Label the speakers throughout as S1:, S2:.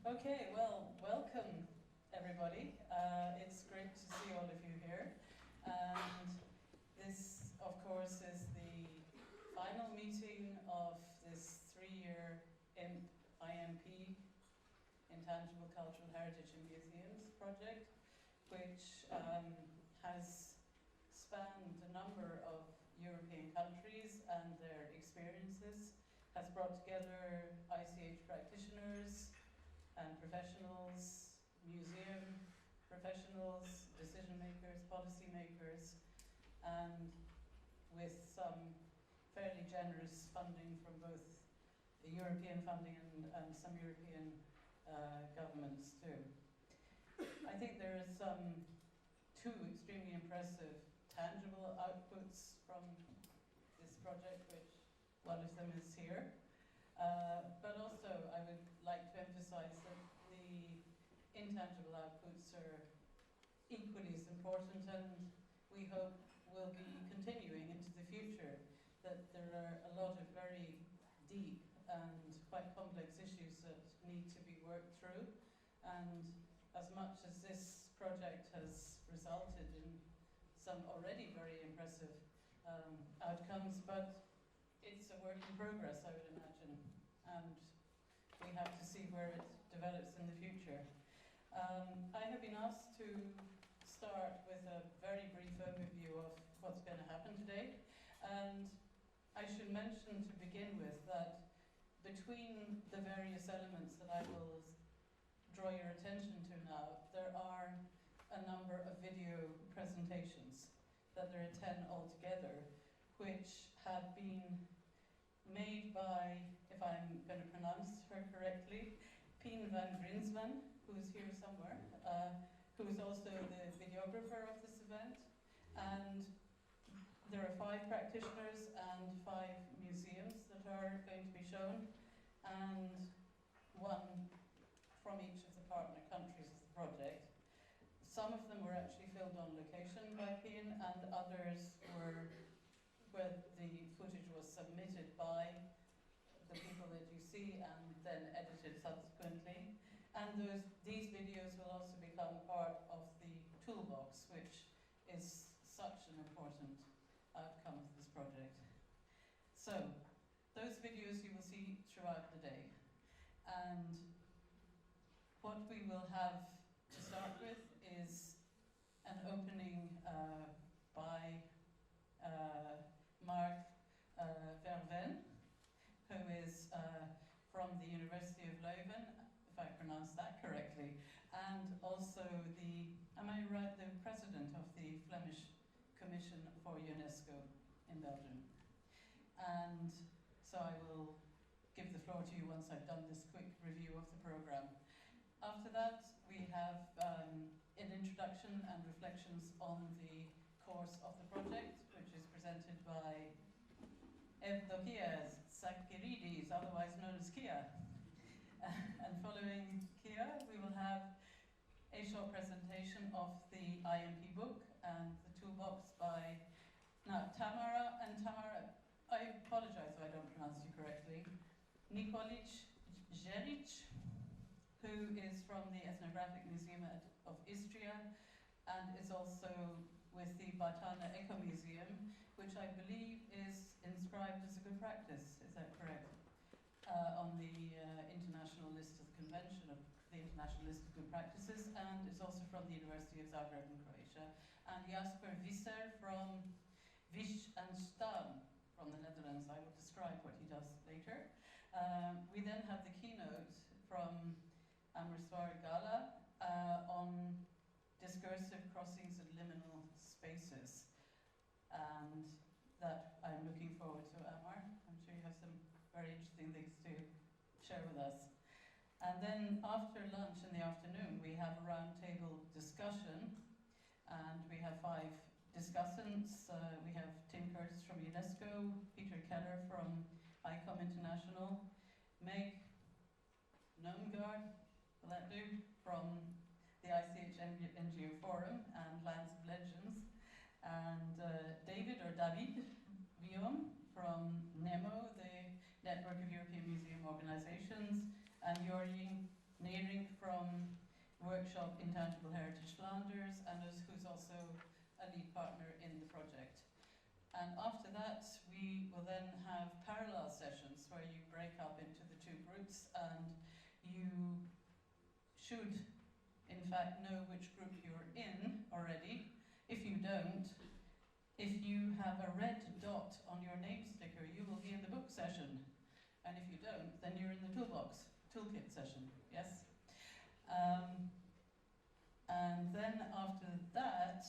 S1: Okay, well, welcome everybody. It's great to see all of you here. And this, of course, is the final meeting of this 3-year IMP, Intangible Cultural Heritage in Museums project, which has spanned a number of European countries and their experiences, has brought together ICH practitioners and professionals, museum professionals, decision makers, policy makers, and with some fairly generous funding from both the European funding and some European governments too. I think there are two extremely impressive tangible outputs from this project, which one of them is here. But also I would like to emphasize that the intangible outputs are equally as important, and we hope will be continuing into the future, that there are a lot of very deep and quite complex issues that need to be worked through, and as much as this project has resulted in some already very impressive outcomes, but it's a work in progress, I would imagine, and we have to see where it develops in the future. I have been asked to start with a very brief overview of what's going to happen today, and I should mention to begin with that between the various elements that I will draw your attention to now, there are a number of video presentations, that there are 10 altogether, which have been made by, if I'm going to pronounce her correctly, Pien van Grinsven, who is here somewhere, who is also the videographer of this event. And there are 5 practitioners and 5 museums that are going to be shown, and 1 from each of the partner countries of the project. Some of them were actually filmed on location by Pien, and others were where the footage was submitted by the people that you see and then edited subsequently. And these videos will also become part of the toolbox, which is such an important outcome of this project. So, those videos you will see throughout the day. And what we will have to start with is an opening by Mark Verven, who is from the University of Leuven, if I pronounce that correctly, and also am I right, the president of the Flemish Commission for UNESCO in Belgium. And so I will give the floor to you once I've done this quick review of the program. After that, we have an introduction and reflections on the course of the project, which is presented by Evdokia Sakiridis, otherwise known as Kia. And following Kia, we will have a short presentation of the IMP book and the toolbox by Tamara, I apologize if I don't pronounce you correctly, Nikolic Jeric, who is from the Ethnographic Museum of Istria, and is also with the Bartana Eco Museum, which I believe is inscribed as a good practice, is that correct? On the international list of the Convention of the International List of Good Practices, and is also from the University of Zagreb in Croatia, and Jasper Visser from Wisch and Stam from the Netherlands. I will describe what he does later. We then have the keynote from Amritsar Gala on discursive crossings and liminal spaces, and that I'm looking forward to, Amar. I'm sure you have some very interesting things to share with us. And then after lunch in the afternoon, we have a roundtable discussion, and we have 5 discussants. We have Tim Curtis from UNESCO, Peter Keller from ICOM International, Meg Nomgaard, will that do, from the ICH NGO Forum and Lands of Legends, and David Guillaume from NEMO, the Network of European Museum Organizations, and Jori Nering from Workshop Intangible Heritage Flanders, and who's also a lead partner in the project. And after that, we will then have parallel sessions where you break up into the two groups, and you should, in fact, know which group you're in already. If you don't, if you have a red dot on your name sticker, you will be in the book session. And if you don't, then you're in the toolkit session, yes? And then after that,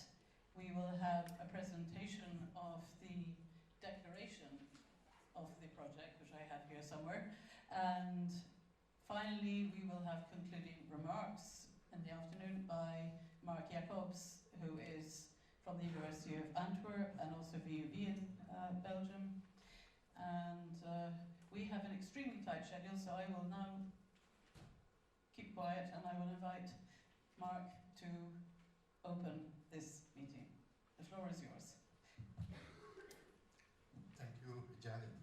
S1: we will have a presentation of the declaration of the project, which I have here somewhere. And finally, we will have concluding remarks in the afternoon by Mark Jacobs, who is from the University of Antwerp and also VUB in Belgium. And we have an extremely tight schedule, so I will now keep quiet and I will invite Mark to open this meeting. The floor is yours.
S2: Thank you, Janet.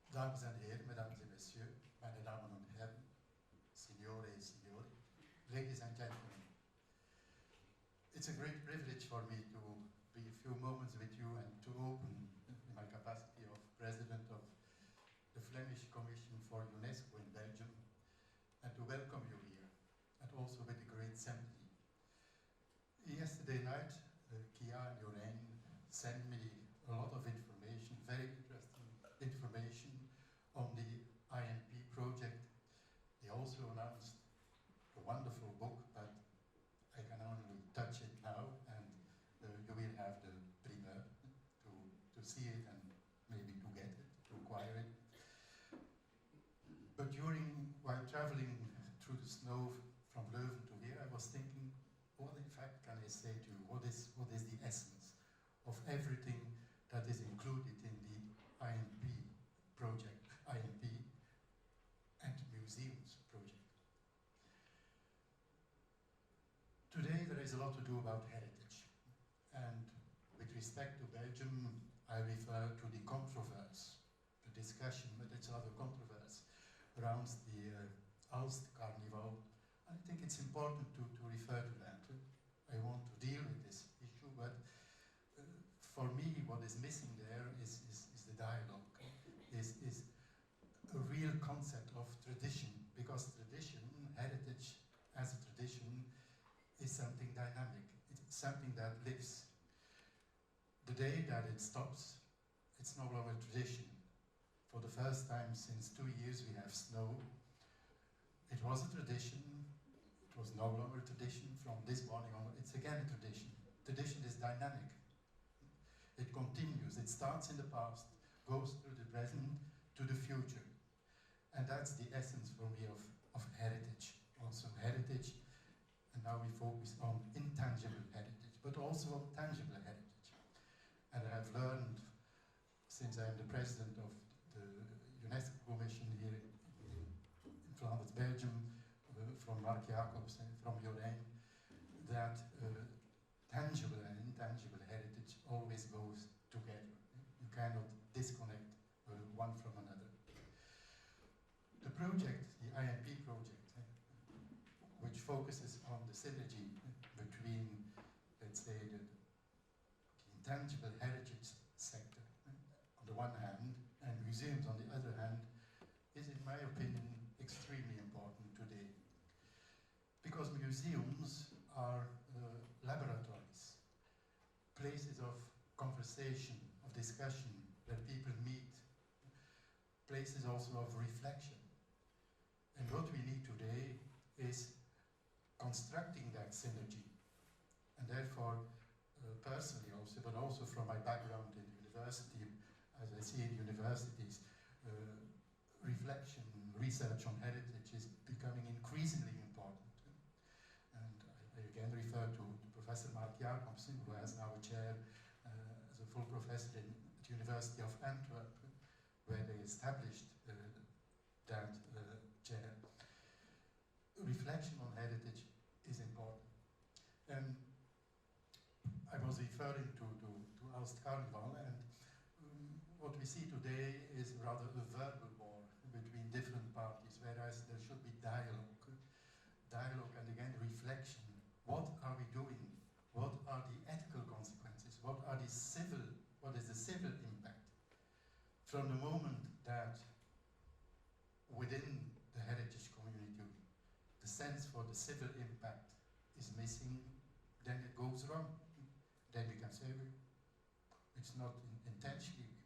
S2: Dames en heren, mesdames et messieurs, meine Damen und Herren, signore e signori, ladies and gentlemen. It's a great privilege for me to be a few moments with you and to open, in my capacity of President of the Flemish Commission for UNESCO in Belgium, and to welcome you here, and also with a great sympathy. Yesterday night, Kia and Jorijn sent me a lot of information, very interesting information on the IMP project. They also announced a wonderful book, but I can only touch it now, and you will have the prepare to see it and maybe to get it, to acquire it. But while traveling through the snow from Leuven to here, I was thinking, what in fact can I say to you? What is the essence of everything that is included in the IMP project, IMP and museums project? Today there is a lot to do about heritage, and with respect to Belgium, I refer to the controversy, the discussion, but it's rather controversy around the Aalst Carnival. I think it's important to refer to that. I want to deal with this issue, but for me what is missing there is the dialogue, is a real concept of tradition, because tradition, heritage as a tradition, is something dynamic. It's something that lives. The day that it stops, it's no longer tradition. For the first time since 2 years we have snow. It was a tradition, it was no longer a tradition. From this morning on, it's again a tradition. Tradition is dynamic. It continues, it starts in the past, goes through the present, to the future. And that's the essence for me of heritage. Also heritage, and now we focus on intangible heritage, but also on tangible heritage. And I have learned, since I am the president of the UNESCO Commission here in Flanders, Belgium, from Mark Jacobs and from Jorijn, that tangible and intangible heritage always goes together. You cannot disconnect one from another. The project, the IMP project, which focuses on the synergy between, let's say, the intangible heritage sector on the one hand, and museums on the other hand, is in my opinion extremely important today. Because museums are laboratories, places of conversation, of discussion, where people meet, places also of reflection. And what we need today is constructing that synergy. And therefore, personally also, but also from my background in university, as I see in universities, reflection, research on heritage is becoming increasingly important. And I again refer to Professor Mark Jacobs, who has now a chair as a full professor at the University of Antwerp, where they established that chair. Reflection on heritage is important. And I was referring to Aalst Carnival, and what we see today is rather a verbal war between different parties, whereas there should be dialogue. Dialogue and again reflection. What are we doing? What are the ethical consequences? What is the civil impact? From the moment that within the heritage community the sense for the civil impact is missing, then it goes wrong. Then we can say it's not intentionally.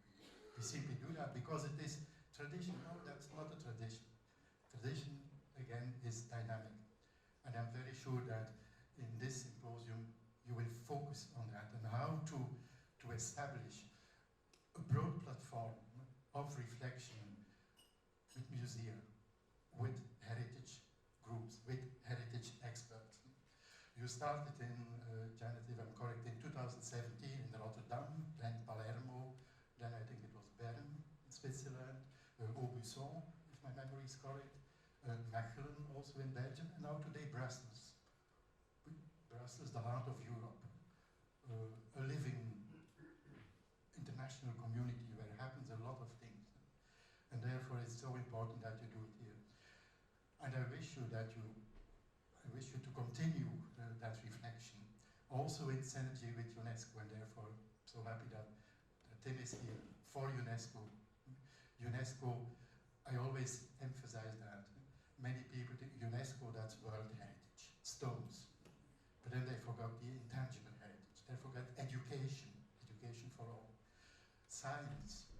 S2: We simply do that because it is tradition. No, that's not a tradition. Tradition, again, is dynamic. And I'm very sure that in this symposium you will focus on that and how to establish a broad platform of reflection with museum, with heritage groups, with heritage experts. You started in, Janet, if I'm correct, in 2017 in Rotterdam, then Palermo, then I think it was Bern in Switzerland, Aubusson, if my memory is correct, Mechelen also in Belgium, and now today Brussels. Brussels, the heart of Europe, a living international community where happens a lot of things. And therefore it's so important that you do it here. And I wish you to continue that reflection, also in synergy with UNESCO, and therefore so happy that Tim is here for UNESCO. UNESCO, I always emphasize that. Many people think UNESCO, that's World Heritage, stones. But then they forgot the intangible heritage. They forgot education, education for all. Science,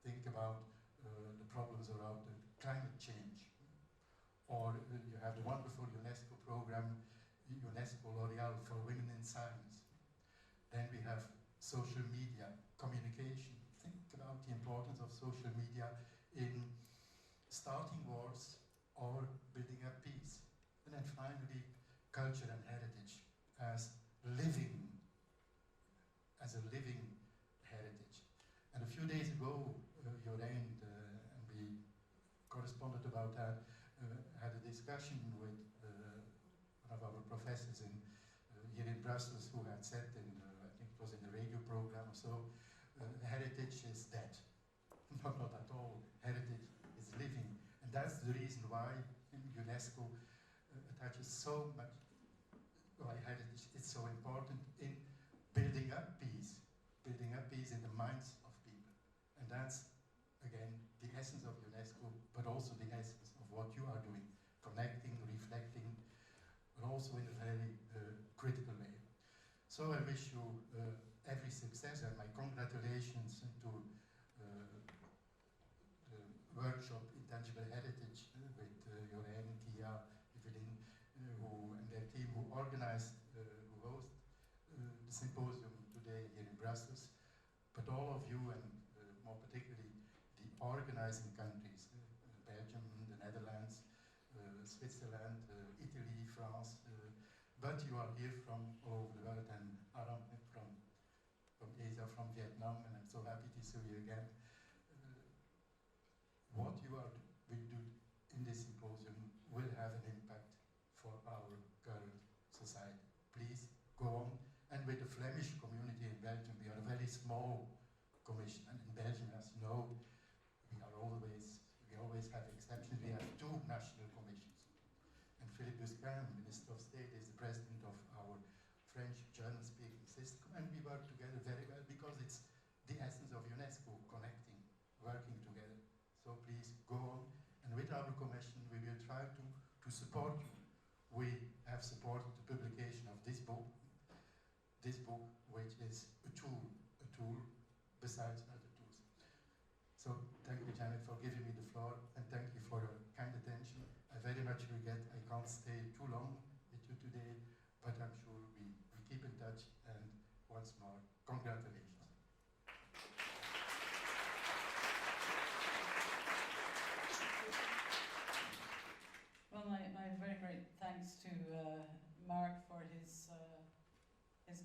S2: think about the problems around the climate change. Or you have the wonderful UNESCO program, UNESCO L'Oréal for Women in Science. Then we have social media, communication. Think about the importance of social media in starting wars or building up peace. And then finally, culture and heritage as a living heritage. And a few days ago, Jorijn and we corresponded about that, had a discussion with one of our professors here in Brussels who had said I think it was in the radio program or so, heritage is dead. Not at all. Heritage is living. And that's the reason why UNESCO attaches so much, why heritage is so important in building up peace in the minds of people. And that's, again, the essence of UNESCO, but also the essence of what you are doing, connecting, reflecting, but also in a very critical way. So I wish you every success, and my congratulations to the workshop Intangible Heritage with Jorijn, Kia, Evelyn, and their team who organized, who host the symposium today here in Brussels, but all of you, and more particularly the organizing countries, Belgium, the Netherlands, Switzerland, Italy, France, but you are here from all over the world, and Aram from Asia, from Vietnam, and I'm so happy to see you again. What you will do in this symposium will have an impact for our current society. Please go on. And with the Flemish community in Belgium, we are a very small commission, and in Belgium, as you know, we always have exceptions. We have two national commissions. And Philippe Busquin, Minister of State, is the president of our French German-speaking system, and we work together very well because it's the essence of UNESCO, connecting, working together. So please go on, and with our commission we will try to support you. We have supported the publication of this book which is a tool besides other tools. So thank you, Janet, for giving me the floor, and thank you for your kind attention. I very much regret I can't stay too long with you today, but I'm sure we keep in touch, and once more, congratulations.
S1: Well, my very great thanks to Mark for his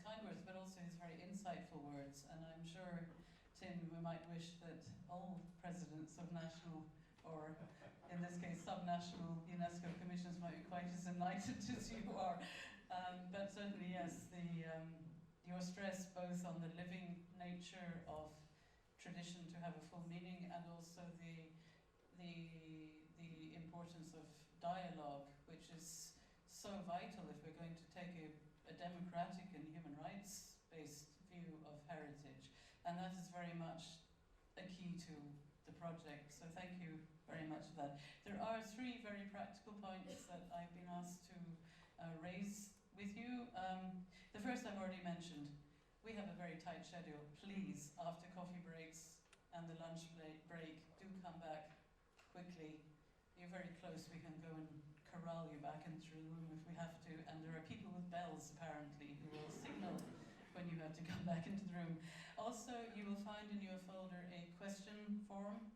S1: kind words, but also his very insightful words. And I'm sure, Tim, we might wish that all presidents of national, or in this case subnational UNESCO commissions might be quite as enlightened as you are. But certainly, yes, your stress both on the living nature of tradition to have a full meaning, and also the the importance of dialogue, which is so vital if we're going to take a democratic and human rights-based view of heritage. And that is very much a key to the project. So thank you very much for that. There are 3 very practical points that I've been asked to raise with you. The first I've already mentioned. We have a very tight schedule. Please, after coffee breaks and the lunch break, do come back quickly. You're very close. We can go and corral you back into the room if we have to. And there are people with bells, apparently, who will signal when you have to come back into the room. Also, you will find in your folder a question form.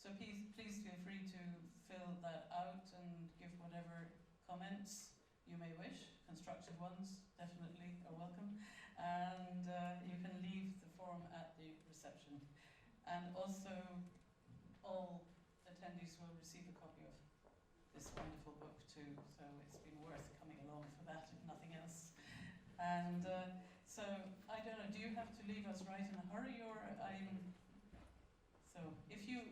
S1: So please feel free to fill that out and give whatever comments you may wish. Constructive ones definitely are welcome. And you can leave the form at the reception. And also, all attendees will receive a copy of this wonderful book too. So it's been worth coming along for that, if nothing else. And so, I don't know, do you have to leave us right in a hurry, or so if you,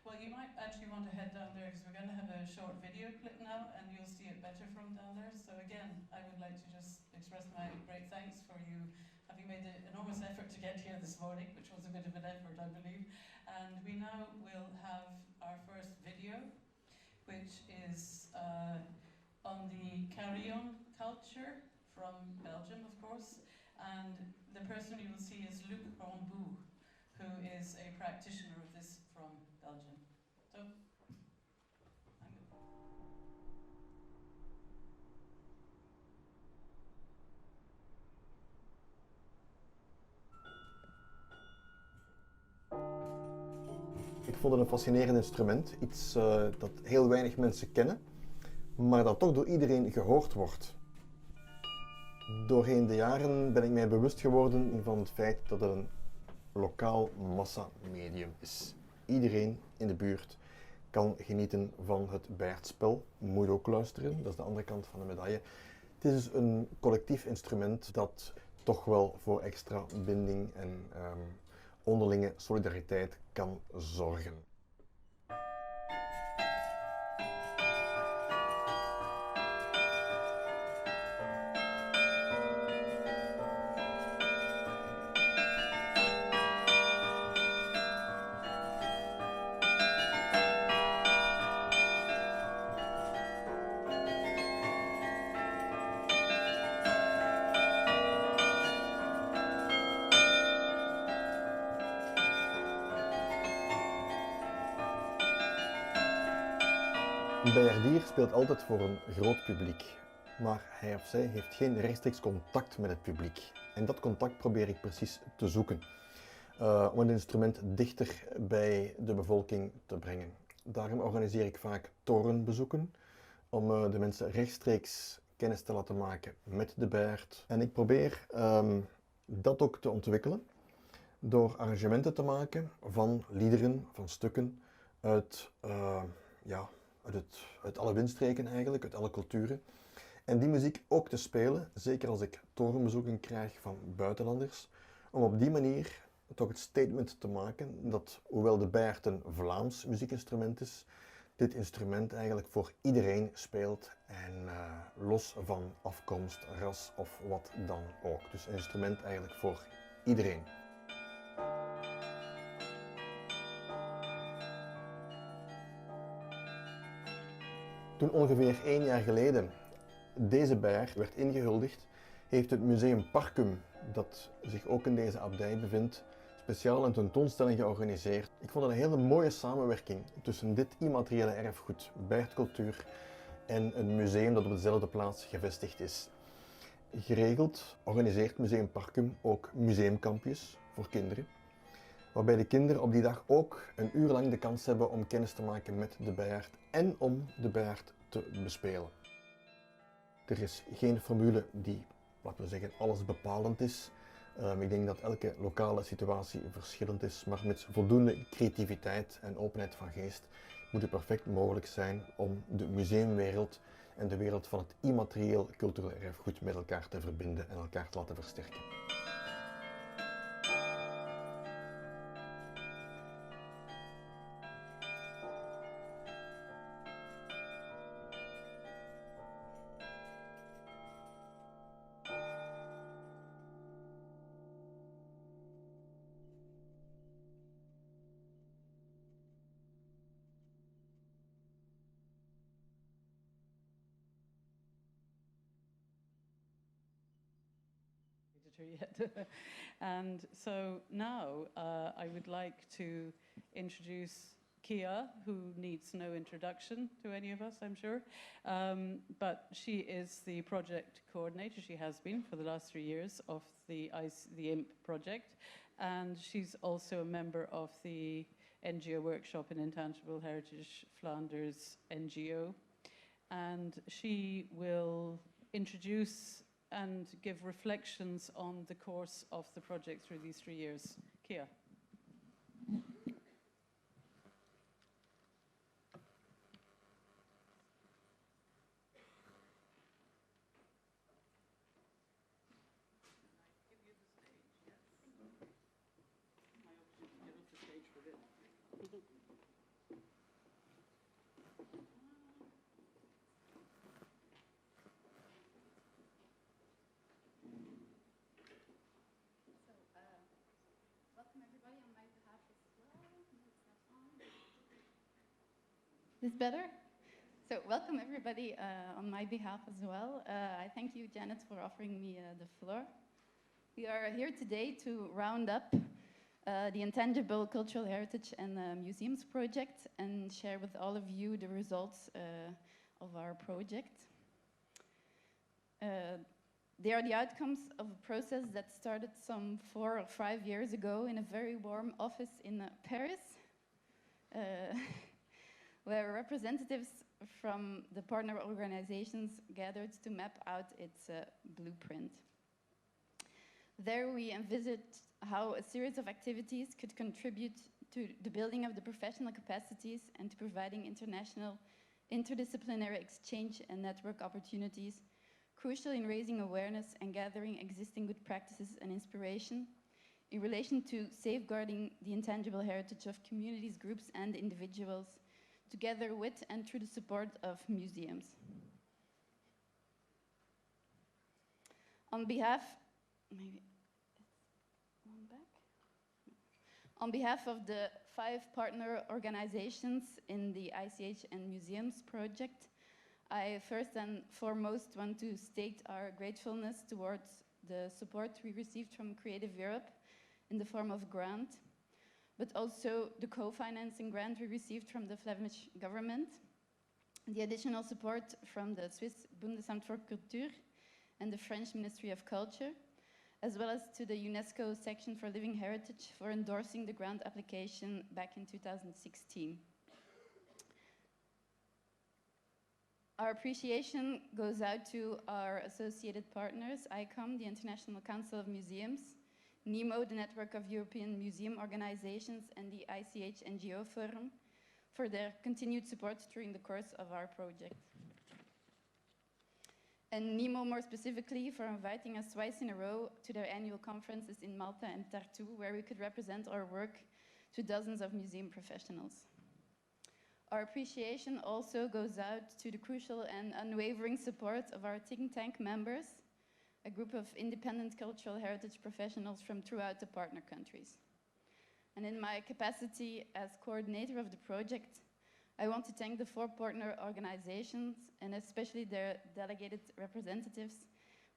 S1: well, you might actually want to head down there, because we're going to have a short video clip now, and you'll see it better from down there. So again, I would like to just express my great thanks for you having made an enormous effort to get here this morning, which was a bit of an effort, I believe. And we now will have our first video, which is on the carillon culture from Belgium, of course. And the person you will see is Luc Ramboux, who is a practitioner of this from Belgium. So,
S3: Ik vond het een fascinerend instrument, iets dat heel weinig mensen kennen, maar dat toch door iedereen gehoord wordt. Doorheen de jaren ben ik mij bewust geworden van het feit dat het een lokaal massamedium is. Iedereen in de buurt kan genieten van het bijaardspel, moet ook luisteren, dat is de andere kant van de medaille. Het is dus een collectief instrument dat toch wel voor extra binding en onderlinge solidariteit kan zorgen. Een bijaardier speelt altijd voor een groot publiek, maar hij of zij heeft geen rechtstreeks contact met het publiek. En dat contact probeer ik precies te zoeken, om het instrument dichter bij de bevolking te brengen. Daarom organiseer ik vaak torenbezoeken, om de mensen rechtstreeks kennis te laten maken met de bijaard. En ik probeer dat ook te ontwikkelen door arrangementen te maken van liederen, van stukken uit alle windstreken eigenlijk, uit alle culturen. En die muziek ook te spelen, zeker als ik torenbezoeken krijg van buitenlanders, om op die manier toch het statement te maken dat, hoewel de bijaard een Vlaams muziekinstrument is, dit instrument eigenlijk voor iedereen speelt en los van afkomst, ras of wat dan ook. Dus een instrument eigenlijk voor iedereen. Toen ongeveer 1 jaar geleden deze bijaard werd ingehuldigd, heeft het museum Parkum, dat zich ook in deze abdij bevindt, speciaal een tentoonstelling georganiseerd. Ik vond het een hele mooie samenwerking tussen dit immateriële erfgoed, bijaardcultuur, en een museum dat op dezelfde plaats gevestigd is. Geregeld organiseert Museum Parkum ook museumkampjes voor kinderen, waarbij de kinderen op die dag ook een uur lang de kans hebben om kennis te maken met de bijaard en om de bijaard te bespelen. Er is geen formule die, laten we zeggen, alles bepalend is. Ik denk dat elke lokale situatie verschillend is, maar met voldoende creativiteit en openheid van geest moet het perfect mogelijk zijn om de museumwereld en de wereld van het immaterieel cultureel erfgoed met elkaar te verbinden en elkaar te laten versterken.
S1: her yet. And so now I would like to introduce Kia, who needs no introduction to any of us, I'm sure. But she is the project coordinator, she has been for the last 3 years, of the IMP project. And she's also a member of the NGO Workshop in Intangible Heritage Flanders NGO. And she will introduce and give reflections on the course of the project through these 3 years. Kia.
S4: Is this better? So welcome everybody on my behalf as well. I thank you, Janet, for offering me the floor. We are here today to round up the Intangible Cultural Heritage and Museums project and share with all of you the results of our project. They are the outcomes of a process that started some 4 or 5 years ago in a very warm office in Paris. Where representatives from the partner organizations gathered to map out its blueprint. There we envisaged how a series of activities could contribute to the building of the professional capacities and to providing international interdisciplinary exchange and network opportunities, crucial in raising awareness and gathering existing good practices and inspiration in relation to safeguarding the intangible heritage of communities, groups, and individuals, together with and through the support of museums. On behalf of the 5 partner organizations in the ICH and Museums project, I first and foremost want to state our gratefulness towards the support we received from Creative Europe in the form of grant, but also the co-financing grant we received from the Flemish government, the additional support from the Swiss Bundesamt für Kultur and the French Ministry of Culture, as well as to the UNESCO section for Living Heritage for endorsing the grant application back in 2016. Our appreciation goes out to our associated partners, ICOM, the International Council of Museums, NEMO, the Network of European Museum Organizations, and the ICH NGO Forum for their continued support during the course of our project. And NEMO more specifically for inviting us twice in a row to their annual conferences in Malta and Tartu, where we could represent our work to dozens of museum professionals. Our appreciation also goes out to the crucial and unwavering support of our think tank members, a group of independent cultural heritage professionals from throughout the partner countries. And in my capacity as coordinator of the project, I want to thank the 4 partner organizations and especially their delegated representatives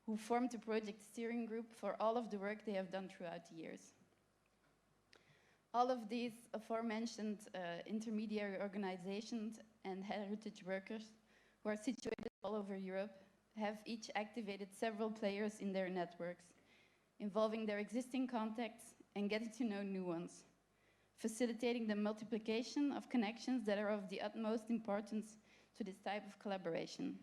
S4: who formed the project steering group for all of the work they have done throughout the years. All of these aforementioned intermediary organizations and heritage workers who are situated all over Europe have each activated several players in their networks, involving their existing contacts and getting to know new ones, facilitating the multiplication of connections that are of the utmost importance to this type of collaboration.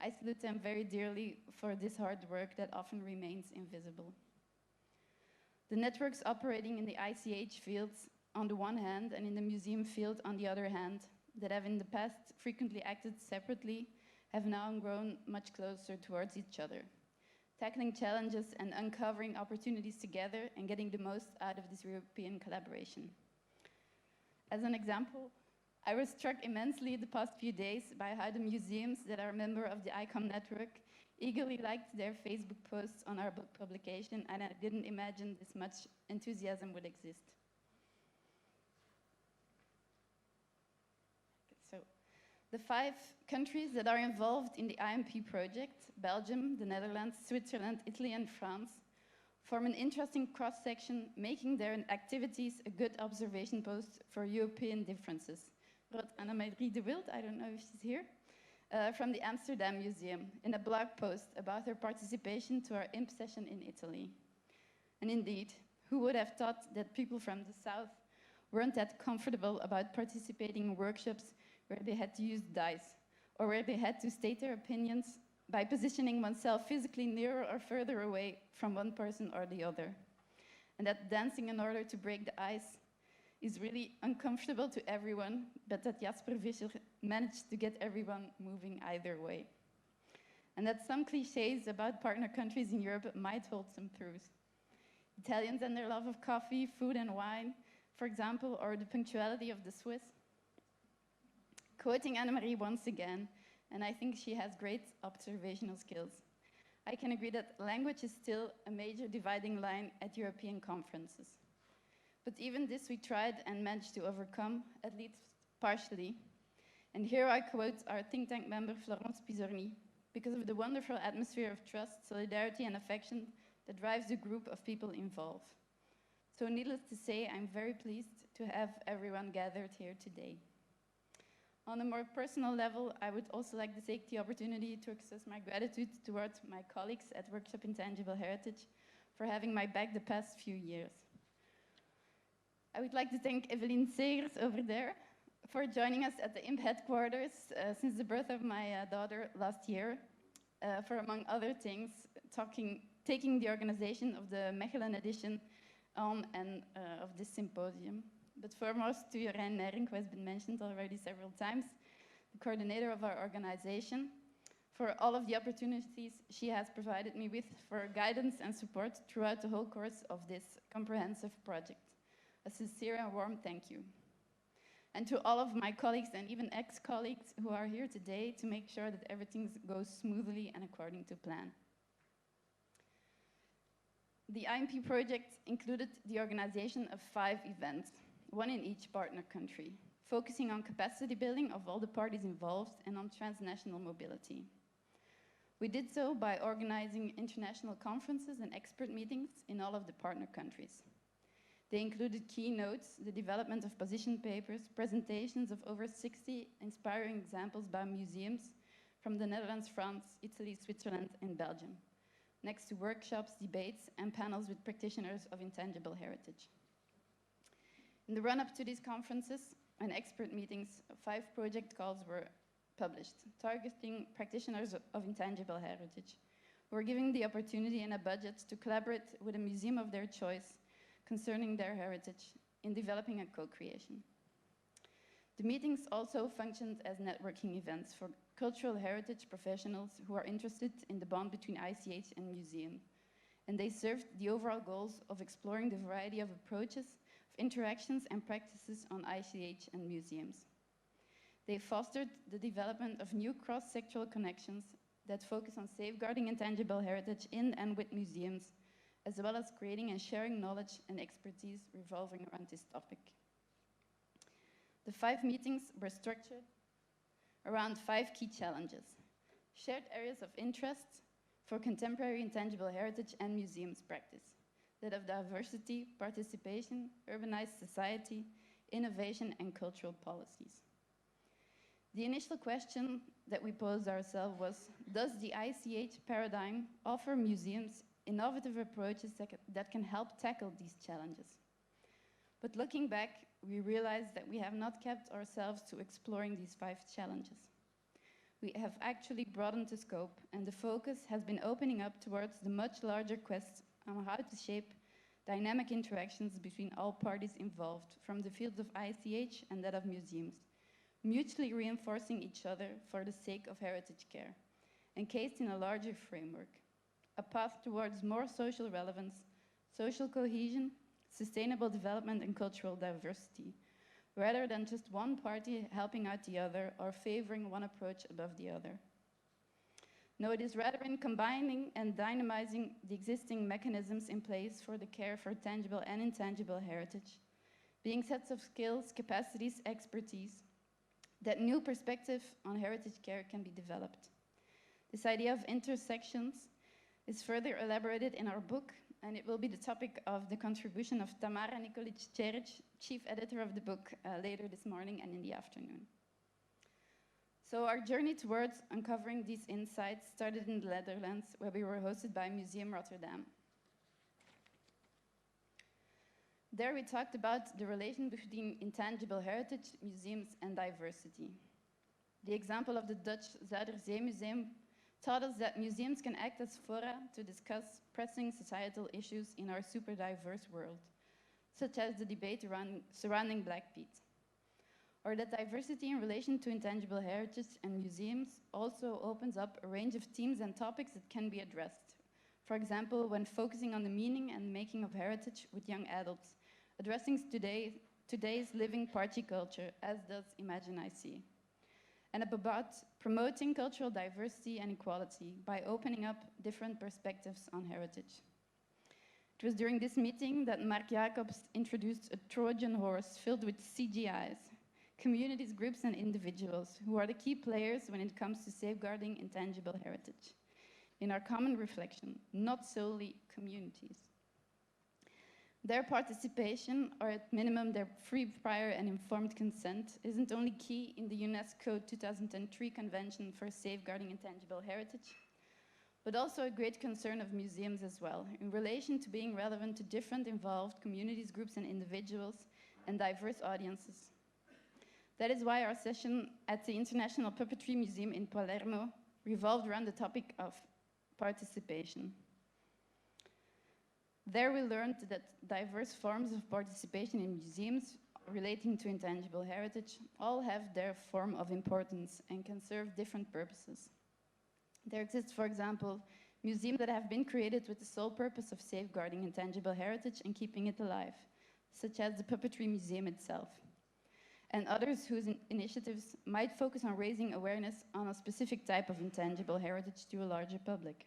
S4: I salute them very dearly for this hard work that often remains invisible. The networks operating in the ICH fields on the one hand and in the museum field on the other hand, that have in the past frequently acted separately, have now grown much closer towards each other, tackling challenges and uncovering opportunities together and getting the most out of this European collaboration. As an example, I was struck immensely the past few days by how the museums that are a member of the ICOM network eagerly liked their Facebook posts on our book publication, and I didn't imagine this much enthusiasm would exist. The 5 countries that are involved in the IMP project, Belgium, the Netherlands, Switzerland, Italy, and France, form an interesting cross-section, making their activities a good observation post for European differences. Wrote Annemarie de Wild, I don't know if she's here, from the Amsterdam Museum in a blog post about her participation to our IMP session in Italy. And indeed, who would have thought that people from the south weren't that comfortable about participating in workshops where they had to use dice, or where they had to state their opinions by positioning oneself physically nearer or further away from one person or the other. And that dancing in order to break the ice is really uncomfortable to everyone, but that Jasper Visser managed to get everyone moving either way. And that some cliches about partner countries in Europe might hold some truth. Italians and their love of coffee, food and wine, for example, or the punctuality of the Swiss. Quoting Annemarie once again, and I think she has great observational skills, I can agree that language is still a major dividing line at European conferences. But even this we tried and managed to overcome, at least partially. And here I quote our think tank member Florence Pisorni, because of the wonderful atmosphere of trust, solidarity and affection that drives the group of people involved. So needless to say, I'm very pleased to have everyone gathered here today. On a more personal level, I would also like to take the opportunity to express my gratitude towards my colleagues at Workshop Intangible Heritage for having my back the past few years. I would like to thank Evelien Segers over there for joining us at the IMP headquarters since the birth of my daughter last year, for among other things, taking the organization of the Mechelen edition on and of this symposium. But foremost to Jorijn Nering, who has been mentioned already several times, the coordinator of our organization, for all of the opportunities she has provided me with for guidance and support throughout the whole course of this comprehensive project. A sincere and warm thank you. And to all of my colleagues and even ex-colleagues who are here today to make sure that everything goes smoothly and according to plan. The IMP project included the organization of 5 events, one in each partner country, focusing on capacity building of all the parties involved and on transnational mobility. We did so by organizing international conferences and expert meetings in all of the partner countries. They included keynotes, the development of position papers, presentations of over 60 inspiring examples by museums from the Netherlands, France, Italy, Switzerland, and Belgium, next to workshops, debates, and panels with practitioners of intangible heritage. In the run-up to these conferences and expert meetings, 5 project calls were published, targeting practitioners of intangible heritage, who were given the opportunity and a budget to collaborate with a museum of their choice concerning their heritage in developing a co-creation. The meetings also functioned as networking events for cultural heritage professionals who are interested in the bond between ICH and museum, and they served the overall goals of exploring the variety of approaches, of interactions and practices on ICH and museums. They fostered the development of new cross-sectoral connections that focus on safeguarding intangible heritage in and with museums, as well as creating and sharing knowledge and expertise revolving around this topic. The 5 meetings were structured around 5 key challenges: shared areas of interest for contemporary intangible heritage and museums practice, that of diversity, participation, urbanized society, innovation, and cultural policies. The initial question that we posed ourselves was, does the ICH paradigm offer museums innovative approaches that can help tackle these challenges? But looking back, we realized that we have not kept ourselves to exploring these 5 challenges. We have actually broadened the scope, and the focus has been opening up towards the much larger quest on how to shape dynamic interactions between all parties involved, from the fields of ICH and that of museums, mutually reinforcing each other for the sake of heritage care, encased in a larger framework, a path towards more social relevance, social cohesion, sustainable development, and cultural diversity, rather than just one party helping out the other or favoring one approach above the other. No, it is rather in combining and dynamizing the existing mechanisms in place for the care for tangible and intangible heritage, being sets of skills, capacities, expertise, that new perspective on heritage care can be developed. This idea of intersections is further elaborated in our book and it will be the topic of the contribution of Tamara Nikolic-Ceric, chief editor of the book, later this morning and in the afternoon. So our journey towards uncovering these insights started in the Netherlands, where we were hosted by Museum Rotterdam. There we talked about the relation between intangible heritage, museums, and diversity. The example of the Dutch Zuiderzeemuseum taught us that museums can act as fora to discuss pressing societal issues in our super diverse world, such as the debate surrounding Blackpete. Or that diversity in relation to intangible heritage and museums also opens up a range of themes and topics that can be addressed. For example, when focusing on the meaning and making of heritage with young adults, addressing today's living party culture, as does Imagine IC. And about promoting cultural diversity and equality by opening up different perspectives on heritage. It was during this meeting that Mark Jacobs introduced a Trojan horse filled with CGIs, communities, groups, and individuals who are the key players when it comes to safeguarding intangible heritage. In our common reflection, not solely communities. Their participation, or at minimum their free, prior, and informed consent, isn't only key in the UNESCO 2003 Convention for Safeguarding Intangible Heritage, but also a great concern of museums as well, in relation to being relevant to different involved communities, groups, and individuals, and diverse audiences. That is why our session at the International Puppetry Museum in Palermo revolved around the topic of participation. There we learned that diverse forms of participation in museums relating to intangible heritage all have their form of importance and can serve different purposes. There exists, for example, museums that have been created with the sole purpose of safeguarding intangible heritage and keeping it alive, such as the Puppetry Museum itself, and others whose initiatives might focus on raising awareness on a specific type of intangible heritage to a larger public,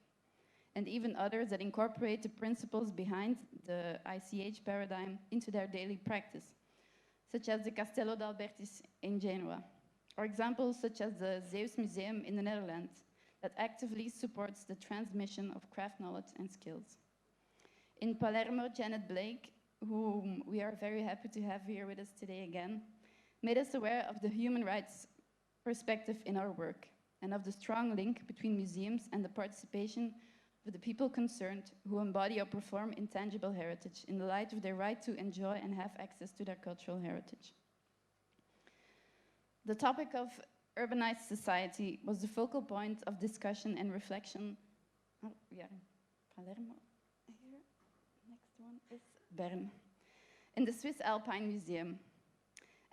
S4: and even others that incorporate the principles behind the ICH paradigm into their daily practice, such as the Castello d'Albertis in Genoa, or examples such as the Zeus Museum in the Netherlands that actively supports the transmission of craft knowledge and skills. In Palermo, Janet Blake, whom we are very happy to have here with us today again, made us aware of the human rights perspective in our work and of the strong link between museums and the participation of the people concerned who embody or perform intangible heritage in the light of their right to enjoy and have access to their cultural heritage. The topic of urbanized society was the focal point of discussion and reflection. Oh, yeah, Palermo. Here, next one is Bern, in the Swiss Alpine Museum,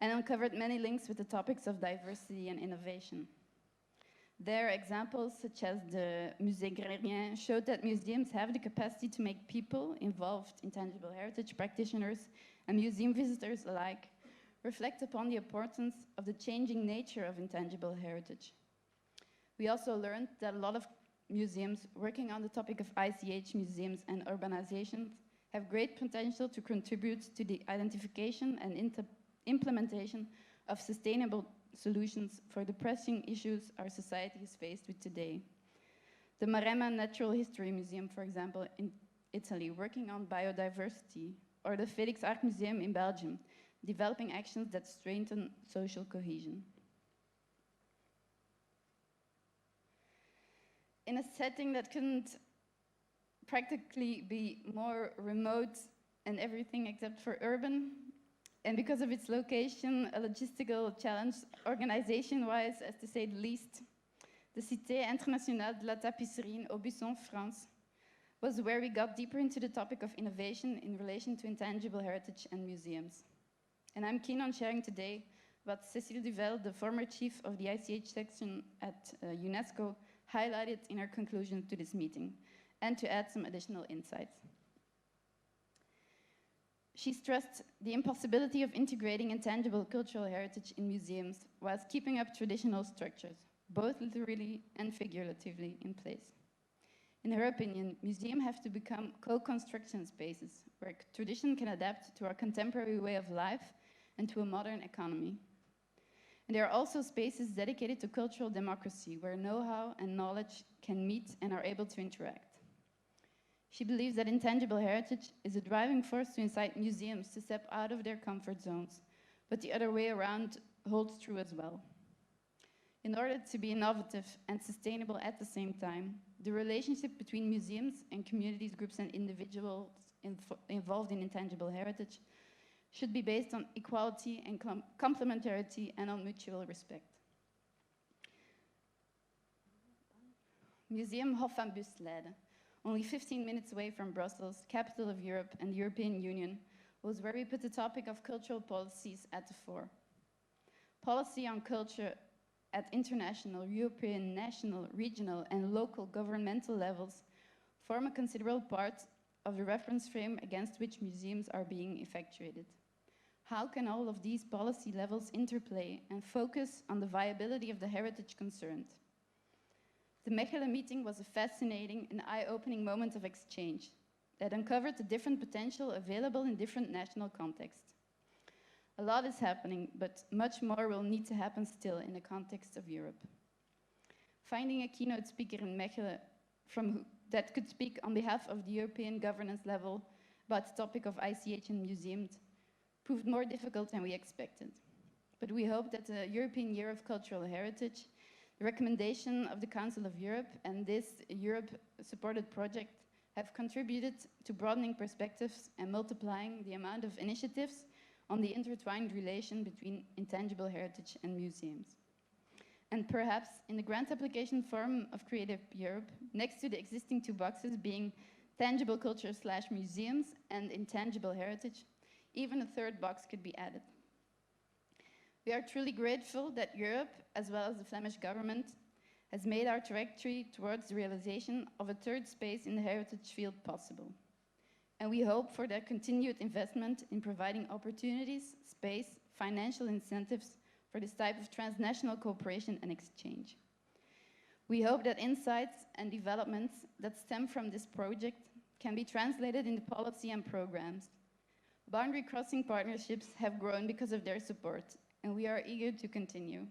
S4: and uncovered many links with the topics of diversity and innovation. There, examples such as the Musée Grérien showed that museums have the capacity to make people involved, intangible heritage practitioners and museum visitors alike, reflect upon the importance of the changing nature of intangible heritage. We also learned that a lot of museums working on the topic of ICH museums and urbanizations have great potential to contribute to the identification and implementation of sustainable solutions for the pressing issues our society is faced with today. The Maremma Natural History Museum, for example, in Italy, working on biodiversity, or the Felix Art Museum in Belgium, developing actions that strengthen social cohesion. In a setting that couldn't practically be more remote and everything except for urban, and because of its location, a logistical challenge, organization-wise, as to say the least, the Cité Internationale de la Tapisserie in Aubusson, France, was where we got deeper into the topic of innovation in relation to intangible heritage and museums. And I'm keen on sharing today what Cécile Duvel, the former chief of the ICH section at UNESCO, highlighted in her conclusion to this meeting, and to add some additional insights. She stressed the impossibility of integrating intangible cultural heritage in museums whilst keeping up traditional structures, both literally and figuratively, in place. In her opinion, museums have to become co-construction spaces where tradition can adapt to our contemporary way of life and to a modern economy. And there are also spaces dedicated to cultural democracy where know-how and knowledge can meet and are able to interact. She believes that intangible heritage is a driving force to incite museums to step out of their comfort zones, but the other way around holds true as well. In order to be innovative and sustainable at the same time, the relationship between museums and communities, groups, and individuals involved in intangible heritage should be based on equality and complementarity and on mutual respect. Museum Hof van Bussleden, only 15 minutes away from Brussels, capital of Europe and the European Union, was where we put the topic of cultural policies at the fore. Policy on culture at international, European, national, regional, and local governmental levels form a considerable part of the reference frame against which museums are being effectuated. How can all of these policy levels interplay and focus on the viability of the heritage concerned? The Mechelen meeting was a fascinating and eye-opening moment of exchange that uncovered the different potential available in different national contexts. A lot is happening, but much more will need to happen still in the context of Europe. Finding a keynote speaker in Mechelen that could speak on behalf of the European governance level about the topic of ICH and museums proved more difficult than we expected. But we hope that the European Year of Cultural Heritage, the recommendation of the Council of Europe, and this Europe-supported project have contributed to broadening perspectives and multiplying the amount of initiatives on the intertwined relation between intangible heritage and museums. And perhaps in the grant application form of Creative Europe, next to the existing two boxes being tangible culture/museums and intangible heritage, even a third box could be added. We are truly grateful that Europe, as well as the Flemish government, has made our trajectory towards the realization of a third space in the heritage field possible. And we hope for their continued investment in providing opportunities, space, financial incentives for this type of transnational cooperation and exchange. We hope that insights and developments that stem from this project can be translated into policy and programs. Boundary-crossing partnerships have grown because of their support, and we are eager to continue.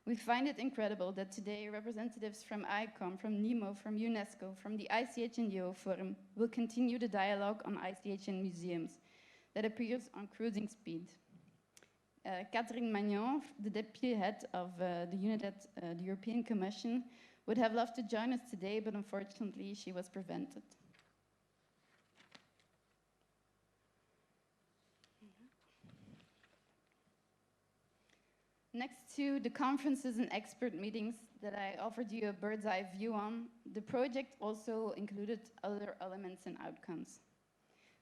S4: We find it incredible that today representatives from ICOM, from NEMO, from UNESCO, from the ICH and Geo Forum will continue the dialogue on ICH and museums that appears on cruising speed. Catherine Magnon, the deputy head of the unit at the European Commission, would have loved to join us today, but unfortunately she was prevented. Next to the conferences and expert meetings that I offered you a bird's eye view on, the project also included other elements and outcomes.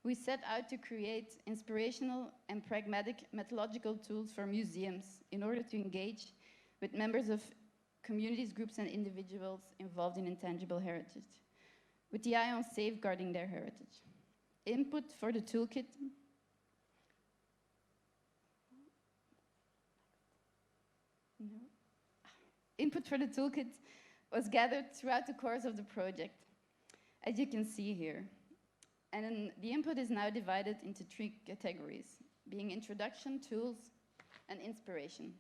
S4: We set out to create inspirational and pragmatic methodological tools for museums in order to engage with members of communities, groups, and individuals involved in intangible heritage, with the eye on safeguarding their heritage. Input for the toolkit was gathered throughout the course of the project, as you can see here. And the input is now divided into 3 categories, being introduction, tools, and inspiration.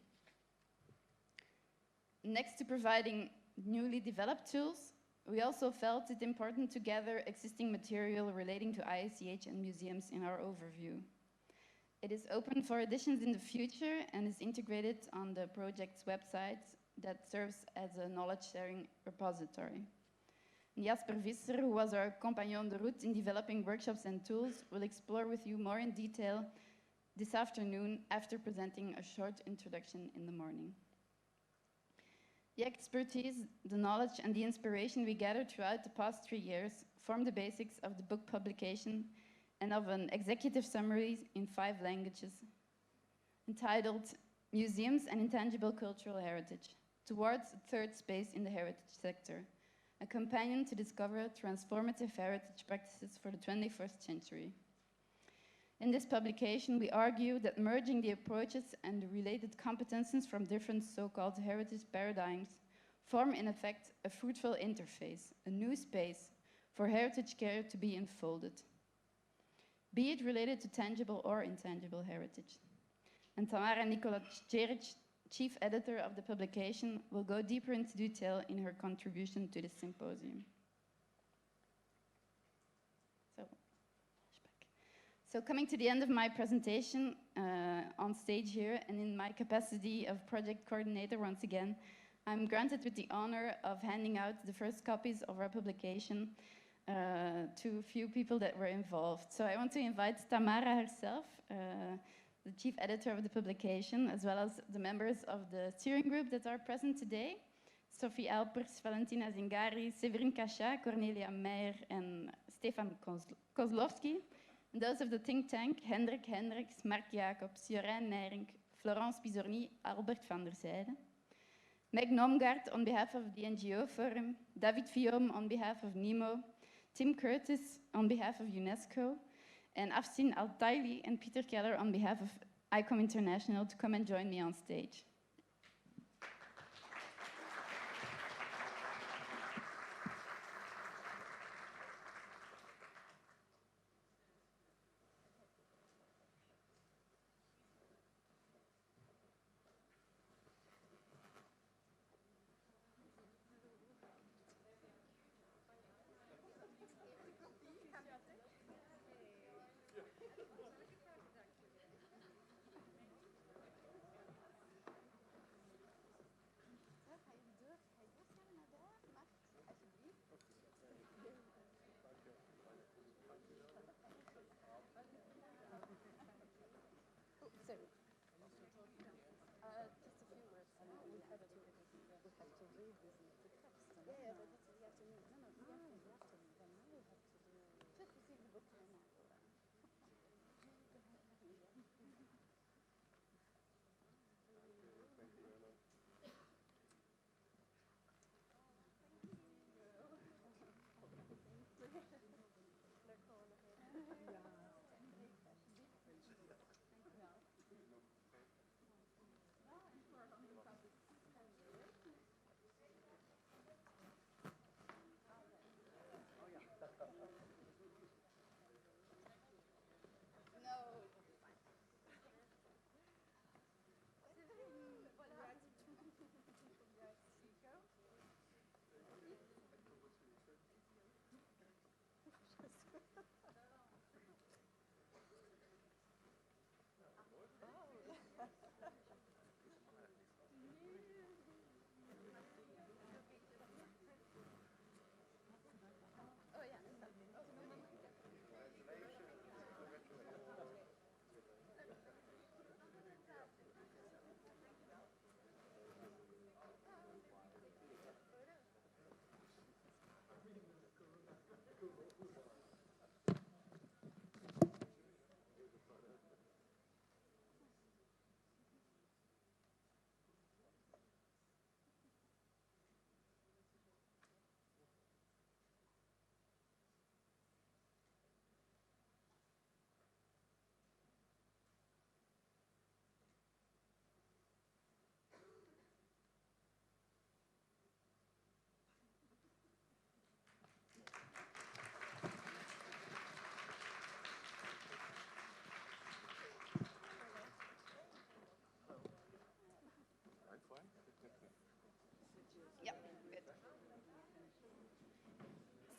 S4: Next to providing newly developed tools, we also felt it important to gather existing material relating to ICH and museums in our overview. It is open for additions in the future and is integrated on the project's website that serves as a knowledge-sharing repository. Jasper Visser, who was our compagnon de route in developing workshops and tools, will explore with you more in detail this afternoon after presenting a short introduction in the morning. The expertise, the knowledge, and the inspiration we gathered throughout the past 3 years form the basics of the book publication and of an executive summary in 5 languages entitled Museums and Intangible Cultural Heritage, Towards a Third Space in the Heritage Sector, a companion to discover transformative heritage practices for the 21st century. In this publication, we argue that merging the approaches and the related competences from different so-called heritage paradigms form, in effect, a fruitful interface, a new space for heritage care to be unfolded, be it related to tangible or intangible heritage. And Tamara Nikolac-Ceric, chief editor of the publication, will go deeper into detail in her contribution to this symposium. So coming to the end of my presentation on stage here, and in my capacity of project coordinator once again, I'm granted with the honor of handing out the first copies of our publication to a few people that were involved. So I want to invite Tamara herself, the chief editor of the publication, as well as the members of the steering group that are present today. Sophie Alpers, Valentina Zingari, Severin Kacha, Cornelia Meijer, and Stefan Kozlowski. And those of the think tank, Hendrik Hendricks, Mark Jacobs, Jorijn Nijrink, Florence Bizorny, Albert van der Zijde. Meg Nomgaard on behalf of the NGO Forum, David Viom on behalf of NEMO, Tim Curtis on behalf of UNESCO, and Afsin Al-Taili and Peter Keller on behalf of ICOM International to come and join me on stage.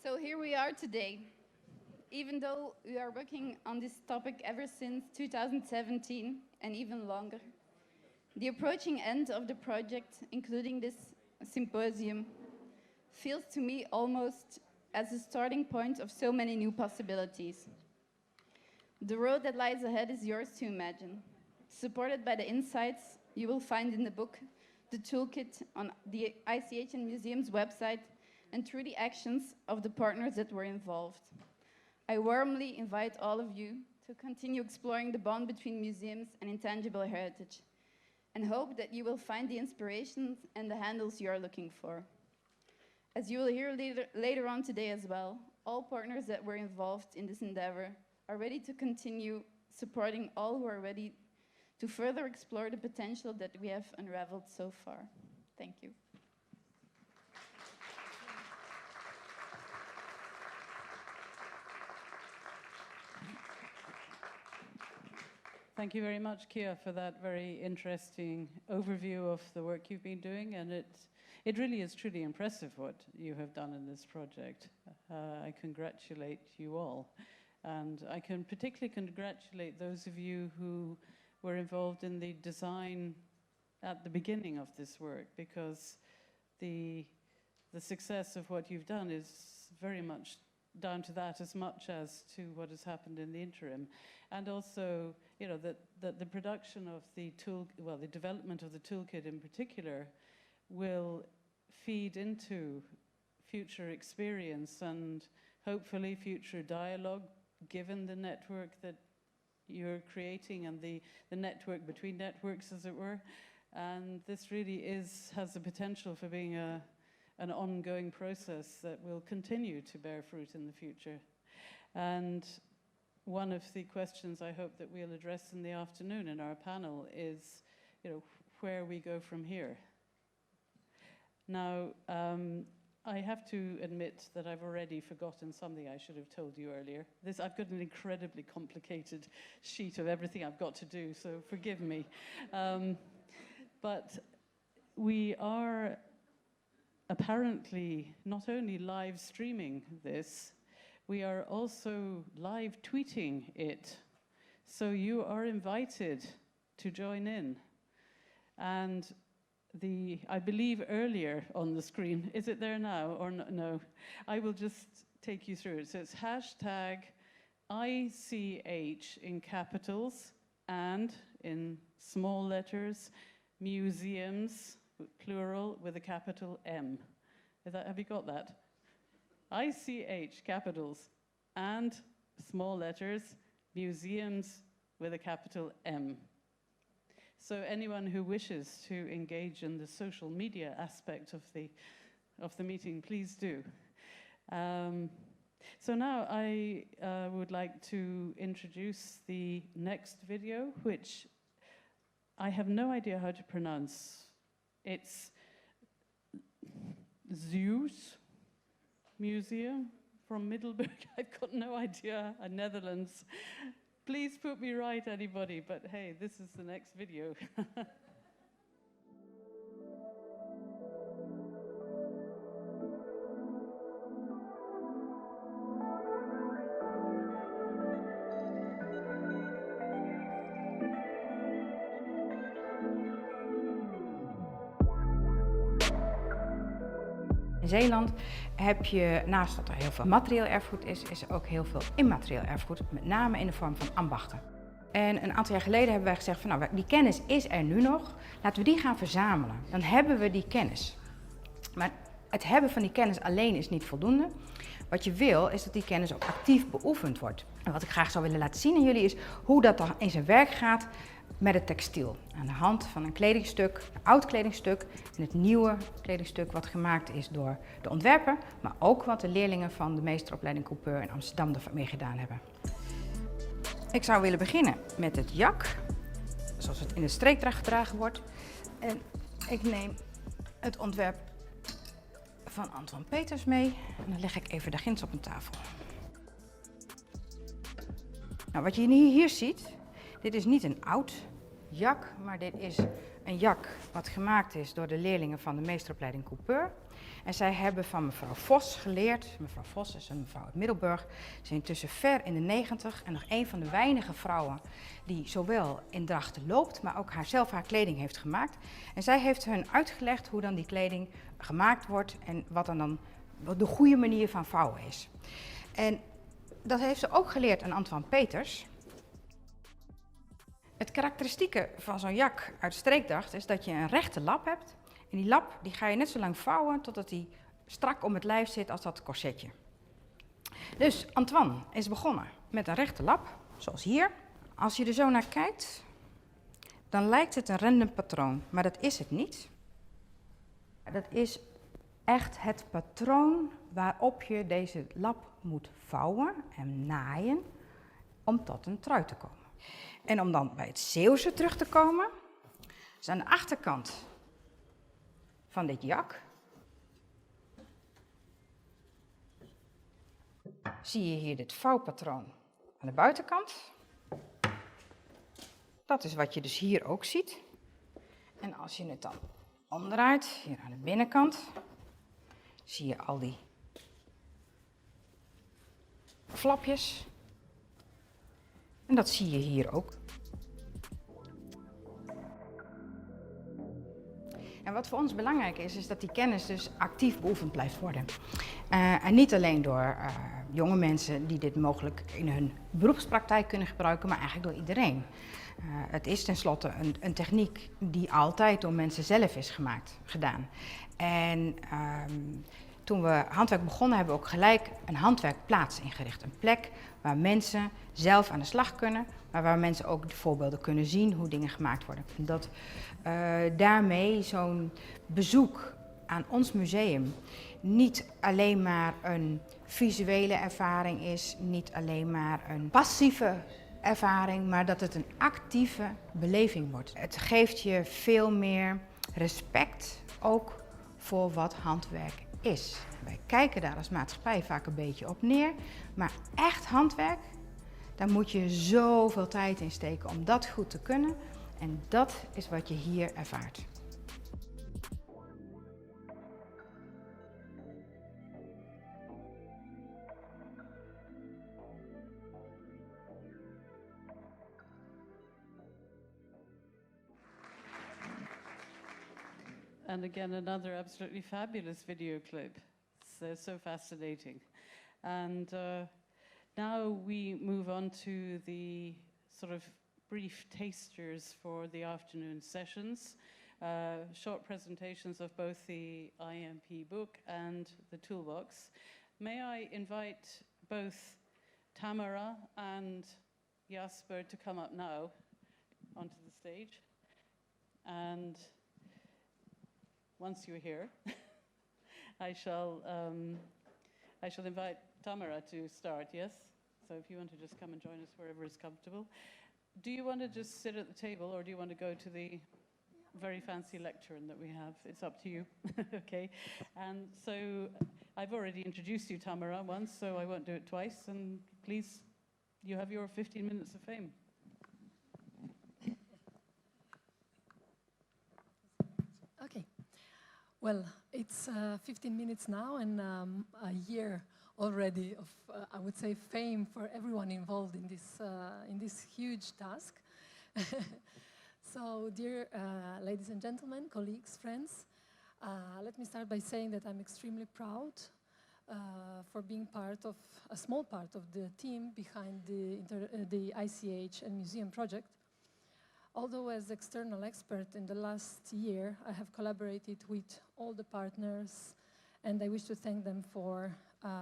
S4: So here we are today. Even though we are working on this topic ever since 2017 and even longer, the approaching end of the project, including this symposium, feels to me almost as a starting point of so many new possibilities. The road that lies ahead is yours to imagine, supported by the insights you will find in the book, the toolkit on the ICH and Museum's website, and through the actions of the partners that were involved. I warmly invite all of you to continue exploring the bond between museums and intangible heritage, and hope that you will find the inspirations and the handles you are looking for. As you will hear later on today as well, all partners that were involved in this endeavor are ready to continue supporting all who are ready to further explore the potential that we have unraveled so far. Thank you.
S1: Thank you very much, Kia, for that very interesting overview of the work you've been doing, and it really is truly impressive what you have done in this project. I congratulate you all. And I can particularly congratulate those of you who were involved in the design at the beginning of this work, because the success of what you've done is very much down to that as much as to what has happened in the interim. And also, you know, that the production of the tool, well, the development of the toolkit in particular will feed into future experience and hopefully future dialogue, given the network that you're creating and the network between networks, as it were. And this really has the potential for being an ongoing process that will continue to bear fruit in the future. And one of the questions I hope that we'll address in the afternoon in our panel is, you know, where we go from here. Now, I have to admit that I've already forgotten something I should have told you earlier. I've got an incredibly complicated sheet of everything I've got to do, so forgive me. But we are apparently not only live streaming this, we are also live tweeting it. So you are invited to join in. And I believe earlier on the screen, is it there now or no? I will just take you through it. So it's hashtag ICH in capitals and in small letters, museums, plural, with a capital M. Have you got that? ICH, capitals, and small letters, museums, with a capital M. So anyone who wishes to engage in the social media aspect of the meeting, please do. So now I would like to introduce the next video, which I have no idea how to pronounce. It's Zeus Museum from Middelburg. I've got no idea, Netherlands. Please put me right, anybody, but hey, this is the next video.
S5: In Zeeland heb je, naast dat er heel veel materieel erfgoed is er ook heel veel immaterieel erfgoed, met name in de vorm van ambachten. En een aantal jaar geleden hebben wij gezegd van nou, die kennis is er nu nog, laten we die gaan verzamelen. Dan hebben we die kennis. Maar het hebben van die kennis alleen is niet voldoende. Wat je wil is dat die kennis ook actief beoefend wordt. En wat ik graag zou willen laten zien aan jullie is hoe dat dan in zijn werk gaat met het textiel. Aan de hand van een kledingstuk, een oud kledingstuk en het nieuwe kledingstuk wat gemaakt is door de ontwerper, maar ook wat de leerlingen van de meesteropleiding Coupeur in Amsterdam ermee gedaan hebben. Ik zou willen beginnen met het jak, zoals het in de streekdracht gedragen wordt. En ik neem het ontwerp van Antoine Peters mee en dan leg ik even daar ginds op een tafel. Nou, wat je hier ziet, dit is niet een oud jak, maar dit is een jak wat gemaakt is door de leerlingen van de meesteropleiding Coupeur. En zij hebben van mevrouw Vos geleerd. Mevrouw Vos is een mevrouw uit Middelburg. Ze is intussen ver in de 90 en nog een van de weinige vrouwen die zowel in Drachten loopt, maar ook haar kleding heeft gemaakt. En zij heeft hun uitgelegd hoe dan die kleding gemaakt wordt en wat dan de goede manier van vouwen is. En dat heeft ze ook geleerd aan Antoine Peters. Het karakteristieke van zo'n jak uit streekdracht is dat je een rechte lap hebt. En die lap die ga je net zo lang vouwen totdat die strak om het lijf zit als dat corsetje. Dus Antoine is begonnen met een rechte lap, zoals hier. Als je er zo naar kijkt, dan lijkt het een random patroon, maar dat is het niet. Dat is echt het patroon waarop je deze lap moet vouwen en naaien om tot een trui te komen. En om dan bij het Zeeuwse terug te komen, dus aan de achterkant van dit jak zie je hier dit vouwpatroon aan de buitenkant. Dat is wat je dus hier ook ziet. En als je het dan omdraait, hier aan de binnenkant, zie je al die flapjes En dat zie je hier ook. En wat voor ons belangrijk is, is dat die kennis dus actief beoefend blijft worden. En niet alleen door jonge mensen die dit mogelijk in hun beroepspraktijk kunnen gebruiken, maar eigenlijk door iedereen. Het is tenslotte een techniek die altijd door mensen zelf is gedaan. En toen we handwerk begonnen, hebben we ook gelijk een handwerkplaats ingericht. Een plek waar mensen zelf aan de slag kunnen, maar waar mensen ook de voorbeelden kunnen zien hoe dingen gemaakt worden. En dat daarmee zo'n bezoek aan ons museum niet alleen maar een visuele ervaring is, niet alleen maar een passieve ervaring, maar dat het een actieve beleving wordt. Het geeft je veel meer respect ook voor wat handwerk is. Wij kijken daar als maatschappij vaak een beetje op neer, maar echt handwerk, daar moet je zoveel tijd in steken om dat goed te kunnen. En dat is wat je hier ervaart.
S1: And again, another absolutely fabulous video clip. It's so fascinating. And now we move on to the sort of brief tasters for the afternoon sessions. Short presentations of both the IMP book and the toolbox. May I invite both Tamara and Jasper to come up now onto the stage. And once you're here, I shall invite Tamara to start, yes? So if you want to just come and join us wherever is comfortable. Do you want to just sit at the table, or do you want to go to the very fancy lectern that we have? It's up to you. Okay. And so I've already introduced you, Tamara, once, so I won't do it twice. And please, you have your 15 minutes of fame.
S6: Okay. Well, it's 15 minutes now, and a year already of, I would say, fame for everyone involved in this huge task. So, dear ladies and gentlemen, colleagues, friends, let me start by saying that I'm extremely proud for being a small part of the team behind the ICH and museum project. Although as external expert in the last year, I have collaborated with all the partners, and I wish to thank them for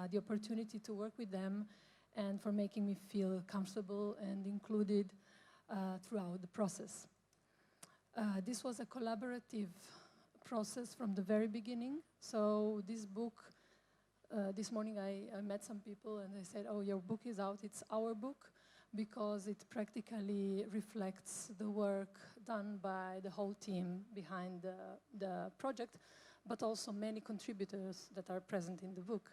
S6: the opportunity to work with them and for making me feel comfortable and included throughout the process. This was a collaborative process from the very beginning. So this book, this morning I met some people and they said, oh, your book is out, it's our book, because it practically reflects the work done by the whole team behind the project, but also many contributors that are present in the book.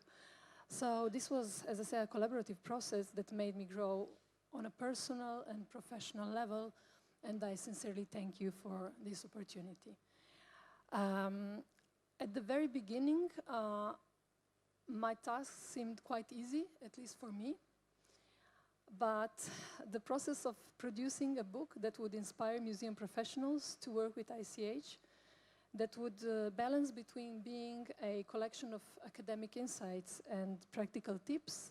S6: So this was, as I say, a collaborative process that made me grow on a personal and professional level, and I sincerely thank you for this opportunity. At the very beginning, my task seemed quite easy, at least for me. But the process of producing a book that would inspire museum professionals to work with ICH, that would balance between being a collection of academic insights and practical tips,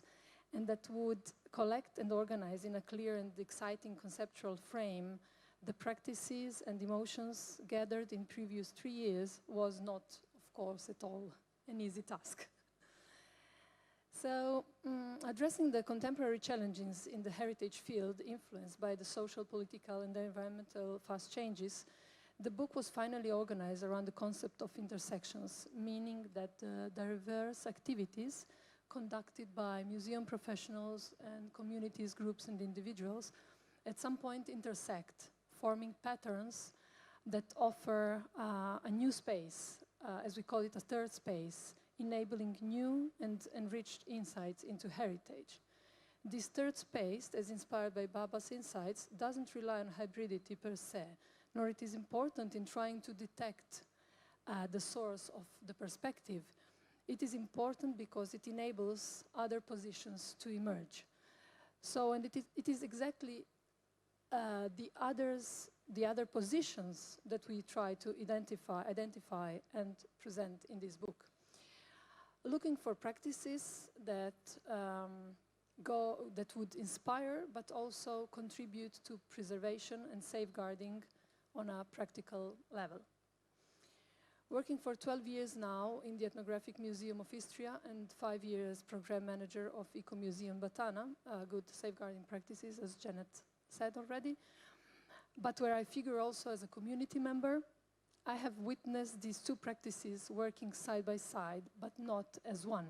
S6: and that would collect and organize in a clear and exciting conceptual frame the practices and emotions gathered in previous 3 years, was not, of course, at all an easy task. So, addressing the contemporary challenges in the heritage field influenced by the social, political, and environmental fast changes, the book was finally organized around the concept of intersections, meaning that diverse activities conducted by museum professionals and communities, groups, and individuals at some point intersect, forming patterns that offer a new space, as we call it, a third space, enabling new and enriched insights into heritage. This third space, as inspired by Baba's insights, doesn't rely on hybridity per se, nor it is important in trying to detect the source of the perspective. It is important because it enables other positions to emerge. So, and it is exactly the other positions that we try to identify and present in this book. Looking for practices that that would inspire, but also contribute to preservation and safeguarding on a practical level. Working for 12 years now in the Ethnographic Museum of Istria and 5 years program manager of Eco Museum Batana, good safeguarding practices, as Janet said already, but where I figure also as a community member, I have witnessed these two practices working side by side, but not as one.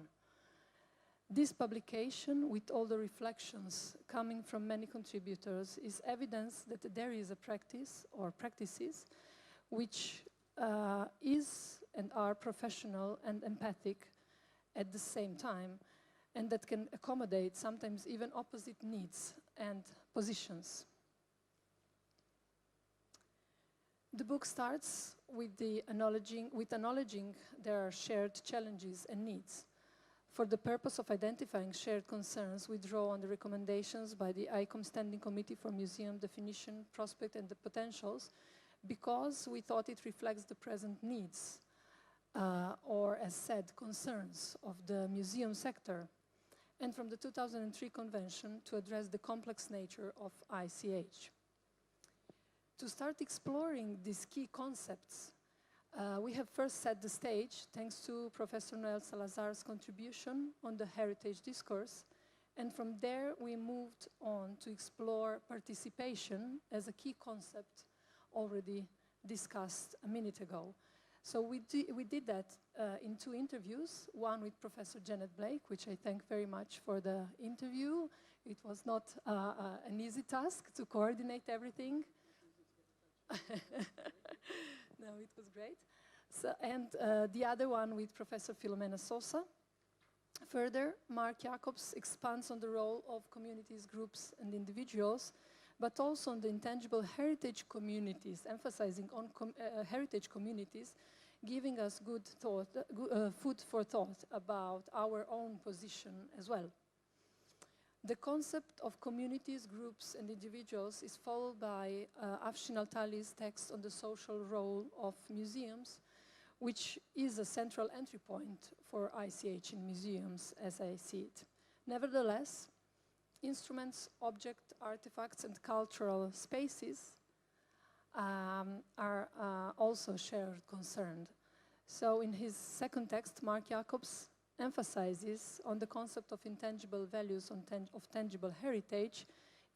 S6: This publication, with all the reflections coming from many contributors, is evidence that there is a practice or practices which is and are professional and empathic at the same time, and that can accommodate sometimes even opposite needs and positions. The book starts with acknowledging their shared challenges and needs. For the purpose of identifying shared concerns, we draw on the recommendations by the ICOM Standing Committee for Museum Definition, Prospect and the Potentials, because we thought it reflects the present needs, or as said, concerns of the museum sector, and from the 2003 Convention to address the complex nature of ICH. To start exploring these key concepts, we have first set the stage thanks to Professor Noel Salazar's contribution on the heritage discourse, and from there we moved on to explore participation as a key concept already discussed a minute ago. So we did that in two interviews, one with Professor Janet Blake, which I thank very much for the interview. It was not an easy task to coordinate everything. No, it was great. So, and the other one with Professor Filomena Sosa. Further, Mark Jacobs expands on the role of communities, groups, and individuals, but also on the intangible heritage communities, emphasizing on heritage communities, giving us good thought, food for thought about our own position as well. The concept of communities, groups, and individuals is followed by Afshin Altali's text on the social role of museums, which is a central entry point for ICH in museums, as I see it. Nevertheless, instruments, objects, artifacts, and cultural spaces are also shared concern. So in his second text, Mark Jacobs emphasizes on the concept of intangible values of tangible heritage,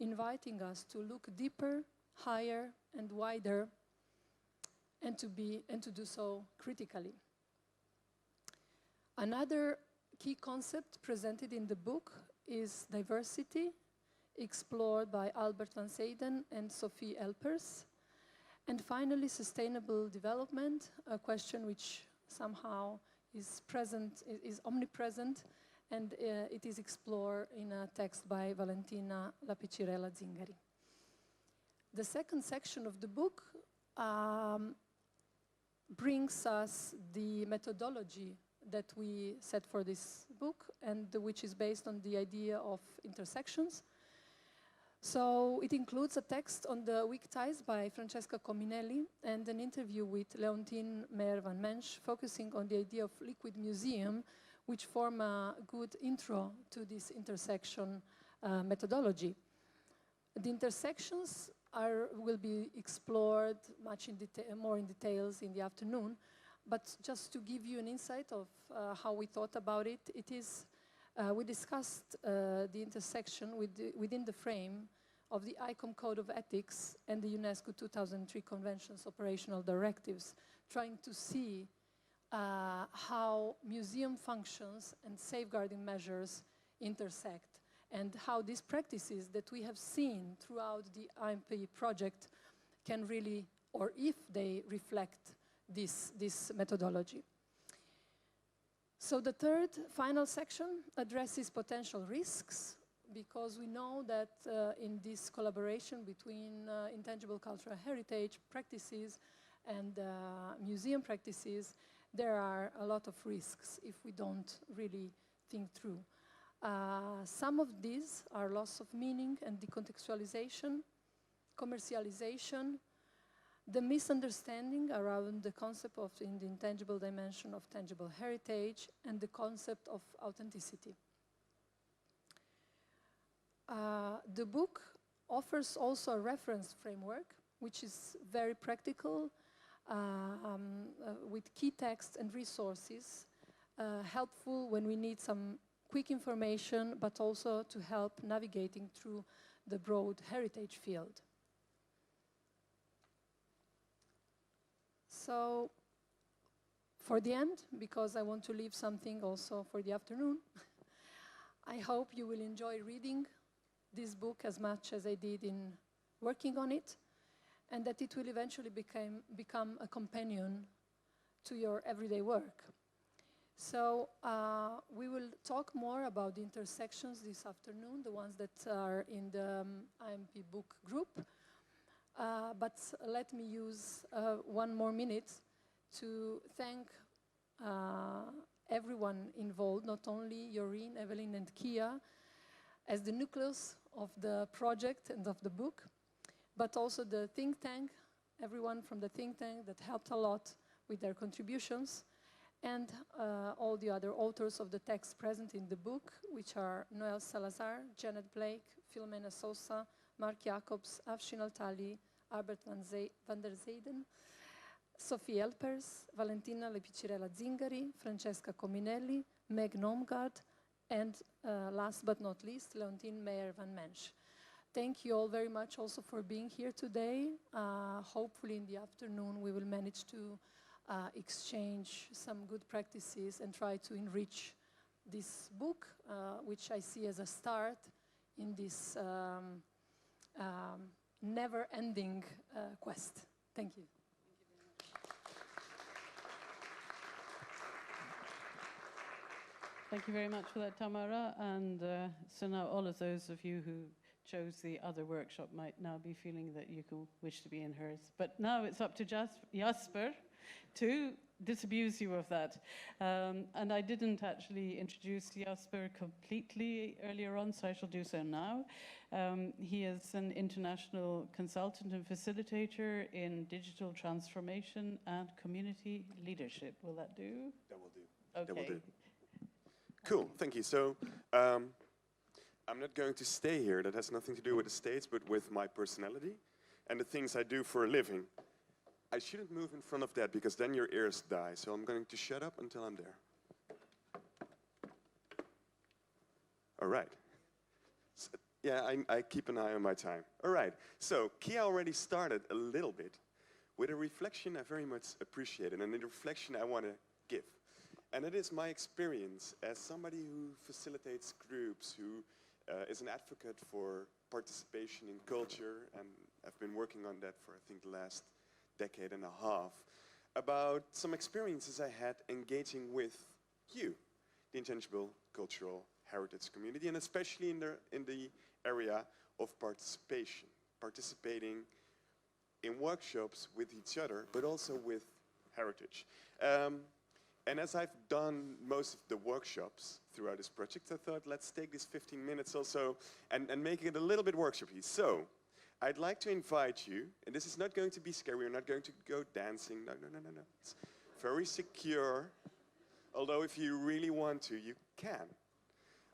S6: inviting us to look deeper, higher, and wider, and to do so critically. Another key concept presented in the book is diversity, explored by Albert van Seyden and Sophie Elpers. And finally, sustainable development, a question which somehow is omnipresent, and it is explored in a text by Valentina Lapicirella Zingari. The second section of the book brings us the methodology that we set for this book, and which is based on the idea of intersections. So it includes a text on the weak ties by Francesca Cominelli and an interview with Leontine Meyer van Mensch, focusing on the idea of liquid museum, which form a good intro to this intersection methodology. The intersections will be explored much more in details in the afternoon, but just to give you an insight of how we thought about it, we discussed the intersection within the frame of the ICOM Code of Ethics and the UNESCO 2003 Convention's operational directives, trying to see how museum functions and safeguarding measures intersect, and how these practices that we have seen throughout the IMP project can really, or if they reflect this methodology. So the third, final section addresses potential risks, because we know that in this collaboration between intangible cultural heritage practices and museum practices, there are a lot of risks if we don't really think through. Some of these are loss of meaning and decontextualization, commercialization, the misunderstanding around the concept of in the intangible dimension of tangible heritage, and the concept of authenticity. The book offers also a reference framework, which is very practical, with key texts and resources, helpful when we need some quick information, but also to help navigating through the broad heritage field. So, for the end, because I want to leave something also for the afternoon, I hope you will enjoy reading this book as much as I did in working on it, and that it will eventually become a companion to your everyday work. So we will talk more about the intersections this afternoon, the ones that are in the IMP book group. But let me use 1 more minute to thank everyone involved, not only Jorien, Evelyn, and Kia, as the nucleus of the project and of the book, but also the think tank, everyone from the think tank that helped a lot with their contributions, and all the other authors of the text present in the book, which are Noel Salazar, Janet Blake, Filomena Sosa, Mark Jacobs, Afshin Altali, Albert van der Zeyden, Sophie Elpers, Valentina Lepicirella Zingari, Francesca Cominelli, Meg Nomgaard, and last but not least, Leontine Meyer van Mensch. Thank you all very much also for being here today. Hopefully in the afternoon we will manage to exchange some good practices and try to enrich this book, which I see as a start in this never-ending quest. Thank you.
S1: Thank you very much for that, Tamara. And so now all of those of you who chose the other workshop might now be feeling that you can wish to be in hers. But now it's up to Jasper to disabuse you of that. And I didn't actually introduce Jasper completely earlier on, so I shall do so now. He is an international consultant and facilitator in digital transformation and community leadership. Will that do?
S7: That will do.
S1: Okay.
S7: That will do. Cool, thank you. So I'm not going to stay here. That has nothing to do with the States, but with my personality and the things I do for a living. I shouldn't move in front of that because then your ears die. So I'm going to shut up until I'm there. All right. So, yeah, I keep an eye on my time. All right. So Kia already started a little bit with a reflection I very much appreciated, and a reflection I want to give. And it is my experience as somebody who facilitates groups, who is an advocate for participation in culture, and I've been working on that for, I think, the last decade and a half, about some experiences I had engaging with you, the intangible cultural heritage community, and especially in the area of participation, participating in workshops with each other, but also with heritage. And as I've done most of the workshops throughout this project, I thought, let's take these 15 minutes also and make it a little bit workshopy. So, I'd like to invite you, and this is not going to be scary, we're not going to go dancing, no. It's very secure, although if you really want to, you can.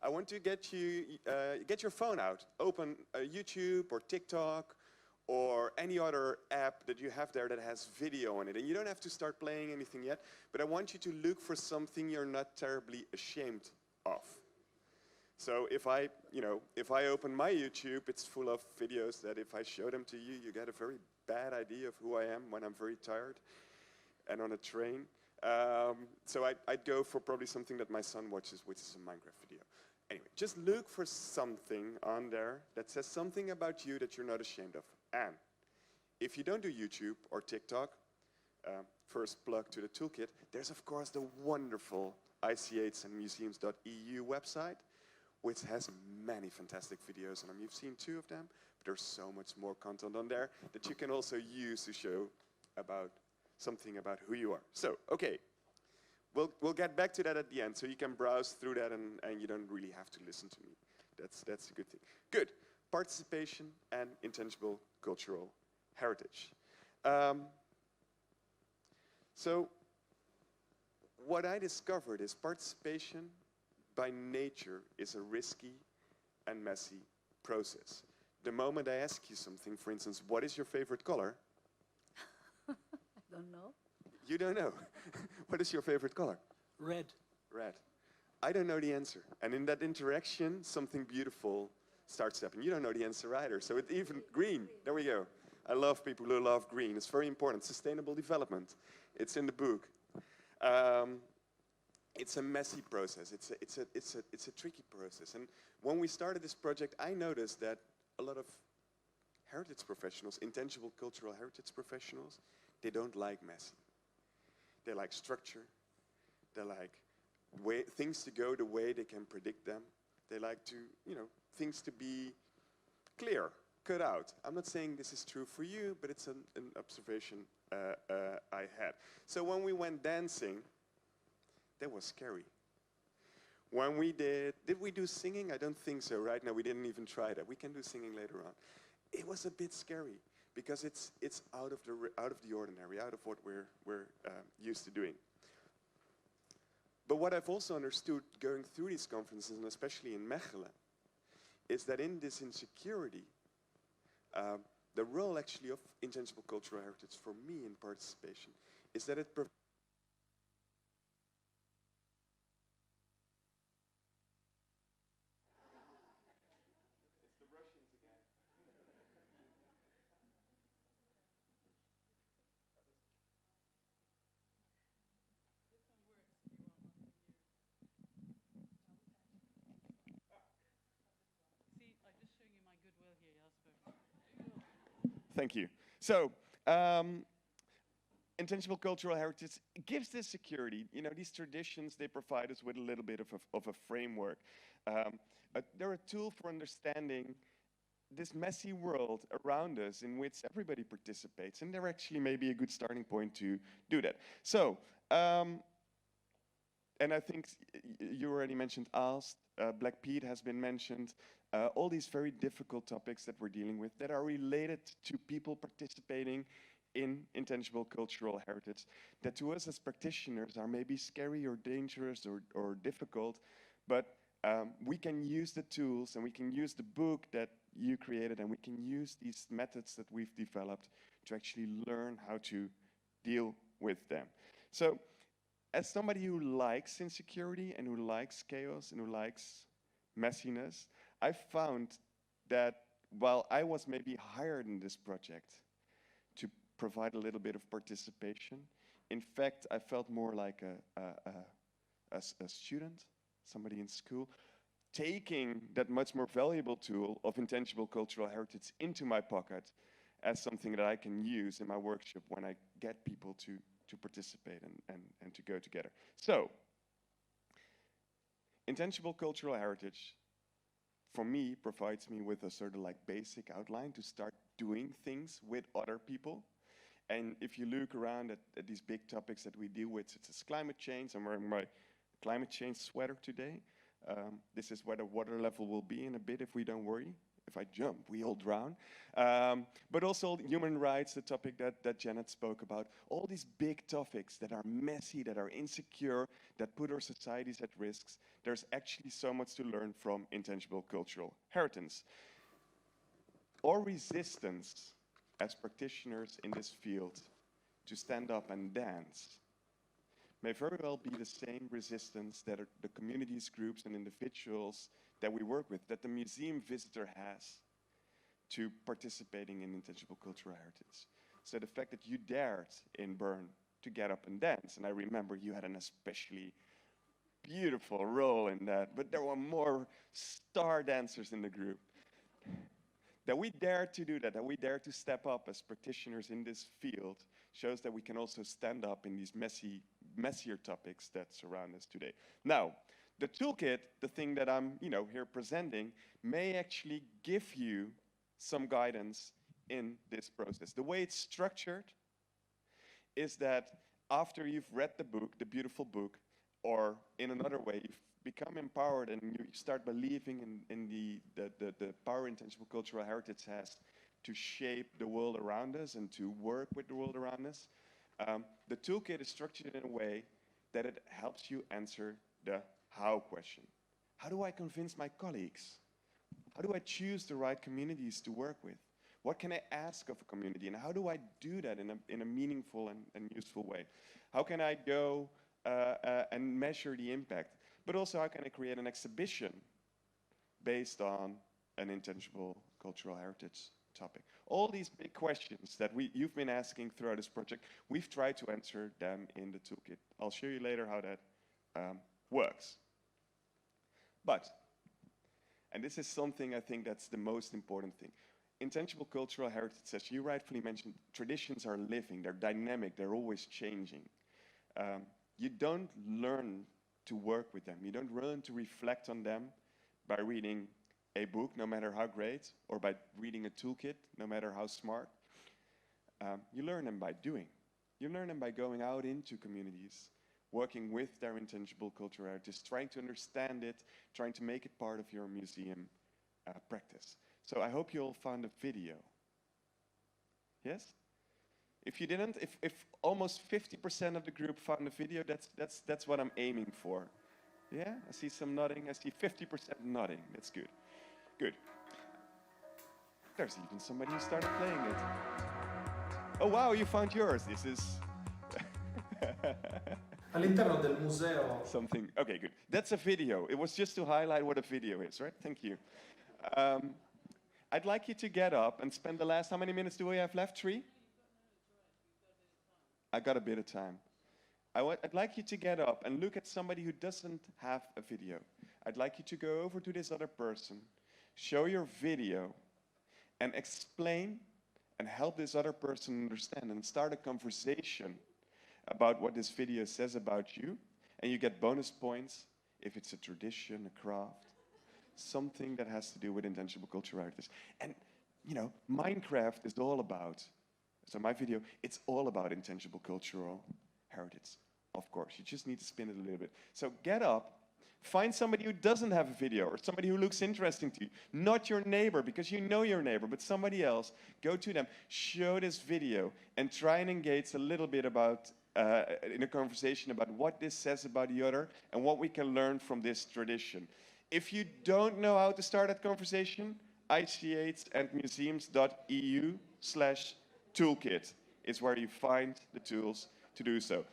S7: I want to get your phone out, open YouTube or TikTok, or any other app that you have there that has video on it. And you don't have to start playing anything yet, but I want you to look for something you're not terribly ashamed of. So if I open my YouTube, it's full of videos that if I show them to you, you get a very bad idea of who I am when I'm very tired and on a train. So I'd go for probably something that my son watches, which is a Minecraft video. Anyway, just look for something on there that says something about you that you're not ashamed of. And if you don't do YouTube or TikTok, first plug to the toolkit, there's of course the wonderful ICHsandmuseums.eu website, which has many fantastic videos, and you've seen 2 of them, but there's so much more content on there that you can also use to show about something about who you are. So, okay, We'll get back to that at the end, so you can browse through that and you don't really have to listen to me. That's a good thing. Good. Participation and intangible cultural heritage. So what I discovered is participation by nature is a risky and messy process. The moment I ask you something, for instance, what is your favorite color?
S8: I don't know.
S7: You don't know. What is your favorite color?
S9: Red.
S7: Red. I don't know the answer. And in that interaction, something beautiful starts happening. You don't know the answer either. So it's even green. There we go. I love people who love green. It's very important. Sustainable development. It's in the book. It's a messy process. It's a tricky process. And when we started this project, I noticed that a lot of heritage professionals, intangible cultural heritage professionals, they don't like messy. They like structure. They like things to go the way they can predict them. They like to, things to be clear, cut out. I'm not saying this is true for you, but it's an observation I had. So when we went dancing, that was scary. When we did we do singing? I don't think so. Right now, we didn't even try that. We can do singing later on. It was a bit scary because it's out of the ordinary, out of what we're used to doing. But what I've also understood going through these conferences, and especially in Mechelen, is that in this insecurity, the role actually of intangible cultural heritage for me in participation is that it Thank you. So, intangible cultural heritage gives this security. These traditions, they provide us with a little bit of a framework. They're a tool for understanding this messy world around us in which everybody participates, and they're actually maybe a good starting point to do that. So, and I think you already mentioned Aalst, Black Pete has been mentioned, all these very difficult topics that we're dealing with that are related to people participating in intangible cultural heritage, that to us as practitioners are maybe scary or dangerous or difficult, but we can use the tools and we can use the book that you created and we can use these methods that we've developed to actually learn how to deal with them. So, as somebody who likes insecurity and who likes chaos and who likes messiness, I found that while I was maybe hired in this project to provide a little bit of participation, in fact, I felt more like a student, somebody in school, taking that much more valuable tool of intangible cultural heritage into my pocket as something that I can use in my workshop when I get people to participate and to go together. So, intangible cultural heritage, for me, provides me with a sort of like basic outline to start doing things with other people. And if you look around at these big topics that we deal with, such as climate change, I'm wearing my climate change sweater today. This is where the water level will be in a bit if we don't worry. If I jump, we all drown. But also human rights, the topic that Janet spoke about. All these big topics that are messy, that are insecure, that put our societies at risks. There's actually so much to learn from intangible cultural heritage. Our resistance as practitioners in this field to stand up and dance may very well be the same resistance that the communities, groups, and individuals that we work with, that the museum visitor has to participating in intangible cultural heritage. So the fact that you dared in Bern to get up and dance, and I remember you had an especially beautiful role in that, but there were more star dancers in the group. That we dare to do that we dare to step up as practitioners in this field shows that we can also stand up in these messier topics that surround us today. Now, the toolkit, the thing that I'm here presenting, may actually give you some guidance in this process. The way it's structured is that after you've read the book, the beautiful book, or in another way, you've become empowered and you start believing in the power intangible cultural heritage has to shape the world around us and to work with the world around us. The toolkit is structured in a way that it helps you answer the how question. How do I convince my colleagues? How do I choose the right communities to work with? What can I ask of a community, and how do I do that in a meaningful and useful way? How can I go and measure the impact? But also, how can I create an exhibition based on an intangible cultural heritage topic? All these big questions that you've been asking throughout this project, we've tried to answer them in the toolkit. I'll show you later how that works. But, and this is something I think that's the most important thing, intangible cultural heritage, as you rightfully mentioned, traditions are living, they're dynamic, they're always changing. You don't learn to work with them. You don't learn to reflect on them by reading a book, no matter how great, or by reading a toolkit, no matter how smart. You learn them by doing. You learn them by going out into communities, working with their intangible cultural heritage, trying to understand it, trying to make it part of your museum practice. So I hope you all found a video. Yes? If you didn't, if almost 50% of the group found the video, that's what I'm aiming for. Yeah, I see some nodding. I see 50% nodding. That's good. Good. There's even somebody who started playing it. Oh wow, you found yours. This is
S9: All'interno del museo.
S7: something. Okay, good. That's a video. It was just to highlight what a video is, right? Thank you. I'd like you to get up and spend the last, how many minutes do we have left? 3? I got a bit of time. I'd like you to get up and look at somebody who doesn't have a video. I'd like you to go over to this other person, show your video, and explain and help this other person understand and start a conversation about what this video says about you. And you get bonus points if it's a tradition, a craft, something that has to do with intangible cultural heritage. And, you know, Minecraft is all about, so my video, it's all about intangible cultural heritage. Of course, you just need to spin it a little bit. So get up, find somebody who doesn't have a video or somebody who looks interesting to you. Not your neighbor, because you know your neighbor, but somebody else. Go to them, show this video, and try and engage a little bit about, in a conversation about what this says about the other and what we can learn from this tradition. If you don't know how to start that conversation, ich&museums.eu/toolkit is where you find the tools to do so.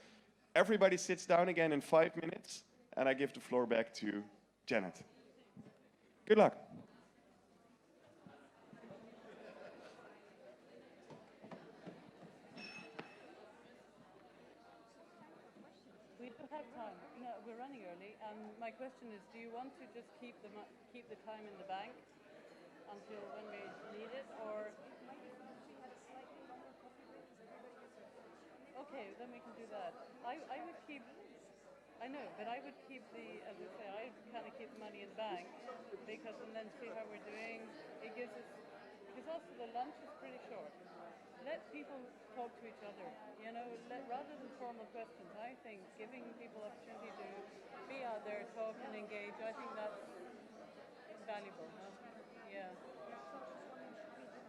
S7: Everybody sits down again in 5 minutes, and I give the floor back to Janet. Good luck.
S1: We don't have time. No, we're running early. My question is, do you want to just keep the time in the bank until when we need it, or? Okay, then we can do that. I would keep. I know, but I would keep as I say, I kind of keep the money in the bank because, and then see how we're doing. It gives us, because also the lunch is pretty short. Let people talk to each other, you know, rather than formal questions. I think giving people opportunity to be out there, talk and engage, I think that's valuable. Yeah.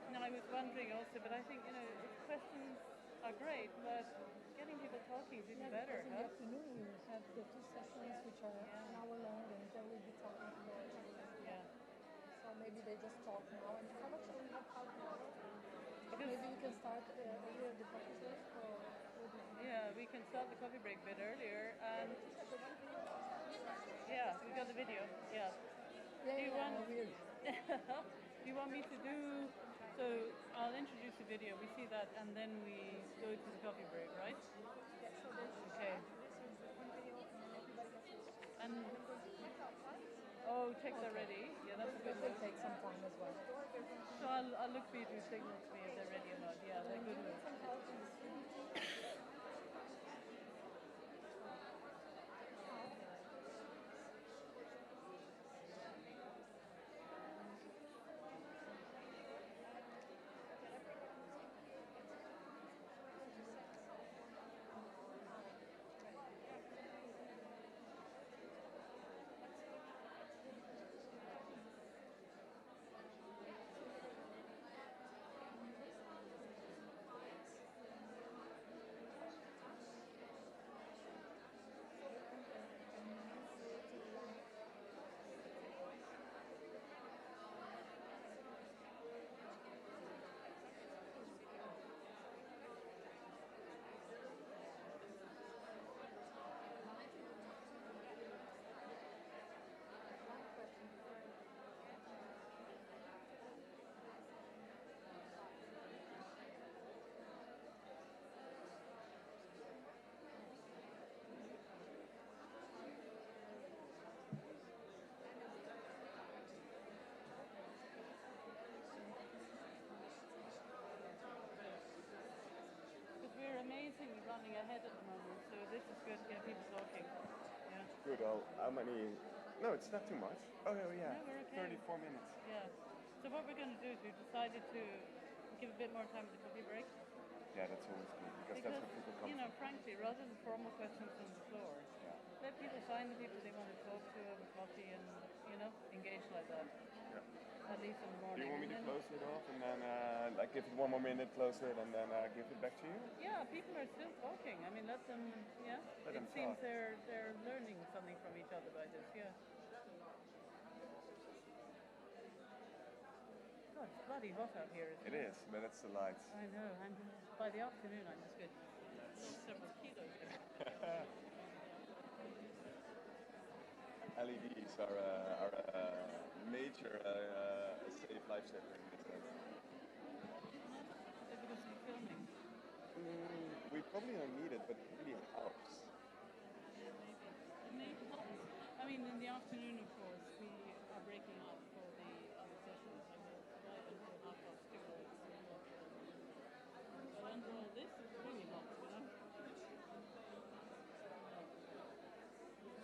S1: And I was wondering also, but I think, you know, questions are great, but getting people talking is even better.
S6: In the afternoon we will have the 2 sessions which are an hour long, and they will be talking about it.
S1: Yeah.
S6: So maybe they just talk now, and how much do we have time now? Maybe we can start earlier the coffee break, or
S1: yeah, we can start the coffee break a bit earlier, and yeah, we got the video. Yeah. Do you want me to do? So I'll introduce the video. We see that, and then we go to the coffee break, right? Okay. And checks are ready. Yeah, that's a good move.
S6: take some time as well.
S1: So I'll look for you to signal to me if they're ready or not. Yeah, they're good moves. good. Get people talking. Yeah.
S7: Good. How many? No, it's not too much. Oh yeah,
S1: No, we're okay.
S7: 34 minutes.
S1: Yeah. So what we're going to do is we've decided to give a bit more time to the coffee break.
S7: Yeah, that's always good because that's what people come.
S1: You know, frankly, rather than formal questions on the floor, let people find the people they want to talk to over coffee and, you know, engage like that.
S7: Yeah.
S1: At least in the
S7: Do
S1: morning.
S7: you want me to close it off and then like give it one more minute, close it, and then give it back to you?
S1: Yeah, people are still talking. I mean, let them. Yeah.
S7: Let
S1: it
S7: them
S1: seems
S7: talk.
S1: they're learning something from each other by this. Yeah. God, it's bloody hot out here, isn't it?
S7: It is, but it's the lights.
S1: I know. By the afternoon, I'm just good. Lost several kilos.
S7: LEDs are a major safe lifesaver in this sense.
S1: Because of the filming.
S7: We probably don't need it, but it really helps.
S1: Maybe. I mean, in the afternoon, of course, we are breaking up for the other sessions. I will arrive until 2:30. But under all this, it's really hot, you know?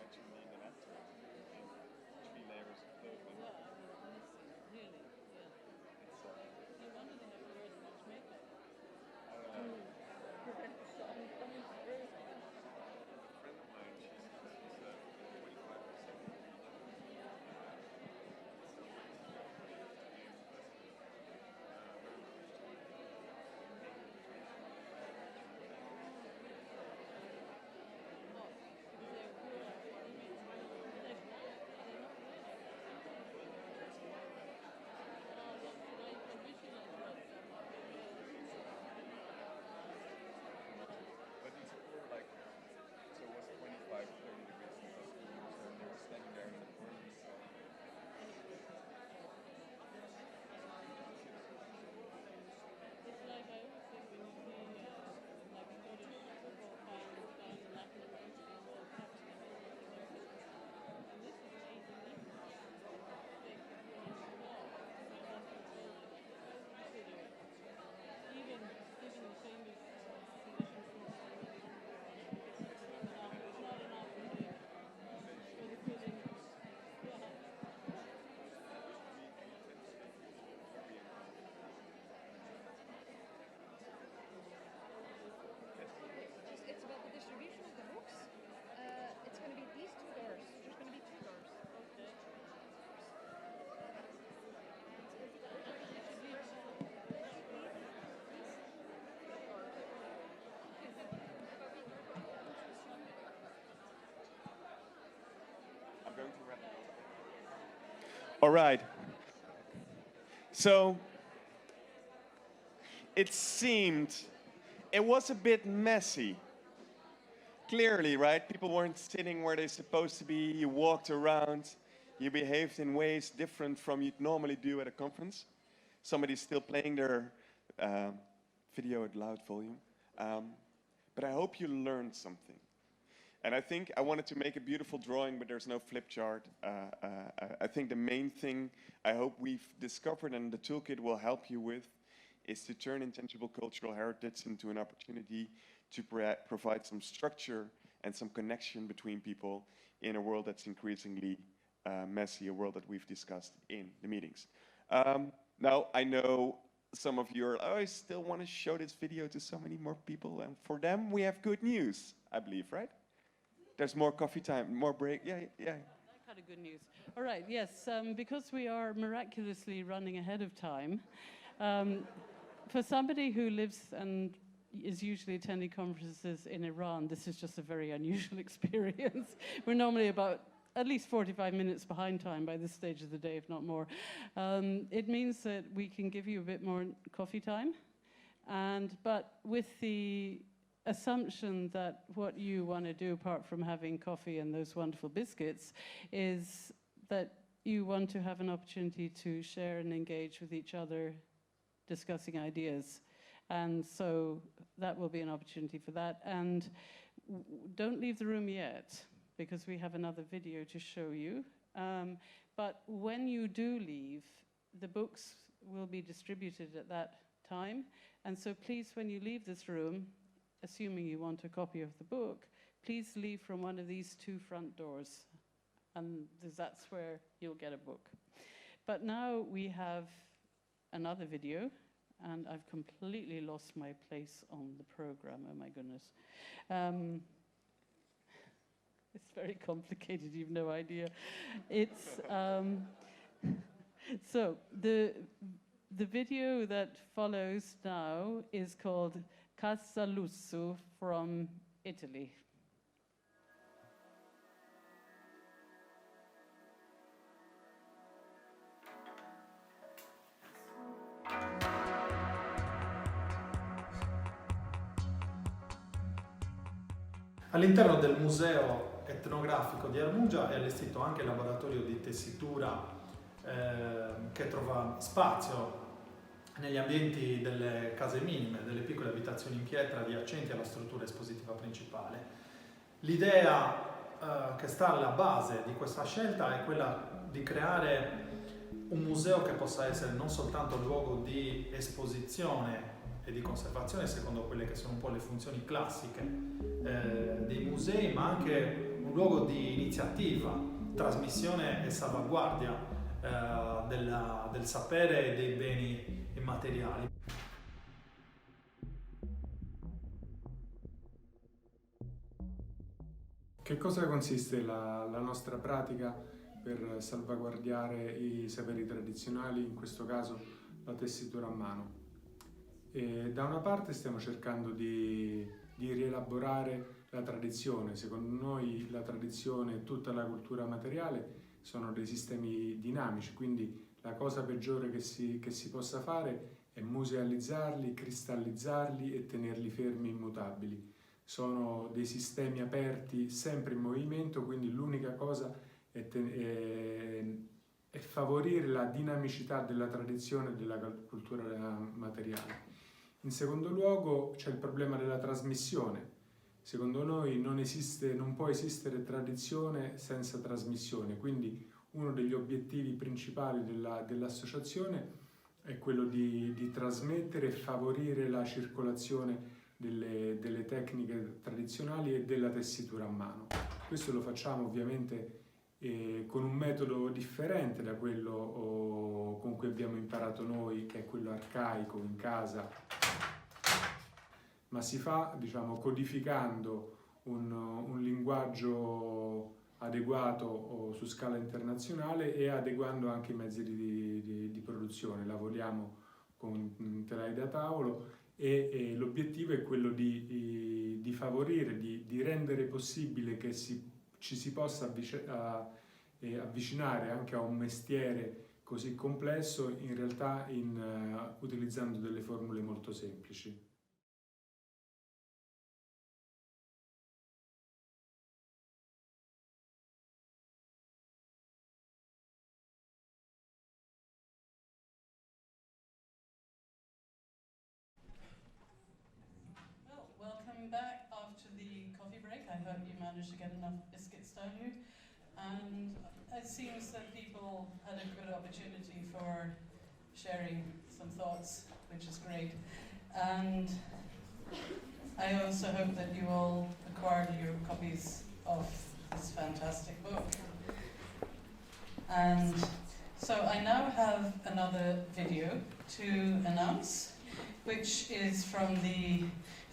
S7: Actually, need an answer. 3 layers of clothing.
S1: Yeah, I mean, honestly, really, yeah.
S7: It's
S1: No wonder they have to wear so much makeup.
S7: I don't know.
S1: I'm coming through.
S7: A friend of mine, she's 25%. But it's more like, so it was 25, 30 degrees in the afternoon, so they were standing there in the corner.
S1: It's like I always think when you see like Scottish football fans down in Latin America and all tapping their elbows in their hips. And this is amazing. They can do it now. So that's what they consider. Even the famous tradition for it's not enough for the feeling. Yeah.
S5: It's about the distribution of the books. It's going to be these 2 doors. There's going to be 2 doors.
S1: Okay.
S7: I'm going to wrap it up. All right. So it seemed it was a bit messy. Clearly, right? People weren't sitting where they're supposed to be. You walked around. You behaved in ways different from you'd normally do at a conference. Somebody's still playing their video at loud volume. But I hope you learned something. And I think I wanted to make a beautiful drawing, but there's no flip chart. I think the main thing I hope we've discovered and the toolkit will help you with is to turn intangible cultural heritage into an opportunity to provide some structure and some connection between people in a world that's increasingly messy, a world that we've discussed in the meetings. Now, I know some of you are, oh, I still want to show this video to so many more people, and for them, we have good news, I believe, right? There's more coffee time, more break, yeah.
S1: That kind of good news. All right, yes, because we are miraculously running ahead of time, for somebody who lives and is usually attending conferences in Iran, this is just a very unusual experience. We're normally about at least 45 minutes behind time by this stage of the day, if not more. It means that we can give you a bit more coffee time, but with the assumption that what you want to do, apart from having coffee and those wonderful biscuits, is that you want to have an opportunity to share and engage with each other, discussing ideas. And so that will be an opportunity for that. And don't leave the room yet, because we have another video to show you. But when you do leave, the books will be distributed at that time. And so please, when you leave this room, assuming you want a copy of the book, please leave from one of these two front doors, and that's where you'll get a book. But now we have another video, and I've completely lost my place on the program, oh my goodness. It's very complicated, you've no idea. It's, so the video that follows now is called Casa Lusso from Italy.
S9: All'interno del museo etnografico di Armugia è allestito anche il laboratorio di tessitura che trova spazio negli ambienti delle case minime, delle piccole abitazioni in pietra adiacenti alla struttura espositiva principale. L'idea che sta alla base di questa scelta è quella di creare un museo che possa essere non soltanto luogo di esposizione e di conservazione secondo quelle che sono un po' le funzioni classiche dei musei, ma anche un luogo di iniziativa, trasmissione e salvaguardia del sapere e dei beni immateriali.
S10: Che cosa consiste la nostra pratica per salvaguardare i saperi tradizionali, in questo caso la tessitura a mano? Da una parte stiamo cercando di rielaborare la tradizione. Secondo noi la tradizione e tutta la cultura materiale sono dei sistemi dinamici, quindi la cosa peggiore che si possa fare è musealizzarli, cristallizzarli e tenerli fermi immutabili. Sono dei sistemi aperti, sempre in movimento, quindi l'unica cosa è favorire la dinamicità della tradizione e della cultura materiale. In secondo luogo c'è il problema della trasmissione. Secondo noi non può esistere tradizione senza trasmissione, quindi uno degli obiettivi principali dell'associazione è quello di trasmettere e favorire la circolazione delle tecniche tradizionali e della tessitura a mano. Questo lo facciamo ovviamente con un metodo differente da quello con cui abbiamo imparato noi, che è quello arcaico in casa, ma si fa, diciamo, codificando un linguaggio adeguato su scala internazionale e adeguando anche i mezzi di produzione. Lavoriamo con telai da tavolo e l'obiettivo è quello di favorire, di rendere possibile che ci si possa avvicinare anche a un mestiere così complesso, in realtà utilizzando delle formule molto semplici.
S1: Welcome back after the coffee break. I hope you managed to get enough biscuits down you. And it seems that people had a good opportunity for sharing some thoughts, which is great. And I also hope that you all acquired your copies of this fantastic book. And so I now have another video to announce, which is from the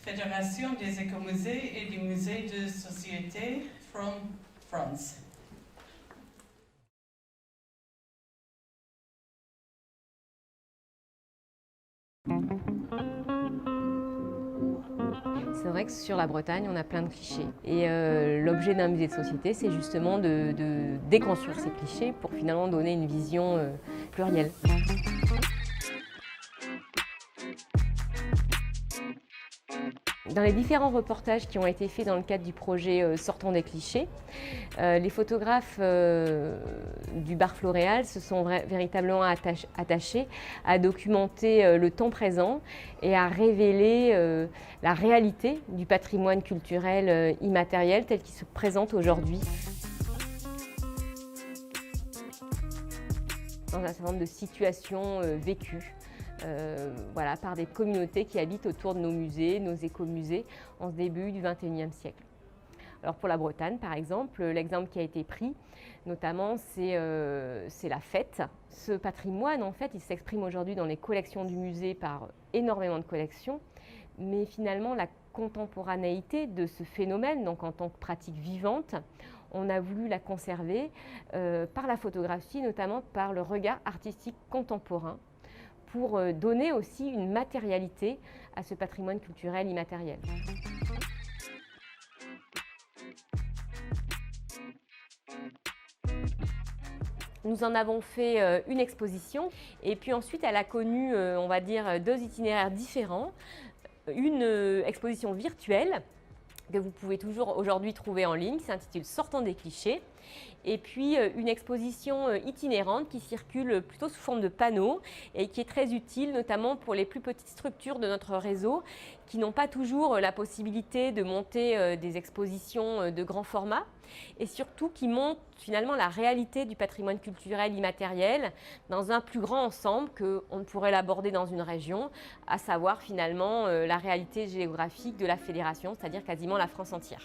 S1: Fédération des écomusées et du Musée de Société from France.
S11: C'est vrai que sur la Bretagne, on a plein de clichés. Et l'objet d'un musée de société, c'est justement de déconstruire ces clichés pour finalement donner une vision plurielle. Dans les différents reportages qui ont été faits dans le cadre du projet Sortons des clichés, les photographes du bar Floréal se sont véritablement attachés à documenter le temps présent et à révéler la réalité du patrimoine culturel immatériel tel qu'il se présente aujourd'hui. Dans un certain nombre de situations vécues. Voilà, par des communautés qui habitent autour de nos musées, nos écomusées, en ce début du XXIe siècle. Alors pour la Bretagne, par exemple, l'exemple qui a été pris, notamment, c'est la fête. Ce patrimoine, en fait, il s'exprime aujourd'hui dans les collections du musée par énormément de collections, mais finalement, la contemporanéité de ce phénomène, donc en tant que pratique vivante, on a voulu la conserver par la photographie, notamment par le regard artistique contemporain, pour donner aussi une matérialité à ce patrimoine culturel immatériel. Nous en avons fait une exposition et puis ensuite elle a connu, on va dire, 2 itinéraires différents. Une exposition virtuelle que vous pouvez toujours aujourd'hui trouver en ligne, qui s'intitule « Sortant des clichés ». Et puis une exposition itinérante qui circule plutôt sous forme de panneaux et qui est très utile notamment pour les plus petites structures de notre réseau qui n'ont pas toujours la possibilité de monter des expositions de grand format et surtout qui montrent finalement la réalité du patrimoine culturel immatériel dans un plus grand ensemble qu'on ne pourrait l'aborder dans une région, à savoir finalement la réalité géographique de la fédération, c'est-à-dire quasiment la France entière.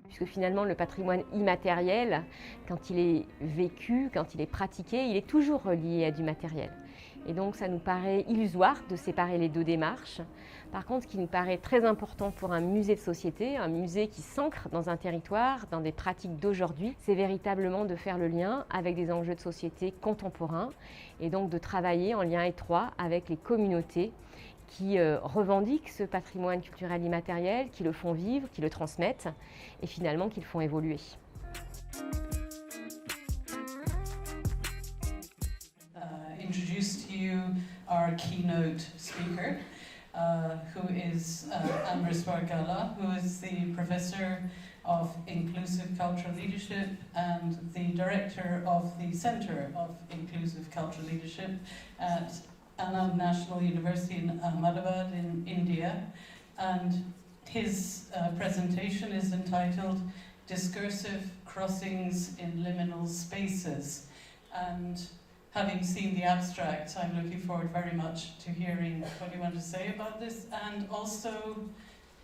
S11: Puisque finalement le patrimoine immatériel, quand il est vécu, quand il est pratiqué, il est toujours relié à du matériel. Et donc ça nous paraît illusoire de séparer les 2 démarches. Par contre, ce qui nous paraît très important pour un musée de société, un musée qui s'ancre dans un territoire, dans des pratiques d'aujourd'hui, c'est véritablement de faire le lien avec des enjeux de société contemporains et donc de travailler en lien étroit avec les communautés qui revendiquent ce patrimoine culturel immatériel, qui le font vivre, qui le transmettent et finalement qui le font évoluer.
S1: Introduce to you our keynote speaker, who is Amrit Gala, who is the Professor of Inclusive Cultural Leadership and the Director of the Center of Inclusive Cultural Leadership at Anand National University in Ahmedabad in India, and his presentation is entitled Discursive Crossings in Liminal Spaces. And having seen the abstract, I'm looking forward very much to hearing what you want to say about this, and also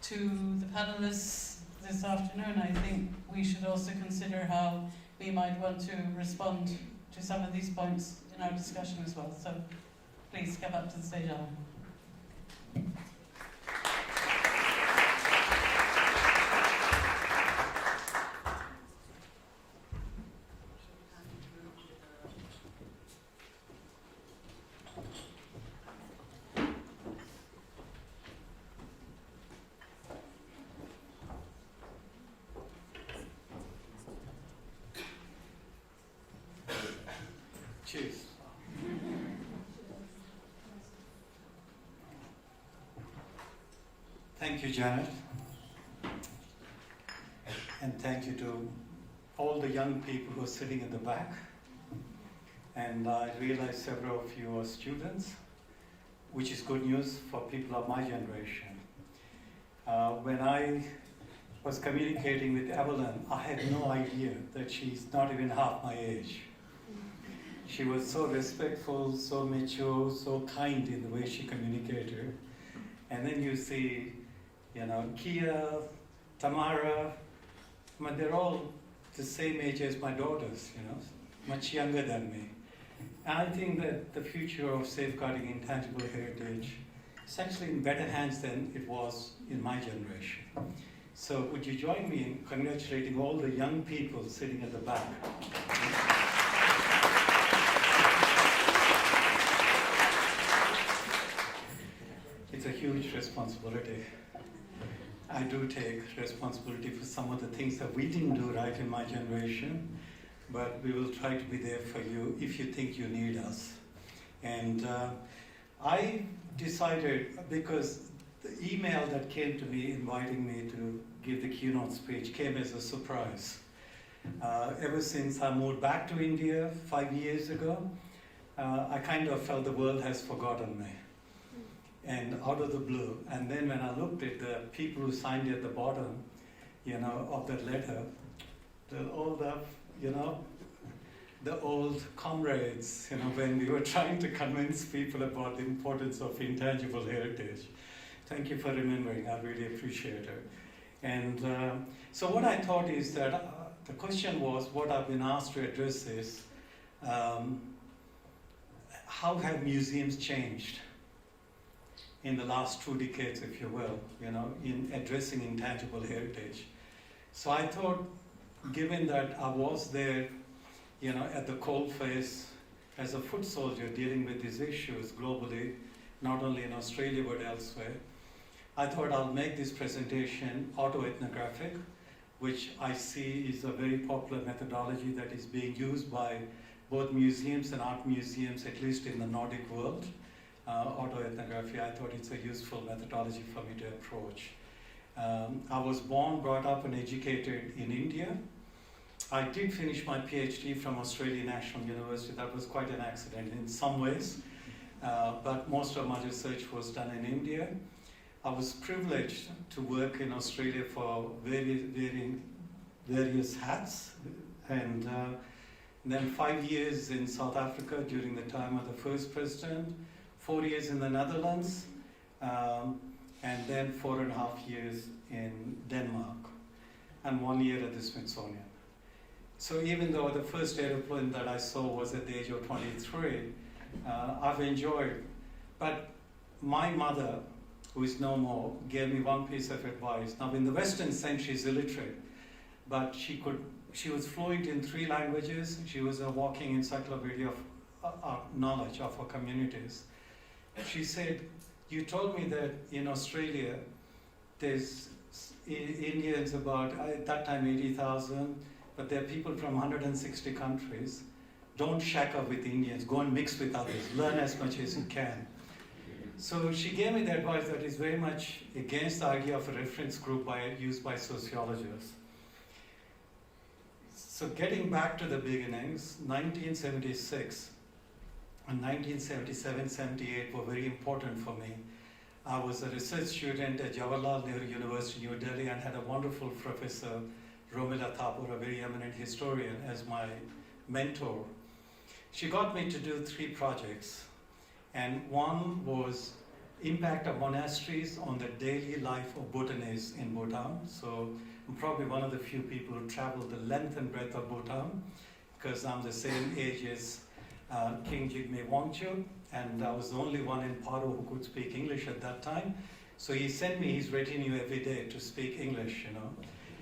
S1: to the panelists this afternoon. I think we should also consider how we might want to respond to some of these points in our discussion as well. So please come up to the stage, Alan.
S12: Cheers. Thank you, Janet. And thank you to all the young people who are sitting at the back. And I realize several of you are students, which is good news for people of my generation. When I was communicating with Evelyn, I had no idea that she's not even half my age. She was so respectful, so mature, so kind in the way she communicated. And then you see, you know, Kia, Tamara, but they're all the same age as my daughters, you know, much younger than me. And I think that the future of safeguarding intangible heritage is actually in better hands than it was in my generation. So would you join me in congratulating all the young people sitting at the back? It's a huge responsibility. I do take responsibility for some of the things that we didn't do right in my generation, but we will try to be there for you if you think you need us. And I decided, because the email that came to me inviting me to give the keynote speech came as a surprise. Ever since I moved back to India 5 years ago, I kind of felt the world has forgotten me. And out of the blue, and then when I looked at the people who signed at the bottom, you know, of that letter, all the, you know, the old comrades, you know, when we were trying to convince people about the importance of intangible heritage. It Thank you for remembering. I really appreciate it. And so what I thought is that the question was, what I've been asked to address is, how have museums changed in the last 2 decades, if you will, in addressing intangible heritage? So I thought, given that I was there, at the coalface as a foot soldier dealing with these issues globally, not only in Australia but elsewhere, I thought I'll make this presentation autoethnographic, which I see is a very popular methodology that is being used by both museums and art museums, at least in the Nordic world. Autoethnography, I thought it's a useful methodology for me to approach. I was born, brought up and educated in India. I did finish my PhD from Australian National University. That was quite an accident in some ways, but most of my research was done in India. I was privileged to work in Australia for various hats, and then 5 years in South Africa during the time of the first president, 4 years in the Netherlands, and then 4.5 years in Denmark, and 1 year at the Smithsonian. So even though the first aeroplane that I saw was at the age of 23, I've enjoyed. But my mother, who is no more, gave me one piece of advice. Now, in the Western sense, she's illiterate, but she was fluent in 3 languages. She was a walking encyclopedia of knowledge of her communities. She said, you told me that in Australia, there's Indians about, at that time, 80,000, but there are people from 160 countries. Don't shack up with Indians, go and mix with others, learn as much as you can. So she gave me the advice that is very much against the idea of a reference group used by sociologists. So getting back to the beginnings, 1976 and 1977-78 were very important for me. I was a research student at Jawaharlal Nehru University, New Delhi, and had a wonderful professor, Romila Thapur, a very eminent historian, as my mentor. She got me to do 3 projects. And one was impact of monasteries on the daily life of Bhutanese in Bhutan. So I'm probably one of the few people who traveled the length and breadth of Bhutan, because I'm the same age as King Jigme Wangchuk, and I was the only one in Paro who could speak English at that time. So he sent me his retinue every day to speak English,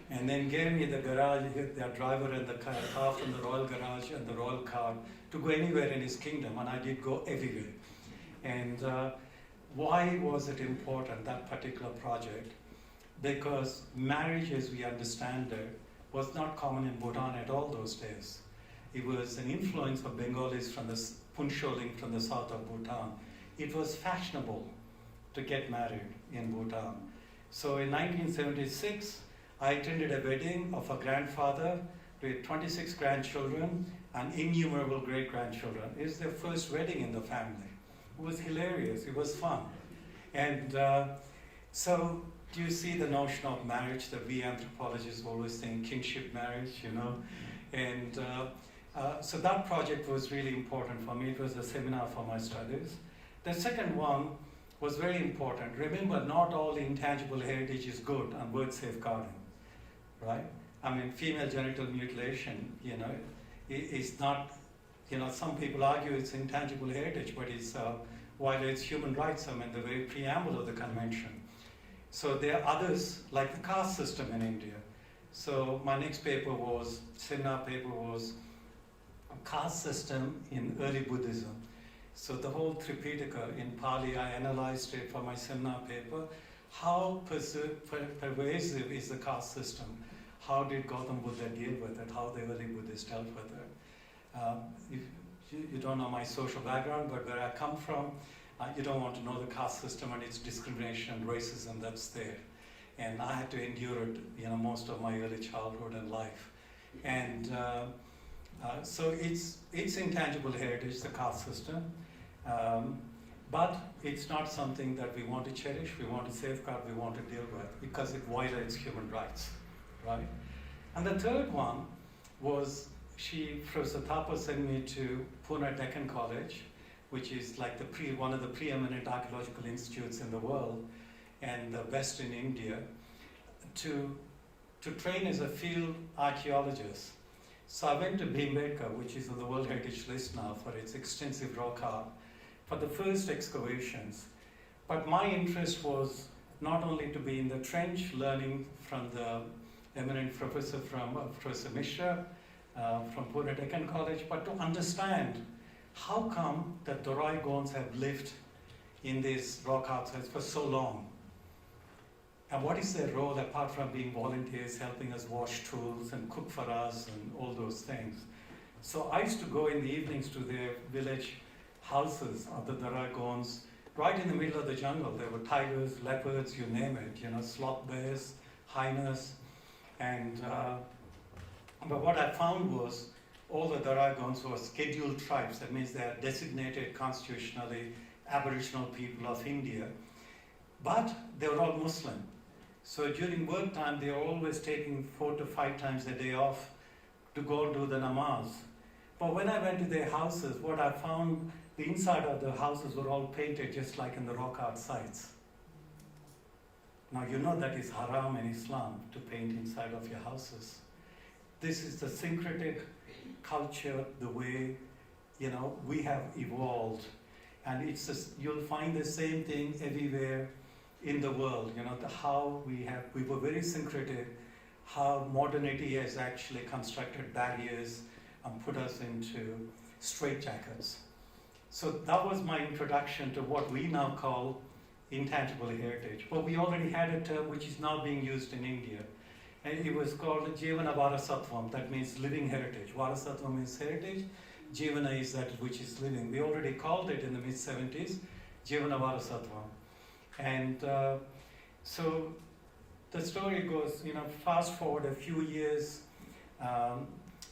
S12: and then gave me the garage, the driver and the car from the royal garage and the royal car to go anywhere in his kingdom, and I did go everywhere. And why was it important, that particular project? Because marriage, as we understand it, was not common in Bhutan at all those days. It was an influence of Bengalis from the Punsholing from the south of Bhutan. It was fashionable to get married in Bhutan. So in 1976, I attended a wedding of a grandfather with 26 grandchildren and innumerable great-grandchildren. It was their first wedding in the family. It was hilarious, it was fun. And so do you see the notion of marriage that we anthropologists always think kinship marriage, And so that project was really important for me. It was a seminar for my studies. The second one was very important. Remember, not all intangible heritage is good and worth safeguarding, right? I mean, female genital mutilation, is not, some people argue it's intangible heritage, but it's violates human rights, the very preamble of the convention. So there are others, like the caste system in India. So my next seminar paper was a caste system in early Buddhism. So the whole Tripitaka in Pali, I analyzed it for my seminar paper. How pervasive is the caste system? How did Gautam Buddha deal with it? How the early Buddhists dealt with it? If you don't know my social background, but where I come from, you don't want to know the caste system and its discrimination and racism that's there. And I had to endure it, most of my early childhood and life. And so it's intangible heritage, the caste system, but it's not something that we want to cherish, we want to safeguard, we want to deal with, because it violates human rights, right? And the third one was, Professor Thapar sent me to Pune Deccan College, which is like one of the preeminent archaeological institutes in the world. and the best in India to train as a field archaeologist. So I went to Bhimbetka, which is on the World Heritage List now for its extensive rock art, for the first excavations. But my interest was not only to be in the trench, learning from the eminent professor Professor Mishra from Pune Deccan College, but to understand how come that the Dorigons have lived in these rock art sites for so long. And what is their role apart from being volunteers, helping us wash tools and cook for us and all those things. So I used to go in the evenings to their village houses of the Dorigons, right in the middle of the jungle. There were tigers, leopards, you name it, sloth bears, hyenas. And, but what I found was all the Dorigons were scheduled tribes. That means they are designated constitutionally Aboriginal people of India. But they were all Muslim. So during work time, they were always taking 4 to 5 times a day off to go do the namaz. But when I went to their houses, what I found, the inside of the houses were all painted just like in the rock art sites. Now you know that is haram in Islam to paint inside of your houses. This is the syncretic culture, the way we have evolved, and it's you'll find the same thing everywhere in the world. How we were very syncretic, how modernity has actually constructed barriers and put us into straitjackets. So that was my introduction to what we now call intangible heritage. But we already had a term which is now being used in India, and it was called Jivana Varasatvam. That means living heritage. Varasatvam means heritage. Jivana is that which is living. We already called it in the mid-70s Jivana Varasatvam. And so the story goes, fast forward a few years.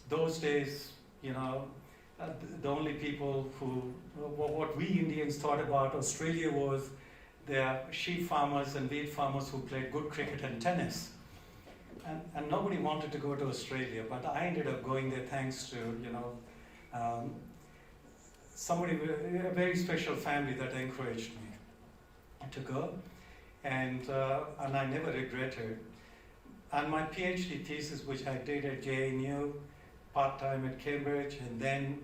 S12: Those days, the only people who, what we Indians thought about Australia was their sheep farmers and wheat farmers who played good cricket and tennis. And nobody wanted to go to Australia, but I ended up going there thanks to, a very special family that encouraged me to go, and I never regretted. And my PhD thesis, which I did at JNU, part-time at Cambridge, and then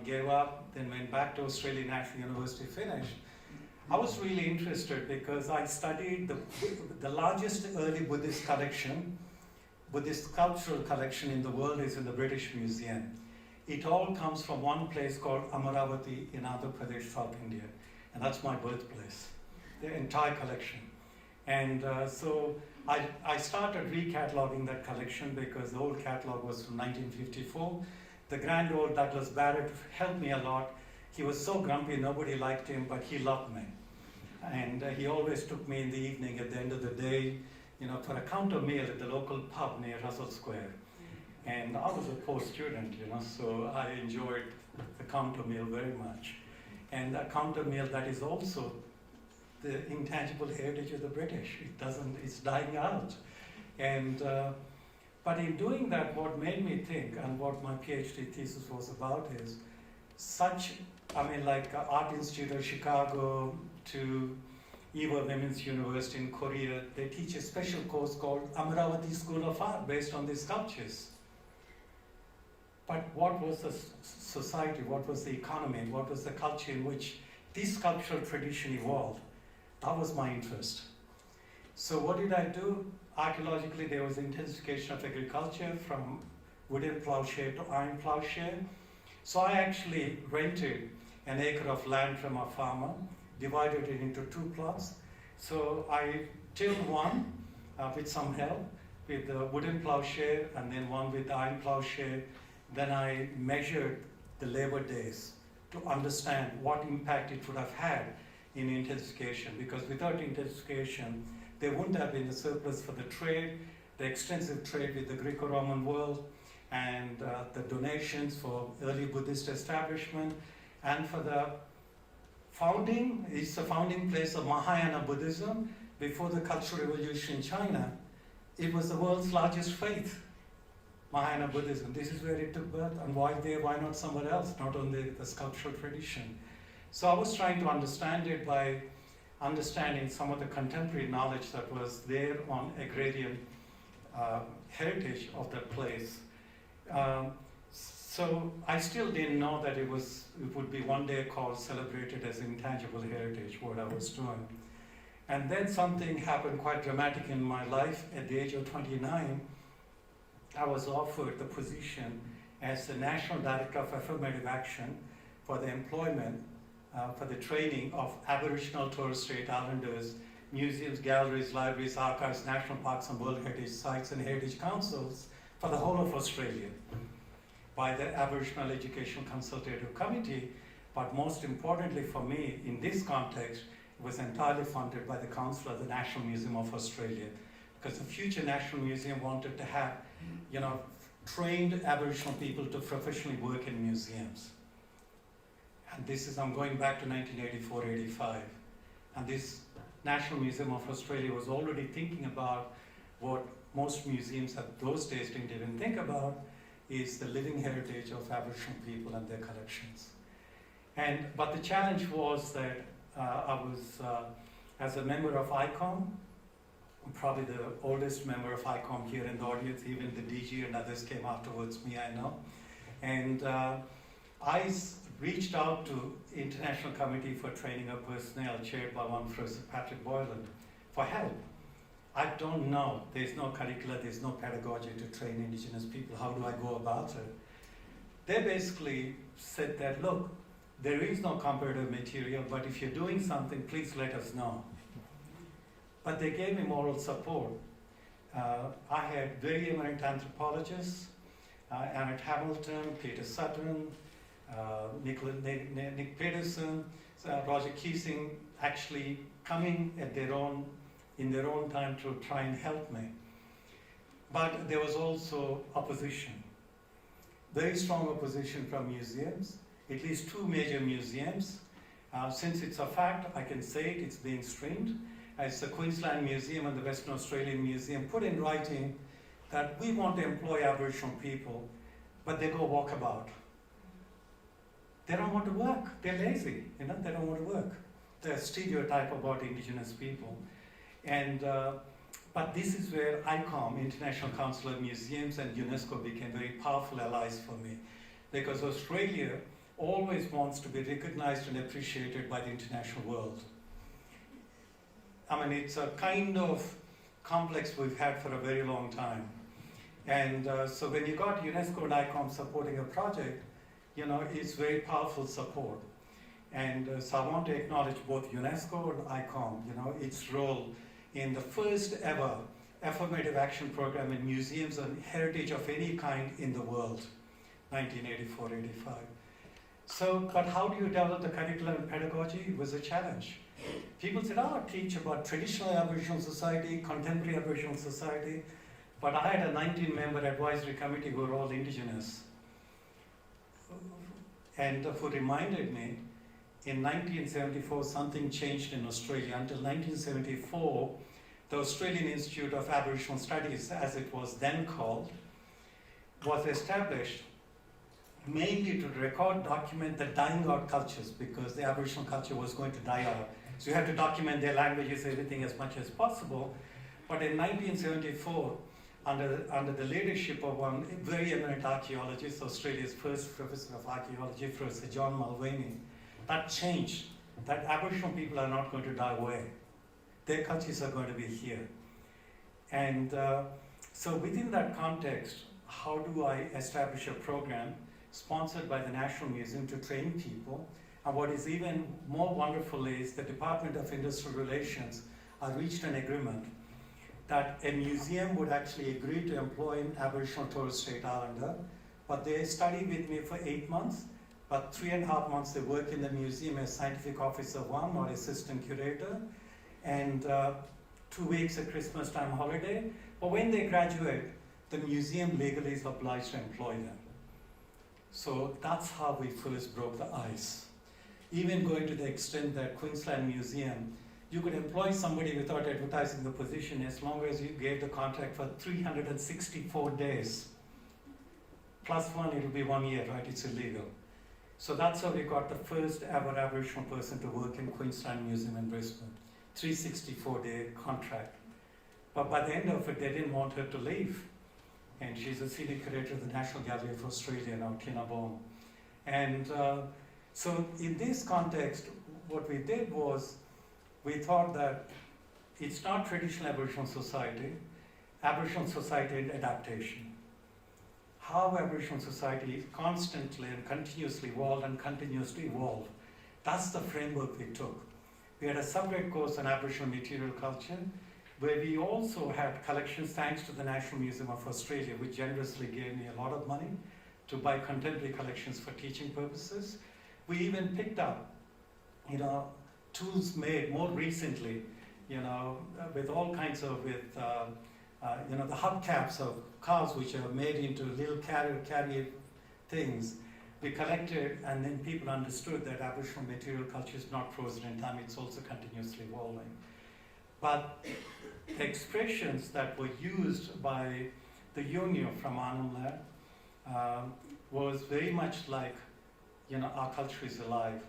S12: gave up, then went back to Australian National University, finished. I was really interested because I studied the largest early Buddhist collection, Buddhist sculptural collection in the world is in the British Museum. It all comes from one place called Amaravati in Andhra Pradesh, South India, and that's my birthplace, the entire collection. And so I started recataloguing that collection because the old catalog was from 1954. The grand old Douglas Barrett helped me a lot. He was so grumpy, nobody liked him, but he loved me. And he always took me in the evening at the end of the day, for a counter meal at the local pub near Russell Square. And I was a poor student, so I enjoyed the counter meal very much. And a counter meal that is also the intangible heritage of the British. It's dying out. And, but in doing that, what made me think, and what my PhD thesis was about is, like Art Institute of Chicago to Eva Women's University in Korea, they teach a special course called Amaravati School of Art based on these sculptures. But what was the society, what was the economy, what was the culture in which this sculptural tradition evolved? That was my interest. So what did I do? Archaeologically, there was intensification of agriculture from wooden plowshare to iron plowshare. So I actually rented an acre of land from a farmer, divided it into 2 plots. So I tilled one with some help with the wooden plowshare, and then one with the iron plowshare. Then I measured the labor days to understand what impact it would have had in intensification, because without intensification, there wouldn't have been the surplus for the trade, the extensive trade with the Greco-Roman world, and the donations for early Buddhist establishment, and for the founding. It's the founding place of Mahayana Buddhism. Before the Cultural Revolution in China, it was the world's largest faith, Mahayana Buddhism. This is where it took birth, and why there, why not somewhere else, not only the sculptural tradition. So I was trying to understand it by understanding some of the contemporary knowledge that was there on agrarian heritage of that place. So I still didn't know that it would be one day called celebrated as intangible heritage, what I was doing. And then something happened quite dramatic in my life. At the age of 29, I was offered the position as the National Director of Affirmative Action for the employment, for the training of Aboriginal Torres Strait Islanders, museums, galleries, libraries, archives, national parks and World Heritage Sites and Heritage Councils for the whole of Australia by the Aboriginal Educational Consultative Committee. But most importantly for me, in this context, it was entirely funded by the Council of the National Museum of Australia, because the future National Museum wanted to have, trained Aboriginal people to professionally work in museums. And this is, I'm going back to 1984-85. And this National Museum of Australia was already thinking about what most museums at those days didn't even think about, is the living heritage of Aboriginal people and their collections. But the challenge was that I was, as a member of ICOM, probably the oldest member of ICOM here in the audience, even the DG and others came afterwards me, I know. And I reached out to International Committee for Training of Personnel, chaired by one Professor Patrick Boylan, for help. I don't know, there's no curricula, there's no pedagogy to train Indigenous people, how do I go about it? They basically said that, look, there is no comparative material, but if you're doing something, please let us know. But they gave me moral support. I had very eminent anthropologists, Annette Hamilton, Peter Sutton, Nick Peterson, Roger Keesing, actually coming at in their own time to try and help me. But there was also opposition, very strong opposition from museums, at least two major museums. Since it's a fact, I can say it, it's being streamed. As the Queensland Museum and the Western Australian Museum put in writing that we want to employ Aboriginal people, but they go walkabout. They don't want to work, they're lazy, they don't want to work. There's a stereotype about Indigenous people. But this is where ICOM, International Council of Museums, and UNESCO became very powerful allies for me, because Australia always wants to be recognized and appreciated by the international world. I mean, it's a kind of complex we've had for a very long time. And so when you got UNESCO and ICOM supporting a project, it's very powerful support. And so I want to acknowledge both UNESCO and ICOM, its role in the first ever affirmative action program in museums and heritage of any kind in the world, 1984-85. So, but how do you develop the curriculum and pedagogy? It was a challenge. People said, teach about traditional Aboriginal society, contemporary Aboriginal society, but I had a 19-member advisory committee who were all Indigenous, and who reminded me, in 1974, something changed in Australia. Until 1974, the Australian Institute of Aboriginal Studies, as it was then called, was established mainly to record, document the dying out cultures, because the Aboriginal culture was going to die out. So you have to document their languages, everything as much as possible. But in 1974, under the leadership of one very eminent archaeologist, Australia's first professor of archaeology, Professor John Mulvaney, that changed, that Aboriginal people are not going to die away. Their cultures are going to be here. And so within that context, how do I establish a program sponsored by the National Museum to train people? And what is even more wonderful is the Department of Industrial Relations reached an agreement that a museum would actually agree to employ an Aboriginal Torres Strait Islander, but they study with me for 8 months, but 3.5 months they work in the museum as scientific officer 1 or assistant curator, and 2 weeks at Christmas time holiday. But when they graduate, the museum legally is obliged to employ them. So that's how we first broke the ice. Even going to the extent that Queensland Museum, you could employ somebody without advertising the position as long as you gave the contract for 364 days. Plus one, it'll be 1 year, right? It's illegal. So that's how we got the first ever Aboriginal person to work in Queensland Museum in Brisbane. 364-day contract. But by the end of it, they didn't want her to leave. And she's a senior curator of the National Gallery of Australia now, Tina Baum. And so in this context, what we did was, we thought that it's not traditional Aboriginal society in adaptation. How Aboriginal society constantly and continuously evolved and continues to evolve. That's the framework we took. We had a subject course on Aboriginal material culture, where we also had collections, thanks to the National Museum of Australia, which generously gave me a lot of money to buy contemporary collections for teaching purposes. We even picked up, tools made more recently, with all kinds of, the hubcaps of cars which are made into little carrier things. We collected, and then people understood that Aboriginal material culture is not frozen in time, it's also continuously evolving. But the expressions that were used by the Yunio from Arnhem Land was very much like, our culture is alive.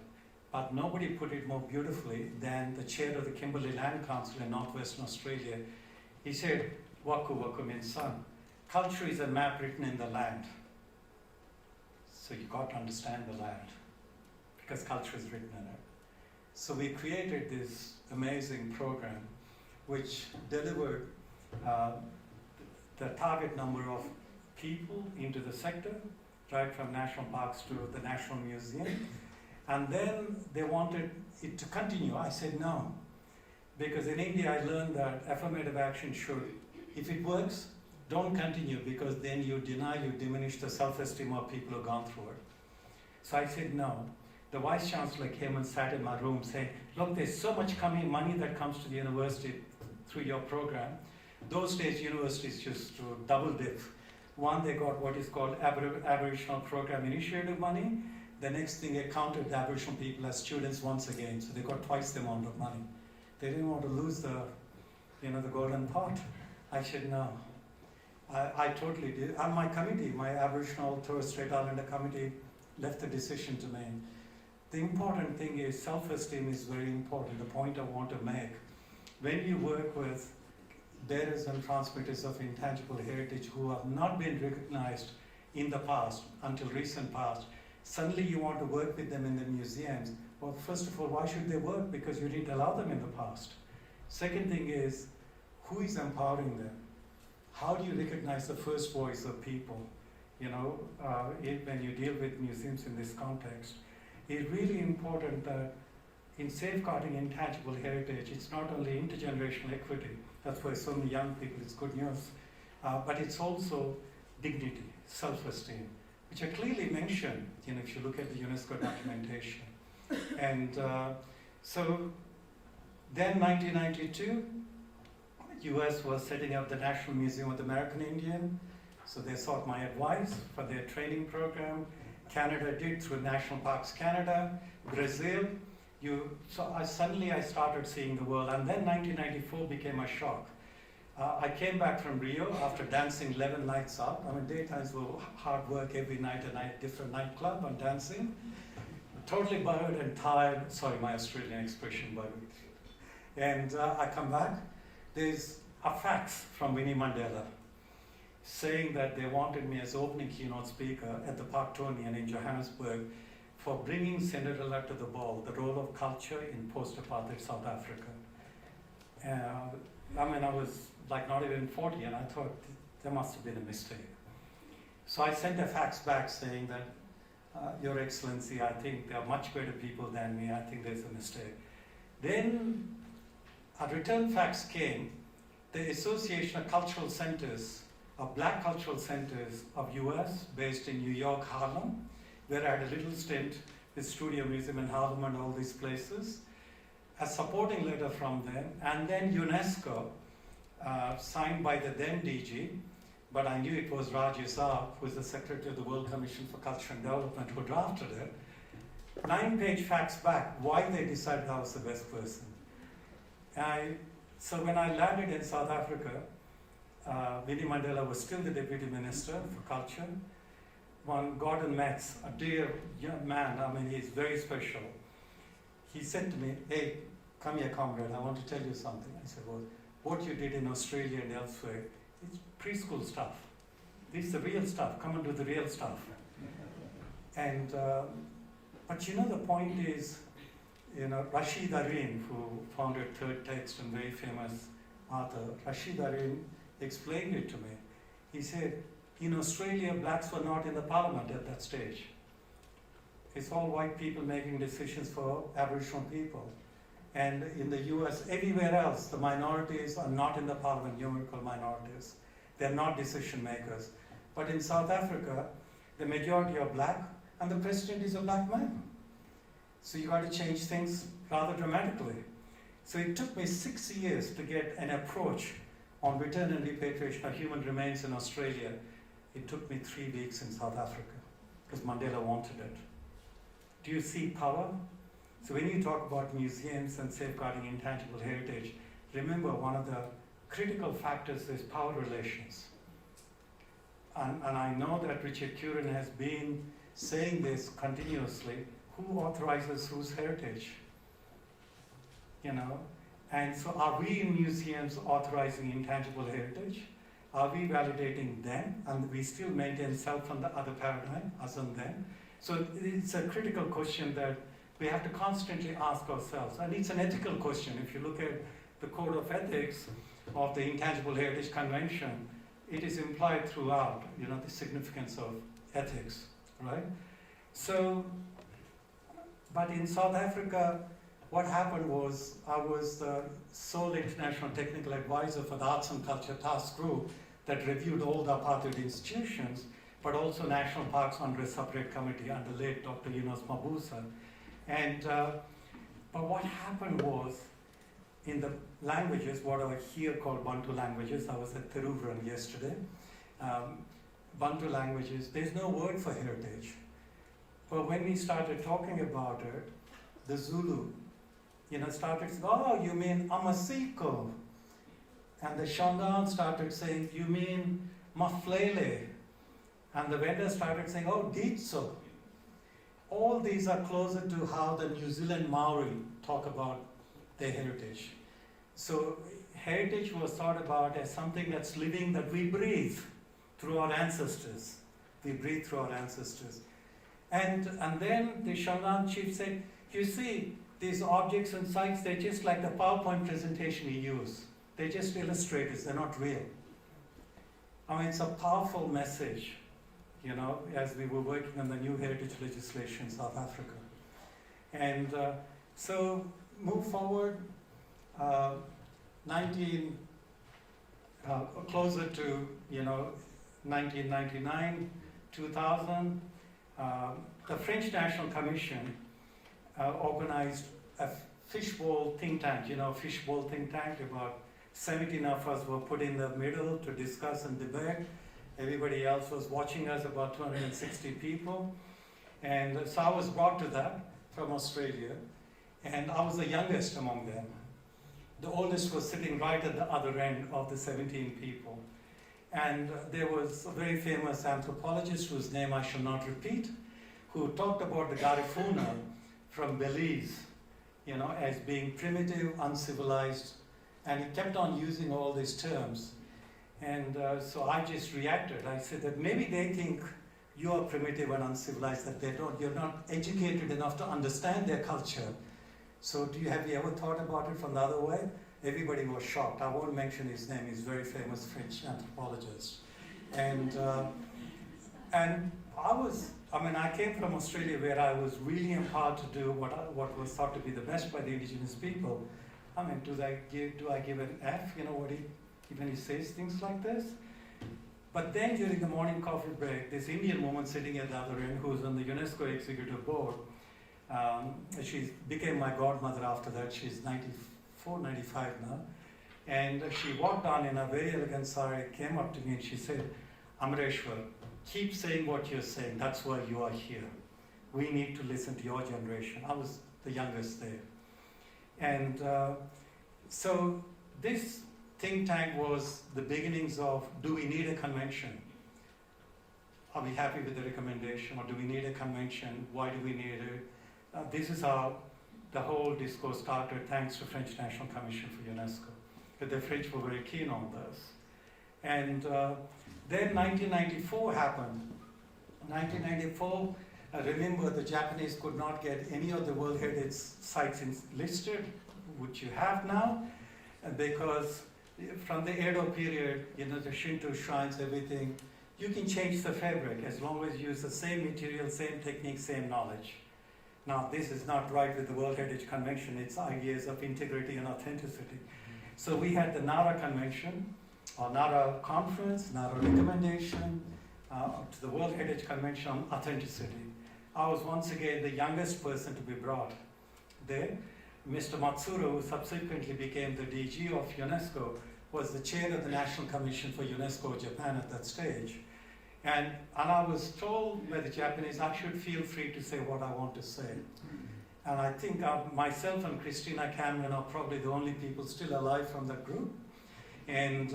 S12: But nobody put it more beautifully than the chair of the Kimberley Land Council in Northwestern Australia. He said, Waku Waku means son. Culture is a map written in the land. So you got to understand the land, because culture is written in it. So we created this amazing program which delivered the target number of people into the sector, right from national parks to the National Museum. And then they wanted it to continue. I said no, because in India I learned that affirmative action should, if it works, don't continue, because then you diminish the self-esteem of people who've gone through it. So I said no. The Vice Chancellor came and sat in my room saying, look, there's so much money that comes to the university through your program. Those days universities used to double dip. One, they got what is called Aboriginal Program Initiative money. The next thing, they counted the Aboriginal people as students once again, so they got twice the amount of money. They didn't want to lose the golden pot. I said no. I totally did. And my committee, my Aboriginal Torres Strait Islander committee, left the decision to me. The important thing is self-esteem is very important, the point I want to make. When you work with bearers and transmitters of intangible heritage who have not been recognized in the past, until recent past, suddenly you want to work with them in the museums. Well, first of all, why should they work? Because you didn't allow them in the past. Second thing is, who is empowering them? How do you recognize the first voice of people? When you deal with museums in this context, it's really important that in safeguarding intangible heritage, it's not only intergenerational equity, that's why so many young people, it's good news, but it's also dignity, self-esteem, which are clearly mentioned, if you look at the UNESCO documentation. And so then 1992, US was setting up the National Museum of the American Indian, so they sought my advice for their training program. Canada did through National Parks Canada, Brazil. Suddenly I started seeing the world, and then 1994 became a shock. I came back from Rio after dancing 11 nights out. Daytimes were hard work, every night a different nightclub and dancing. Totally buried and tired, sorry my Australian expression, buried. And I come back, there's a fax from Winnie Mandela saying that they wanted me as opening keynote speaker at the Parktonian in Johannesburg for bringing Cinderella to the ball, the role of culture in post-apartheid South Africa. I was like not even 40, and I thought there must have been a mistake. So I sent a fax back saying that, Your Excellency, I think there are much better people than me, I think there's a mistake. Then a return fax came, the Association of Cultural Centers, of Black Cultural Centers of US, based in New York, Harlem, where I had a little stint with Studio Museum in Harlem and all these places, a supporting letter from them, and then UNESCO, signed by the then DG, but I knew it was Raj Yusuf, who was the Secretary of the World Commission for Culture and Development, who drafted it. 9-page fax back, why they decided I was the best person. So when I landed in South Africa, Winnie Mandela was still the Deputy Minister for Culture. one Gordon Metz, a dear young man, I mean, he's very special. He said to me, hey, come here, comrade, I want to tell you something. I said, well, what you did in Australia and elsewhere, it's preschool stuff. This is the real stuff. Come and do the real stuff. And, but you know, the point is, you know, Rashid Arin, who founded Third Text and very famous author, Rashid Arin explained it to me. He said, in Australia, blacks were not in the parliament at that stage. It's all white people making decisions for Aboriginal people. And in the US, everywhere else, the minorities are not in the parliament, numerical minorities. They're not decision makers. But in South Africa, the majority are black, and the president is a black man. So you got to change things rather dramatically. So it took me 6 years to get an approach on return and repatriation of human remains in Australia. It took me 3 weeks in South Africa, because Mandela wanted it. Do you see power? So when you talk about museums and safeguarding intangible heritage, remember one of the critical factors is power relations. And I know that Richard Curran has been saying this continuously. Who authorizes whose heritage? You know? And so are we in museums authorizing intangible heritage? Are we validating them? And we still maintain self and the other paradigm, us and them. So it's a critical question that we have to constantly ask ourselves. And it's an ethical question. If you look at the Code of Ethics of the Intangible Heritage Convention, it is implied throughout, you know, the significance of ethics, right? So, but in South Africa, what happened was I was the sole international technical advisor for the Arts and Culture Task Group that reviewed all the apartheid institutions, but also national parks under a separate committee under late Dr. Yunus Mabuza. And, but what happened was, in the languages, what are here called Bantu languages, I was at Teruvran yesterday, Bantu languages, there's no word for heritage. But when we started talking about it, the Zulu, you know, started saying, oh, you mean Amasiko? And the Shandaan started saying, you mean Maflele? And the vendor started saying, oh, Ditso. All these are closer to how the New Zealand Maori talk about their heritage. So heritage was thought about as something that's living, that we breathe through our ancestors. We breathe through our ancestors. And then the Shandaan chief said, you see, these objects and sites, they're just like the PowerPoint presentation we use. They're just illustrators, they're not real. I mean, it's a powerful message, you know, as we were working on the new heritage legislation in South Africa. And so, move forward, closer to, you know, 1999, 2000, the French National Commission organized a fishbowl think tank, you know, fishbowl think tank. About 17 of us were put in the middle to discuss and debate. Everybody else was watching us, about 260 people. And so I was brought to that from Australia, and I was the youngest among them. The oldest was sitting right at the other end of the 17 people. And there was a very famous anthropologist whose name I shall not repeat, who talked about the Garifuna from Belize, you know, as being primitive, uncivilized, and he kept on using all these terms. And so I just reacted. I said that maybe they think you are primitive and uncivilized, that you're not educated enough to understand their culture. So have you ever thought about it from the other way? Everybody was shocked. I won't mention his name. He's a very famous French anthropologist. And I came from Australia, where I was really empowered to do what was thought to be the best by the indigenous people. I mean, do I give an F, you know, when he says things like this? But then during the morning coffee break, this Indian woman sitting at the other end, who's on the UNESCO executive board, she became my godmother after that. She's 94, 95 now. And she walked on in a very elegant sari, came up to me and she said, Amareshwar, keep saying what you're saying. That's why you are here. We need to listen to your generation. I was the youngest there. And so this think tank was the beginnings of, do we need a convention? are we happy with the recommendation, or do we need a convention? Why do we need it? This is how the whole discourse started, thanks to French National Commission for UNESCO. But the French were very keen on this. And then 1994 happened. 1994, remember the Japanese could not get any of the World Heritage sites listed, which you have now, because from the Edo period, you know, the Shinto shrines, everything, you can change the fabric as long as you use the same material, same technique, same knowledge. Now, this is not right with the World Heritage Convention. It's ideas of integrity and authenticity. So we had the Nara Convention, or Nara Conference, Nara Recommendation, to the World Heritage Convention on authenticity. I was once again the youngest person to be brought there. Mr. Matsuro, who subsequently became the DG of UNESCO, was the chair of the National Commission for UNESCO Japan at that stage. And I was told by the Japanese I should feel free to say what I want to say. And I think myself and Christina Cameron are probably the only people still alive from that group. And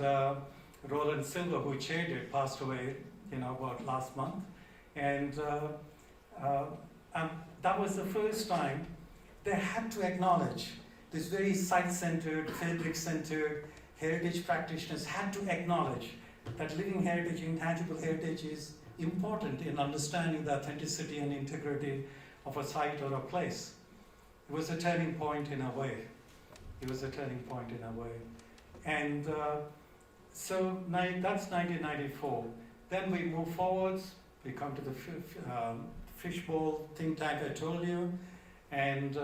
S12: Roland Silva, who chaired it, passed away, you know, about last month. And that was the first time they had to acknowledge this very site-centered, fabric-centered heritage practitioners had to acknowledge that living heritage, intangible heritage is important in understanding the authenticity and integrity of a site or a place. It was a turning point in a way. It was a turning point in a way. And so that's 1994. Then we move forwards. We come to the fishbowl think tank I told you. And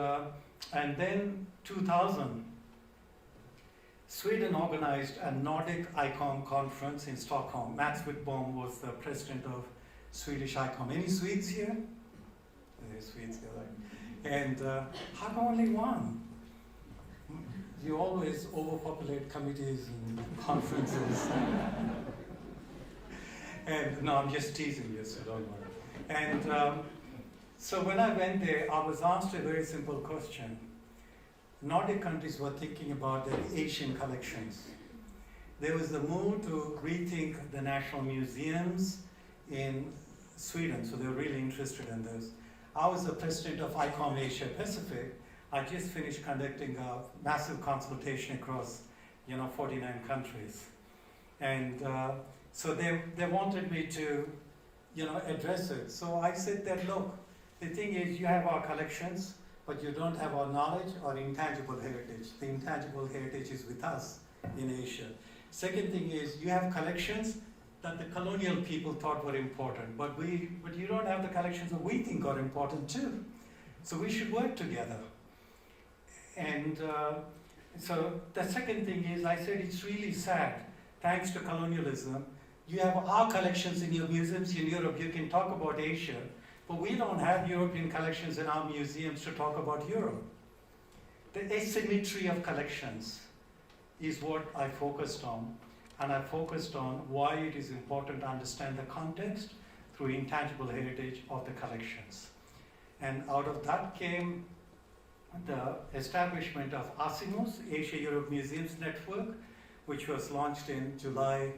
S12: then 2000, Sweden organized a Nordic ICOM conference in Stockholm. Mats Wickbom was the president of Swedish ICOM. Any Swedes here? There's Swedes here, right? And how come only one? You always overpopulate committees and conferences. And no, I'm just teasing you, so don't worry. And so when I went there, I was asked a very simple question. Nordic countries were thinking about their Asian collections. There was the move to rethink the national museums in Sweden, so they were really interested in this. I was the president of ICOM Asia Pacific. I just finished conducting a massive consultation across, 49 countries. And so they wanted me to, address it. So I said that, look, the thing is you have our collections, but you don't have our knowledge or intangible heritage. The intangible heritage is with us in Asia. Second thing is you have collections that the colonial people thought were important, but you don't have the collections that we think are important too. So we should work together. And so the second thing is I said it's really sad, thanks to colonialism, you have our collections in your museums in Europe, you can talk about Asia, but we don't have European collections in our museums to talk about Europe. The asymmetry of collections is what I focused on, and I focused on why it is important to understand the context through intangible heritage of the collections. And out of that came the establishment of ASIMUS, Asia-Europe Museums Network, which was launched in July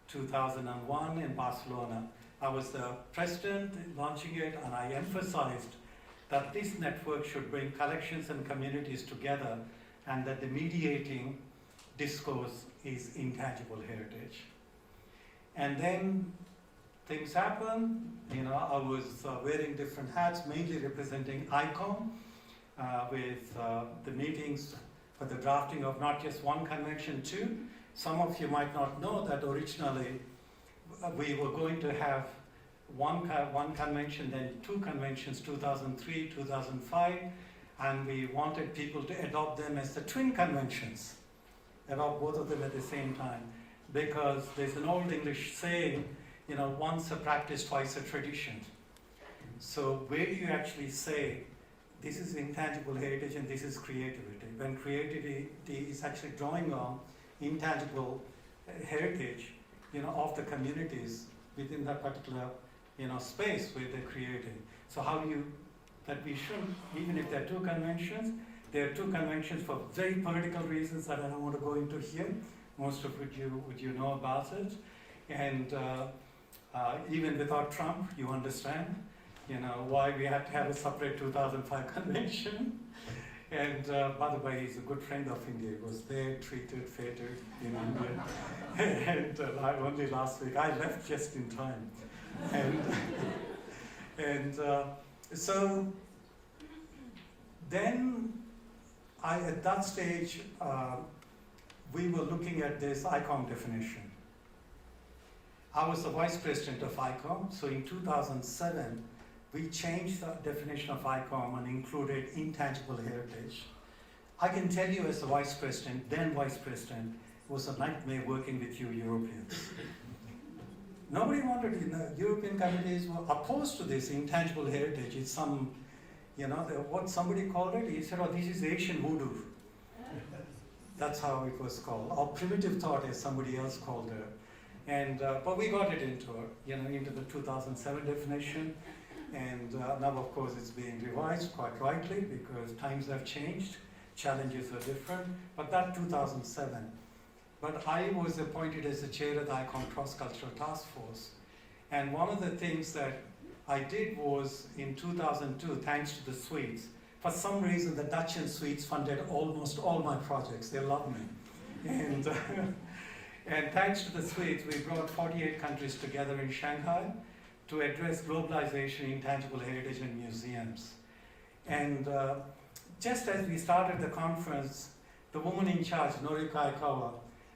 S12: 2001 in Barcelona. I was the president launching it, and I emphasized that this network should bring collections and communities together, and that the mediating discourse is intangible heritage. And then things happened. I was wearing different hats, mainly representing ICOM, with the meetings for the drafting of not just one convention, two. Some of you might not know that originally we were going to have one convention, then two conventions, 2003, 2005, and we wanted people to adopt them as the twin conventions, adopt both of them at the same time, because there's an old English saying, once a practice, twice a tradition. So where do you actually say, this is intangible heritage and this is creativity? When creativity is actually drawing on intangible heritage, of the communities within that particular, space where they're creating. So how do you, that we shouldn't, even if there are two conventions, there are two conventions for very political reasons that I don't want to go into here. Most of which you know about it. And Even without Trump, you understand, you know, why we had to have a separate 2005 convention. And by the way, he's a good friend of India. He was there, treated, feted in India. And only last week, I left just in time. And so then at that stage, we were looking at this ICOM definition. I was the vice president of ICOM, so in 2007, we changed the definition of ICOM and included intangible heritage. I can tell you as the vice president, then vice president, it was a nightmare working with you Europeans. Nobody wanted, you know, European communities were opposed to this intangible heritage. It's some, you know, what somebody called it, he said, oh, this is Asian voodoo. That's how it was called, or primitive thought as somebody else called it. And, but we got it into the 2007 definition. And now, of course, it's being revised quite rightly because times have changed, challenges are different, but that 2007. But I was appointed as the chair of the ICOM Cross-Cultural Task Force. And one of the things that I did was in 2002, thanks to the Swedes, for some reason the Dutch and Swedes funded almost all my projects. They love me. And, and thanks to the Swedes, we brought 48 countries together in Shanghai to address globalization, intangible heritage, and museums. And just as we started the conference, the woman in charge, Noriko Aikawa,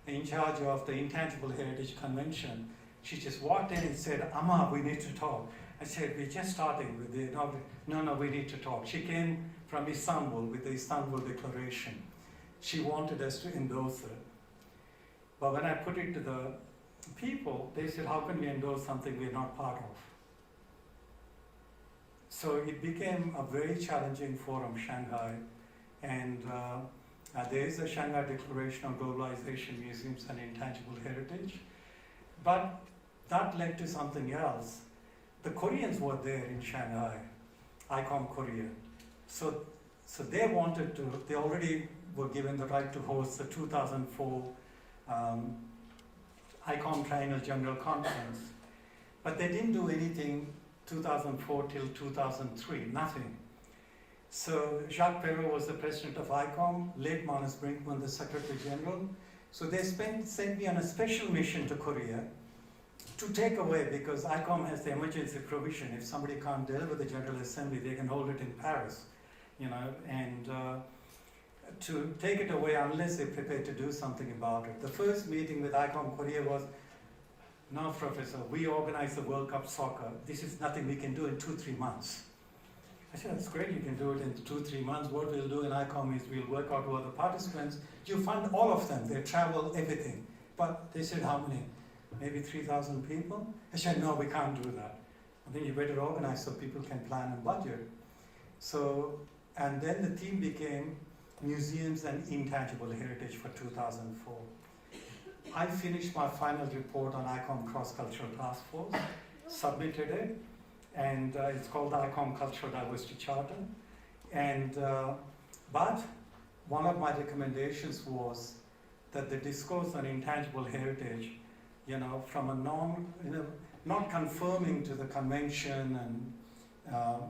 S12: in charge of the Intangible Heritage Convention, she just walked in and said, Amma, we need to talk. I said, we're just starting with the, no, we need to talk. She came from Istanbul with the Istanbul Declaration. She wanted us to endorse it. But when I put it to the people, they said, how can we endorse something we're not part of? So it became a very challenging forum, Shanghai. And there is a Shanghai Declaration on Globalization, Museums and Intangible Heritage. But that led to something else. The Koreans were there in Shanghai, ICOM Korea. So they wanted to, they already were given the right to host the 2004 ICOM Triennial General Conference. But they didn't do anything 2004 till 2003, nothing. So Jacques Perrault was the president of ICOM, late Manus Brinkman, the Secretary General. So they sent me on a special mission to Korea to take away, because ICOM has the emergency provision. If somebody can't deliver the General Assembly, they can hold it in Paris, you know, and to take it away unless they're prepared to do something about it. The first meeting with ICOM Korea was, no, Professor, we organize the World Cup soccer. This is nothing we can do in 2-3 months. I said, that's great, you can do it in 2-3 months. What we'll do in ICOM is we'll work out who are the participants. You fund all of them, their travel, everything. But they said, how many? Maybe 3,000 people? I said, no, we can't do that. I think you better organize so people can plan and budget. So, and then the theme became Museums and Intangible Heritage for 2004. I finished my final report on ICOM Cross-Cultural Task Force, submitted it, and it's called the ICOM Cultural Diversity Charter. And, but one of my recommendations was that the discourse on intangible heritage, you know, from a not conforming to the convention, and,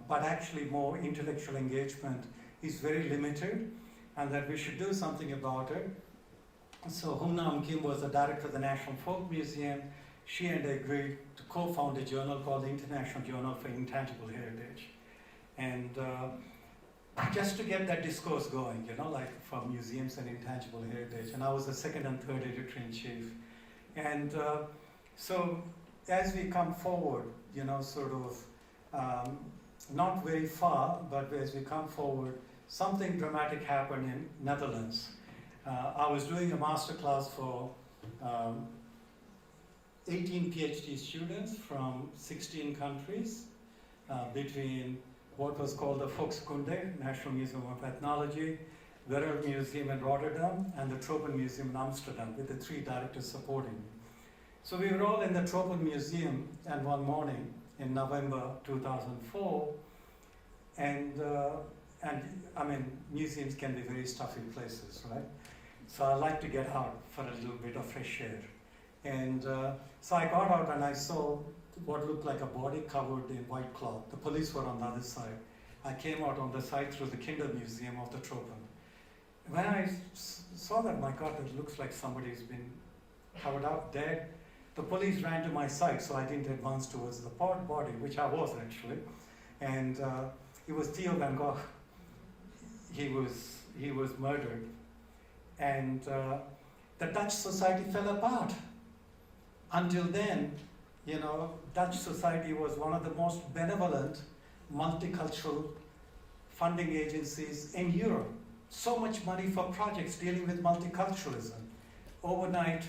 S12: but actually more intellectual engagement is very limited, and that we should do something about it. So Hung Nam Kim was the director of the National Folk Museum. She and I agreed to co-found a journal called the International Journal for Intangible Heritage. And just to get that discourse going, you know, like for museums and intangible heritage. And I was the second and third editor-in-chief. And so as we come forward, you know, sort of, not very far, but as we come forward, something dramatic happened in Netherlands. I was doing a master class for 18 PhD students from 16 countries between what was called the Volkskunde, National Museum of Ethnology, Wereld Museum in Rotterdam, and the Tropen Museum in Amsterdam, with the 3 directors supporting me. So we were all in the Tropen Museum, and one morning in November 2004, and I mean, museums can be very stuffy places, right? So I like to get out for a little bit of fresh air. And so I got out and I saw what looked like a body covered in white cloth. The police were on the other side. I came out on the side through the Kinder Museum of the Tropen. When I saw that, my God, it looks like somebody's been covered up, dead. The police ran to my side, so I didn't advance towards the body, which I was actually. And it was Theo van Gogh. He was murdered. And the Dutch society fell apart. Until then, you know, Dutch society was one of the most benevolent, multicultural funding agencies in Europe. So much money for projects dealing with multiculturalism. Overnight,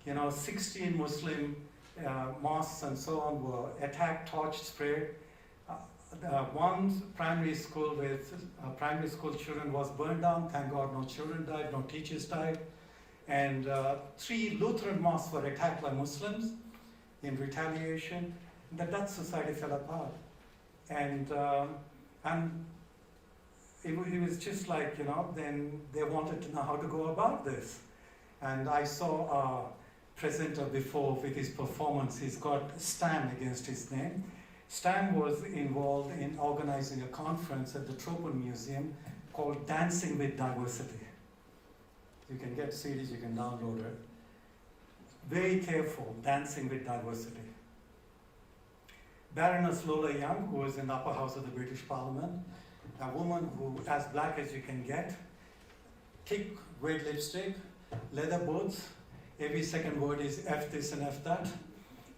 S12: you know, 16 Muslim mosques and so on were attacked, torched, sprayed. One primary school with primary school children was burned down. Thank God no children died, no teachers died. And 3 Lutheran mosques were attacked by Muslims in retaliation. The Dutch society fell apart. And it was just like, you know, then they wanted to know how to go about this. And I saw a presenter before with his performance. He's got Stam against his name. Stam was involved in organizing a conference at the Tropen Museum called Dancing with Diversity. You can get CDs, you can download it. Very careful, Dancing with Diversity. Baroness Lola Young, who was in the upper house of the British Parliament, a woman who as black as you can get, thick red lipstick, leather boots, every second word is F this and F that.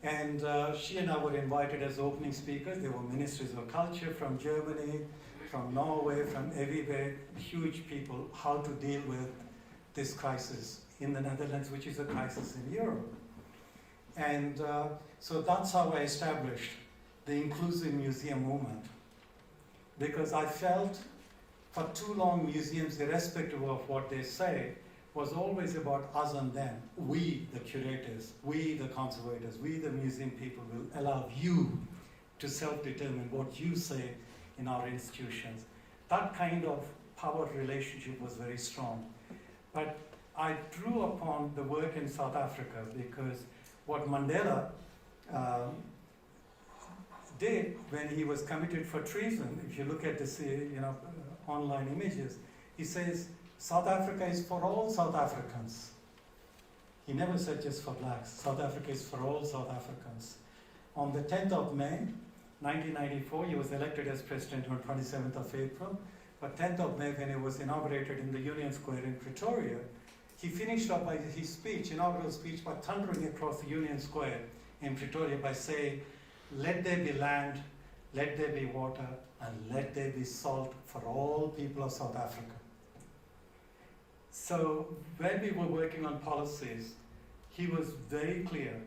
S12: And she and I were invited as opening speakers. There were ministers of culture from Germany, from Norway, from everywhere, huge people, how to deal with this crisis in the Netherlands, which is a crisis in Europe. And so that's how I established the inclusive museum movement. Because I felt for too long museums, irrespective of what they say, was always about us and them. We, the curators, we, the conservators, we, the museum people, will allow you to self-determine what you say in our institutions. That kind of power relationship was very strong. But I drew upon the work in South Africa because what Mandela did when he was committed for treason, if you look at the online images, he says, South Africa is for all South Africans. He never said just for blacks. South Africa is for all South Africans. On the 10th of May, 1994, he was elected as president on 27th of April. But 10th of May, when he was inaugurated in the Union Square in Pretoria, he finished up by his speech, inaugural speech, by thundering across the Union Square in Pretoria by saying, let there be land, let there be water, and let there be salt for all people of South Africa. So when we were working on policies, he was very clear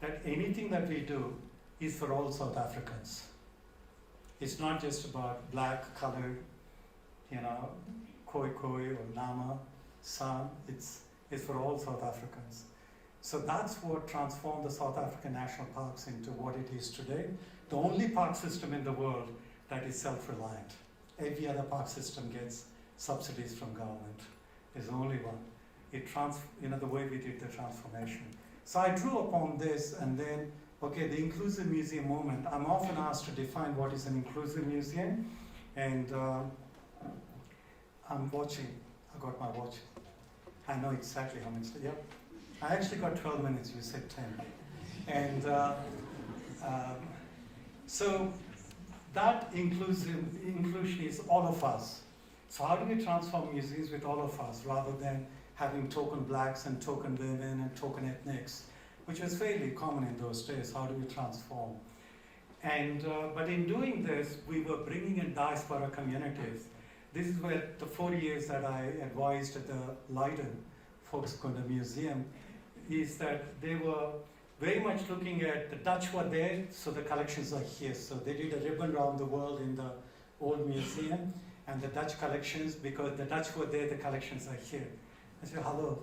S12: that anything that we do is for all South Africans. It's not just about black, colored, Khoi Khoi or Nama, San, it's for all South Africans. So that's what transformed the South African National Parks into what it is today. The only park system in the world that is self-reliant. Every other park system gets subsidies from government. There's only one. The way we did the transformation. So I drew upon this and then, okay, the inclusive museum movement. I'm often asked to define what is an inclusive museum. And I'm watching, I got my watch. I know exactly how minutes, yep. I actually got 12 minutes, you said 10. And so that inclusion is all of us. So how do we transform museums with all of us rather than having token blacks and token women and token ethnics, which was fairly common in those days. How do we transform? And but in doing this, we were bringing in diaspora communities. This is where the 4 years that I advised at the Leiden Volkskunde Museum is that they were very much looking at the Dutch were there, so the collections are here. So they did a ribbon around the world in the old museum and the Dutch collections, because the Dutch were there, the collections are here. I said, hello,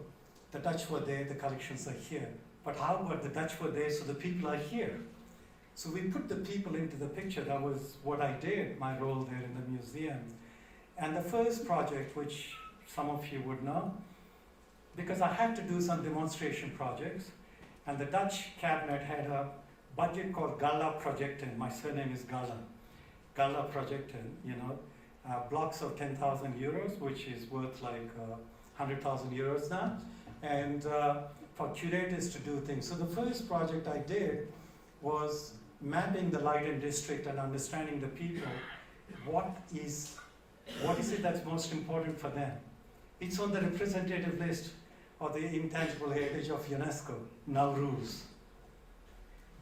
S12: the Dutch were there, the collections are here. But how about the Dutch were there, so the people are here? So we put the people into the picture. That was what I did, my role there in the museum. And the first project, which some of you would know, because I had to do some demonstration projects, and the Dutch cabinet had a budget called Gala Projectin. My surname is Gala. Gala Projectin, you know, blocks of 10,000 euros, which is worth like 100,000 euros now, and for curators to do things. So the first project I did was mapping the Leiden district and understanding the people. What is it that's most important for them? It's on the representative list of the intangible heritage of UNESCO, Nauruz.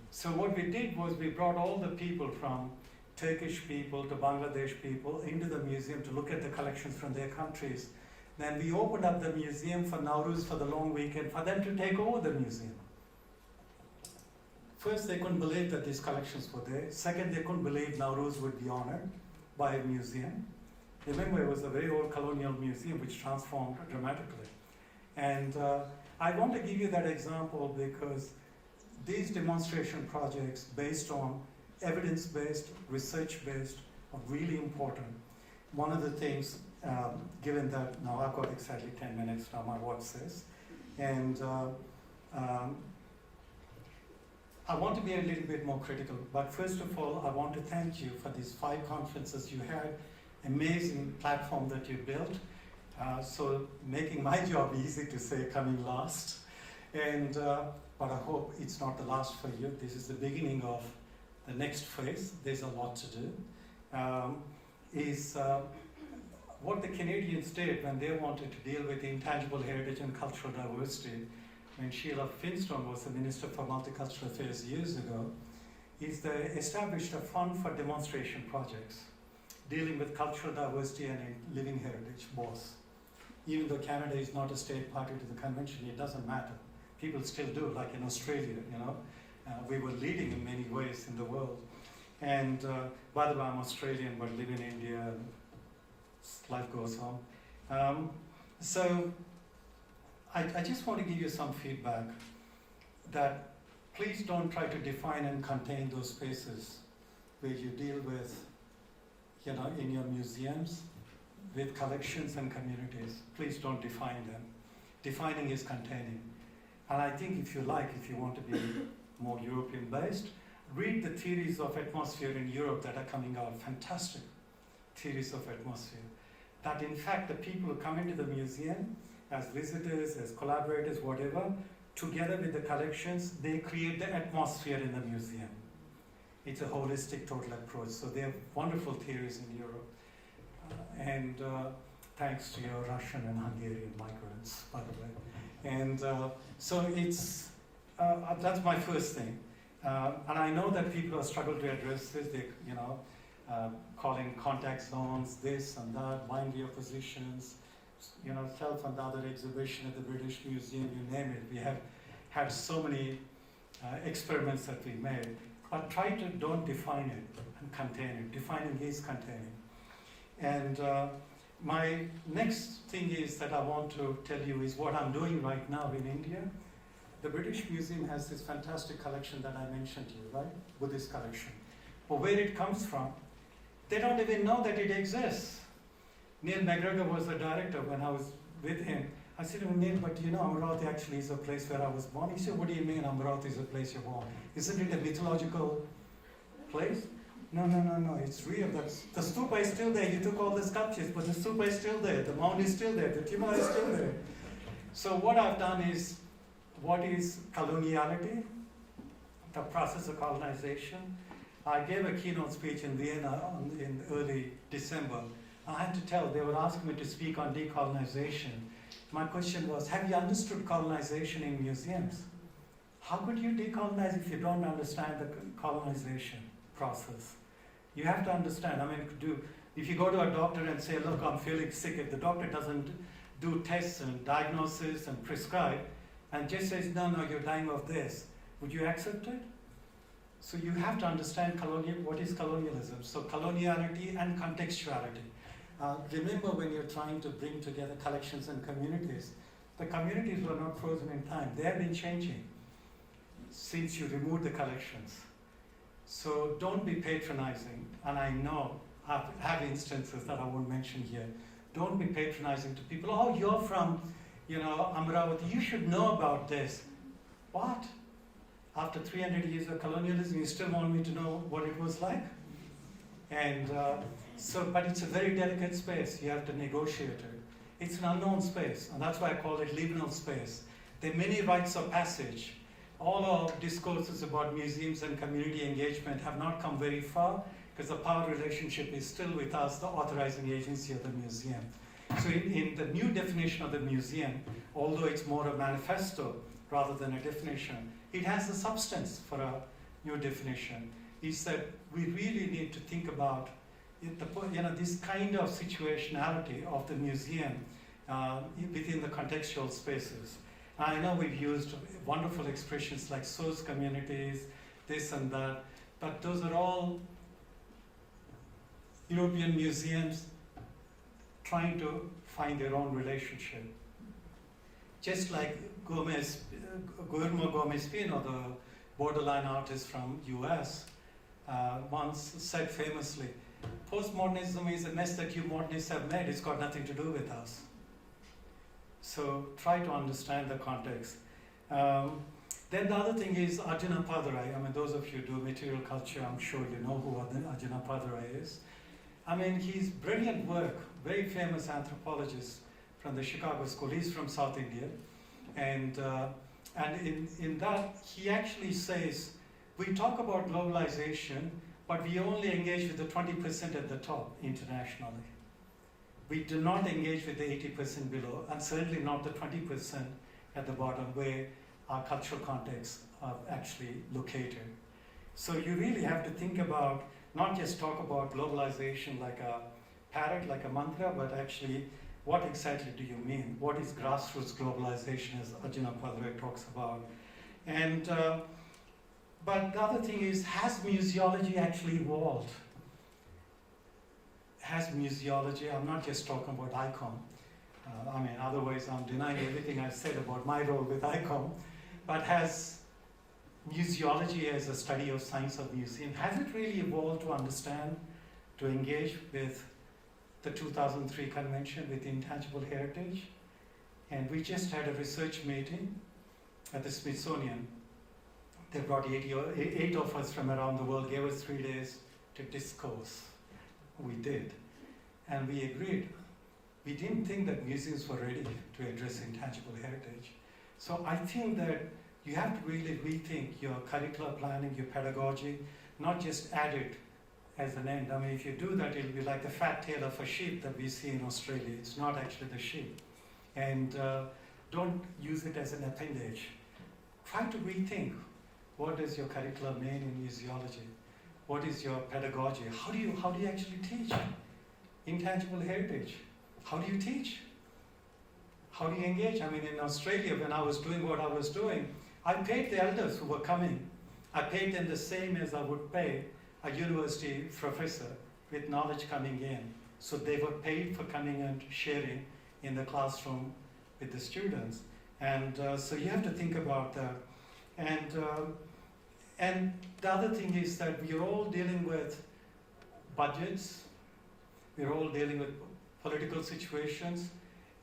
S12: So what we did was we brought all the people from Turkish people to Bangladesh people into the museum to look at the collections from their countries. Then we opened up the museum for Nauruz for the long weekend for them to take over the museum. First, they couldn't believe that these collections were there. Second, they couldn't believe Nauruz would be honored by a museum. Remember, it was a very old colonial museum which transformed dramatically. And I want to give you that example because these demonstration projects based on evidence-based, research-based are really important. One of the things, given that now I've got exactly 10 minutes now, my watch says, and I want to be a little bit more critical, but first of all, I want to thank you for these 5 conferences you had, amazing platform that you built, so making my job easy to say coming last, and but I hope it's not the last for you. This is the beginning of the next phase. There's a lot to do. What the Canadians did when they wanted to deal with intangible heritage and cultural diversity, when Sheila Finstone was the Minister for Multicultural Affairs years ago, is they established a fund for demonstration projects dealing with cultural diversity and living heritage, both. Even though Canada is not a state party to the convention, it doesn't matter. People still do, like in Australia, you know. We were leading in many ways in the world. And by the way, I'm Australian, but live in India, and life goes on. So I just want to give you some feedback that please don't try to define and contain those spaces where you deal with, you know, in your museums, with collections and communities. Please don't define them. Defining is containing. And I think if you want to be more European-based, read the theories of atmosphere in Europe that are coming out, fantastic theories of atmosphere. That in fact the people who come into the museum as visitors, as collaborators, whatever, together with the collections, they create the atmosphere in the museum. It's a holistic, total approach. So they have wonderful theories in Europe. And thanks to your Russian and Hungarian migrants, by the way. And so it's, that's my first thing. And I know that people have struggled to address this, they, you know, calling contact zones, this and that, binary oppositions, you know, self and other exhibition at the British Museum, you name it. We have had so many experiments that we made. But try to don't define it and contain it. Defining is containing. And my next thing is that I want to tell you is what I'm doing right now in India. The British Museum has this fantastic collection that I mentioned to you, right? Buddhist collection. But where it comes from, they don't even know that it exists. Neil McGregor was the director when I was with him. I said, oh, Neil, but you know, Amaravati actually is a place where I was born. He said, what do you mean Amaravati is a place you're born? Isn't it a mythological place? No, it's real. The stupa is still there. You took all the sculptures, but the stupa is still there. The mound is still there. The timber is still there. So what I've done is, what is coloniality? The process of colonization. I gave a keynote speech in Vienna in early December. I had to tell, they were asking me to speak on decolonization. My question was, have you understood colonization in museums? How could you decolonize if you don't understand the colonization process? You have to understand. I mean, if you go to a doctor and say, look, I'm feeling sick, if the doctor doesn't do tests and diagnosis and prescribe, and just says, no, you're dying of this, would you accept it? So you have to understand what is colonialism. So coloniality and contextuality. Remember when you're trying to bring together collections and communities, the communities were not frozen in time. They have been changing since you removed the collections. So don't be patronizing. And I know I have instances that I won't mention here. Don't be patronizing to people. Oh, you're from, you know, Amaravati. You should know about this. What? After 300 years of colonialism, you still want me to know what it was like? And but it's a very delicate space. You have to negotiate it. It's an unknown space, and that's why I call it liminal space. There are many rites of passage. All our discourses about museums and community engagement have not come very far because the power relationship is still with us, the authorizing agency of the museum. So in the new definition of the museum, although it's more a manifesto rather than a definition, it has a substance for a new definition. Is that we really need to think about this kind of situationality of the museum within the contextual spaces. I know we've used wonderful expressions like source communities, this and that, but those are all European museums trying to find their own relationship. Just like Guillermo Gomez-Pino, the borderline artist from US, once said famously, postmodernism is a mess that you modernists have made. It's got nothing to do with us. So try to understand the context. Then the other thing is Ajahn Padrai. I mean, those of you who do material culture, I'm sure you know who Ajahn Padrai is. I mean, he's brilliant work, very famous anthropologist from the Chicago School. He's from South India. And in that, he actually says, we talk about globalization, but we only engage with the 20% at the top internationally. We do not engage with the 80% below, and certainly not the 20% at the bottom where our cultural contexts are actually located. So you really have to think about, not just talk about globalization like a parrot, like a mantra, but actually what exactly do you mean? What is grassroots globalization, as Ajahn Padrai talks about? And but the other thing is, has museology actually evolved? Has museology, I'm not just talking about ICOM. I mean, otherwise I'm denying everything I said about my role with ICOM. But has museology as a study of science of museum, has it really evolved to understand, to engage with the 2003 convention with intangible heritage? And we just had a research meeting at the Smithsonian. They brought 8 of us from around the world, gave us 3 days to discourse. We did. And we agreed. We didn't think that museums were ready to address intangible heritage. So I think that you have to really rethink your curricular planning, your pedagogy, not just add it as an end. I mean, if you do that, it'll be like the fat tail of a sheep that we see in Australia. It's not actually the sheep. And don't use it as an appendage. Try to rethink. What does your curriculum mean in museology? What is your pedagogy? How do you actually teach intangible heritage? How do you teach? How do you engage? I mean, in Australia, when I was doing what I was doing, I paid the elders who were coming. I paid them the same as I would pay a university professor with knowledge coming in. So they were paid for coming and sharing in the classroom with the students. And so you have to think about that. And the other thing is that we are all dealing with budgets. We're all dealing with political situations.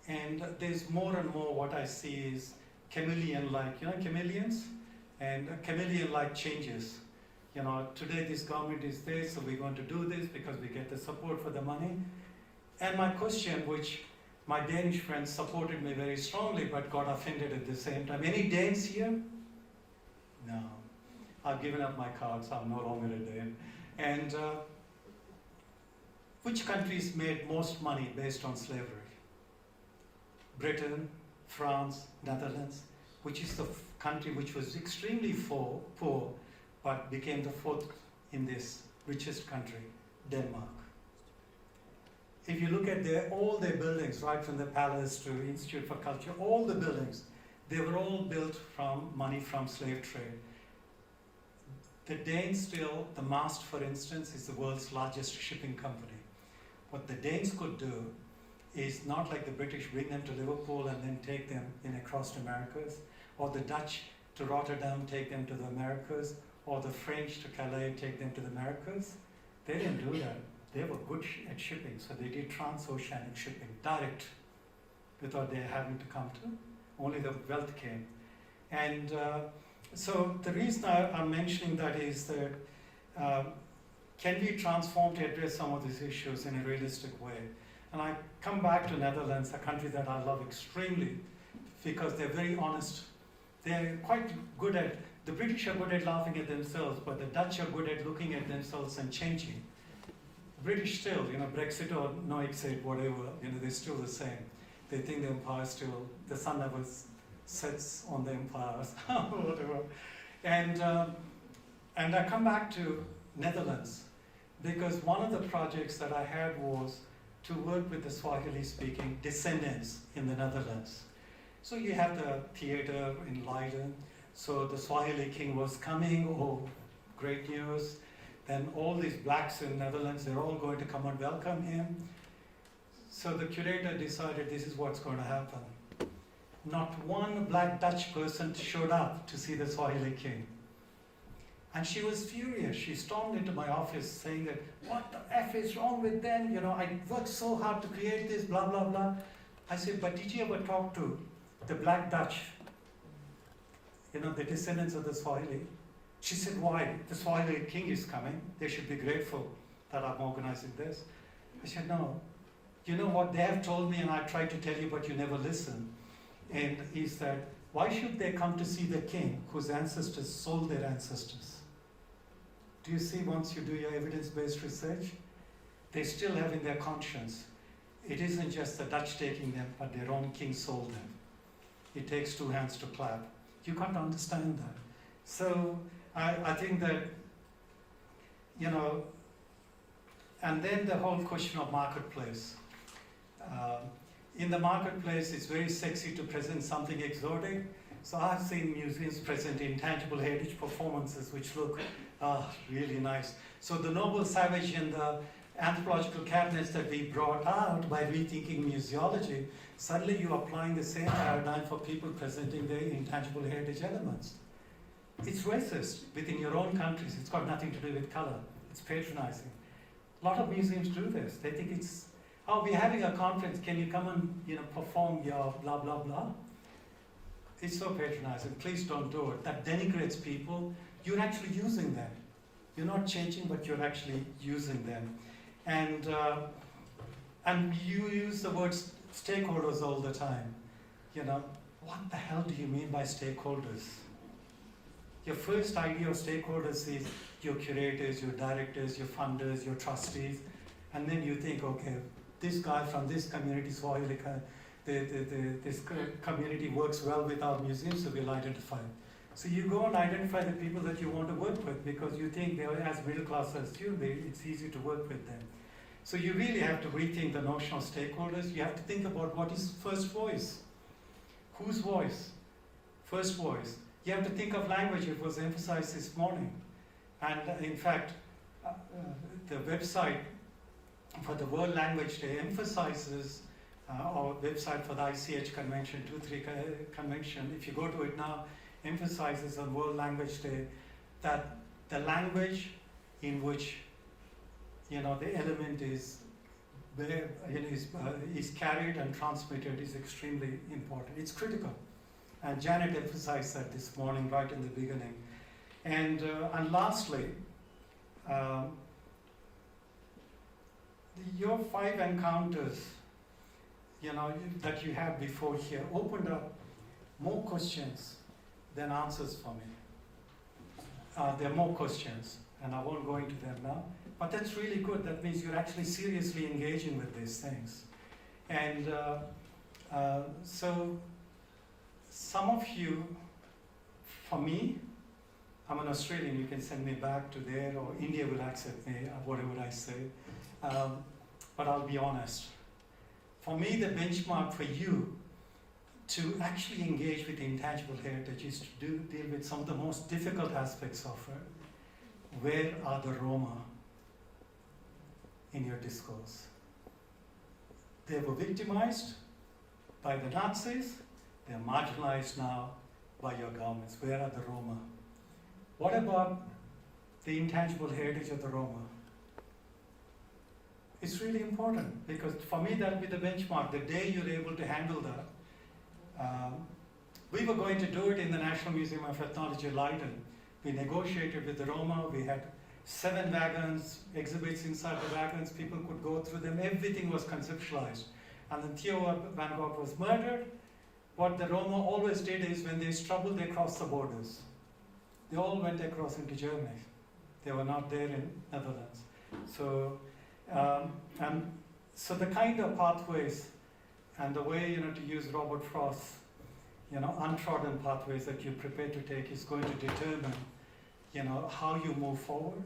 S12: And there's more and more what I see is chameleon-like, chameleons? And chameleon-like changes. Today this government is this, so we're going to do this because we get the support for the money. And my question, which my Danish friends supported me very strongly but got offended at the same time. Any Danes here? No. I've given up my cards, I'm no longer a Dane. And which countries made most money based on slavery? Britain, France, Netherlands, which is the country which was extremely poor, but became the 4th in this richest country, Denmark. If you look at all their buildings, right from the palace to Institute for Culture, all the buildings, they were all built from money from slave trade. The Danes still, the Mast, for instance, is the world's largest shipping company. What the Danes could do is not like the British, bring them to Liverpool and then take them across the Americas, or the Dutch to Rotterdam, take them to the Americas, or the French to Calais, take them to the Americas. They didn't do that. They were good at shipping, so they did transoceanic shipping, direct, without they having to come to. Only the wealth came. And So the reason I'm mentioning that is that can we transform to address some of these issues in a realistic way? And I come back to Netherlands, a country that I love extremely because they're very honest. They're quite good at, the British are good at laughing at themselves, but the Dutch are good at looking at themselves and changing. The British still, Brexit or no exit, whatever, they're still the same. They think the empire still, the sun never sets on the empires, whatever. And I come back to Netherlands because one of the projects that I had was to work with the Swahili-speaking descendants in the Netherlands. So you have the theater in Leiden. So the Swahili king was coming, oh, great news. Then all these blacks in Netherlands, they're all going to come and welcome him. So the curator decided this is what's going to happen. Not one black Dutch person showed up to see the Swahili king. And she was furious. She stormed into my office saying that, what the F is wrong with them? I worked so hard to create this, blah, blah, blah. I said, but did you ever talk to the black Dutch? The descendants of the Swahili? She said, why? The Swahili king is coming. They should be grateful that I'm organizing this. I said, no. You know what they have told me, and I tried to tell you, but you never listen. And is that, why should they come to see the king whose ancestors sold their ancestors? Do you see, once you do your evidence-based research, they still have in their conscience, it isn't just the Dutch taking them, but their own king sold them. It takes two hands to clap. You can't understand that. So I think that, and then the whole question of marketplace. In the marketplace, it's very sexy to present something exotic. So I've seen museums present intangible heritage performances which look really nice. So the noble savage and the anthropological cabinets that we brought out by rethinking museology, suddenly you're applying the same paradigm for people presenting their intangible heritage elements. It's racist within your own countries. It's got nothing to do with color. It's patronizing. A lot of museums do this. They think it's, oh, we're having a conference. Can you come and perform your blah, blah, blah? It's so patronizing. Please don't do it. That denigrates people. You're actually using them. You're not changing, but you're actually using them. And you use the word stakeholders all the time. What the hell do you mean by stakeholders? Your first idea of stakeholders is your curators, your directors, your funders, your trustees, and then you think, okay, this guy from this community, Swahili, this community works well with our museum, so we'll identify. So you go and identify the people that you want to work with because you think they're as middle class as you, it's easy to work with them. So you really have to rethink the notion of stakeholders. You have to think about what is first voice. Whose voice? First voice. You have to think of language. It was emphasized this morning. And in fact, the website for the World Language Day emphasizes, our website for the ICH Convention, 2-3 Convention, if you go to it now, emphasizes on World Language Day that the language in which the element is carried and transmitted is extremely important. It's critical. And Janet emphasized that this morning right in the beginning. And lastly, your 5 encounters that you have before here opened up more questions than answers for me. There are more questions, and I won't go into them now. But that's really good. That means you're actually seriously engaging with these things. And so some of you, for me, I'm an Australian, you can send me back to there, or India will accept me, whatever I say. But I'll be honest. For me, the benchmark for you to actually engage with intangible heritage is to deal with some of the most difficult aspects of it. Where are the Roma in your discourse? They were victimized by the Nazis. They're marginalized now by your governments. Where are the Roma? What about the intangible heritage of the Roma? It's really important because for me that'll be the benchmark. The day you're able to handle that, We were going to do it in the National Museum of Ethnology, Leiden. We negotiated with the Roma, we had 7 wagons, exhibits inside the wagons, people could go through them, everything was conceptualized. And then Theo van Gogh was murdered. What the Roma always did is when they struggled, they crossed the borders. They all went across into Germany. They were not there in Netherlands. So, so the kind of pathways and the way, to use Robert Frost's, untrodden pathways that you're prepared to take is going to determine, how you move forward.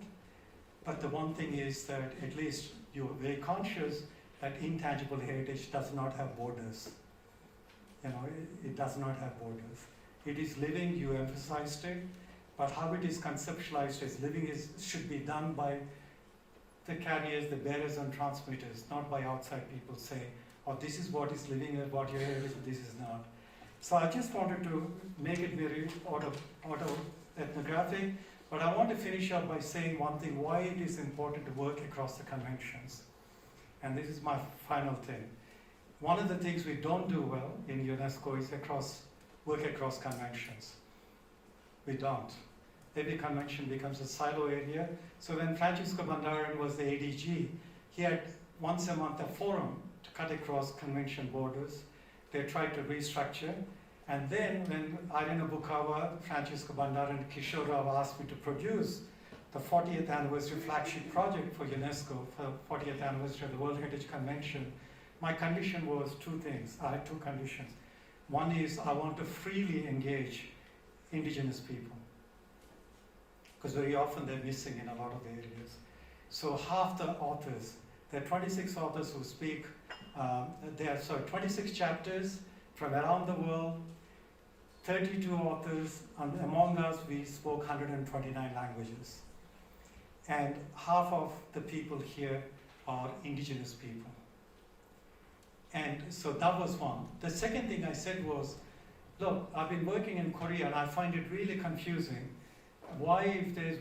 S12: But the one thing is that at least you're very conscious that intangible heritage does not have borders. It does not have borders. It is living, you emphasized it, but how it is conceptualized as living should be done by the carriers, the bearers and transmitters, not by outside people saying, oh, this is what is living and what your heritage, this is not. So I just wanted to make it very auto-ethnographic, but I want to finish up by saying one thing, why it is important to work across the conventions. And this is my final thing. One of the things we don't do well in UNESCO is work across conventions. We don't. Every convention becomes a silo area. So when Francisco Bandaran was the ADG, he had once a month a forum to cut across convention borders. They tried to restructure. And then when Irina Bukava, Francisco Bandaran, and Kishore Rao asked me to produce the 40th anniversary flagship project for UNESCO, for the 40th anniversary of the World Heritage Convention, my condition was 2 things. I had 2 conditions. One is I want to freely engage indigenous people, because very often they're missing in a lot of the areas. So half the authors, there are 26 authors who speak, 26 chapters from around the world, 32 authors, and among us we spoke 129 languages. And half of the people here are indigenous people. And so that was one. The second thing I said was, look, I've been working in Korea and I find it really confusing. Why, if there's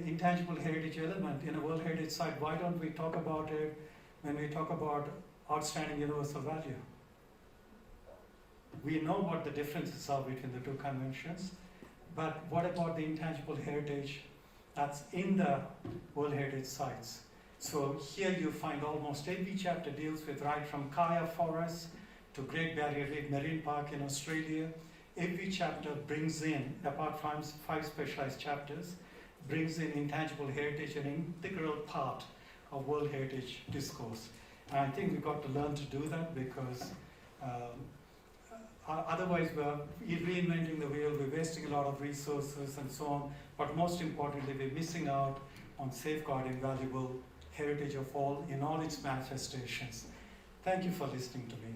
S12: intangible heritage element in a World Heritage Site, why don't we talk about it when we talk about outstanding universal value? We know what the differences are between the 2 conventions, but what about the intangible heritage that's in the World Heritage Sites? So here you find almost every chapter deals with right from Kaya Forest to Great Barrier Reef Marine Park in Australia. Every chapter brings in, apart from 5 specialized chapters, brings in intangible heritage, an integral part of World Heritage discourse. And I think we've got to learn to do that, because otherwise we're reinventing the wheel, we're wasting a lot of resources and so on, but most importantly, we're missing out on safeguarding valuable heritage of all in all its manifestations. Thank you for listening to me.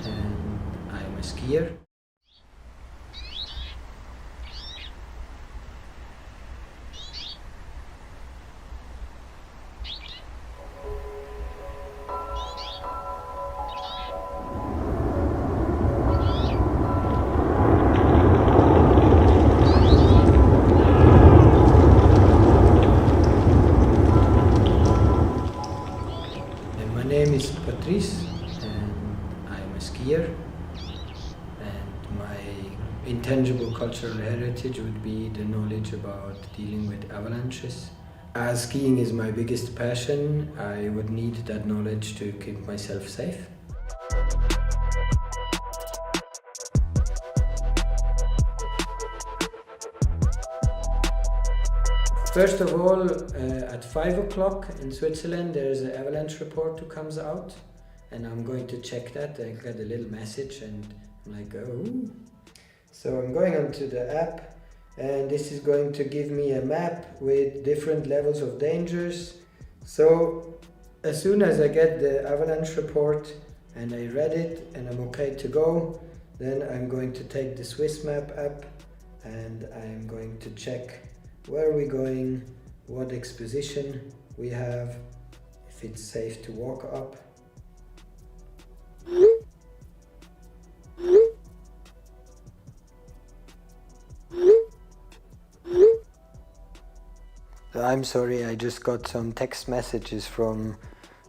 S13: And I'm a skier. And my name is Patrice. Skier, and my intangible cultural heritage would be the knowledge about dealing with avalanches. As skiing is my biggest passion, I would need that knowledge to keep myself safe. First of all, at 5 o'clock in Switzerland there's an avalanche report who comes out. And I'm going to check that. I got a little message and I'm like, oh. So I'm going onto the app, and this is going to give me a map with different levels of dangers. So as soon as I get the avalanche report and I read it and I'm okay to go, Then I'm going to take the Swiss Map app and I'm going to check where we're going, what exposition we have, if it's safe to walk up. I'm sorry, I just got some text messages from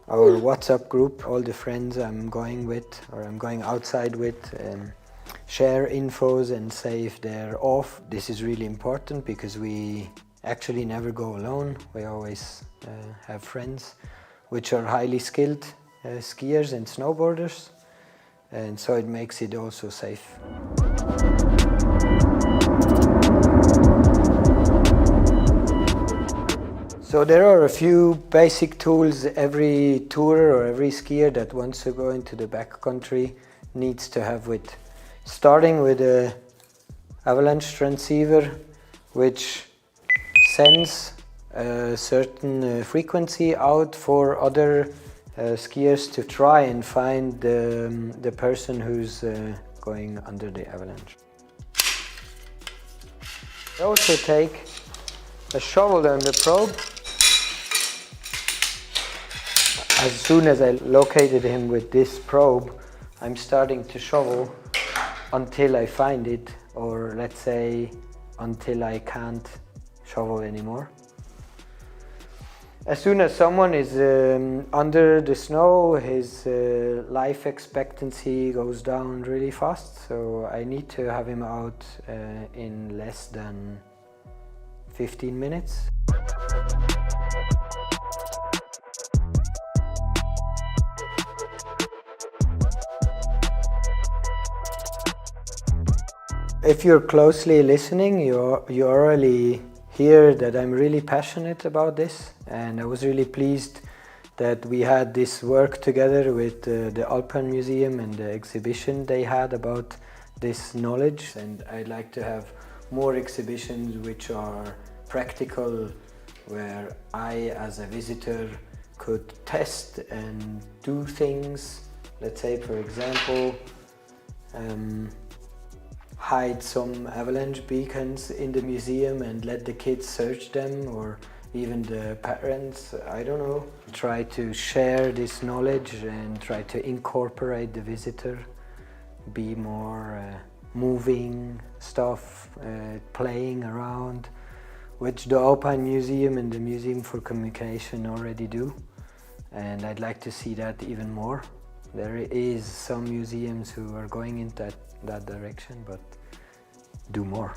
S13: our WhatsApp group. All the friends I'm going with or I'm going outside with share infos and say if they're off. This is really important because we actually never go alone. We always have friends which are highly skilled skiers and snowboarders, and so it makes it also safe. So there are a few basic tools every tourer or every skier that wants to go into the backcountry needs to have with. Starting with a avalanche transceiver which sends a certain frequency out for other skiers to try and find the person who's going under the avalanche. I also take a shovel and a probe. As soon as I located him with this probe, I'm starting to shovel until I find it, or let's say until I can't shovel anymore. As soon as someone is under the snow, his life expectancy goes down really fast, so I need to have him out in less than 15 minutes. If you're closely listening, you already hear that I'm really passionate about this, and I was really pleased that we had this work together with the Alpine Museum and the exhibition they had about this knowledge, and I'd like to have more exhibitions which are practical, where I as a visitor could test and do things. Let's say, for example, hide some avalanche beacons in the museum and let the kids search them, or even the parents, I don't know. Try to share this knowledge and try to incorporate the visitor, be more moving stuff, playing around, which the Alpine Museum and the Museum for Communication already do. And I'd like to see that even more. There is some museums who are going in that direction, but do more.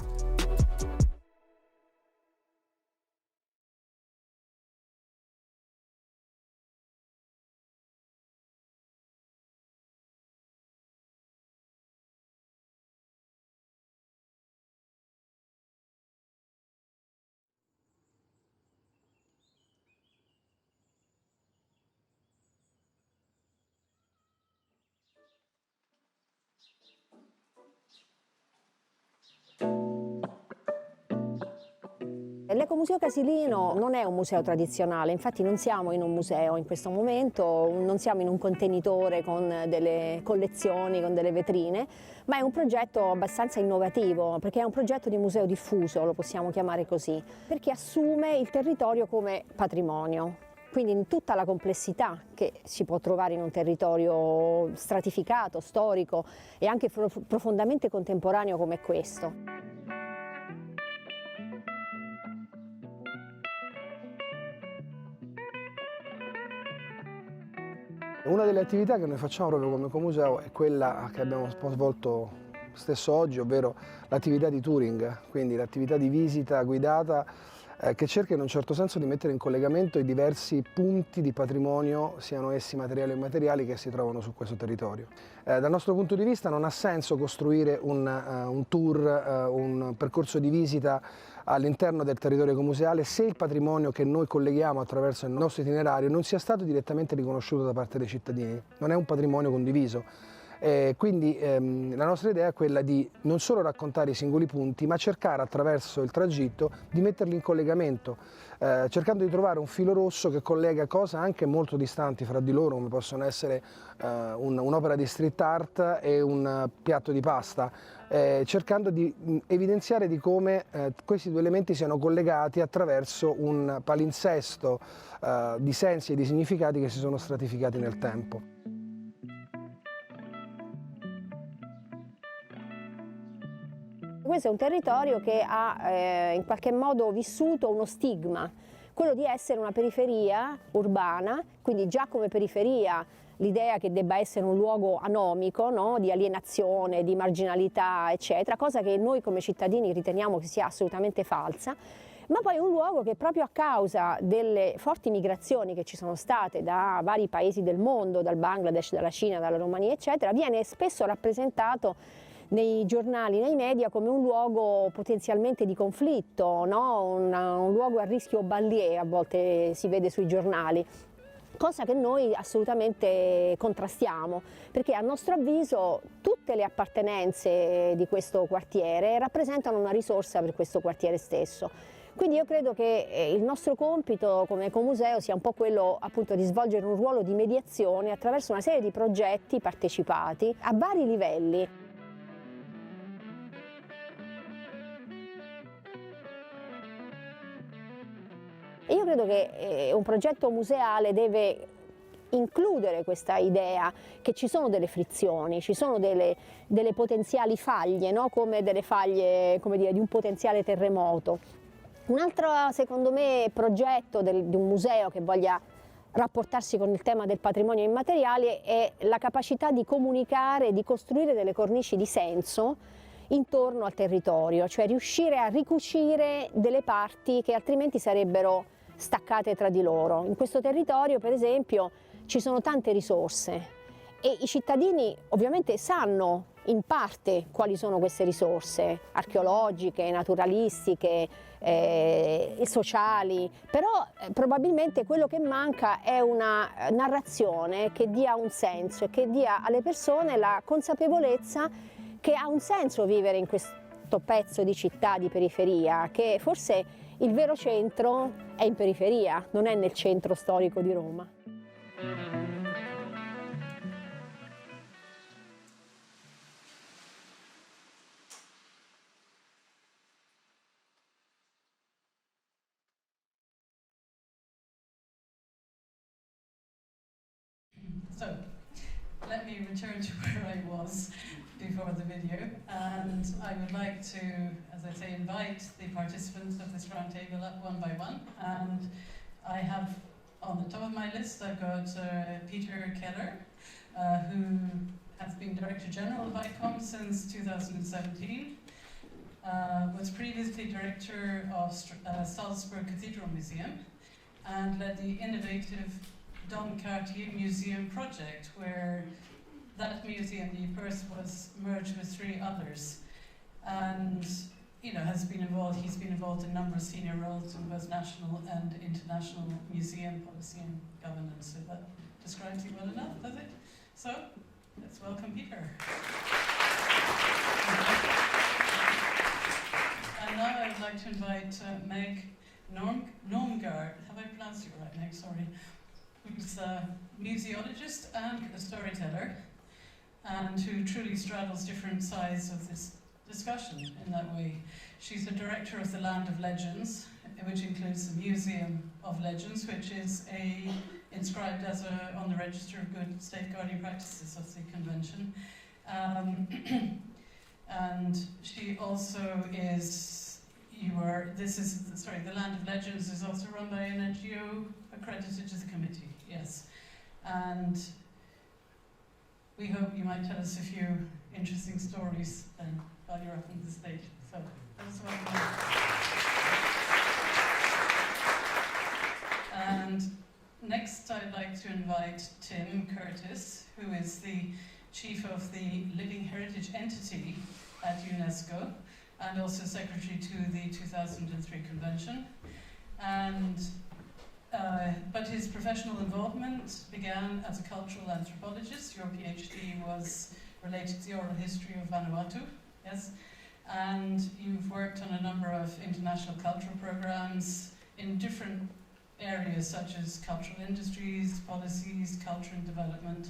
S14: L'Ecomuseo Casilino non è un museo tradizionale, infatti non siamo in un museo in questo momento, non siamo in un contenitore con delle collezioni, con delle vetrine, ma è un progetto abbastanza innovativo, perché è un progetto di museo diffuso, lo possiamo chiamare così, perché assume il territorio come patrimonio. Quindi in tutta la complessità che si può trovare in un territorio stratificato, storico e anche profondamente contemporaneo come questo.
S15: Una delle attività che noi facciamo proprio come Ecomuseo è quella che abbiamo svolto stesso oggi, ovvero l'attività di touring, quindi l'attività di visita guidata che cerca in un certo senso di mettere in collegamento i diversi punti di patrimonio, siano essi materiali o immateriali, che si trovano su questo territorio. Dal nostro punto di vista non ha senso costruire un tour, un percorso di visita all'interno del territorio ecomuseale se il patrimonio che noi colleghiamo attraverso il nostro itinerario non sia stato direttamente riconosciuto da parte dei cittadini. Non è un patrimonio condiviso. Quindi la nostra idea è quella di non solo raccontare i singoli punti, ma cercare attraverso il tragitto di metterli in collegamento, cercando di trovare un filo rosso che collega cose anche molto distanti fra di loro, come possono essere un'opera di street art e un piatto di pasta, cercando di evidenziare di come questi due elementi siano collegati attraverso un palinsesto di sensi e di significati che si sono stratificati nel tempo.
S14: Questo è un territorio che ha in qualche modo vissuto uno stigma, quello di essere una periferia urbana, quindi già come periferia l'idea che debba essere un luogo anomico, no? Di alienazione, di marginalità, eccetera, cosa che noi come cittadini riteniamo che sia assolutamente falsa, ma poi un luogo che proprio a causa delle forti migrazioni che ci sono state da vari paesi del mondo, dal Bangladesh, dalla Cina, dalla Romania, eccetera, viene spesso rappresentato nei giornali, nei media come un luogo potenzialmente di conflitto, no? un luogo a rischio banlieue, a volte si vede sui giornali, cosa che noi assolutamente contrastiamo, perché a nostro avviso tutte le appartenenze di questo quartiere rappresentano una risorsa per questo quartiere stesso. Quindi io credo che il nostro compito come ecomuseo sia un po' quello appunto di svolgere un ruolo di mediazione attraverso una serie di progetti partecipati a vari livelli. Io credo che un progetto museale deve includere questa idea che ci sono delle frizioni, ci sono delle potenziali faglie, no? Come delle faglie, come dire, di un potenziale terremoto. Un altro, secondo me, progetto di un museo che voglia rapportarsi con il tema del patrimonio immateriale è la capacità di comunicare, di costruire delle cornici di senso intorno al territorio, cioè riuscire a ricucire delle parti che altrimenti sarebbero staccate tra di loro. In questo territorio, per esempio, ci sono tante risorse e i cittadini ovviamente sanno in parte quali sono queste risorse archeologiche, naturalistiche, sociali, però probabilmente quello che manca è una narrazione che dia un senso e che dia alle persone la consapevolezza che ha un senso vivere in questo pezzo di città, di periferia, che forse il vero centro è in periferia, non è nel centro storico di Roma.
S1: So, let me return to where I was before the video, and I would like to, as I say, invite the participants of this roundtable up one by one. And I have on the top of my list, I've got Peter Keller, who has been Director General of ICOM since 2017, was previously Director of Salzburg Cathedral Museum, and led the innovative Dom Cartier Museum project, where that museum, the first, was merged with 3 others, and has been involved. He's been involved in a number of senior roles in both national and international museum policy and governance. So that describes you well enough, does it? So let's welcome Peter. And now I would like to invite Meg Normgaard. Have I pronounced it right, Meg? Sorry. Who's a museologist and a storyteller, and who truly straddles different sides of this discussion in that way. She's the director of the Land of Legends, which includes the Museum of Legends, which is inscribed as on the Register of Good Safeguarding Practices of the Convention. And she also is, the Land of Legends is also run by an NGO accredited to the committee, yes. And we hope you might tell us a few interesting stories then while you're up on the stage. So, that's welcome. And next I'd like to invite Tim Curtis, who is the Chief of the Living Heritage Entity at UNESCO, and also Secretary to the 2003 Convention. And but his professional involvement began as a cultural anthropologist. Your PhD was related to the oral history of Vanuatu, yes? And you've worked on a number of international cultural programs in different areas such as cultural industries, policies, culture and development,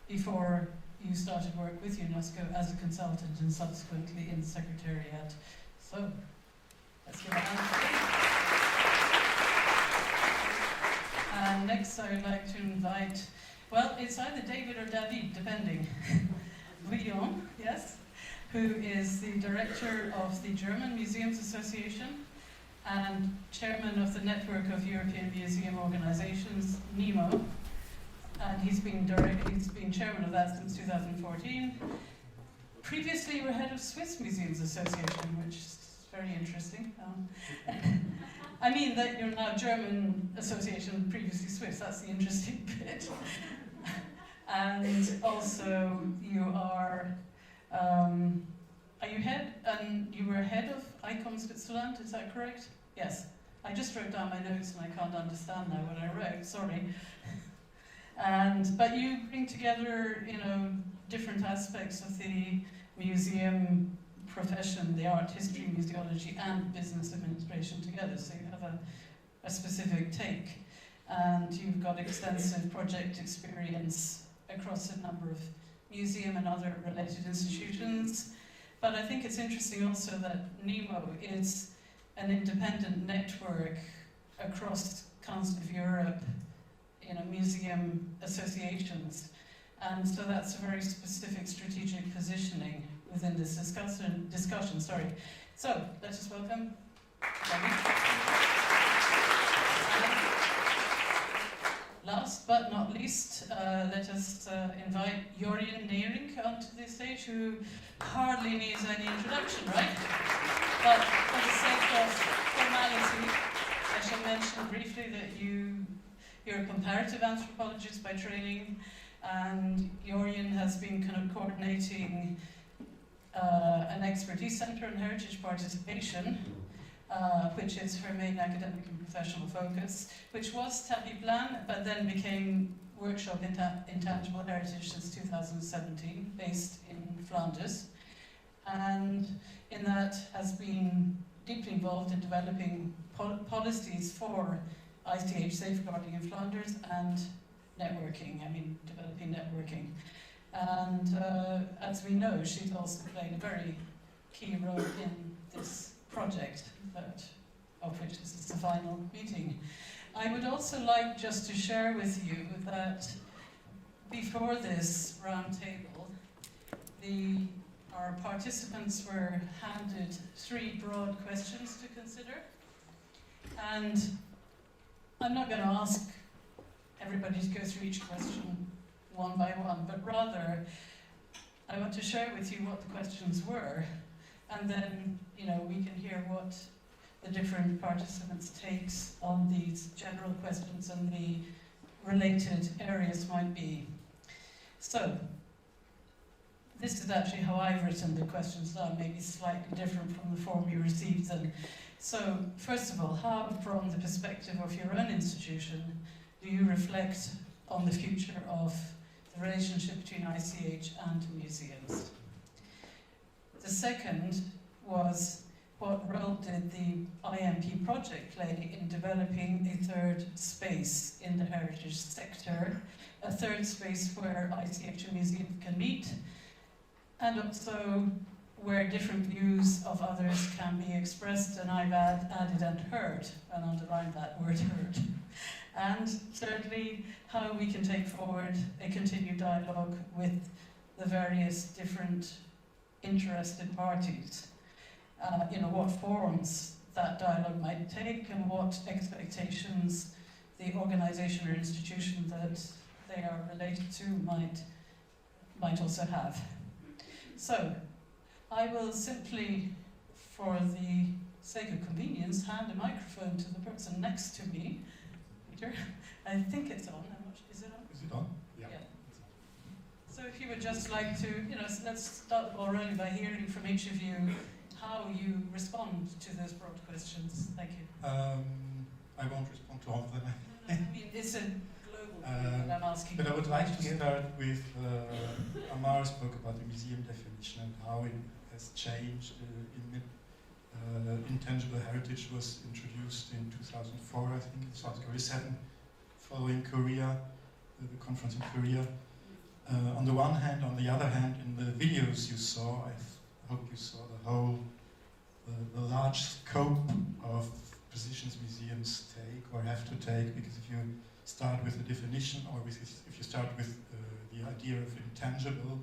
S1: before you started work with UNESCO as a consultant and subsequently in the Secretariat. So, let's give a hand for him. And next I would like to invite, well, it's either David or David, depending. Guillaume, yes, who is the director of the German Museums Association and chairman of the Network of European Museum Organizations, NEMO. And he's been chairman of that since 2014. Previously, you were head of Swiss Museums Association, which is very interesting. I mean that you're now German Association, previously Swiss. That's the interesting bit. And also, you are you head? And you were head of ICOM Switzerland. Is that correct? Yes. I just wrote down my notes and I can't understand now what I wrote. Sorry. But you bring together, different aspects of the museum profession, the art history, museology, and business administration together. So you have a specific take, and you've got extensive project experience across a number of museum and other related institutions. But I think it's interesting also that NEMO is an independent network across Council of Europe, museum associations. And so that's a very specific strategic positioning within this discussion. Sorry. So, let us welcome Danny. Last but not least, let us invite Jorian Neering onto the stage, who hardly needs any introduction, right? But for the sake of formality, I shall mention briefly that you're a comparative anthropologist by training, and Jorian has been kind of coordinating an expertise center on heritage participation, which is her main academic and professional focus, which was Tapis Plan, but then became Workshop Intangible Heritage since 2017, based in Flanders. And in that has been deeply involved in developing policies for ICH safeguarding in Flanders and networking, developing networking. And as we know, she's also played a very key role in this project, of which this is the final meeting. I would also like just to share with you that before this roundtable, our participants were handed 3 broad questions to consider. And I'm not going to ask everybody to go through each question one by one, but rather I want to share with you what the questions were, and then we can hear what the different participants' takes on these general questions and the related areas might be. So, this is actually how I've written the questions down, maybe slightly different from the form you received them. So, first of all, how, from the perspective of your own institution, do you reflect on the future of the relationship between ICH and museums? The second was, what role did the IMP project play in developing a third space in the heritage sector, a third space where ICH and museums can meet, and also where different views of others can be expressed, and I've added and heard, and underlined that word heard. And thirdly, how we can take forward a continued dialogue with the various different interested parties. What forms that dialogue might take, and what expectations the organisation or institution that they are related to might also have. So, I will simply, for the sake of convenience, hand a microphone to the person next to me. Peter, I think it's on. Is it on?
S2: Is it on? Yeah.
S1: So if you would just like to, let's start the ball rolling by hearing from each of you how you respond to those broad questions. Thank you.
S2: I won't respond to all of them.
S1: It's a global view that I'm asking.
S2: But I would like to start with, Amar spoke about the museum definition and how it has changed. Intangible heritage was introduced in 2004, I think, in South Korea 7, following Korea, the conference in Korea. On the one hand, on the other hand, in the videos you saw, I hope you saw the large scope of positions museums take or have to take, because if you start with a definition, or if you start with the idea of intangible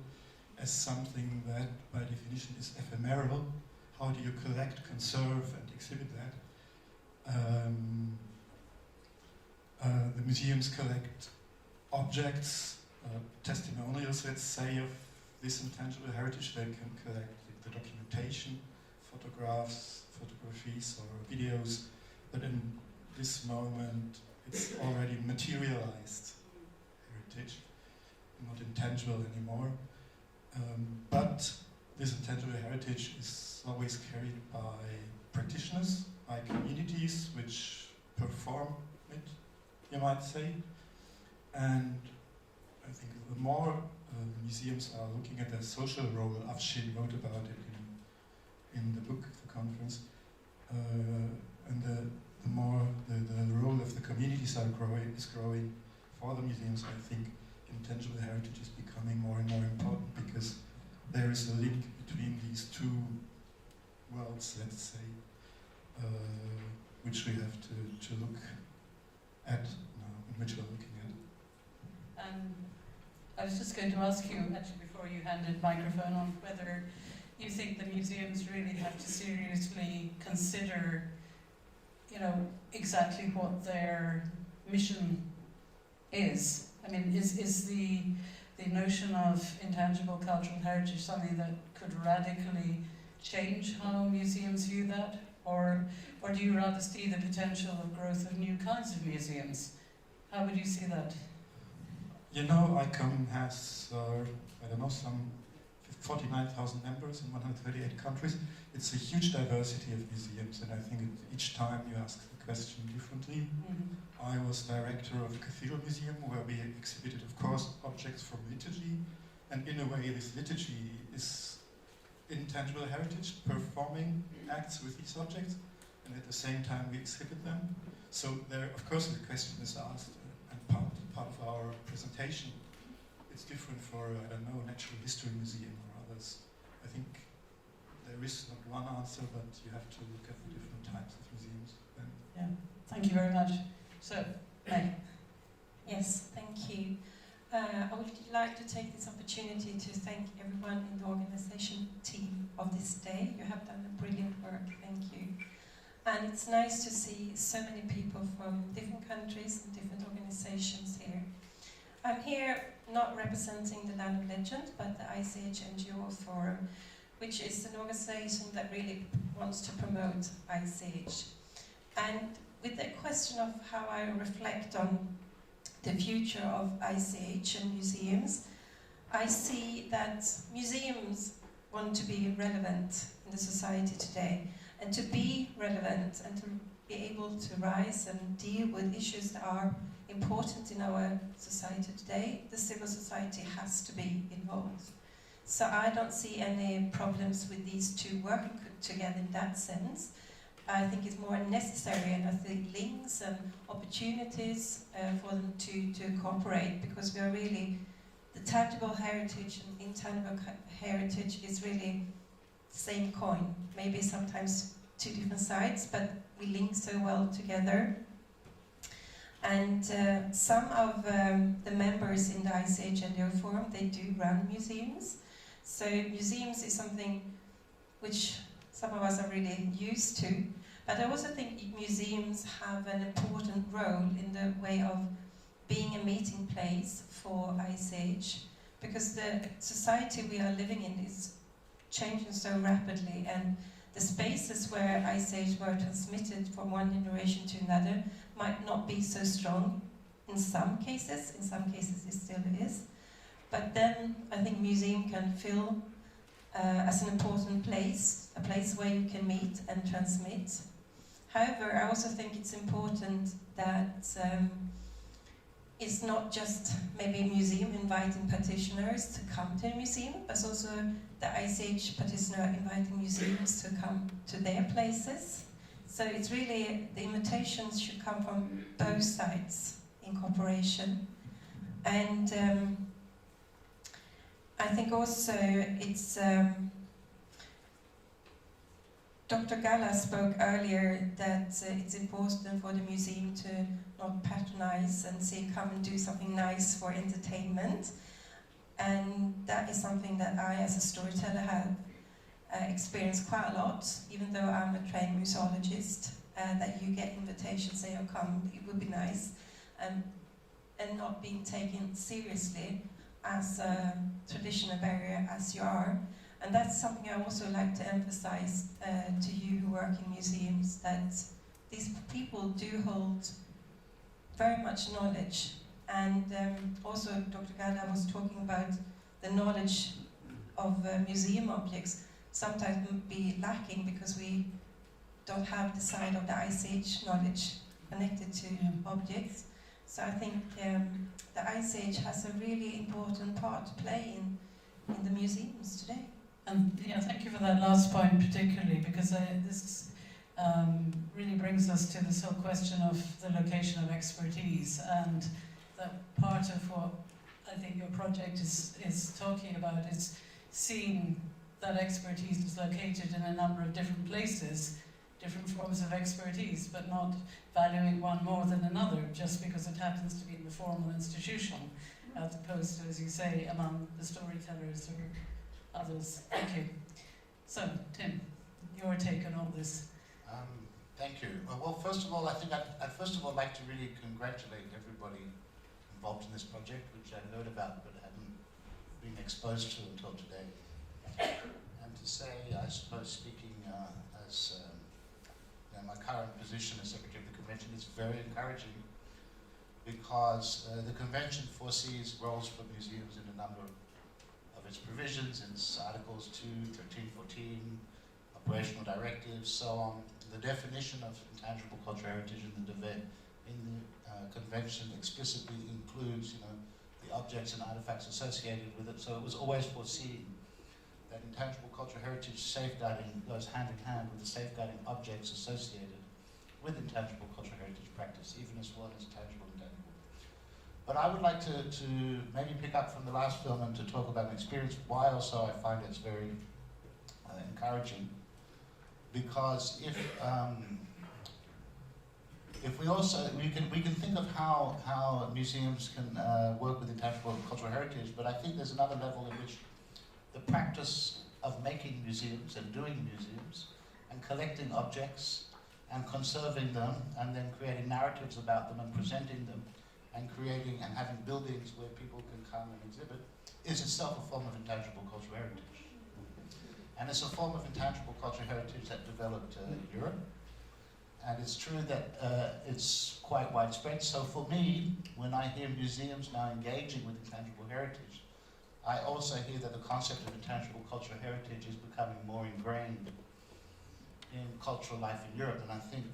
S2: as something that by definition is ephemeral, how do you collect, conserve and exhibit that? The museums collect objects, testimonials, let's say, of this intangible heritage. They can collect the documentation, photographs, photographies or videos, but in this moment it's already materialized heritage, not intangible anymore. But this intangible heritage is always carried by practitioners, by communities which perform it, you might say. And I think the more museums are looking at their social role, Afshin wrote about it in the book of the conference, and the more the role of the communities is growing for the museums, I think intangible heritage is becoming more and more important, because there is a link between these two worlds, let's say, which we have to look at now, and which we're looking at.
S1: I was just going to ask you, actually, before you handed microphone on, whether you think the museums really have to seriously consider, you know, exactly what their mission is. I mean, is the notion of intangible cultural heritage something that could radically change how museums view that? Or do you rather see the potential of growth of new kinds of museums? How would you see that?
S2: You know, ICOM has, I don't know, some 49,000 members in 138 countries. It's a huge diversity of museums, and I think each time you ask the question differently. I was director of a cathedral museum where we exhibited, of course, objects from liturgy, and in a way this liturgy is intangible heritage, performing acts with these objects, and at the same time we exhibit them. So there, of course, the question is asked, and part of our presentation. It's different for, I don't know, Natural History Museum or others. I think there is not one answer, but you have to look at the different types of museums. Then.
S1: Yeah, thank you very much. So, Meg.
S16: Yes, thank you. I would like to take this opportunity to thank everyone in the organization team of this day. You have done a brilliant work, thank you. And it's nice to see so many people from different countries and different organizations here. I'm here not representing the Land of Legend, but the ICH NGO Forum, which is an organization that really wants to promote ICH. And with the question of how I reflect on the future of ICH and museums, I see that museums want to be relevant in the society today. And to be relevant and to be able to rise and deal with issues that are important in our society today, the civil society has to be involved. So I don't see any problems with these two working together in that sense. I think it's more necessary, and I think links and opportunities for them to cooperate, because we are really, the tangible heritage and intangible heritage is really the same coin. Maybe sometimes two different sides, but we link so well together. And some of the members in the ICH NGO Forum, they do run museums. So museums is something which some of us are really used to. But I also think museums have an important role in the way of being a meeting place for ICH, because the society we are living in is changing so rapidly, and the spaces where ICH were transmitted from one generation to another might not be so strong in some cases it still is. But then I think museum can fill as an important place, a place where you can meet and transmit. However, I also think it's important that is not just maybe a museum inviting practitioners to come to a museum, but also the ICH practitioner inviting museums to come to their places. So it's really, the invitations should come from both sides in cooperation. And I think also it's, Dr. Galla spoke earlier that it's important for the museum to not patronize and say, come and do something nice for entertainment. And that is something that I, as a storyteller, have experienced quite a lot, even though I'm a trained museologist, that you get invitations, say, oh, come, it would be nice, and not being taken seriously as a traditional barrier as you are. And that's something I also like to emphasize to you who work in museums, that these people do hold very much knowledge. And also Dr. Galla was talking about the knowledge of museum objects sometimes be lacking because we don't have the side of the ICH knowledge connected to objects. So I think the ICH has a really important part to play in the museums today.
S1: And yeah, thank you for that last point particularly, because this really brings us to this whole question of the location of expertise, and that part of what I think your project is talking about is seeing that expertise is located in a number of different places, different forms of expertise, but not valuing one more than another just because it happens to be in the formal institution, as opposed to, as you say, among the storytellers or others. Thank you. So, Tim, your take on all this.
S17: Thank you. Well, first of all, I think I'd first of all like to really congratulate everybody involved in this project, which I heard about but hadn't been exposed to until today. And to say, I suppose, speaking as my current position as Secretary of the Convention, is very encouraging, because the Convention foresees roles for museums in a number of its provisions, in its Articles 2, 13, 14, operational directives, so on. The definition of intangible cultural heritage in the Convention explicitly includes, the objects and artifacts associated with it, so it was always foreseen that intangible cultural heritage safeguarding goes hand in hand with the safeguarding objects associated with intangible cultural heritage practice, even as well as tangible and intangible. But I would like to maybe pick up from the last film and to talk about an experience, why also I find it's very encouraging. Because if we can think of how museums can work with intangible cultural heritage, but I think there's another level in which the practice of making museums and doing museums and collecting objects and conserving them and then creating narratives about them and presenting them and creating and having buildings where people can come and exhibit is itself a form of intangible cultural heritage. And it's a form of intangible cultural heritage that developed in Europe. And it's true that it's quite widespread. So for me, when I hear museums now engaging with intangible heritage, I also hear that the concept of intangible cultural heritage is becoming more ingrained in cultural life in Europe. And I think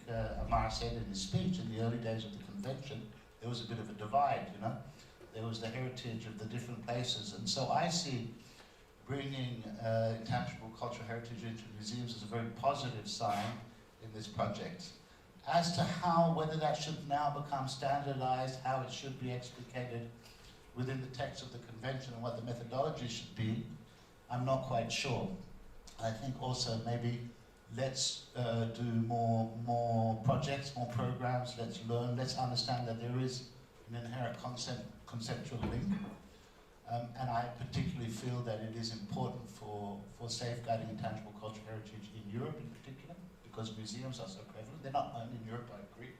S17: Amar said in his speech, in the early days of the convention, there was a bit of a divide, There was the heritage of the different places. And so I see bringing intangible cultural heritage into museums is a very positive sign in this project. As to whether that should now become standardized, how it should be explicated within the text of the convention and what the methodology should be, I'm not quite sure. I think also maybe let's do more projects, more programs, let's learn, let's understand that there is an inherent conceptual link. And I particularly feel that it is important for safeguarding intangible cultural heritage in Europe in particular, because museums are so prevalent. They're not only in Europe, I agree,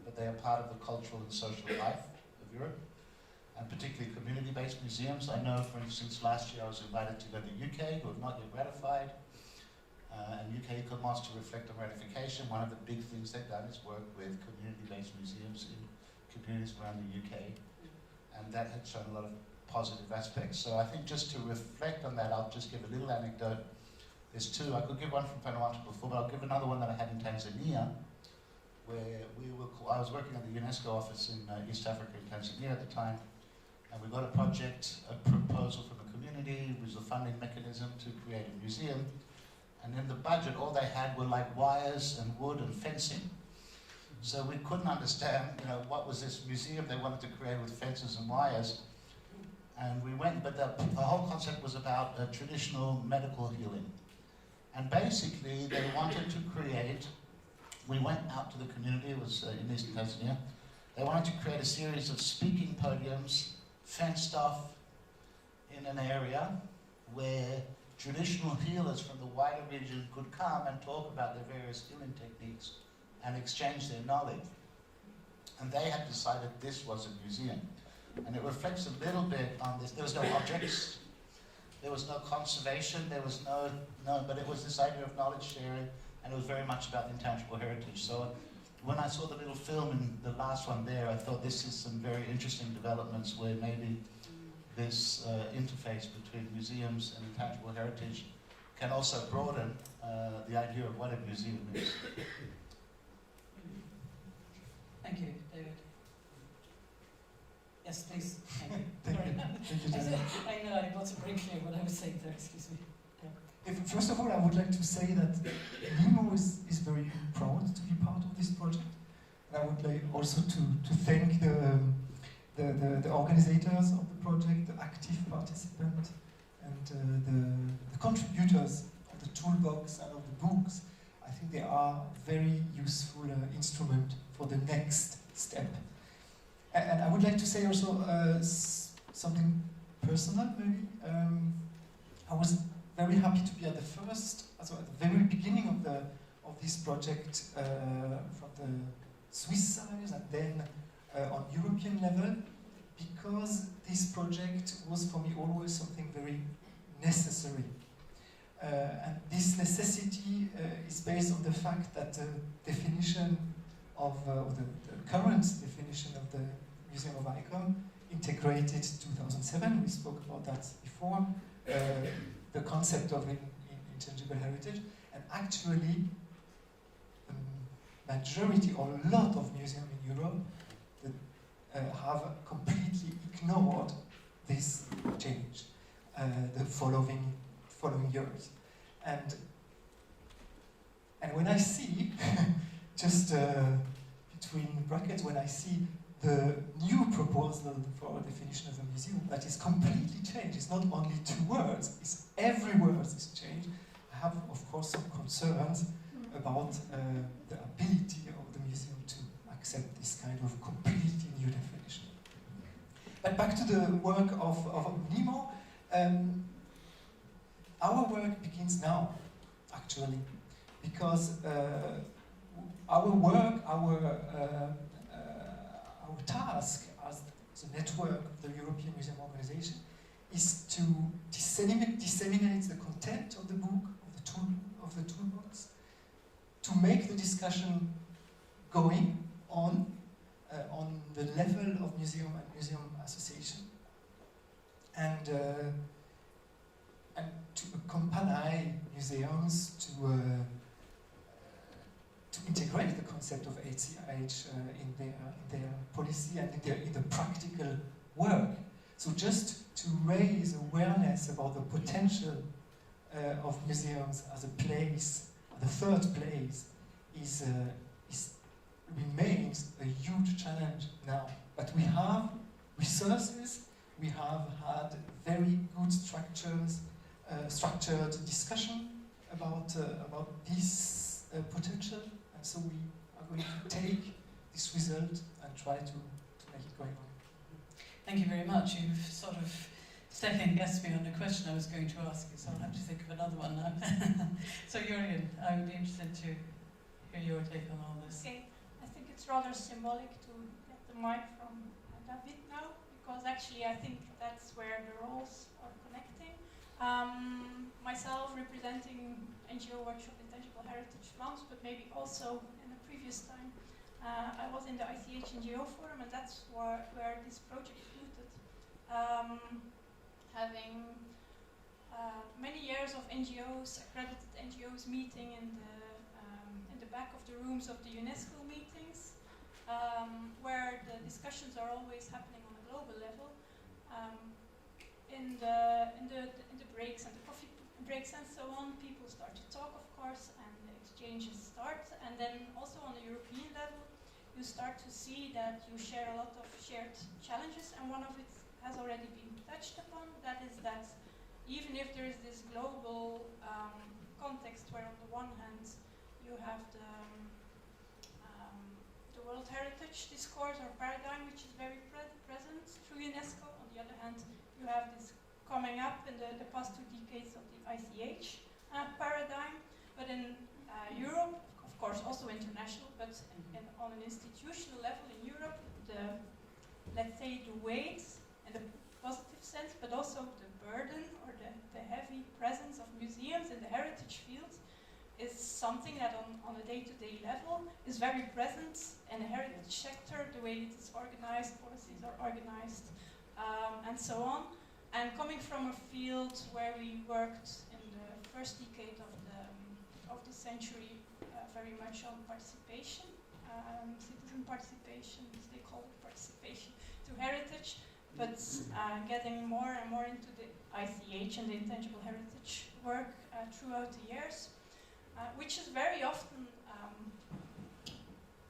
S17: but they are part of the cultural and social life of Europe, and particularly community-based museums. I know, for instance, last year I was invited to go to the UK, who have not yet ratified, and UK wants to reflect on ratification. One of the big things they've done is work with community-based museums in communities around the UK, and that had shown a lot of positive aspects. So I think just to reflect on that, I'll just give a little anecdote. There's two. I could give one from Vanuatu before, but I'll give another one that I had in Tanzania, where I was working at the UNESCO office in East Africa, in Tanzania at the time, and we got a project, a proposal from the community, which was a funding mechanism to create a museum. And in the budget, all they had were like wires and wood and fencing. So we couldn't understand, what was this museum they wanted to create with fences and wires. And we went, but the whole concept was about traditional medical healing. And basically, they wanted to create, we went out to the community, it was in Eastern Tanzania, they wanted to create a series of speaking podiums, fenced off in an area where traditional healers from the wider region could come and talk about their various healing techniques and exchange their knowledge. And they had decided this was a museum. And it reflects a little bit on this. There was no objects, there was no conservation, there was but it was this idea of knowledge sharing, and it was very much about intangible heritage. So when I saw the little film in the last one there, I thought this is some very interesting developments where maybe this interface between museums and intangible heritage can also broaden the idea of what a museum is.
S1: Thank you, David. Yes, please. Thank you.
S18: Thank you,
S1: I know I wasn't very clear what I was saying there, excuse me.
S18: First of all, I would like to say that NEMO is very proud to be part of this project. And I would like also to thank the organizers of the project, the active participants, and the contributors of the toolbox and of the books. I think they are a very useful instrument for the next step. And I would like to say also something personal, maybe. I was very happy to be at at the very beginning of this project from the Swiss side, and then on European level, because this project was for me always something very necessary. And this necessity is based on the fact that the definition of, the current definition of the Museum of ICOM, integrated 2007, we spoke about that before, the concept of intangible heritage, and actually majority or a lot of museums in Europe that have completely ignored this change the following years. And when I see, just between brackets, when I see the new proposal for a definition of a museum that is completely changed, it's not only 2 words, it's every word is changed, I have, of course, some concerns about the ability of the museum to accept this kind of completely new definition. But back to the work of NEMO, our work begins now, actually, because our work, our task as the network of the European Museum Organization is to disseminate the content of the book, of the toolbox, to make the discussion going on the level of museum and museum association, and to accompany museums to integrate the concept of HCH in their policy and in the practical work. So just to raise awareness about the potential of museums as a place, the third place, remains a huge challenge now. But we have resources, we have had very good structured discussion about this potential, and so we are going to take this result and try to make it going on.
S1: Thank you very much. You've sort of second-guessed me on the question I was going to ask you, so I'll have to think of another one now. So Jurgen, I would be interested to hear your take on all this.
S19: Okay, I think it's rather symbolic to get the mic from David now, because actually I think that's where the roles are connecting. Myself representing NGO Workshop Intangible Heritage France, but maybe also in a previous time I was in the ICH NGO Forum, and that's where this project rooted. Having many years of NGOs, accredited NGOs meeting in the
S16: back of the rooms of the UNESCO meetings, where the discussions are always happening on a global level. In the breaks and the coffee breaks and so on, people start to talk, of course, and the exchanges start. And then also on the European level, you start to see that you share a lot of shared challenges, and one of it has already been touched upon. That is that even if there is this global context where on the one hand you have the World Heritage discourse or paradigm, which is very present through UNESCO. On the other hand, you have this coming up in the past 2 decades of the ICH paradigm. But in Europe, of course also international, but on an institutional level in Europe, let's say the weight in the positive sense, but also the burden or the heavy presence of museums in the heritage field is something that on a day-to-day level is very present in the heritage sector, the way it is organized, policies are organized, and so on. And coming from a field where we worked in the first decade of the century very much on participation, citizen participation, as they call it, participation to heritage, but getting more and more into the ICH and the intangible heritage work throughout the years, which is very often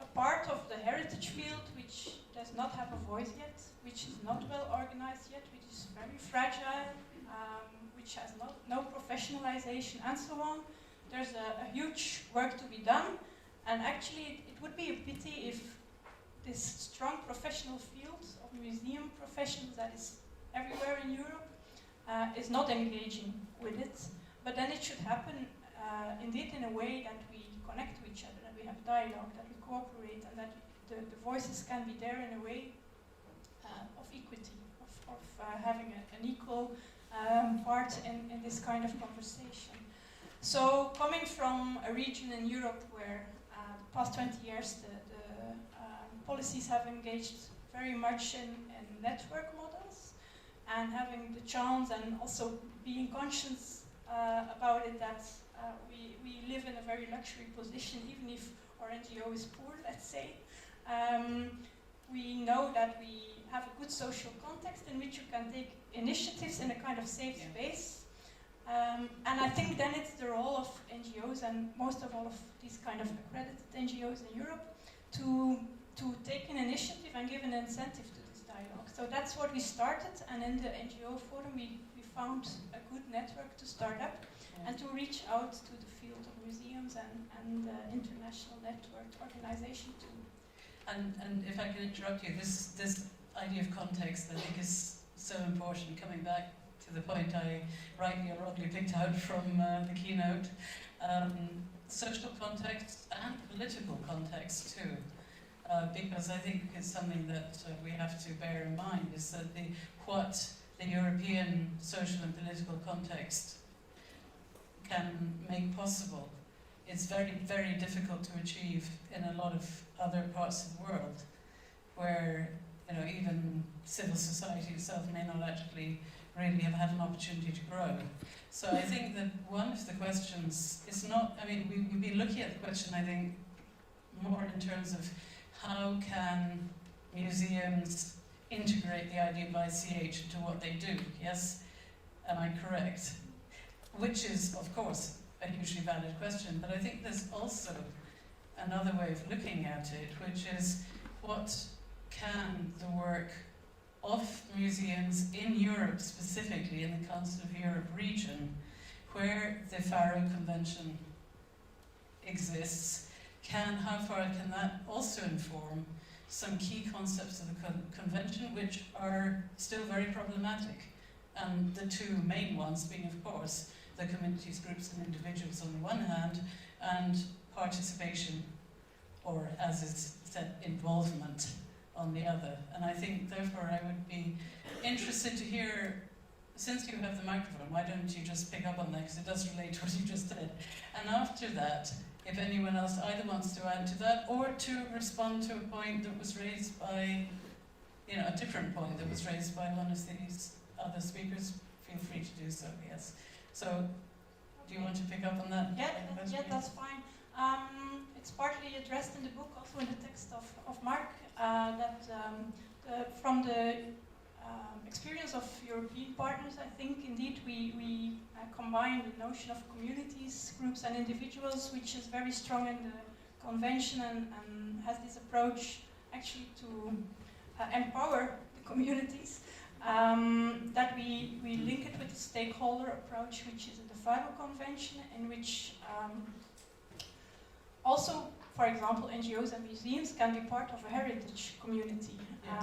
S16: a part of the heritage field which does not have a voice yet, which is not well organized yet, which is very fragile, which has no professionalization and so on. There's a huge work to be done, and actually it would be a pity if this strong professional field of museum professionals that is everywhere in Europe is not engaging with it. But then it should happen indeed in a way that we connect to each other, that we have dialogue, that we cooperate, and that the voices can be there in a way of equity, of having an equal part in this kind of conversation. So coming from a region in Europe where the past 20 years the policies have engaged very much in network models, and having the chance and also being conscious about it that we live in a very luxury position, even if our NGO is poor, let's say. We know that we have a good social context in which you can take initiatives in a kind of safe space. And I think then it's the role of NGOs, and most of all of these kind of accredited NGOs in Europe, to take an initiative and give an incentive to this dialogue. So that's what we started, and in the NGO forum we found a good network to start up and to reach out to the field of museums and international network organization too.
S1: And if I can interrupt you, this idea of context I think is so important, coming back to the point I rightly or wrongly picked out from the keynote. Social context and political context too. Because I think it's something that we have to bear in mind, is that what the European social and political context can make possible is very, very difficult to achieve in a lot of other parts of the world, where even civil society itself may not actually really have had an opportunity to grow. So I think that one of the questions is not, we've been looking at the question, I think, more in terms of how can museums integrate the idea of ICH into what they do, yes? Am I correct? Which is, of course, a hugely valid question, but I think there's also another way of looking at it, which is what can the work of museums in Europe, specifically in the Council of Europe region, where the Faro Convention exists, how far can that also inform some key concepts of the convention which are still very problematic? And the two main ones being, of course, the communities, groups and individuals on the one hand, and participation, or as is said, involvement on the other. And I think, therefore, I would be interested to hear, since you have the microphone, why don't you just pick up on that, because it does relate to what you just said. And after that, if anyone else either wants to add to that, or to respond to a point that was raised by, a different point that was raised by one of these other speakers, feel free to do so, yes. So, do you want to pick up on that?
S16: Yeah, that's fine. It it's partly addressed in the book, also in the text of Mark, that from the experience of European partners, I think indeed we combine the notion of communities, groups and individuals, which is very strong in the convention and has this approach actually to empower the communities, that we link it with the stakeholder approach, which is in the FIBO Convention, in which also, for example, NGOs and museums can be part of a heritage community,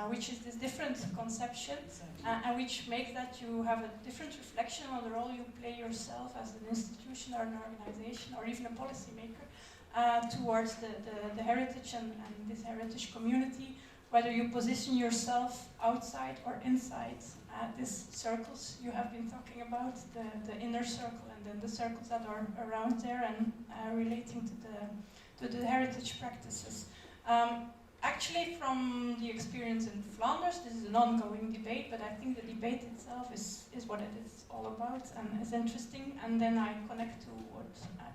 S16: which is this different conception, and which makes that you have a different reflection on the role you play yourself as an institution or an organization or even a policymaker towards the heritage and this heritage community, whether you position yourself outside or inside these circles you have been talking about, the inner circle and then the circles that are around there and relating to the heritage practices. Actually, from the experience in Flanders, this is an ongoing debate, but I think the debate itself is what it is all about and is interesting. And then I connect to what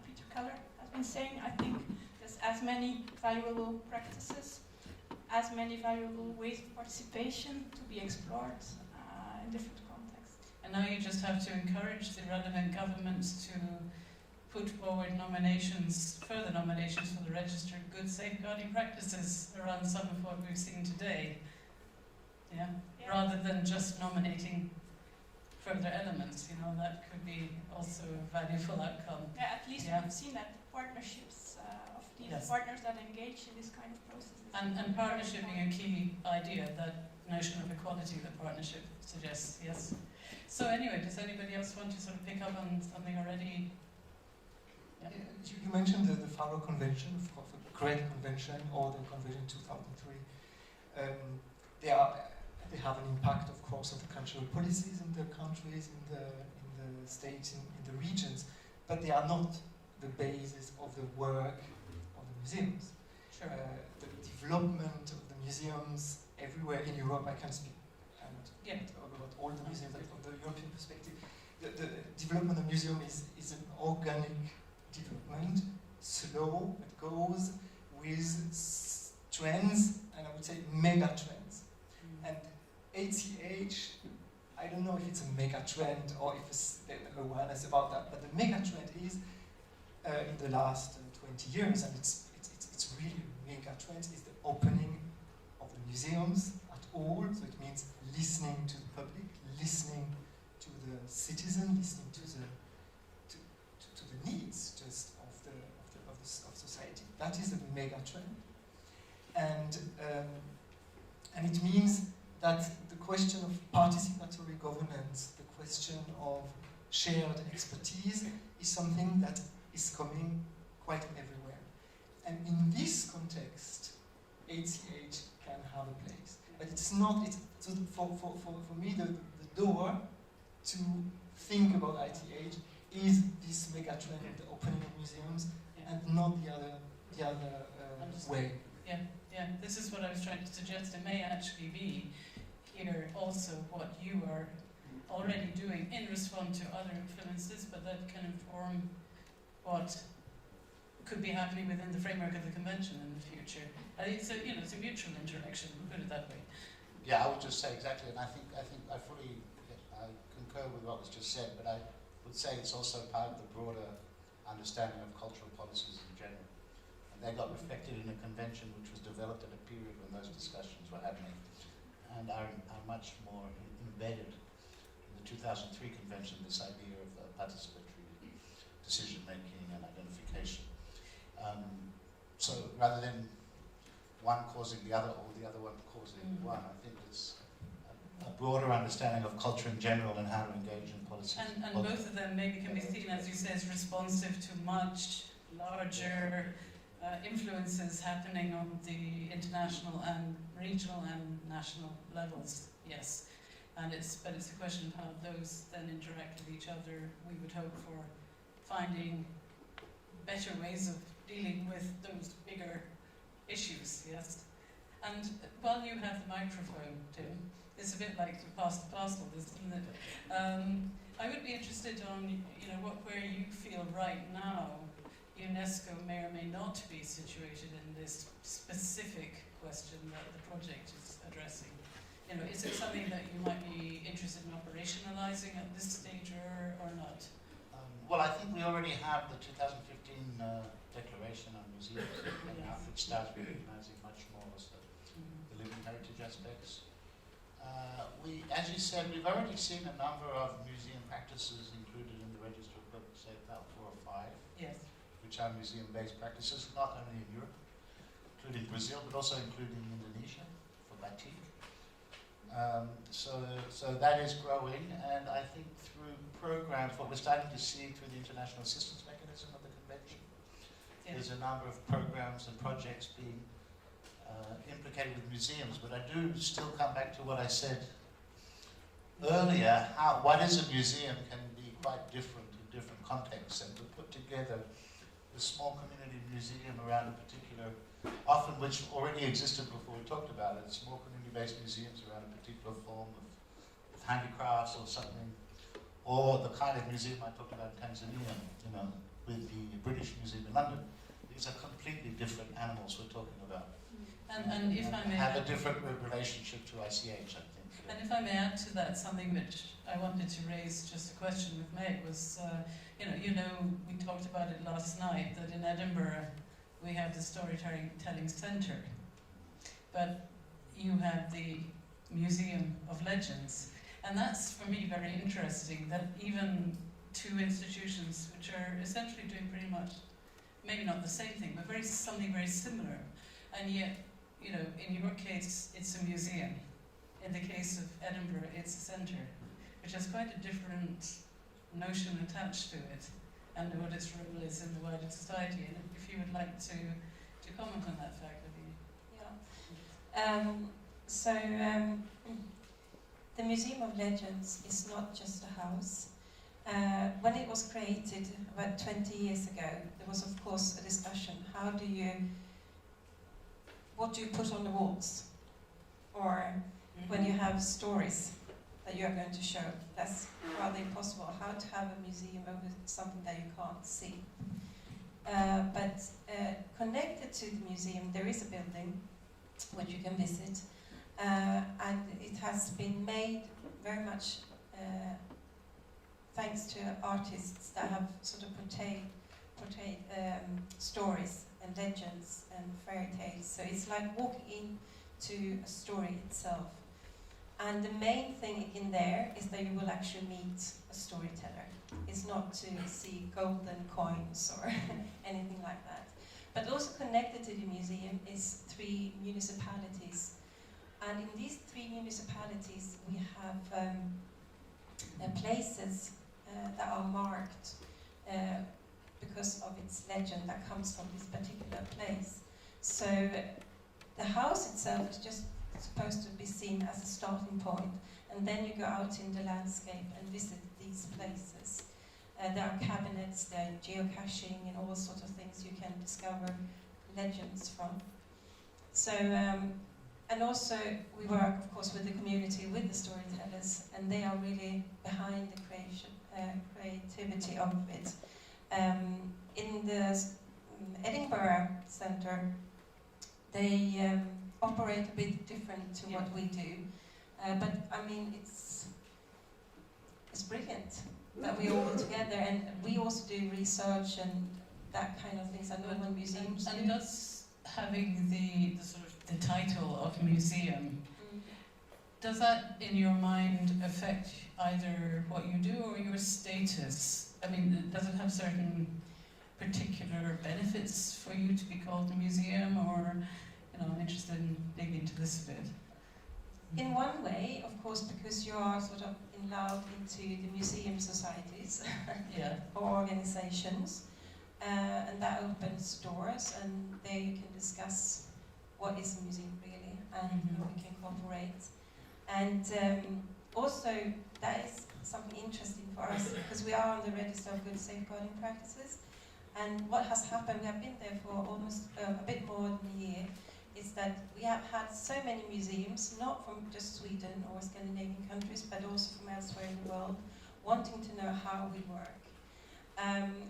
S16: Peter Keller has been saying. I think there's as many valuable practices, as many valuable ways of participation to be explored in different contexts.
S1: And now you just have to encourage the relevant governments to put forward nominations, further nominations for the registered good safeguarding practices around some of what we've seen today. Yeah? Rather than just nominating further elements, you know, that could be also a valuable outcome.
S16: Yeah, at least we've seen that partnerships of these partners that engage in this kind of processes.
S1: And partnership being a key idea, that notion of equality that partnership suggests, yes. So anyway, does anybody else want to sort of pick up on something already?
S18: Yeah. You mentioned the FARO Convention, the Great Convention, or the Convention 2003. They have an impact, of course, on the cultural policies in the countries, in the states, in the regions, but they are not the basis of the work of the museums.
S1: Sure.
S18: The development of the museums everywhere in Europe, I can speak about all the museums from the European perspective. The development of the museum is an organic development, slow, but goes with trends, and I would say mega trends. And ATH, I don't know if it's a mega trend or if it's awareness about that, but the mega trend is in the last 20 years, and it's really a mega trend, is the opening of the museums at all. So it means listening to the public, listening to the citizen, listening to the needs just of society. That is a mega trend, and it means that the question of participatory governance, the question of shared expertise, is something that is coming quite everywhere. And in this context, ACH can have a place, but it's not. So for me, the door to think about ITH is this mega trend of the opening of museums, and not the other way.
S1: Yeah. This is what I was trying to suggest. It may actually be here also what you are already doing in response to other influences, but that can inform what could be happening within the framework of the convention in the future. It's a mutual interaction. We'll put it that way.
S17: Yeah, I would just say exactly, and I think I fully concur with what was just said, but I would say it's also part of the broader understanding of cultural policies in general. And they got reflected in a convention which was developed at a period when those discussions were happening, and are much more embedded in the 2003 convention, this idea of participatory decision-making and identification. So rather than one causing the other or the other one causing one, I think it's a broader understanding of culture in general and how to engage in policies.
S1: And both of them maybe can be seen, as you say, as responsive to much larger influences happening on the international and regional and national levels, yes. But it's a question of how those then interact with each other. We would hope for finding better ways of dealing with those bigger issues, yes. And while you have the microphone, Tim, it's a bit like to pass the parcel, isn't it? I would be interested on, where you feel right now UNESCO may or may not be situated in this specific question that the project is addressing? You know, is it something that you might be interested in operationalizing at this stage or not?
S17: Well, I think we already have the 2015 Declaration on Museums, which starts recognizing much more the living heritage aspects. As you said, we've already seen a number of museum practices included in the Register of Books, say about 4 or 5, which are museum-based practices, not only in Europe, including Brazil, but also including Indonesia for batik. So that is growing, and I think through programs, what we're starting to see through the international assistance mechanism of the convention, there's a number of programs and projects being implicated with museums, but I do still come back to what I said earlier, what is a museum can be quite different in different contexts, and to put together a small community museum around a particular, often which already existed before we talked about it, small community-based museums around a particular form of handicrafts or something, or the kind of museum I talked about in Tanzania, you know, with the British Museum in London. These are completely different animals we're talking about.
S1: And if I may
S17: have a different relationship to ICH, I think.
S1: And if I may add to that, something which I wanted to raise, just a question with Meg, was, you know, we talked about it last night, that in Edinburgh we have the Storytelling Centre, but you have the Museum of Legends. And that's, for me, very interesting, that even two institutions which are essentially doing pretty much, maybe not the same thing, but something very similar, and yet, you know, in your case, it's a museum. In the case of Edinburgh, it's a centre, which has quite a different notion attached to it, and what its role is in the wider society. And if you would like to comment on that fact,
S16: the Museum of Legends is not just a house. When it was created about 20 years ago, there was of course a discussion, what do you put on the walls? Or when you have stories that you are going to show, that's rather impossible. How to have a museum over something that you can't see. But connected to the museum, there is a building which you can visit, and it has been made very much thanks to artists that have sort of portrayed stories and legends and fairy tales. So it's like walking into a story itself. And the main thing in there is that you will actually meet a storyteller. It's not to see golden coins or anything like that. But also connected to the museum is 3 municipalities. And in these 3 municipalities we have places that are marked because of its legend that comes from this particular place. So the house itself is just supposed to be seen as a starting point, and then you go out in the landscape and visit these places. There are cabinets, there are geocaching and all sorts of things you can discover legends from. So, and also we work of course with the community, with the storytellers, and they are really behind the creativity of it. In the Edinburgh Centre, they operate a bit different to what we do, but I mean it's brilliant that we all together, and we also do research and that kind of things. I know when museums do.
S1: And does having the sort of the title of museum, does that in your mind affect either what you do or your status? I mean, does it have certain particular benefits for you to be called a museum, or, you know, I'm interested in digging into this a bit.
S16: In one way, of course, because you are sort of in love into the museum societies or organizations, and that opens doors, and there you can discuss what is a museum really, and how we can cooperate. And also, that is something interesting for us, because we are on the Register of Good Safeguarding Practices, and what has happened, we have been there for almost a bit more than a year, is that we have had so many museums, not from just Sweden or Scandinavian countries, but also from elsewhere in the world, wanting to know how we work.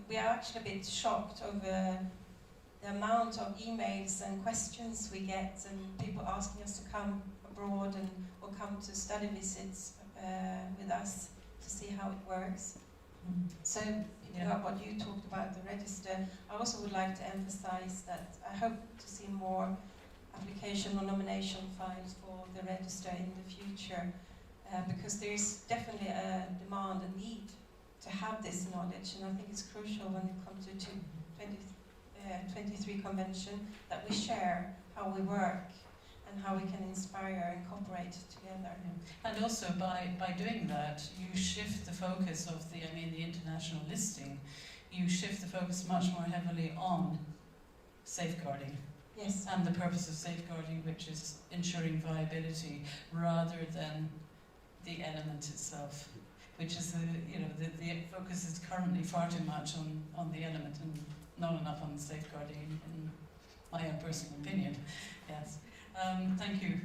S16: we are actually a bit shocked over the amount of emails and questions we get, and people asking us to come abroad or come to study visits with us to see how it works. So, what you talked about, the register, I also would like to emphasize that I hope to see more application or nomination files for the register in the future, because there is definitely a demand, a need to have this knowledge, and I think it's crucial when it comes to 23 convention that we share how we work and how we can inspire and cooperate together.
S1: And also by doing that, you shift the focus of the international listing, you shift the focus much more heavily on safeguarding.
S16: Yes.
S1: And the purpose of safeguarding, which is ensuring viability rather than the element itself, which is the focus is currently far too much on the element and not enough on safeguarding, in my own personal opinion. Yes. Thank you.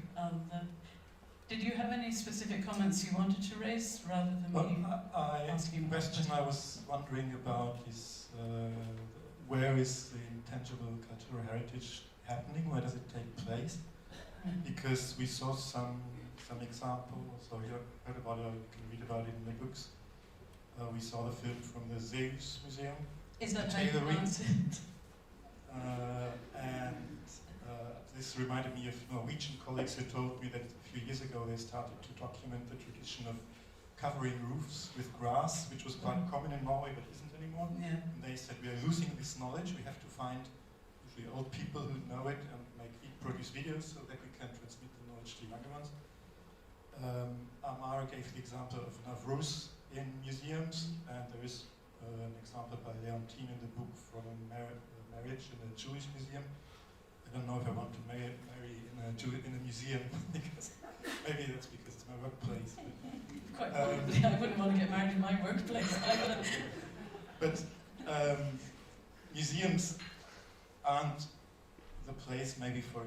S1: Did you have any specific comments you wanted to raise rather than me asking?
S20: The question I was wondering about is where is the intangible cultural heritage happening? Where does it take place? Because we saw some examples, or you heard about it, or you can read about it in the books. We saw the film from the Zeus Museum.
S1: Is that how you pronounce it?
S20: This reminded me of Norwegian colleagues who told me that a few years ago they started to document the tradition of covering roofs with grass, which was quite common in Norway but isn't anymore.
S1: Yeah.
S20: And they said, we are losing this knowledge, we have to find usually old people who know it and produce videos so that we can transmit the knowledge to younger ones. Amara gave the example of Navruz in museums, and there is an example by Leontine in the book from a marriage in a Jewish museum. I don't know if I want to marry in a museum, because maybe that's because it's my workplace.
S1: Quite probably, I wouldn't want to get married in my workplace either.
S20: But museums aren't the place maybe for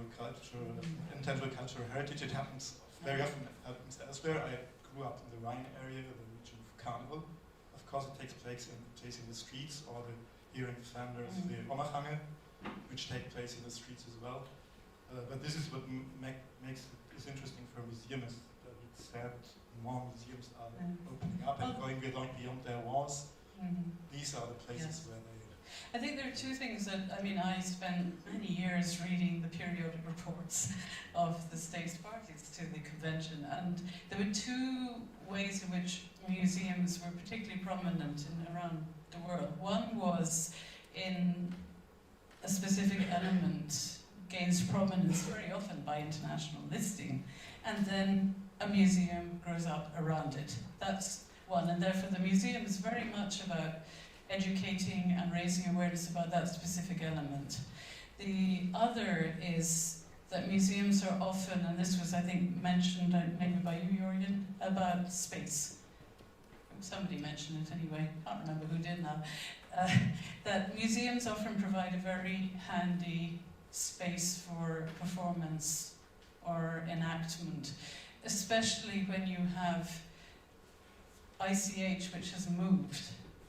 S20: intangible cultural heritage. It happens very often. It happens elsewhere. I grew up in the Rhine area, the region of Carnival. Of course, it takes place in the streets, or here in Flanders, the Omachangel, which take place in the streets as well. But this is what makes it interesting for a museum, is that it's sad more museums are opening up and going beyond their walls. These are the places where they...
S1: I think there are two things that, I spent many years reading the periodic reports of the state's parties to the convention, and there were two ways in which museums were particularly prominent around the world. One was in a specific element gains prominence very often by international listing, and then a museum grows up around it. That's one, and therefore the museum is very much about educating and raising awareness about that specific element. The other is that museums are often, and this was I think mentioned maybe by you, Jürgen, about space. Somebody mentioned it anyway, can't remember who did now. That museums often provide a very handy space for performance or enactment, especially when you have ICH which has moved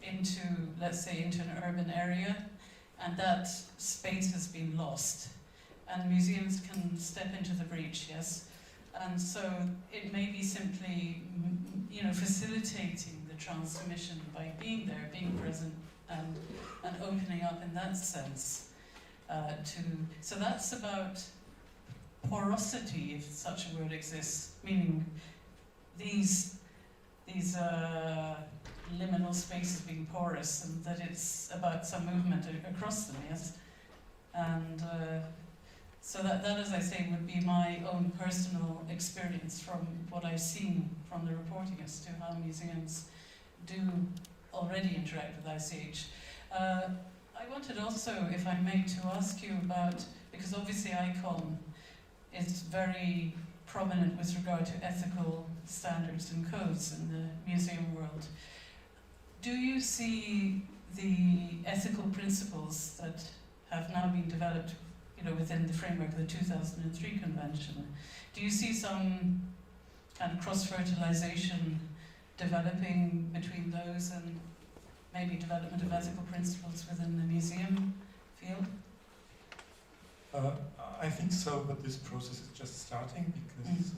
S1: into, let's say, into an urban area, and that space has been lost. And museums can step into the breach, yes? And so it may be simply, facilitating the transmission by being there, being present, and opening up in that sense. So that's about porosity, if such a word exists, meaning these liminal spaces being porous, and that it's about some movement across them, yes? And so that, as I say, would be my own personal experience from what I've seen from the reporting as to how museums do already interact with ICH. I wanted also, if I may, to ask you about, because obviously ICOM is very prominent with regard to ethical standards and codes in the museum world. Do you see the ethical principles that have now been developed, within the framework of the 2003 convention? Do you see some kind of cross-fertilization developing between those and maybe development of ethical principles within the museum field?
S20: I think so, but this process is just starting because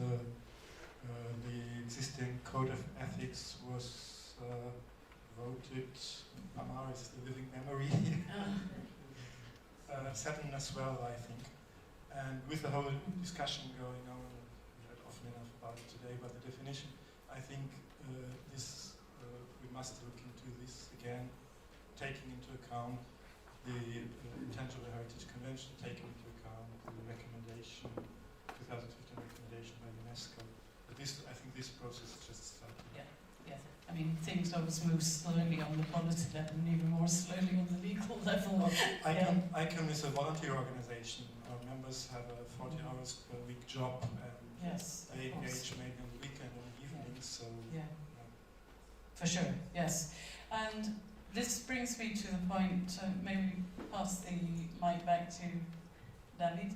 S20: the existing code of ethics was voted, Amar is the living memory, 7 as well, I think. And with the whole discussion going on, we heard often enough about it today, about the definition, I think we must look into this again, taking into account the Intangible Heritage Convention, taking into account the recommendation, 2015 recommendation by UNESCO. But I think this process is just starting.
S1: Yeah, yes. I mean, things always move slowly on the policy level and even more slowly on the legal level.
S20: Well, ICOM is a volunteer organization. Our members have a 40 hours per week job, and they engage maybe on the weekend and evenings. So
S1: yeah. For sure, yes. And this brings me to the point, maybe pass the mic back to David.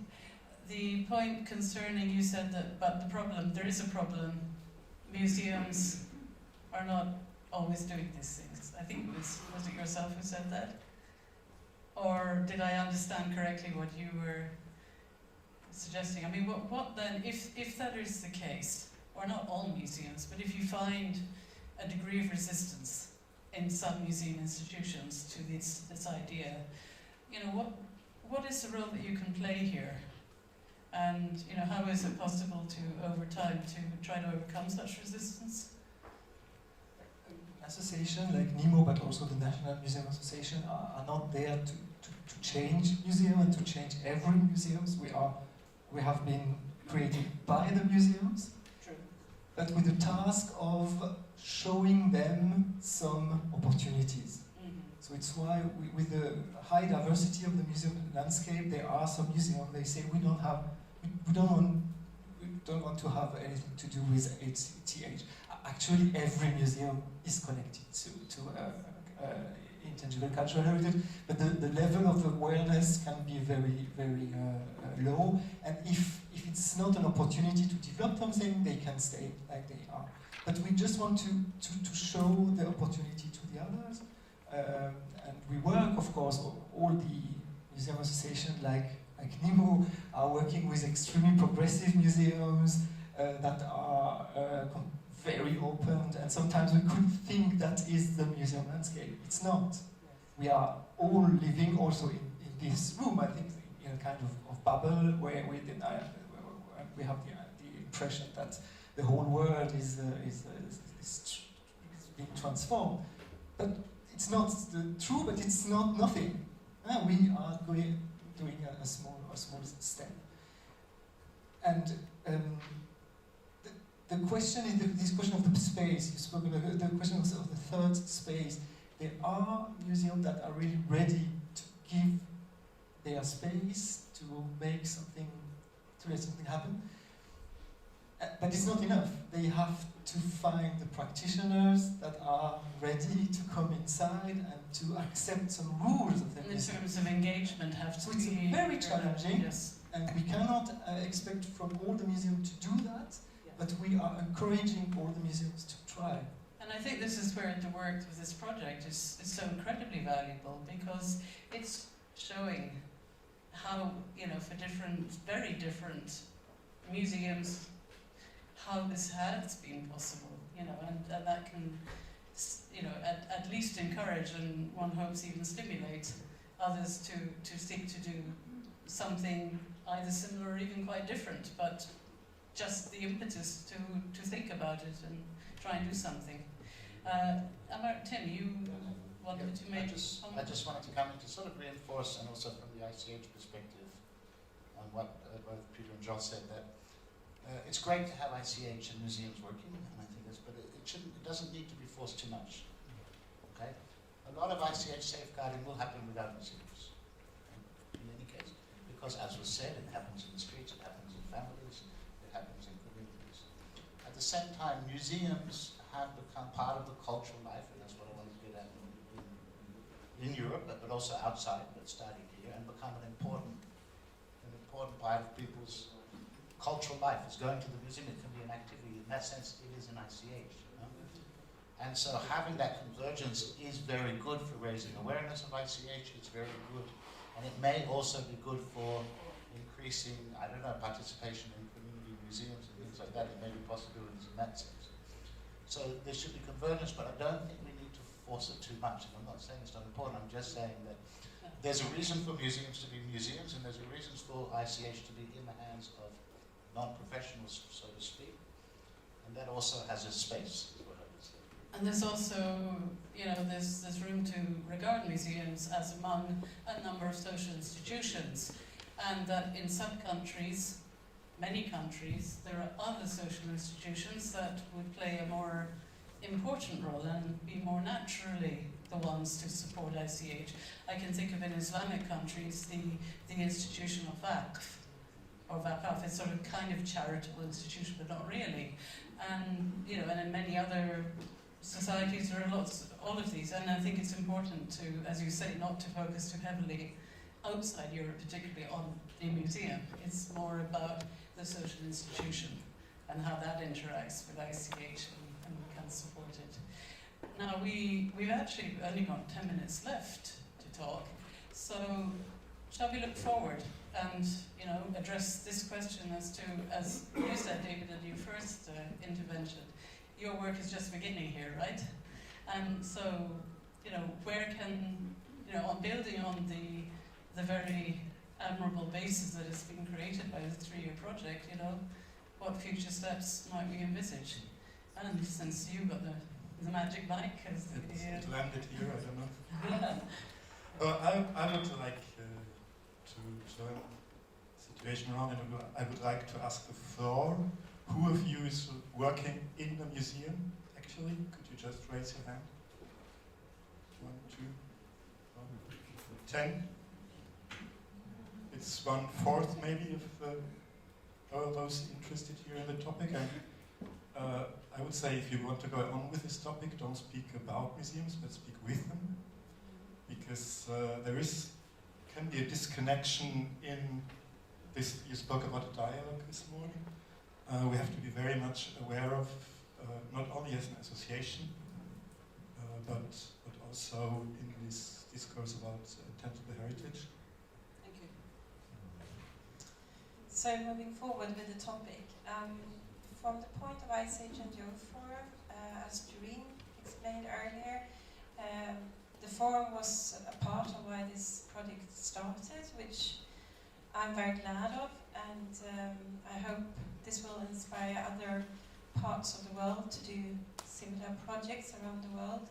S1: The point concerning, you said that, but the problem, there is a problem. Museums are not always doing these things. I think was it yourself who said that? Or did I understand correctly what you were suggesting? I mean, what then, if that is the case, or not all museums, but if you find a degree of resistance in some museum institutions to this idea, you know, what is the role that you can play here? And, you know, how is it possible to, over time, to try to overcome such resistance?
S18: Association like NEMO, but also the National Museum Association are not there to change museums and to change every museums. We have been created by the museums, but with the task of showing them some opportunities. So it's why with the high diversity of the museum landscape, there are some museums, they say we don't want to have anything to do with HTH. Actually, every museum is connected to intangible cultural heritage, but the level of awareness can be very, very low. And if it's not an opportunity to develop something, they can stay like they are. But we just want to show the opportunity to the others. And we work, of course, all the museum associations like NEMO are working with extremely progressive museums that are very open, and sometimes we could think that is the museum landscape. It's not. We are all living also in this room, I think, in a kind of bubble where we have the impression that the whole world is being transformed. But it's not true, but it's not nothing. We are doing a small step. And the question is this question of the space. You spoke about the question of the third space. There are museums that are really ready to give their space to make something, to let something happen. But it's not enough. They have to find the practitioners that are ready to come inside and to accept some rules of the museum.
S1: In terms of engagement, have to
S18: be. So it's very challenging,
S1: yes.
S18: And we cannot expect from all the museums to do that. But we are encouraging all the museums to try.
S1: And I think this is where the work of this project is so incredibly valuable, because it's showing how, you know, for very different museums, how this has been possible, you know, and that can, you know, at least encourage and one hopes even stimulate others to seek to do something either similar or even quite different, but just the impetus to think about it and try and do something. Tim, you wanted to make
S17: I just wanted to come in to sort of reinforce, and also from the ICH perspective, on what both Peter and John said, that it's great to have ICH and museums working, and I think that's, but it doesn't need to be forced too much. Okay, a lot of ICH safeguarding will happen without museums, in any case, because as was said, it happens in the streets, it happens in families, it happens in communities. At the same time, museums have become part of the cultural life, and that's what I want to get at in Europe, but also outside, but starting here, and become an important part of people's cultural life. Is going to the museum, it can be an activity. In that sense, it is an ICH. You know? And so having that convergence is very good for raising awareness of ICH, it's very good, and it may also be good for increasing, I don't know, participation in community museums and things like that. There may be possibilities in that sense. So there should be convergence, but I don't think we need to force it too much. And I'm not saying it's not important, I'm just saying that there's a reason for museums to be museums, and there's a reason for ICH to be in the hands of non-professionals, so to speak. And that also has a space.
S1: And there's also, you know, there's room to regard museums as among a number of social institutions, and that in some countries, many countries, there are other social institutions that would play a more important role and be more naturally the ones to support ICH. I can think of in Islamic countries the institution of Waqf, or Waqaf, it's sort of kind of charitable institution, but not really. And, you know, and in many other societies there are lots, all of these, and I think it's important to, as you say, not to focus too heavily outside Europe, particularly on the museum. It's more about the social institution and how that interacts with ICH and can support it. Now we've actually only got 10 minutes left to talk, so shall we look forward and, you know, address this question as to, as you said, David, in your first intervention, your work is just beginning here, right? And so, you know, where can, you know, on building on the very admirable basis that has been created by the 3-year project, you know, what future steps might we envisage? And since you got the magic mic, as
S20: it landed here, I don't know. Well, I would like to turn the situation around, and I would like to ask the floor. Who of you is working in the museum, actually? Could you just raise your hand? 1, 2, 10? It's 1/4 maybe of those interested here in the topic. And I would say if you want to go on with this topic, don't speak about museums, but speak with them. Because there can be a disconnection in this. You spoke about a dialogue this morning. We have to be very much aware of, not only as an association, but also in this discourse about tangible heritage.
S1: Thank you.
S16: So moving forward with the topic, from the point of ICH and Your Forum, as Doreen explained earlier, the forum was a part of why this project started, which I'm very glad of, and I hope this will inspire other parts of the world to do similar projects around the world.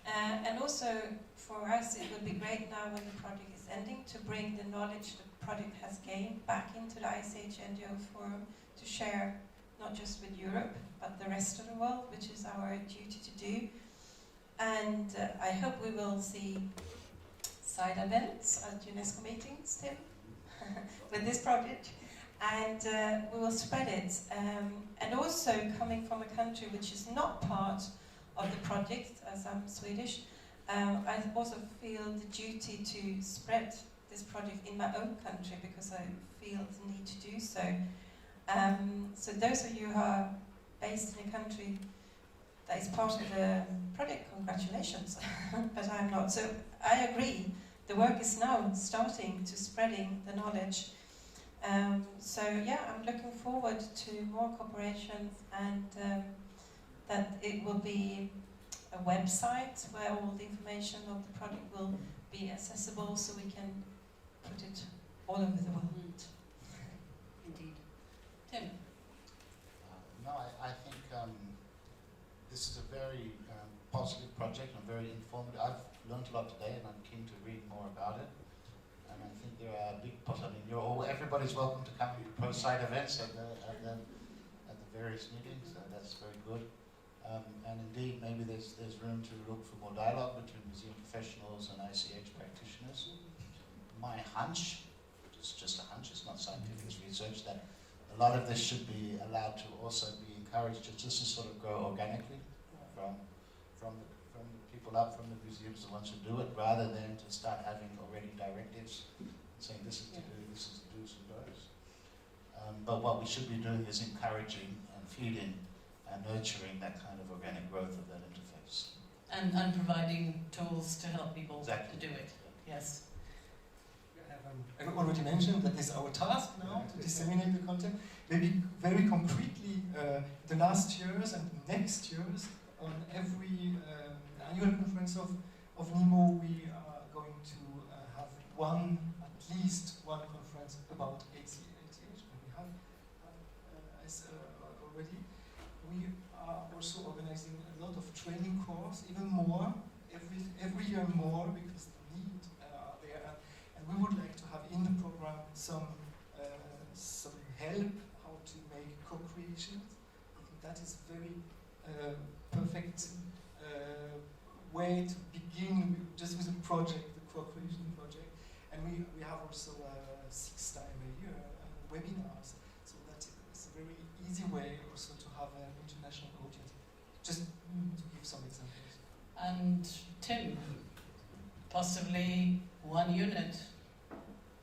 S16: And also for us it would be great now when the project is ending to bring the knowledge the project has gained back into the ICH NGO Forum to share not just with Europe but the rest of the world, which is our duty to do. And I hope we will see side events at UNESCO meetings still with this project. And we will spread it. And also coming from a country which is not part of the project, as I'm Swedish, I also feel the duty to spread this project in my own country because I feel the need to do so. So those of you who are based in a country that is part of the project, congratulations, but I'm not. So I agree, the work is now starting to spreading the knowledge. So yeah, I'm looking forward to more cooperation, and that it will be a website where all the information of the project will be accessible, so we can put it all over the world.
S1: Indeed. Tim?
S17: No, I think this is a very positive project and very informative. I've learned a lot today, and I'm keen to read more about it. And I think there are big everybody's welcome to come to pro-side events at the various meetings. That's very good. And indeed, maybe there's room to look for more dialogue between museum professionals and ICH practitioners. My hunch, it's just a hunch, it's not scientific, it's research, that a lot of this should be allowed to also be encouraged just to sort of grow organically from the people up from the museums, the ones who do it, rather than to start having already directives saying this is to do, this is do's and don'ts. But what we should be doing is encouraging and feeding nurturing that kind of organic growth of that interface.
S1: And providing tools to help people
S17: Exactly.
S1: to do it. Yes.
S18: I've already mentioned that this is our task now, to disseminate the content. Maybe very concretely, the last years and next years, on every annual conference of NEMO, we are going to have at least one conference about ACH. We have already. We are also organizing a lot of training courses, even more, every year more, because the need are there. And we would like to have in the program some help how to make co-creations. I think that is very perfect way to begin just with a project, the co-creation project. And we have also 6 times a year webinars, so that is a very easy way also to have an international audience. Just to give some examples.
S1: And Tim, possibly one unit.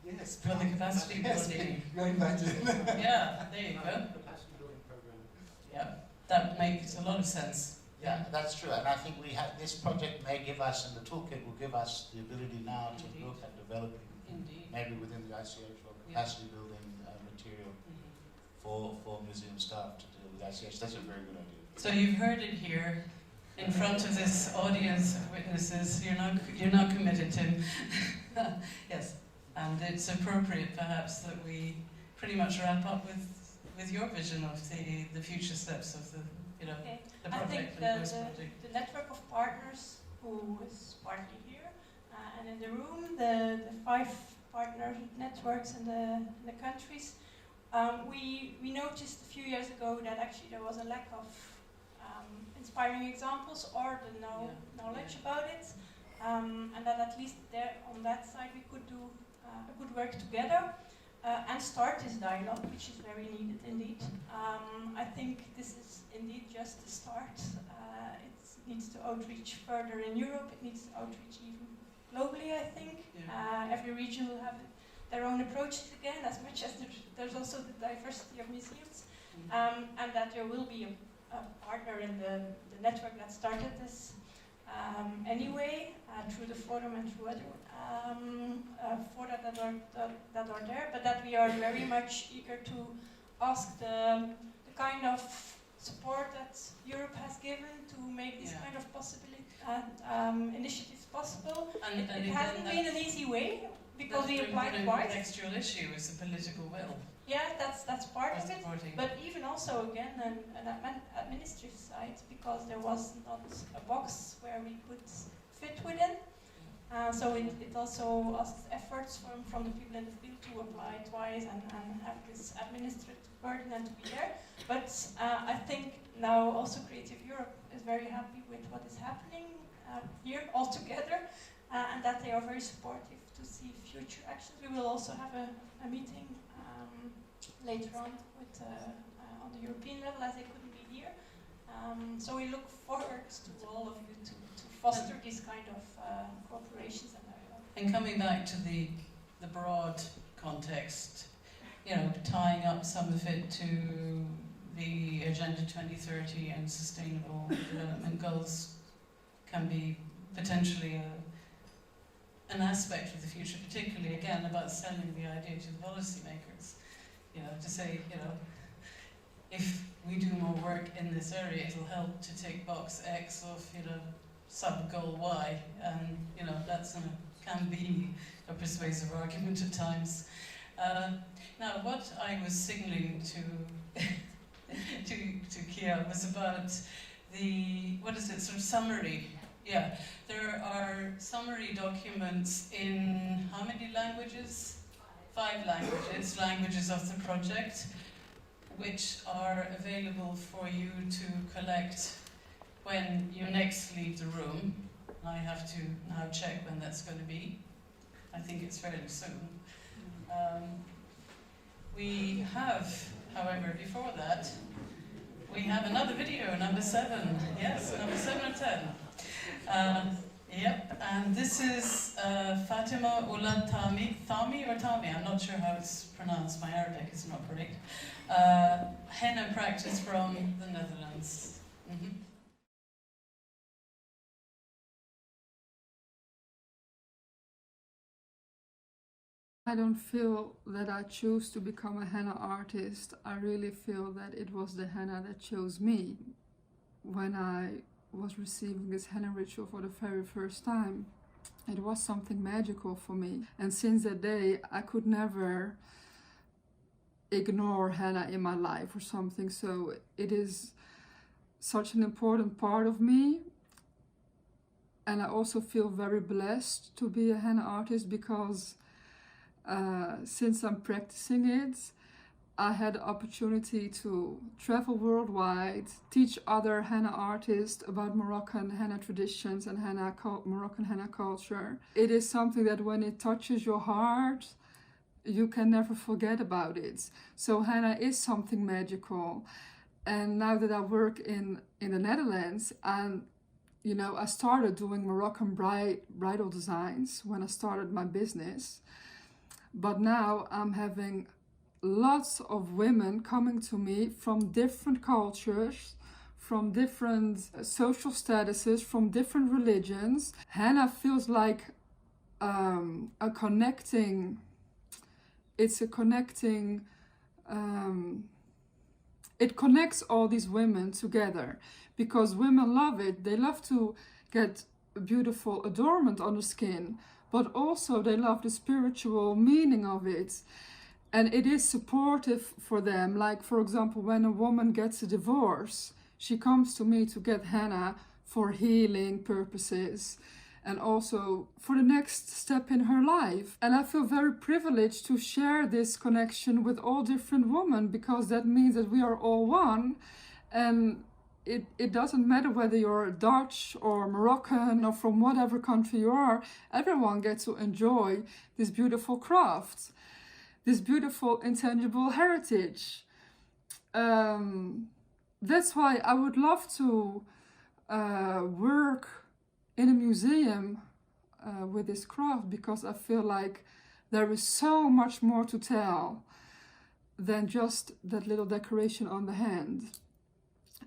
S18: Yes,
S1: for the capacity building.
S18: You're invited.
S1: Yeah, there you go.
S17: Capacity building program.
S1: Yeah, that makes a lot of sense.
S17: Yeah, that's true, and I think we have this project may give us, and the toolkit will give us the ability now to look at developing, maybe within the ICH or capacity building material for museum staff to deal with ICH. That's a very good idea.
S1: So you've heard it here, in front of this audience of witnesses. You're not committed, Tim. Yes, and it's appropriate perhaps that we pretty much wrap up with your vision of the future steps of the
S16: Okay.
S1: the
S16: I
S1: project
S16: think
S1: and post-project.
S16: the network of partners who is partly here and in the room, the 5 partner networks in the countries, we noticed a few years ago that actually there was a lack of inspiring examples or the knowledge about it, and that at least there on that side we could do a good work together. And start this dialogue, which is very needed indeed. I think this is indeed just the start. It needs to outreach further in Europe, it needs to outreach even globally, I think. Yeah. Every region will have their own approaches again, as much as there's also the diversity of museums. And that there will be a partner in the network that started this anyway, through the forum and through other fora that are there, but that we are very much eager to ask the kind of support that Europe has given to make this kind of initiatives possible. And it hasn't been an easy way, because we applied twice.
S1: The contextual issue is the political will.
S16: Yeah, that's part of it, but even also again an administrative side, because there was not a box where we could fit within. So it also asks efforts from the people in the field to apply twice and have this administrative burden and to be there. But I think now also Creative Europe is very happy with what is happening here all together, and that they are very supportive to see future actions. We will also have a meeting later on with on the European level, as they couldn't be here. So we look forward to all of you to foster this kind of cooperations and dialogue.
S1: And coming back to the broad context, tying up some of it to the Agenda 2030 and Sustainable Development Goals can be potentially an aspect of the future, particularly again about selling the idea to the policymakers. To say, if we do more work in this area, it'll help to tick box X of, sub-goal Y, and, that's can be a persuasive argument at times. Now, what I was signaling to Kia was about sort of summary. Yeah, there are summary documents in how many languages? 5 languages of the project, which are available for you to collect when you next leave the room. I have to now check when that's going to be. I think it's fairly soon. We have, however, before that, we have another video, number 7. Yes, number 7 of 10. Yep, and this is Fatima Ulad Thami or Tami, I'm not sure how it's pronounced, my Arabic is not correct. Henna practice from the Netherlands. Mm-hmm.
S21: I don't feel that I choose to become a henna artist. I really feel that it was the henna that chose me. When I was receiving this henna ritual for the very first time, it was something magical for me. And since that day, I could never ignore henna in my life or something. So it is such an important part of me. And I also feel very blessed to be a henna artist because since I'm practicing it, I had the opportunity to travel worldwide, teach other henna artists about Moroccan henna traditions and Moroccan henna culture. It is something that when it touches your heart, you can never forget about it. So henna is something magical. And now that I work in the Netherlands, and I started doing Moroccan bridal designs when I started my business. But now I'm having lots of women coming to me from different cultures, from different social statuses, from different religions. Henna feels like a connecting, it connects all these women together because women love it. They love to get a beautiful adornment on the skin, but also they love the spiritual meaning of it. And it is supportive for them. Like, for example, when a woman gets a divorce, she comes to me to get henna for healing purposes and also for the next step in her life. And I feel very privileged to share this connection with all different women because that means that we are all one. And it doesn't matter whether you're Dutch or Moroccan or from whatever country you are, everyone gets to enjoy this beautiful craft, this beautiful intangible heritage. That's why I would love to work in a museum with this craft because I feel like there is so much more to tell than just that little decoration on the hand.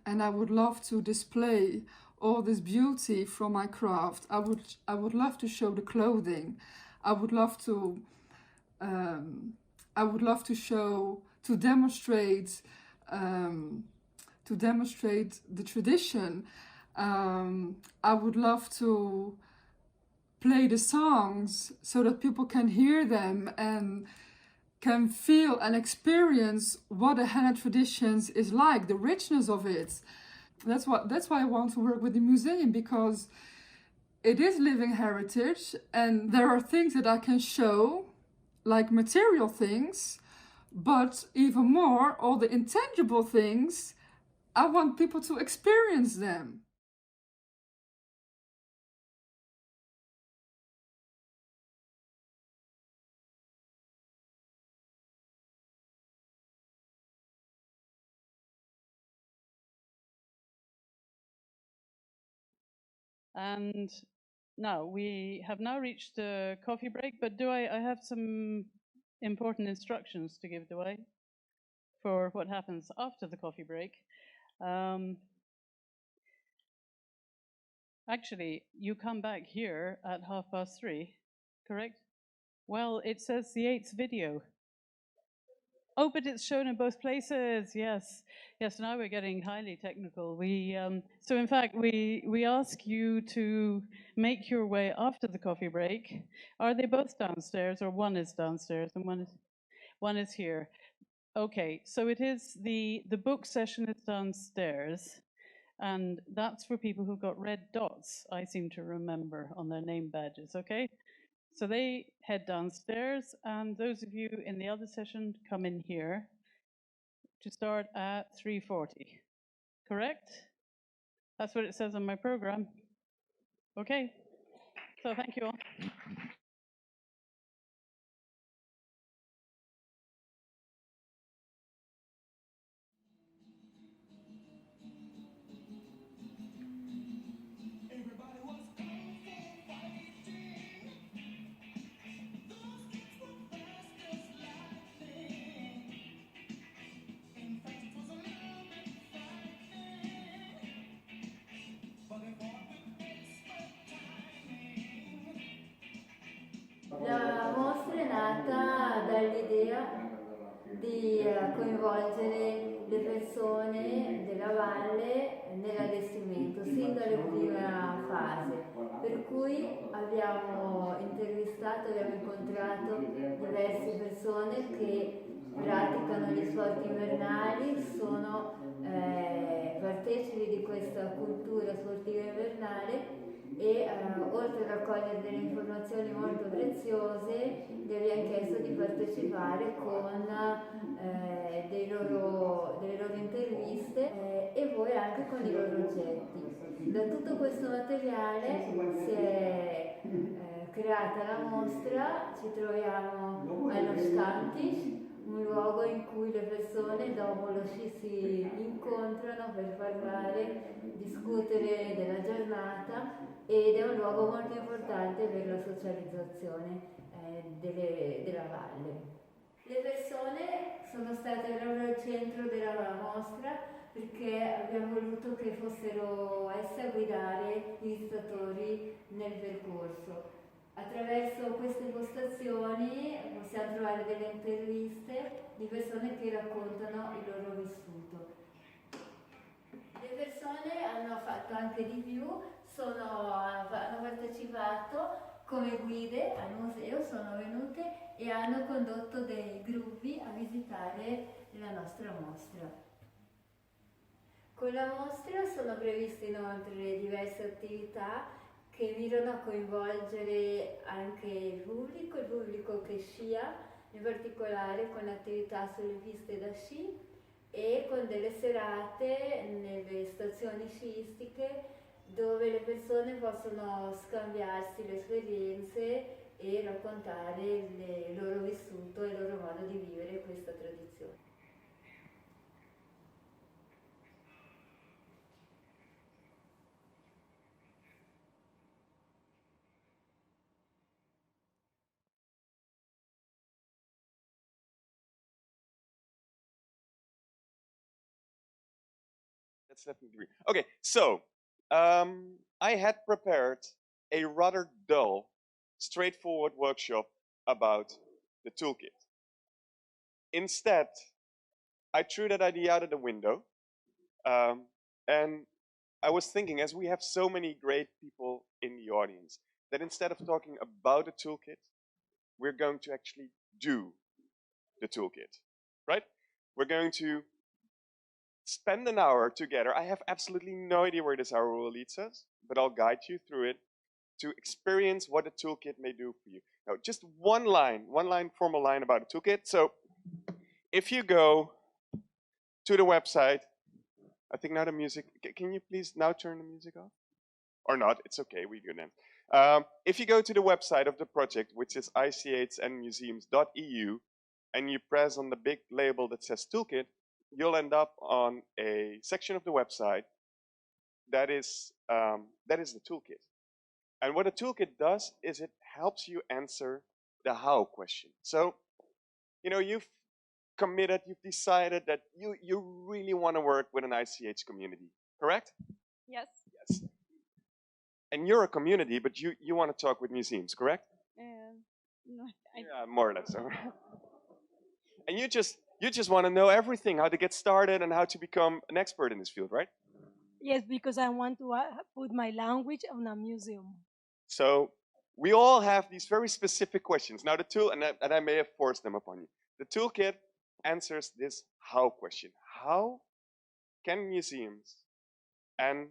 S21: And I would love to display all this beauty from my craft. I would love to show the clothing. I would love to demonstrate the tradition. I would love to play the songs so that people can hear them and can feel and experience what the henna traditions is like, the richness of it. That's why I want to work with the museum, because it is living heritage and there are things that I can show, like material things, but even more, all the intangible things, I want people to experience them.
S1: And now we have reached the coffee break, but I have some important instructions to give, do I? For what happens after the coffee break. Actually, you come back here at 3:30, correct? Well, it says the 8th video. Oh, but it's shown in both places. Yes, yes. Now we're getting highly technical. So in fact, we ask you to make your way after the coffee break. Are they both downstairs, or one is downstairs and one is here? Okay, so it is the book session is downstairs, and that's for people who've got red dots, I seem to remember, on their name badges, okay? So they head downstairs, and those of you in the other session come in here to start at 3:40, correct? That's what it says on my program. Okay, so thank you all.
S3: di coinvolgere le persone della valle nell'allestimento, sin dalla prima fase. Per cui abbiamo intervistato, abbiamo incontrato diverse persone che praticano gli sport invernali, sono partecipi di questa cultura sportiva invernale e oltre a raccogliere delle informazioni molto preziose gli abbiamo chiesto di partecipare con delle loro interviste e poi anche con i loro oggetti. Da tutto questo materiale si è creata la mostra, ci troviamo allo Stammtisch, un luogo in cui le persone dopo lo sci si incontrano per parlare, discutere della giornata ed è un luogo molto importante per la socializzazione della valle. Le persone sono state proprio al centro della mostra perché abbiamo voluto che fossero esse a guidare gli visitatori nel percorso. Attraverso queste impostazioni possiamo trovare delle interviste di persone che raccontano il loro vissuto. Le persone hanno fatto anche di più, hanno partecipato come guide al museo, sono venute e hanno condotto dei gruppi a visitare la nostra mostra. Con la mostra sono previste inoltre diverse attività che mirano a coinvolgere anche il pubblico che scia, in particolare con attività sulle piste da sci e con delle serate nelle stazioni sciistiche dove le persone possono scambiarsi le esperienze e raccontare il loro vissuto e il loro modo di vivere questa tradizione.
S7: That's definitely okay. So I had prepared a rather dull, straightforward workshop about the toolkit. Instead, I threw that idea out of the window, and I was thinking, as we have so many great people in the audience, that instead of talking about the toolkit, we're going to actually do the toolkit, right? We're going to spend an hour together. I have absolutely no idea where this hour will lead us, but I'll guide you through it to experience what a toolkit may do for you. Now, just one formal line about a toolkit. So if you go to the website, I think now the music, can you please now turn the music off? Or not, it's okay, we do then. If you go to the website of the project, which is ichsandmuseums.eu, and you press on the big label that says toolkit, you'll end up on a section of the website that is the toolkit. And what a toolkit does is it helps you answer the how question. So, you know, you've committed, you've decided that you really want to work with an ICH community, correct?
S22: Yes.
S7: Yes. And you're a community, but you want to talk with museums, correct?
S22: No,
S7: Yeah, more or less. And you just want to know everything, how to get started and how to become an expert in this field, right?
S22: Yes, because I want to put my language on a museum.
S7: So we all have these very specific questions. Now the tool, and I may have forced them upon you. The toolkit answers this how question. How can museums and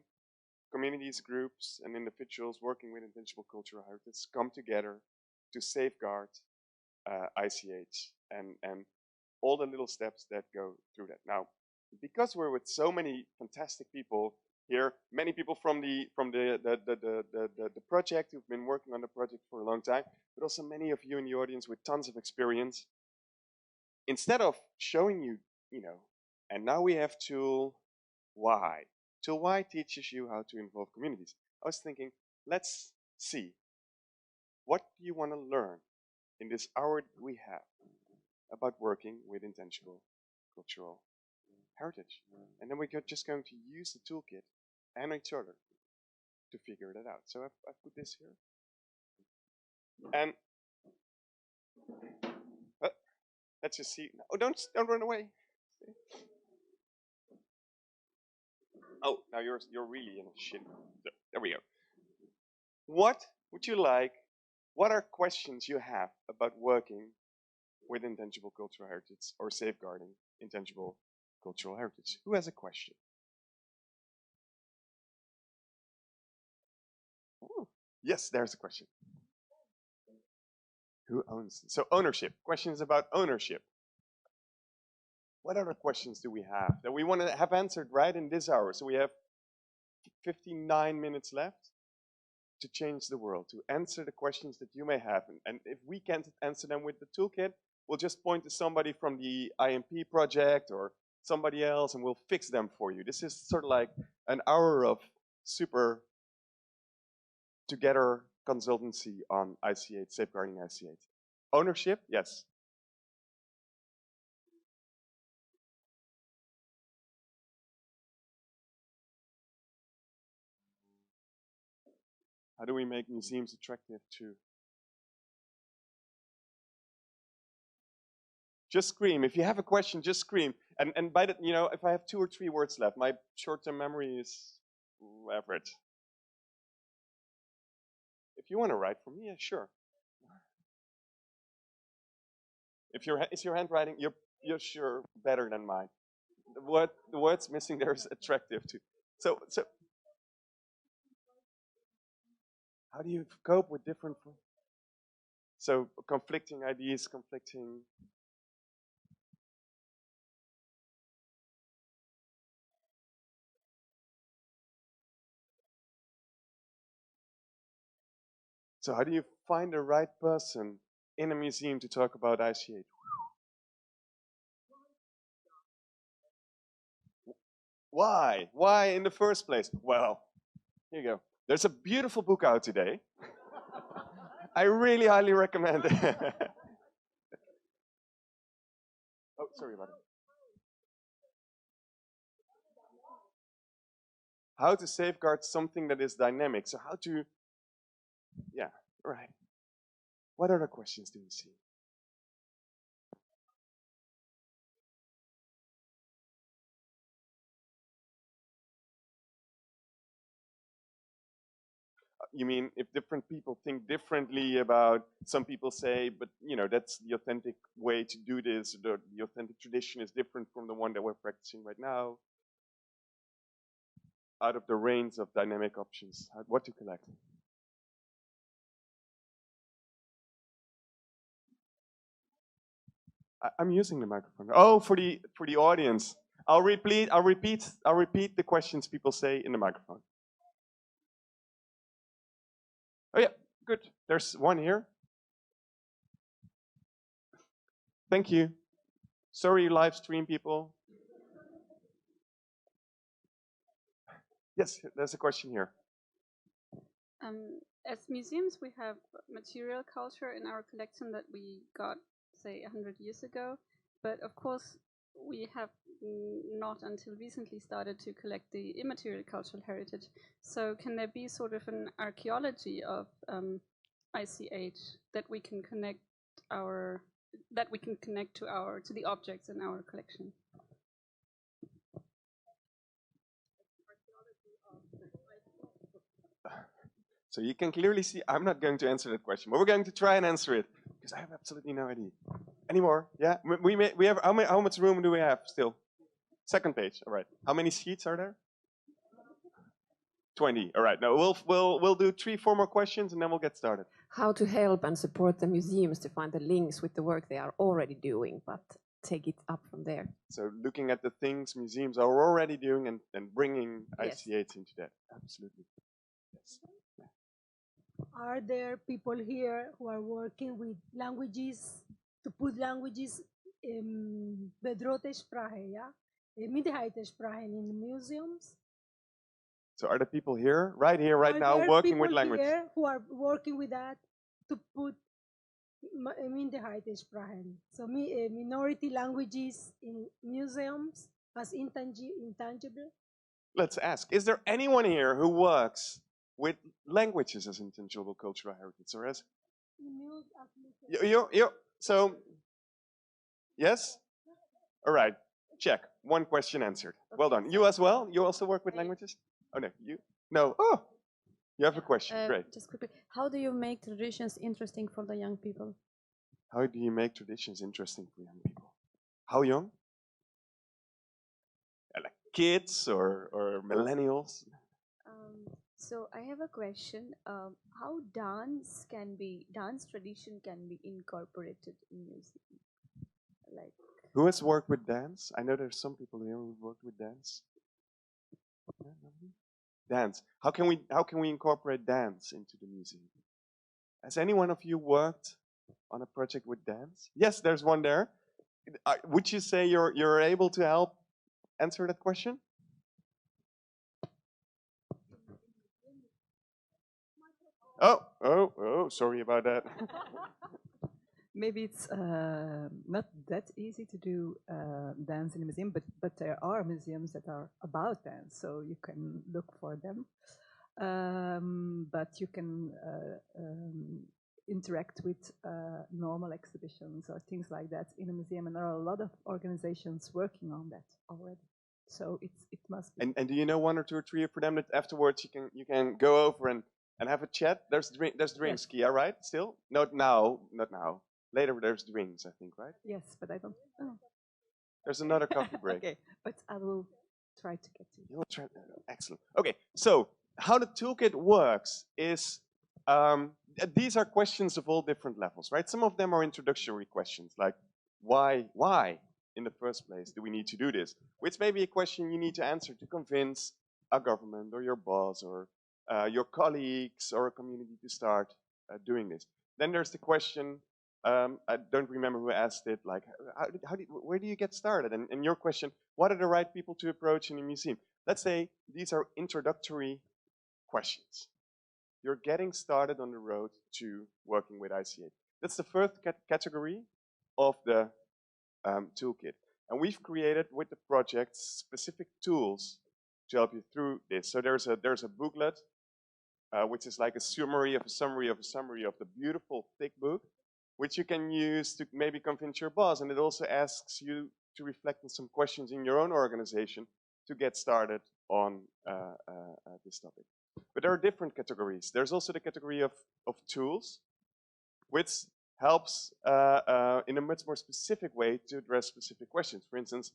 S7: communities, groups, and individuals working with intangible cultural heritage come together to safeguard ICH and all the little steps that go through that. Now, because we're with so many fantastic people here, many people from the project who've been working on the project for a long time, but also many of you in the audience with tons of experience. Instead of showing you, and now we have tool Y. Tool Y teaches you how to involve communities. I was thinking, let's see, what do you want to learn in this hour that we have about working with intangible cultural heritage? And then we're just going to use the toolkit and each other to figure that out. So I've put this here. And Let's just see. Oh, don't run away. Oh, now you're really in a shit. There we go. What would you like? What are questions you have about working with intangible cultural heritage or safeguarding intangible cultural heritage? Who has a question? Ooh, yes, there's a question. Who owns it? So ownership. Questions about ownership. What other questions do we have that we want to have answered right in this hour? So we have 59 minutes left to change the world, to answer the questions that you may have. And if we can't answer them with the toolkit, we'll just point to somebody from the IMP project or somebody else and we'll fix them for you. This is sort of like an hour of super together consultancy on IC8, safeguarding IC8. Ownership, yes. How do we make museums attractive too? Just scream. If you have a question, just scream. And by the, you know, if I have 2 or 3 words left, my short-term memory is average. If you want to write for me, yeah, sure. If is your handwriting, you're sure better than mine. The word's missing there is attractive too. So how do you cope with different? So conflicting ideas, conflicting. So how do you find the right person in a museum to talk about IC8? Why? Why in the first place? Well, here you go. There's a beautiful book out today. I really highly recommend it. Oh, sorry about it. How to safeguard something that is dynamic. So how to, yeah, right. What other questions do you see? You mean if different people think differently about, some people say, but you know, that's the authentic way to do this, the authentic tradition is different from the one that we're practicing right now. Out of the range of dynamic options, what to collect. I'm using the microphone. Oh, for the audience. I'll repeat the questions people say in the microphone. Oh yeah, good. There's one here. Thank you. Sorry, live stream people. Yes, there's a question here.
S4: As museums, we have material culture in our collection that we got, say, 100 years ago. But of course, we have not until recently started to collect the immaterial cultural heritage. So can there be sort of an archaeology of IC8 that we can connect to the objects in our collection?
S7: So you can clearly see, I'm not going to answer that question, but we're going to try and answer it because I have absolutely no idea. Any more? Yeah, we have, how much room do we have still? Second page, all right. How many sheets are there? 20, all right. No, we'll do 3-4 more questions and then we'll get started.
S8: How to help and support the museums to find the links with the work they are already doing, but take it up from there.
S7: So looking at the things museums are already doing and bringing IC8 into that, absolutely. Yes.
S22: Are there people here who are working with languages, to put languages, bedrohte Sprache, ja? Minderheitensprachen in the museums?
S7: So are the people here, right now, working with language?
S22: Here who are working with that to put Minderheitensprachen, so minority languages in museums as intangible?
S7: Let's ask, is there anyone here who works with languages as intangible cultural heritage, or as so Yes? All right, check. One question answered. Well done. You as well? You also work with languages? Oh, no, you? No. Oh, you have a question. Great.
S5: Just quickly, how do you make traditions interesting for the young people?
S7: How do you make traditions interesting for young people? How young? Like kids or millennials?
S6: So I have a question. How dance tradition can be incorporated in music? Like,
S7: Who has worked with dance? I know there's some people here who've worked with dance. Dance. How can we incorporate dance into the museum? Has any one of you worked on a project with dance? Yes, there's one there. Would you say you're able to help answer that question? Oh, sorry about that.
S23: Maybe it's not that easy to do dance in a museum, but there are museums that are about dance, so you can look for them. But you can interact with normal exhibitions or things like that in a museum, and there are a lot of organizations working on that already. So it must be.
S7: And do you know one or two or three of them that afterwards you can go over and have a chat? There's drinks, yes. Kia, right? Still? Not now. Later there's drinks, I think, right?
S23: Yes, but I don't know.
S7: There's another coffee break.
S23: Okay, but I will try to get to it.
S7: You'll try. Excellent. Okay, so how the toolkit works is these are questions of all different levels, right? Some of them are introductory questions, like why in the first place do we need to do this? Which may be a question you need to answer to convince a government or your boss or your colleagues or a community to start doing this. Then there's the question, I don't remember who asked it, like where do you get started? And your question, what are the right people to approach in a museum? Let's say these are introductory questions. You're getting started on the road to working with ICA. That's the first category of the toolkit. And we've created with the project specific tools to help you through this. So there's a booklet, which is like a summary of the beautiful thick book, which you can use to maybe convince your boss. And it also asks you to reflect on some questions in your own organization to get started on this topic. But there are different categories. There's also the category of tools, which helps in a much more specific way to address specific questions. For instance,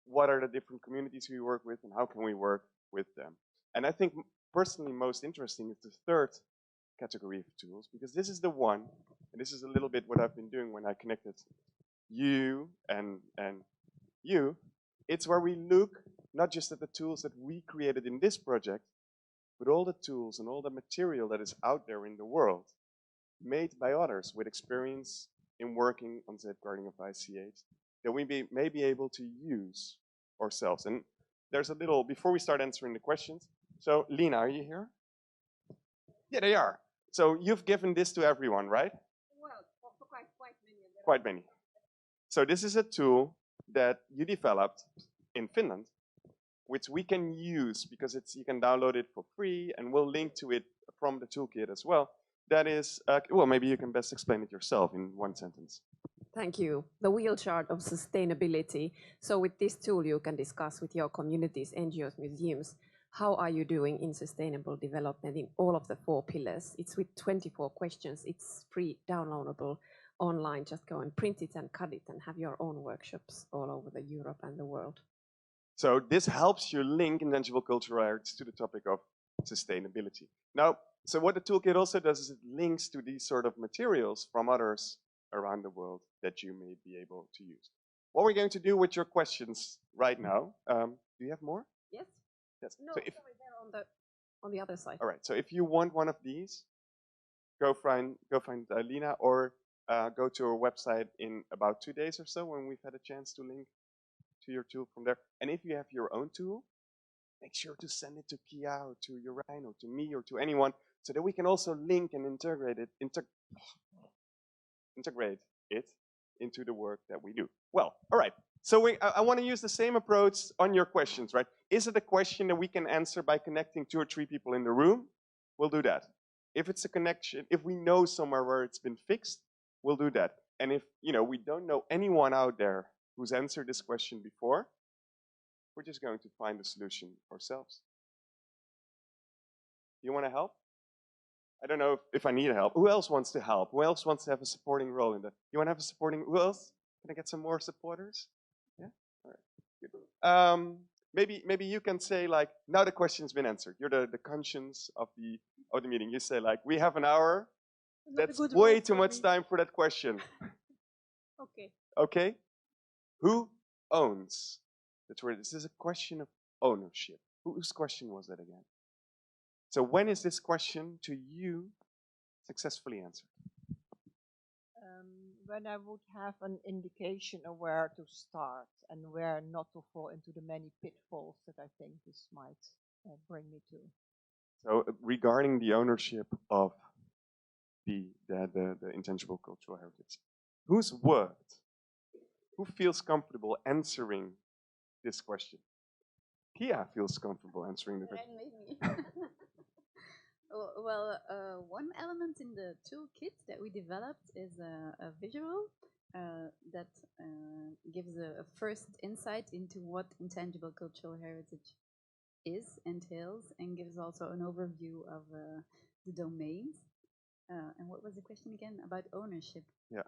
S7: what are the different communities we work with and how can we work with them? And I think personally most interesting is the third category of tools, because this is the one, and this is a little bit what I've been doing when I connected you and you. It's where we look not just at the tools that we created in this project, but all the tools and all the material that is out there in the world, made by others with experience in working on safeguarding of ICAs, that we may be able to use ourselves. And there's a little, before we start answering the questions, so Lina, are you here? Yeah, they are. So you've given this to everyone, right?
S6: well, quite many.
S7: Quite many. So this is a tool that you developed in Finland, which we can use because you can download it for free, and we'll link to it from the toolkit as well. That is, well, maybe you can best explain it yourself in one sentence.
S8: Thank you. The wheel chart of sustainability. So with this tool, you can discuss with your communities, NGOs, museums, how are you doing in sustainable development in all of the 4 pillars. It's with 24 questions. It's free, downloadable online. Just go and print it and cut it and have your own workshops all over the Europe and the world.
S7: So this helps you link intangible cultural heritage to the topic of sustainability. Now, so what the toolkit also does is it links to these sort of materials from others around the world that you may be able to use. What we're going to do with your questions right now, do you have more?
S8: Yes.
S7: Yes.
S8: No,
S7: so
S8: sorry, they're on the other side.
S7: All right, so if you want one of these, go find Lina, or go to our website in about 2 days or so when we've had a chance to link to your tool from there. And if you have your own tool, make sure to send it to Kia or to Jorijn or to me or to anyone, so that we can also link and integrate it into the work that we do. Well, all right. So I want to use the same approach on your questions, right? Is it a question that we can answer by connecting 2 or 3 people in the room? We'll do that. If it's a connection, if we know somewhere where it's been fixed, we'll do that. And if, you know, we don't know anyone out there who's answered this question before, we're just going to find the solution ourselves. You want to help? I don't know if I need help. Who else wants to help? Who else wants to have a supporting role in that? You want to have a supporting, who else? Can I get some more supporters? Yeah? All right. Good. Maybe you can say, like, now the question's been answered. You're the conscience of the meeting. You say, like, we have an hour. That's way too much time for that question.
S22: Okay.
S7: Okay? Who owns? That's where this is a question of ownership. Whose question was that again? So when is this question to you successfully answered?
S9: When I would have an indication of where to start and where not to fall into the many pitfalls that I think this might bring me to.
S7: So regarding the ownership of the intangible cultural heritage, whose word? Who feels comfortable answering this question? Pia feels comfortable answering the question.
S10: Well, one element in the toolkit that we developed is a visual that gives a first insight into what intangible cultural heritage is, entails, and gives also an overview of the domains. And what was the question again? About ownership.
S7: Yeah.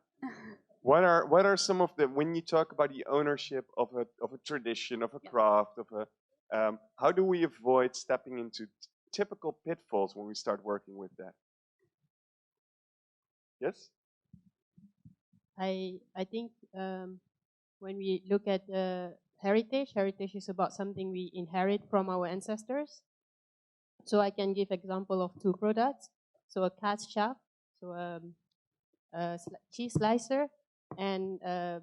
S7: What are some of the, when you talk about the ownership of a tradition, of a craft, of a, how do we avoid stepping into typical pitfalls when we start working with that? Yes?
S5: I think when we look at heritage is about something we inherit from our ancestors. So I can give example of two products. So a cat shaft, so a cheese slicer, and a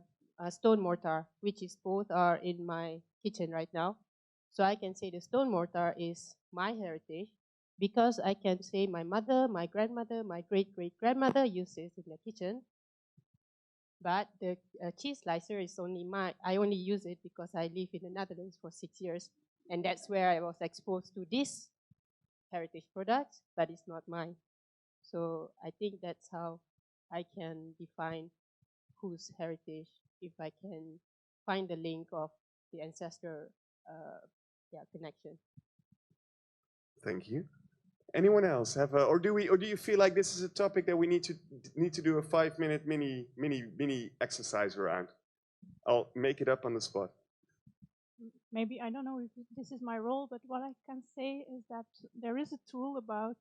S5: stone mortar, which is both are in my kitchen right now. So I can say the stone mortar is my heritage because I can say my mother, my grandmother, my great-great-grandmother used this in the kitchen. But the cheese slicer is only mine. I only use it because I live in the Netherlands for 6 years. And that's where I was exposed to this heritage product, but it's not mine. So I think that's how I can define whose heritage, if I can find the link of the ancestor connection.
S7: Thank you. Anyone else have a, or do you feel like this is a topic that we need to do a 5-minute mini exercise around? I'll make it up on the spot.
S11: Maybe, I don't know if this is my role, but what I can say is that there is a tool about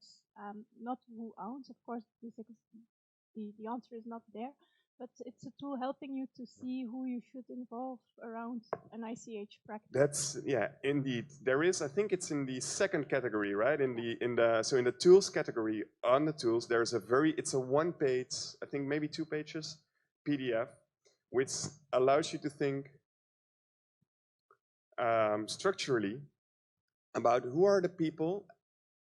S11: not who owns, of course, the answer is not there, but it's a tool helping you to see who you should involve around an ICH practice.
S7: That's, yeah, indeed. There is, I think it's in the second category, right? So in the tools category, on the tools, there's it's a 1-page, I think maybe 2 pages PDF, which allows you to think structurally about who are the people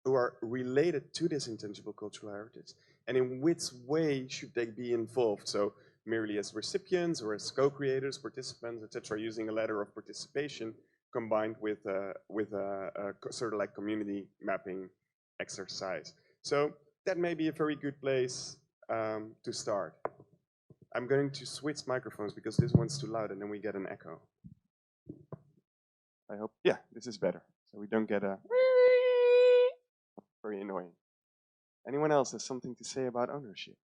S7: who are related to this intangible cultural heritage and in which way should they be involved. So merely as recipients or as co-creators, participants, etc., using a letter of participation combined with a sort of like community mapping exercise. So that may be a very good place to start. I'm going to switch microphones because this one's too loud and then we get an echo. I hope, yeah, this is better. So we don't get a very annoying. Anyone else has something to say about ownership?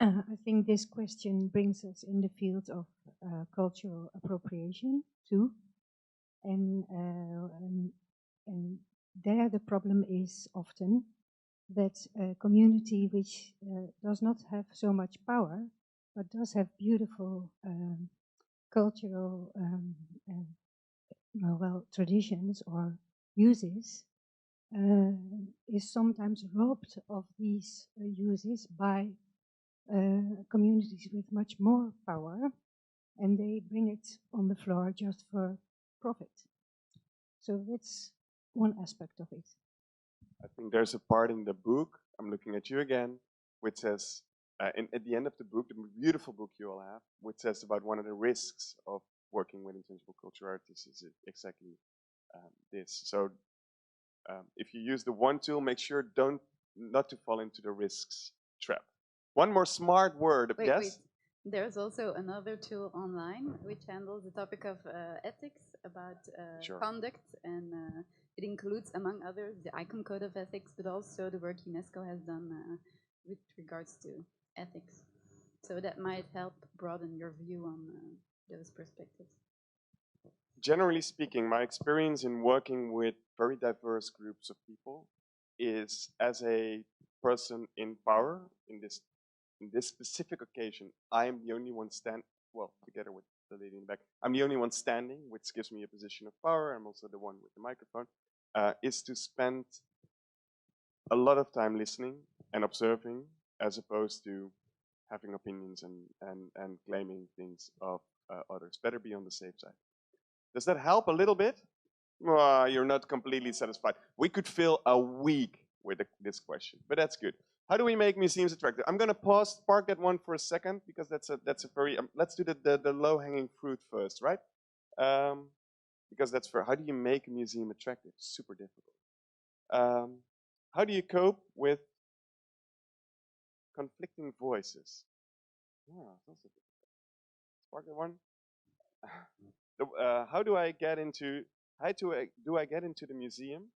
S24: I think this question brings us in the field of cultural appropriation too, and there the problem is often that a community which does not have so much power, but does have beautiful cultural traditions or uses, is sometimes robbed of these uses by communities with much more power, and they bring it on the floor just for profit. So that's one aspect of it.
S7: I think there's a part in the book, I'm looking at you again, which says, at the end of the book, the beautiful book you all have, which says about one of the risks of working with intangible cultural artists is exactly this. So if you use the one tool, make sure not to fall into the risks trap. One more smart word,
S10: Wait,
S7: yes?
S10: wait. There's also another tool online which handles the topic of ethics about
S7: Sure.
S10: conduct, and it includes, among others, the ICOM Code of Ethics, but also the work UNESCO has done with regards to ethics. So that might help broaden your view on those perspectives.
S7: Generally speaking, my experience in working with very diverse groups of people is, as a person in power in this specific occasion, I am the only one well, together with the lady in the back, I'm the only one standing, which gives me a position of power. I'm also the one with the microphone, is to spend a lot of time listening and observing, as opposed to having opinions and claiming things of others. Better be on the safe side. Does that help a little bit? You're not completely satisfied. We could fill a week with this question, but that's good. How do we make museums attractive? I'm going to park that one for a second, because that's a very, let's do the low-hanging fruit first, right? Because that's how do you make a museum attractive? Super difficult. How do you cope with conflicting voices? That's also difficult. Spark that one. How do I get into the museum?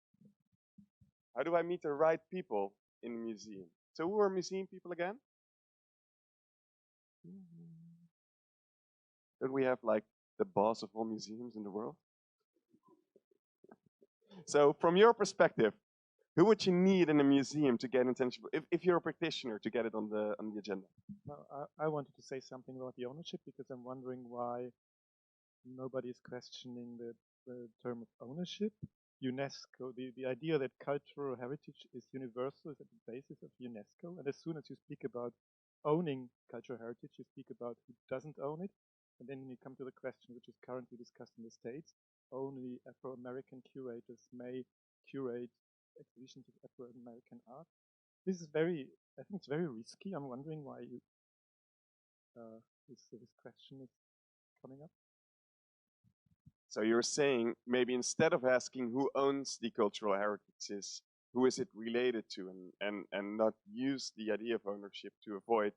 S7: How do I meet the right people in the museum? So who are museum people again? Don't we have like the boss of all museums in the world? So from your perspective, who would you need in a museum to get intention? If you're a practitioner, to get it on the agenda?
S12: No, I wanted to say something about the ownership, because I'm wondering why nobody is questioning the term of ownership. UNESCO, the idea that cultural heritage is universal is at the basis of UNESCO. And as soon as you speak about owning cultural heritage, you speak about who doesn't own it. And then you come to the question, which is currently discussed in the States, only Afro-American curators may curate exhibitions of Afro-American art. This is I think it's very risky. I'm wondering why this question is coming up.
S7: So you're saying maybe instead of asking who owns the cultural heritages, who is it related to, and not use the idea of ownership to avoid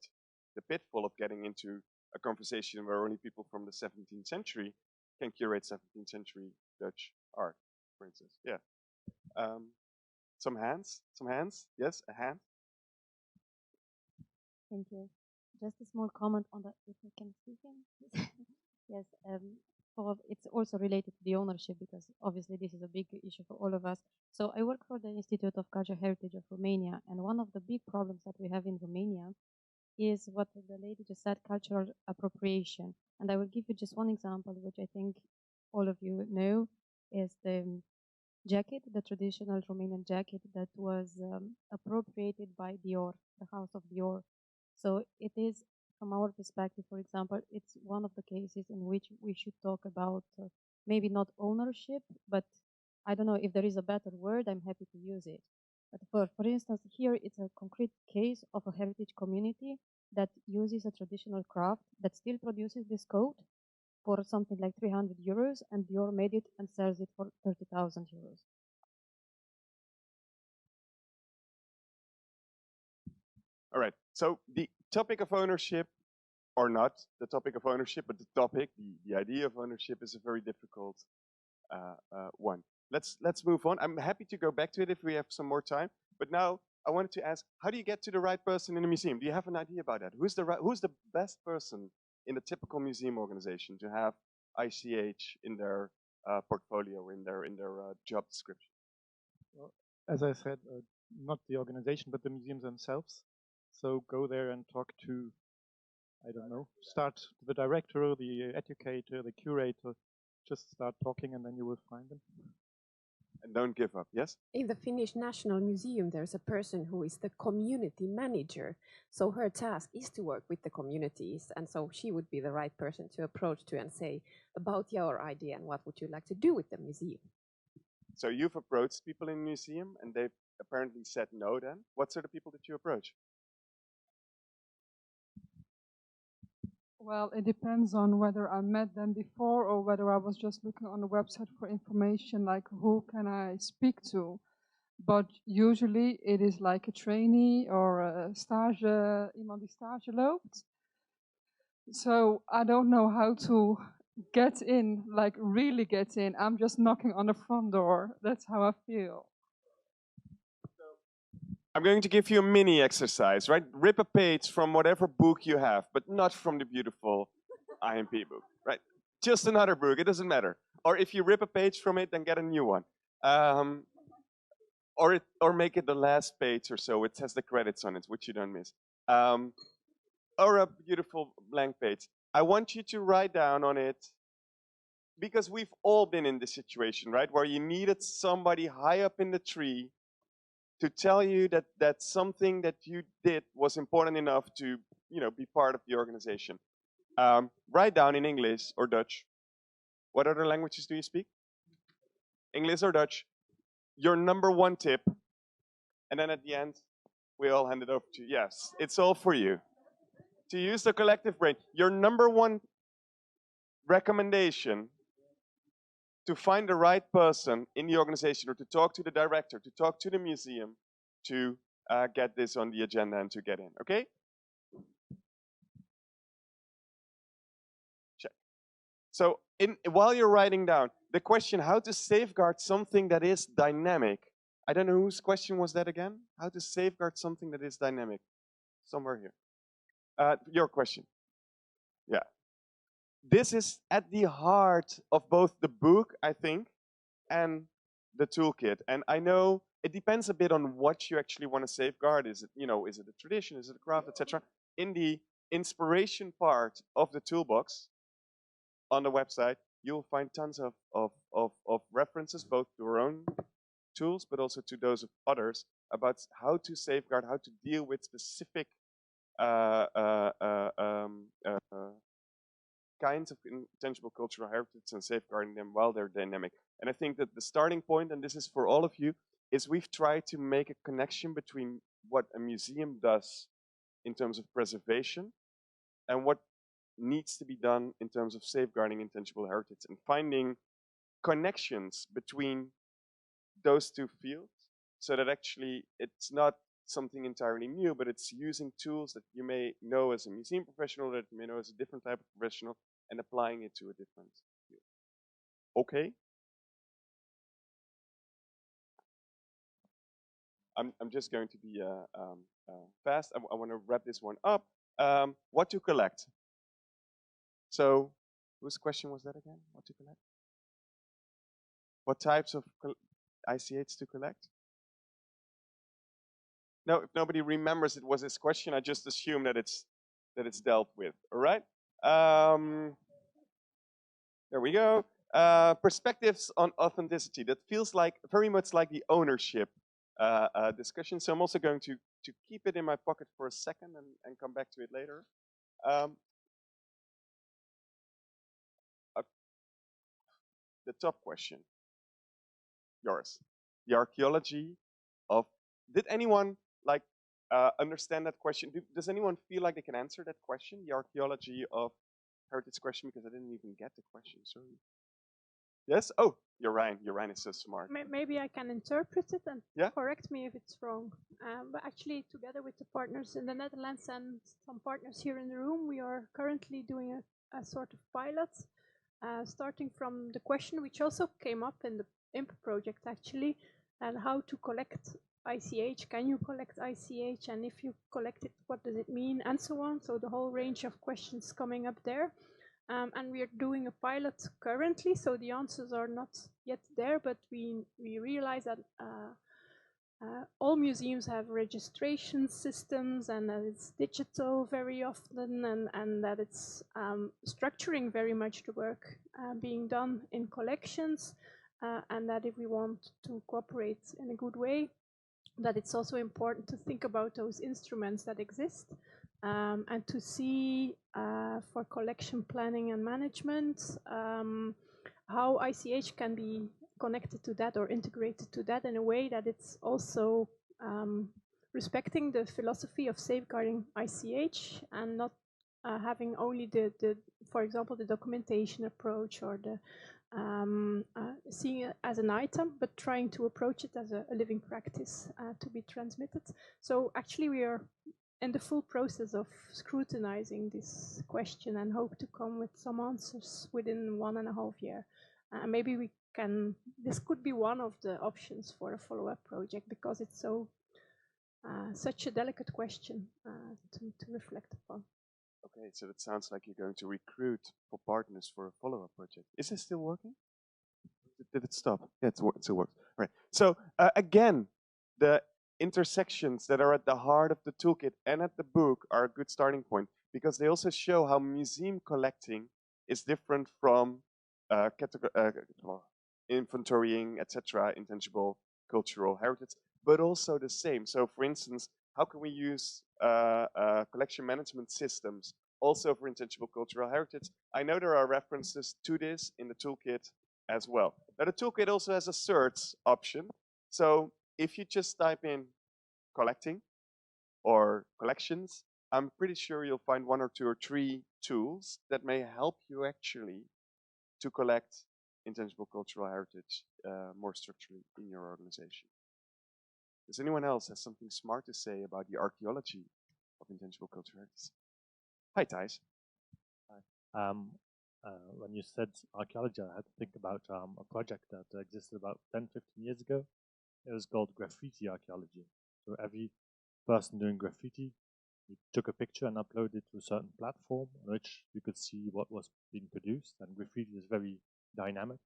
S7: the pitfall of getting into a conversation where only people from the 17th century can curate 17th century Dutch art, for instance. Yeah. Some hands? Yes, a hand.
S13: Thank you. Just a small comment on that, if I can speak in. Yes, it's also related to the ownership, because obviously this is a big issue for all of us. So I work for the Institute of Cultural Heritage of Romania, and one of the big problems that we have in Romania is what the lady just said, cultural appropriation. And I will give you just one example, which I think all of you know, is the jacket, the traditional Romanian jacket that was appropriated by Dior, the house of Dior. So it is, from our perspective, for example, it's one of the cases in which we should talk about maybe not ownership, but I don't know if there is a better word, I'm happy to use it. But for instance, here it's a concrete case of a heritage community that uses a traditional craft that still produces this coat for something like 300 euros, and Dior made it and sells it for 30,000 euros.
S7: All right. So the topic of ownership, or not the topic of ownership, but the topic, the idea of ownership, is a very difficult one. Let's move on. I'm happy to go back to it if we have some more time. But now I wanted to ask, how do you get to the right person in a museum? Do you have an idea about that? Who's the best person in a typical museum organization to have ICH in their portfolio, in their job description?
S12: Well, as I said, not the organization, but the museums themselves. So go there and talk to, I don't know, start the director, the educator, the curator. Just start talking and then you will find them.
S7: And don't give up, yes?
S8: In the Finnish National Museum, there's a person who is the community manager. So her task is to work with the communities. And so she would be the right person to approach to and say about your idea and what would you like to do with the museum.
S7: So you've approached people in the museum and they've apparently said no then. What sort of people did you approach?
S21: Well, it depends on whether I met them before or whether I was just looking on the website for information, like who can I speak to. but usually it is like a trainee or a stage, iemand die stage loopt. So I don't know how to get in, like really get in. I'm just knocking on the front door. That's how I feel.
S7: I'm going to give you a mini exercise, right? Rip a page from whatever book you have, but not from the beautiful IMP book, right? Just another book, it doesn't matter. Or if you rip a page from it, then get a new one. Or make it the last page or so. It has the credits on it, which you don't miss. Or a beautiful blank page. I want you to write down on it, because we've all been in this situation, right? Where you needed somebody high up in the tree to tell you that something that you did was important enough to, be part of the organization. Write down in English or Dutch. What other languages do you speak? English or Dutch. Your number one tip. And then at the end, we all hand it over to you. Yes, it's all for you. To use the collective brain. Your number one recommendation to find the right person in the organization, or to talk to the director, to talk to the museum, to get this on the agenda and to get in, okay? Check. So while you're writing down, the question how to safeguard something that is dynamic. I don't know whose question was that again? How to safeguard something that is dynamic. Somewhere here. Your question. Yeah. This is at the heart of both the book, I think, and the toolkit. And I know it depends a bit on what you actually want to safeguard. Is it, is it a tradition, is it a craft, etc. In the inspiration part of the toolbox on the website, you'll find tons of references, both to our own tools, but also to those of others, about how to safeguard, how to deal with specific kinds of intangible cultural heritage and safeguarding them while they're dynamic. And I think that the starting point, and this is for all of you, is we've tried to make a connection between what a museum does in terms of preservation and what needs to be done in terms of safeguarding intangible heritage, and finding connections between those two fields, so that actually it's not something entirely new, but it's using tools that you may know as a museum professional, that you may know as a different type of professional, and applying it to a different field. Okay? I'm just going to be fast. I want to wrap this one up. What to collect? So, whose question was that again? What to collect? What types of ICH to collect? No, if nobody remembers it was this question, I just assume that it's dealt with. All right. There we go. Perspectives on authenticity. That feels like very much like the ownership discussion. So I'm also going to keep it in my pocket for a second and come back to it later. The top question. Yours. The archaeology of. Did anyone understand that question? Does anyone feel like they can answer that question? The archaeology of heritage question, because I didn't even get the question. Sorry. Yes? Oh, you're Ryan. Your Ryan is so smart.
S11: Maybe I can interpret it and
S7: yeah?
S11: correct me if it's wrong. But actually, together with the partners in the Netherlands and some partners here in the room, we are currently doing a sort of pilot, starting from the question which also came up in the IMP project actually, and how to collect ICH. Can you collect ICH? And if you collect it, what does it mean? And so on. So the whole range of questions coming up there. And we are doing a pilot currently, so the answers are not yet there, but we realize that all museums have registration systems, and that it's digital very often, and that it's structuring very much the work being done in collections, and that if we want to cooperate in a good way, that it's also important to think about those instruments that exist. And to see for collection planning and management how ICH can be connected to that or integrated to that in a way that it's also respecting the philosophy of safeguarding ICH and not having only for example, the documentation approach or the seeing it as an item, but trying to approach it as a living practice to be transmitted. So actually we are in the full process of scrutinizing this question and hope to come with some answers within 1.5 years. Maybe we can, this could be one of the options for a follow-up project because it's so such a delicate question to reflect upon.
S7: Okay, so it sounds like you're going to recruit for partners for a follow-up project. Is it still working? Did it stop? Yeah, it still works. Right. So again, the intersections that are at the heart of the toolkit and at the book are a good starting point because they also show how museum collecting is different from inventorying, etc., intangible cultural heritage, but also the same. So, for instance, how can we use collection management systems also for intangible cultural heritage? I know there are references to this in the toolkit as well. Now, the toolkit also has a search option. So if you just type in collecting or collections, I'm pretty sure you'll find 1 or 2 or 3 tools that may help you actually to collect intangible cultural heritage more structurally in your organization. Does anyone else have something smart to say about the archaeology of intangible cultural heritage? Hi, Thijs.
S2: Hi. When you said archaeology, I had to think about a project that existed about 10, 15 years ago. It was called graffiti archaeology. So every person doing graffiti, you took a picture and uploaded it to a certain platform on which you could see what was being produced. And graffiti is very dynamic,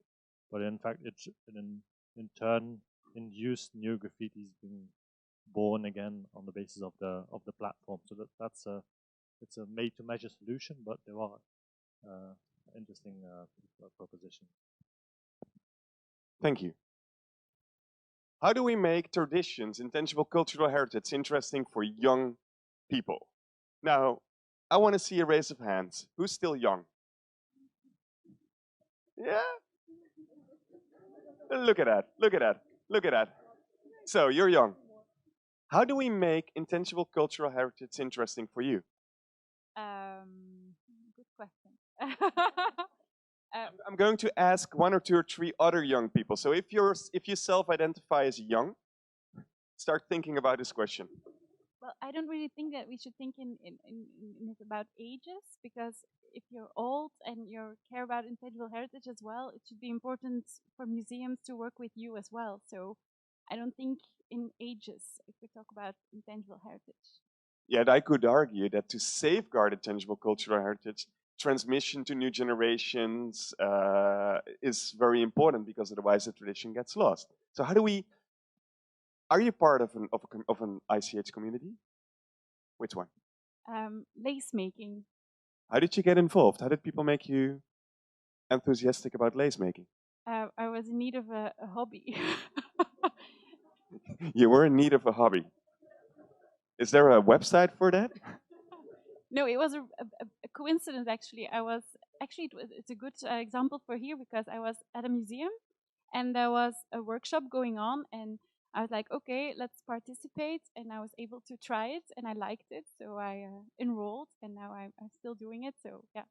S2: but in fact, it in turn induced new graffitis being born again on the basis of the platform. So it's a made-to-measure solution, but there are interesting proposition.
S7: Thank you. How do we make traditions, intangible cultural heritage, interesting for young people? Now, I want to see a raise of hands. Who's still young? Yeah? Look at that, look at that, look at that. So, you're young. How do we make intangible cultural heritage interesting for you?
S14: Good question.
S7: I'm going to ask 1 or 2 or 3 other young people. So if you self-identify as young, start thinking about this question.
S14: Well, I don't really think that we should think in about ages, because if you're old and you care about intangible heritage as well, it should be important for museums to work with you as well. So I don't think in ages if we talk about intangible heritage.
S7: Yet I could argue that to safeguard intangible cultural heritage, transmission to new generations is very important, because otherwise the tradition gets lost. So how do we? Are you part of an ICH community? Which one?
S14: Lace making.
S7: How did you get involved? How did people make you enthusiastic about lace making?
S14: I was in need of a hobby.
S7: You were in need of a hobby. Is there a website for that?
S14: No, it was a coincidence, actually. It's a good example for here, because I was at a museum and there was a workshop going on, and I was like, okay, let's participate, and I was able to try it and I liked it, so I enrolled, and now I'm still doing it, so yeah.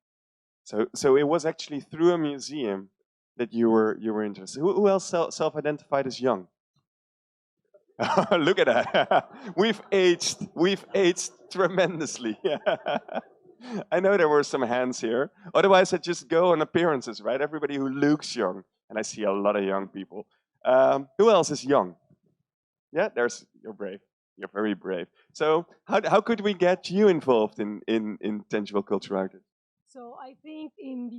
S7: So it was actually through a museum that you were interested. Who else self-identified as young? Look at that. We've aged tremendously. I know there were some hands here. Otherwise, I just go on appearances, right? Everybody who looks young, and I see a lot of young people. Who else is young? Yeah, you're brave. You're very brave. So how could we get you involved in intangible cultural heritage?
S22: So I think in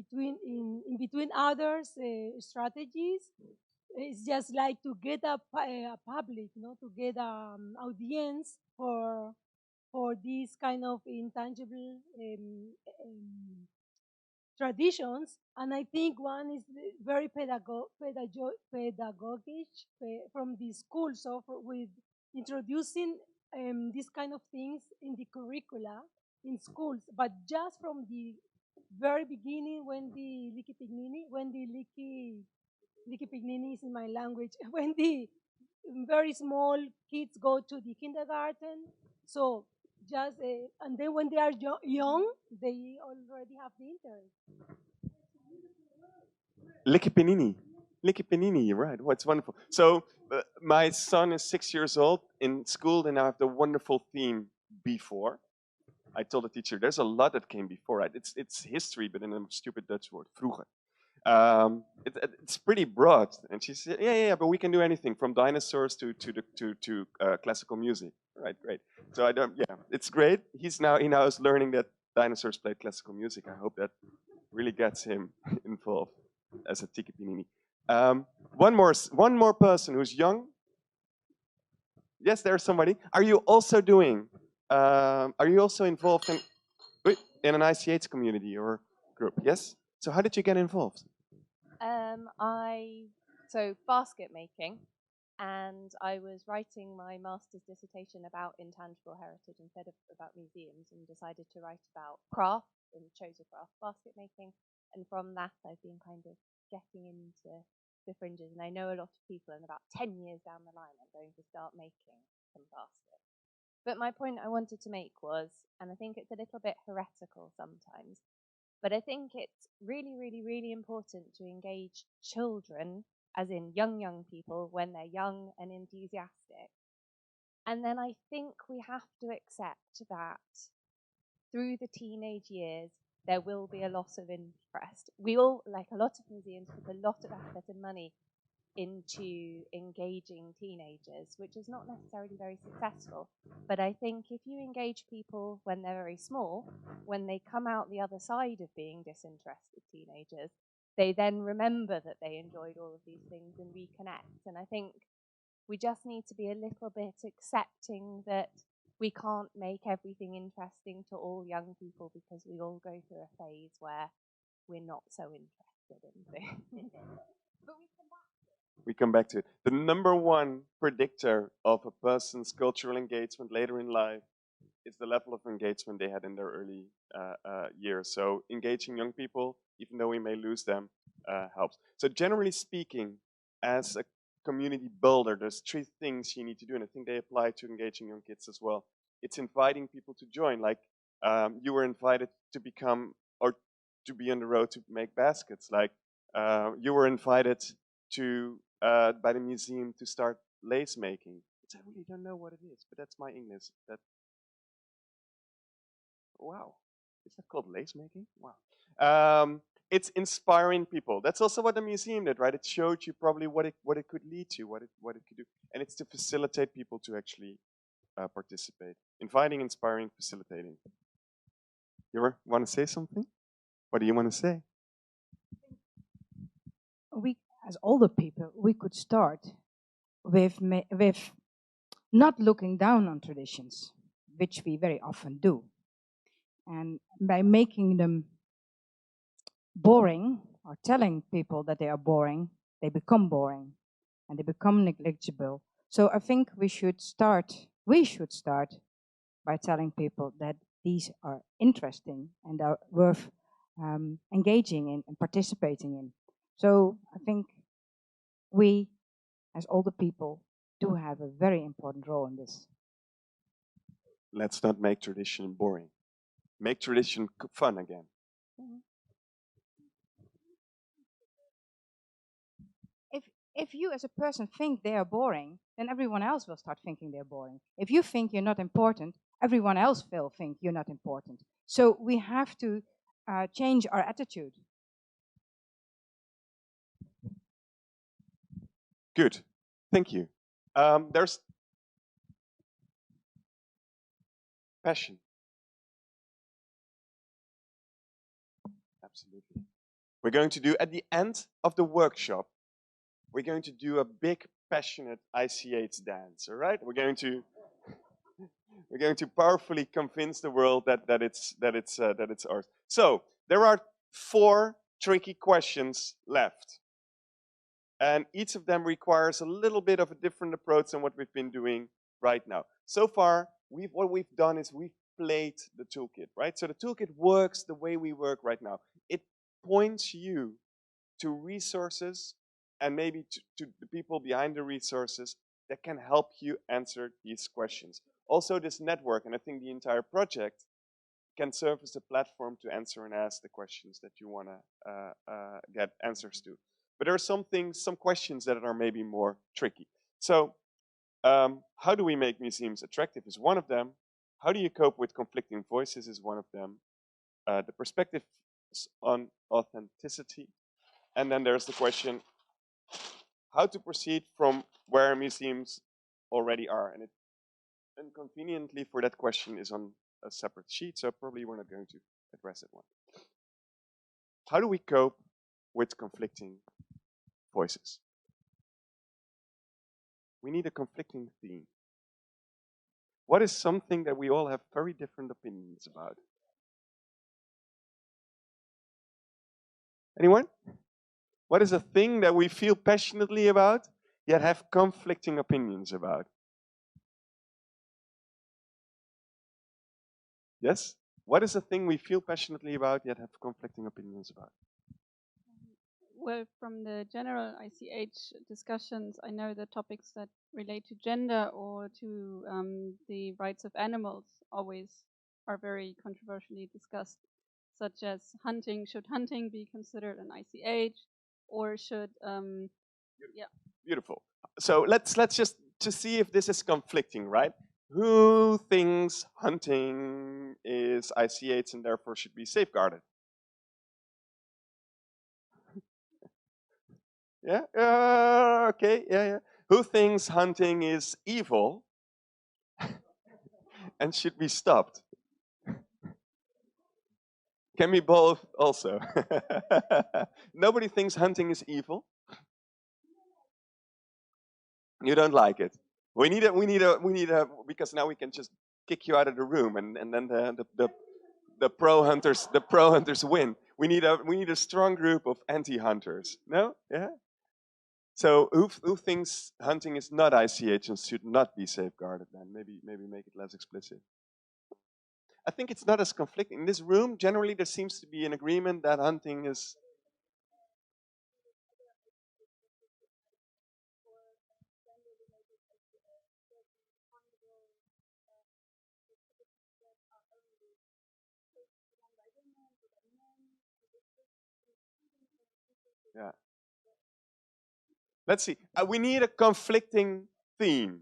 S22: between others strategies, it's just like to get a public, to get audience for these kind of intangible traditions. And I think one is very pedagogic from the school. So with introducing these kind of things in the curricula in schools, but just from the very beginning, when the Licky Pignini is in my language, when the very small kids go to the kindergarten. So just and then when they are young, they already have the interest.
S7: Likke Panini. Likke Panini, you're right. What's wonderful. So my son is 6 years old. In school, they now have the wonderful theme before. I told the teacher, there's a lot that came before, right? It's history, but in a stupid Dutch word, vroeger. It's pretty broad. And she said, yeah, but we can do anything from dinosaurs to classical music. Right, great. So it's great. He now is learning that dinosaurs played classical music. I hope that really gets him involved as a Tiki Panini. One more person who's young. Yes, there's somebody. Are you also involved in an ICH community or group? Yes. So how did you get involved?
S15: So basket making, and I was writing my master's dissertation about intangible heritage instead of about museums, and decided to write about craft and chose a craft basket making, and from that I've been kind of getting into the fringes, and I know a lot of people, and about 10 years down the line I'm going to start making some baskets. But my point I wanted to make was, and I think it's a little bit heretical sometimes, but I think it's really, really, really important to engage children, as in young people, when they're young and enthusiastic. And then I think we have to accept that through the teenage years, there will be a loss of interest. We all, like a lot of museums, put a lot of effort and money into engaging teenagers, which is not necessarily very successful. But I think if you engage people when they're very small, when they come out the other side of being disinterested teenagers, they then remember that they enjoyed all of these things and reconnect. And I think we just need to be a little bit accepting that we can't make everything interesting to all young people, because we all go through a phase where we're not so interested in things. But
S7: we come back to it. The number one predictor of a person's cultural engagement later in life is the level of engagement they had in their early years. So engaging young people, even though we may lose them, helps. So generally speaking, as a community builder, there's 3 things you need to do, and I think they apply to engaging young kids as well. It's inviting people to join, like you were invited to become or to be on the road to make baskets, like you were invited to by the museum to start lace making. Which I really don't know what it is, but that's my English. Wow, is that called lace making? Wow. It's inspiring people. That's also what the museum did, right? It showed you probably what it could lead to, what it could do, and it's to facilitate people to actually participate. Inviting, inspiring, facilitating. You want to say something? What do you want to say?
S24: We, as older people, we could start with not looking down on traditions, which we very often do, and by making them boring or telling people that they are boring, they become boring and they become negligible. So I think we should start by telling people that these are interesting and are worth engaging in and participating in. So I think we, as older people, do have a very important role in this.
S7: Let's not make tradition boring. Make tradition fun again.
S24: Mm-hmm. If you as a person think they are boring, then everyone else will start thinking they're boring. If you think you're not important, everyone else will think you're not important. So we have to change our attitude.
S7: Good, thank you. There's passion. Absolutely. We're going to do, at the end of the workshop, we're going to do a big, passionate ICH dance, all right? We're going to powerfully convince the world that it's ours. So there are 4 tricky questions left, and each of them requires a little bit of a different approach than what we've been doing right now. So far, what we've done is we've played the toolkit, right? So the toolkit works the way we work right now. It points you to resources and maybe to the people behind the resources that can help you answer these questions. also this network, and I think the entire project can serve as a platform to answer and ask the questions that you want to get answers to. But there are some questions that are maybe more tricky. So how do we make museums attractive is one of them. How do you cope with conflicting voices is one of them. The perspective on authenticity. And then there's the question, how to proceed from where museums already are. And it inconveniently for that question is on a separate sheet, so probably we're not going to address it one. How do we cope with conflicting voices? We need a conflicting theme. What is something that we all have very different opinions about? Anyone? What is a thing that we feel passionately about, yet have conflicting opinions about? Yes? What is a thing we feel passionately about, yet have conflicting opinions about?
S4: Well, from the general ICH discussions, I know the topics that relate to gender or to the rights of animals always are very controversially discussed, such as hunting. Should hunting be considered an ICH, or should yeah?
S7: Beautiful. So let's just to see if this is conflicting, right? Who thinks hunting is ICH and therefore should be safeguarded? Yeah? Okay, yeah. Who thinks hunting is evil and should be stopped? Can be both also. Nobody thinks hunting is evil. You don't like it. We need a, because now we can just kick you out of the room and then the pro hunters win. We need a strong group of anti-hunters. No? Yeah? So who thinks hunting is not ICH and should not be safeguarded then? Maybe make it less explicit. I think it's not as conflicting. In this room, generally there seems to be an agreement that hunting is. Yeah. Let's see. We need a conflicting theme.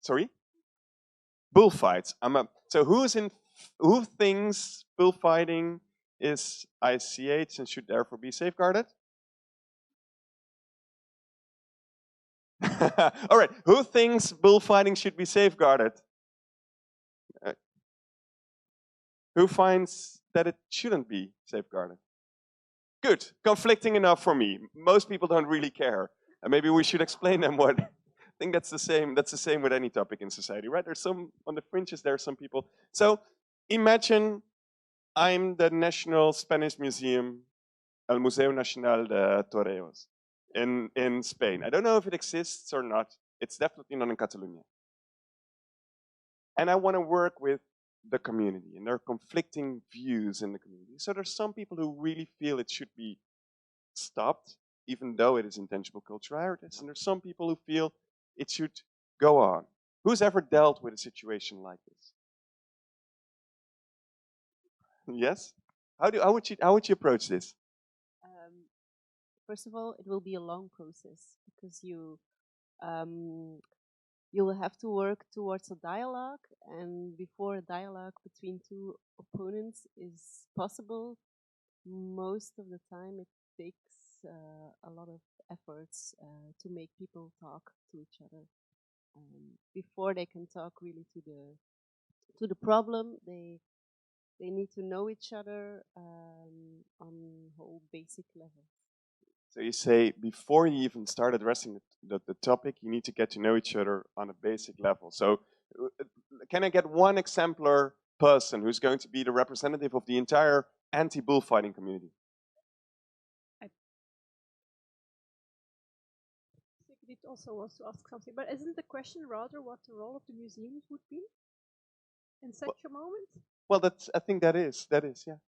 S7: Sorry? Bullfights. So who thinks bullfighting is ICH and should therefore be safeguarded? All right. Who thinks bullfighting should be safeguarded? Who finds that it shouldn't be safeguarded? Good. Conflicting enough for me. Most people don't really care. And maybe we should explain them what. I think that's the same. That's the same with any topic in society, right? There's some on the fringes. There are some people. So imagine I'm the National Spanish Museum, El Museo Nacional de Toreros, in Spain. I don't know if it exists or not. It's definitely not in Catalonia. And I want to work with the community, and there are conflicting views in the community. So there's some people who really feel it should be stopped, even though it is intangible cultural heritage. And there's some people who feel it should go on. Who's ever dealt with a situation like this? Yes? How would you approach this?
S5: First of all, it will be a long process because you will have to work towards a dialogue, and before a dialogue between two opponents is possible, most of the time it takes a lot of efforts to make people talk to each other. Before they can talk really to the problem, they need to know each other on whole basic levels.
S7: So you say before you even start addressing the topic, you need to get to know each other on a basic level. So can I get one exemplar person who's going to be the representative of the entire anti-bullfighting community?
S17: Sigrid also wants to ask something, but isn't the question rather what the role of the museums would be in such a moment?
S7: Well, I think that is, yeah.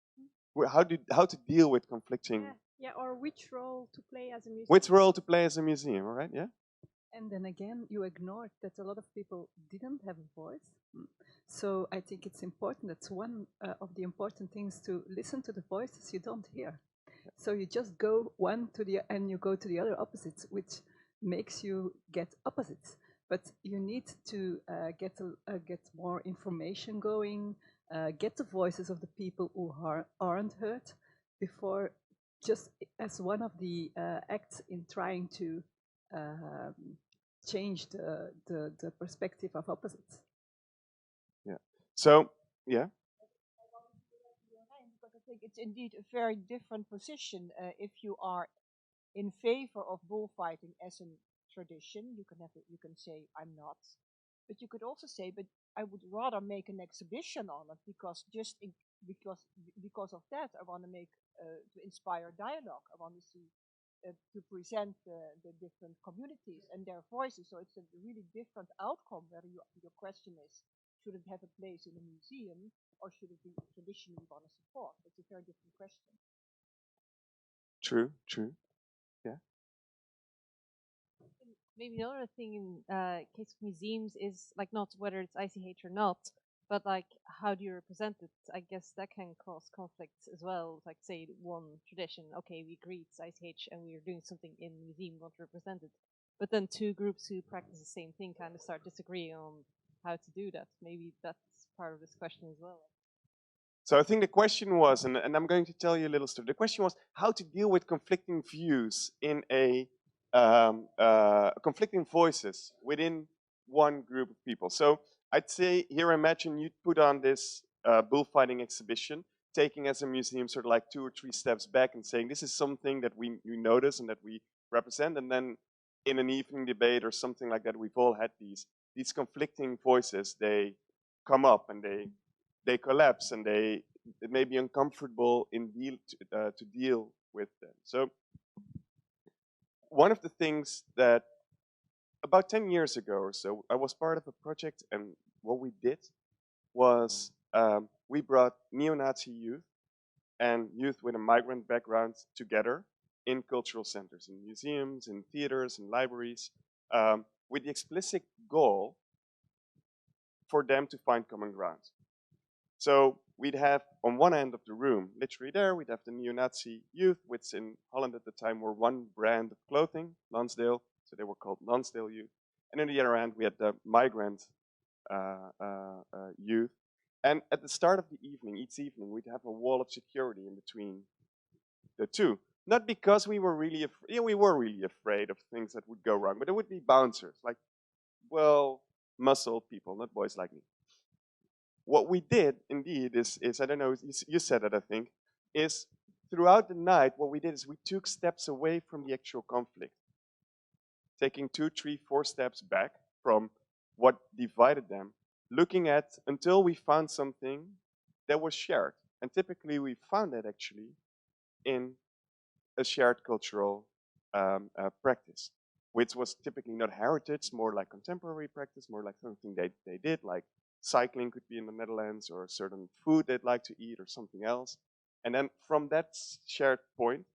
S7: How to deal with conflicting.
S17: Yeah, or which role to play as a museum.
S7: Which role to play as a museum, all right, yeah?
S23: And then again, you ignored that a lot of people didn't have a voice. So I think it's important. That's one of the important things, to listen to the voices you don't hear. So you just go one to the, and you go to the other opposites, which makes you get opposites. But you need to get more information going, get the voices of the people who aren't heard, before, just as one of the acts in trying to change the perspective of opposites.
S7: Yeah. So, yeah.
S9: Because I think it's indeed a very different position. If you are in favor of bullfighting as a tradition, you can say I'm not, but you could also say, but I would rather make an exhibition on it, because because of that I want to make to inspire dialogue. I want to see to present the different communities and their voices. So it's a really different outcome. Whether your question is, should it have a place in a museum, or should it be a tradition we want to support? It's a very different question.
S7: True, true. Yeah.
S13: Maybe another thing in case of museums is like not whether it's ICH or not, but like how do you represent it? I guess that can cause conflicts as well. Like say one tradition, okay, we agree it's ICH and we're doing something in the museum, we want to represent it. But then two groups who practice the same thing kind of start disagreeing on how to do that. Maybe that's part of this question as well.
S7: So I think the question was, and I'm going to tell you a little story. The question was how to deal with conflicting views in conflicting voices within one group of people. So I'd say here, imagine you'd put on this bullfighting exhibition, taking as a museum sort of like 2 or 3 steps back and saying this is something that we notice and that we represent, and then in an evening debate or something like that, we've all had these conflicting voices. They come up and they collapse, and it may be uncomfortable to deal with them. So one of the things that about 10 years ago or so, I was part of a project, and what we did was we brought neo-Nazi youth and youth with a migrant background together in cultural centers, in museums, in theaters, in libraries, with the explicit goal for them to find common ground. So we'd have on one end of the room, literally there, we'd have the neo-Nazi youth, which in Holland at the time were one brand of clothing, Lonsdale, so they were called Lonsdale youth. And on the other end, we had the migrant youth. And at the start of the evening, each evening, we'd have a wall of security in between the two. Not because we were really afraid of things that would go wrong, but it would be bouncers, like, well, muscle people, not boys like me. What we did, indeed, is I don't know, you said it, I think, is throughout the night, what we did is we took steps away from the actual conflict, taking 2, 3, 4 steps back from what divided them, looking at until we found something that was shared. And typically we found that actually in a shared cultural practice, which was typically not heritage, more like contemporary practice, more like something they did, like cycling could be in the Netherlands, or a certain food they'd like to eat, or something else. And then from that shared point,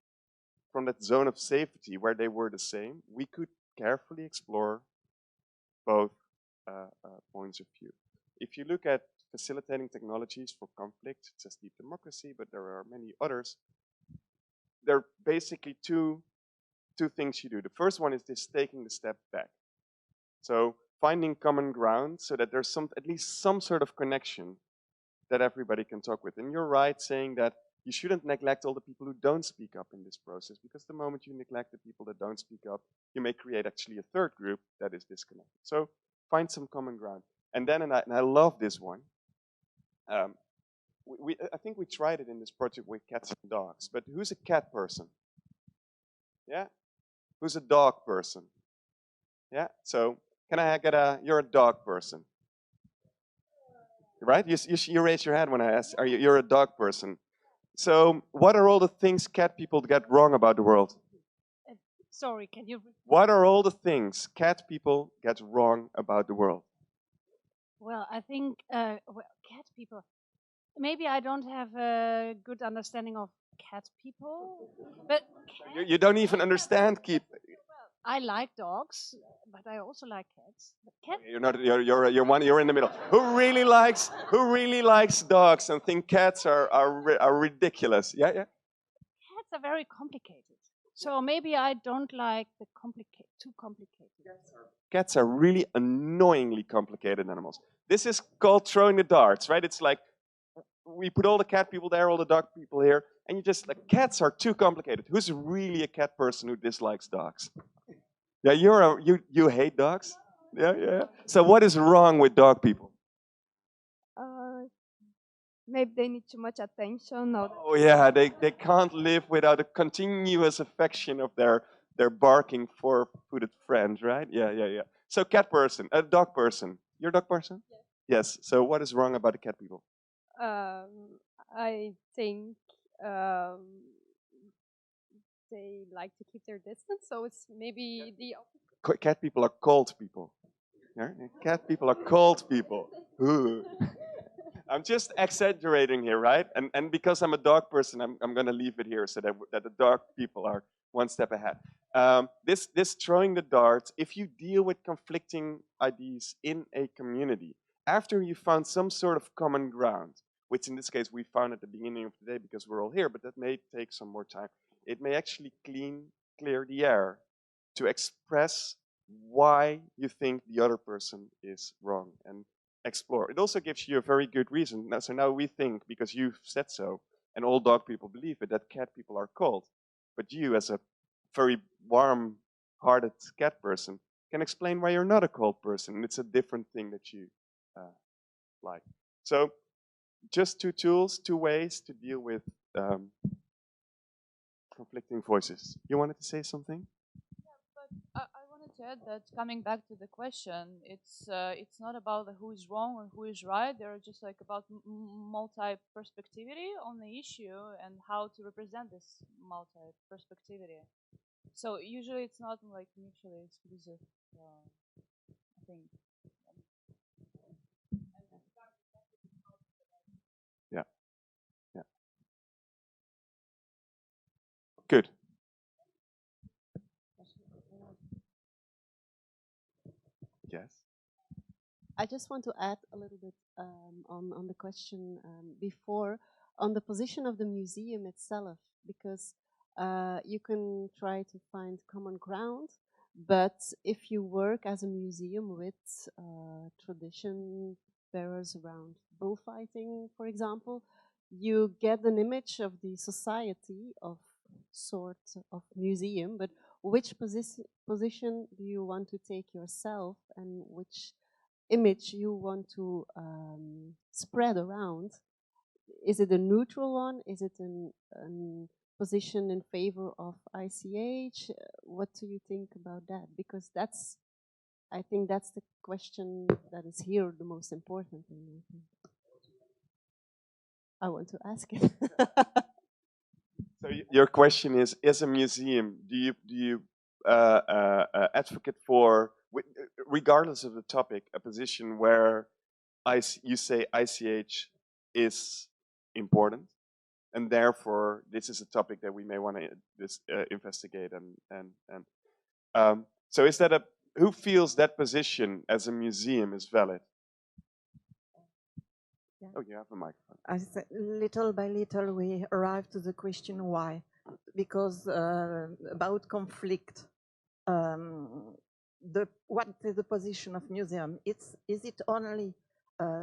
S7: from that zone of safety where they were the same, we could carefully explore both points of view. If you look at facilitating technologies for conflict, such as deep democracy, but there are many others, there are basically two things you do. The first one is this taking the step back. So finding common ground so that there's at least some sort of connection that everybody can talk with. And you're right saying that you shouldn't neglect all the people who don't speak up in this process, because the moment you neglect the people that don't speak up, you may create actually a third group that is disconnected. So find some common ground. And then, and I love this one, I think we tried it in this project with cats and dogs, but who's a cat person? Yeah? Who's a dog person? Yeah? So can I get you're a dog person? Right? You raise your hand when I ask, you're a dog person. So what are all the things cat people get wrong about the world?
S24: Sorry, can you?
S7: What are all the things cat people get wrong about the world?
S24: Well, I think cat people. Maybe I don't have a good understanding of cat people, but
S7: You don't even understand
S24: I like dogs, but I also like cats. But cat
S7: You're not. You're in the middle. Who really likes dogs and think cats are ridiculous? Yeah, yeah.
S24: cats are very complicated. So maybe I don't like the too complicated.
S7: Cats are really annoyingly complicated animals. This is called throwing the darts, right? It's like we put all the cat people there, all the dog people here, and you just like cats are too complicated. Who's really a cat person who dislikes dogs? Yeah, you hate dogs? Yeah, yeah. So what is wrong with dog people?
S16: Maybe they need too much attention. Or
S7: Oh yeah, they can't live without a continuous affection of their barking four-footed friends, right? Yeah, yeah, yeah. So cat person, a dog person. You're a dog person? Yes. So what is wrong about the cat people?
S16: I think they like to keep their distance, so it's maybe the opposite.
S7: Cat people are cold people. Yeah? Cat people are cold people. Ooh. I'm just exaggerating here, right? And because I'm a dog person, I'm going to leave it here so that the dog people are one step ahead. This throwing the darts, if you deal with conflicting ideas in a community, after you found some sort of common ground, which in this case we found at the beginning of the day because we're all here, but that may take some more time. It may actually clear the air to express why you think the other person is wrong and explore. It also gives you a very good reason. So now we think, because you've said so, and all dog people believe it, that cat people are cold. But you, as a very warm-hearted cat person, can explain why you're not a cold person. And it's a different thing that you like. So just two tools, two ways to deal with conflicting voices. You wanted to say something?
S18: I wanted to add that coming back to the question, it's not about who is wrong and who is right. They're just like about multi-perspectivity on the issue and how to represent this multi-perspectivity. So usually it's not like mutually exclusive thing.
S7: Yeah. Yeah. Good. Yes.
S19: I just want to add a little bit on the question before, on the position of the museum itself, because you can try to find common ground, but if you work as a museum with tradition bearers around bullfighting, for example, you get an image of the society of sort of museum, but which position do you want to take yourself, and which image you want to spread around? Is it a neutral one? Is it a position in favor of ICH? What do you think about that? Because I think that's the question that is here the most important thing. I want to ask it.
S7: So your question is: as a museum, do you advocate for, regardless of the topic, a position where you say ICH is important, and therefore this is a topic that we may want to investigate and so is that who feels that position as a museum is valid?
S20: Yeah.
S7: Oh, you have a microphone.
S20: I said, little by little, we arrive to the question why. Because about conflict, what is the position of museum? Is it only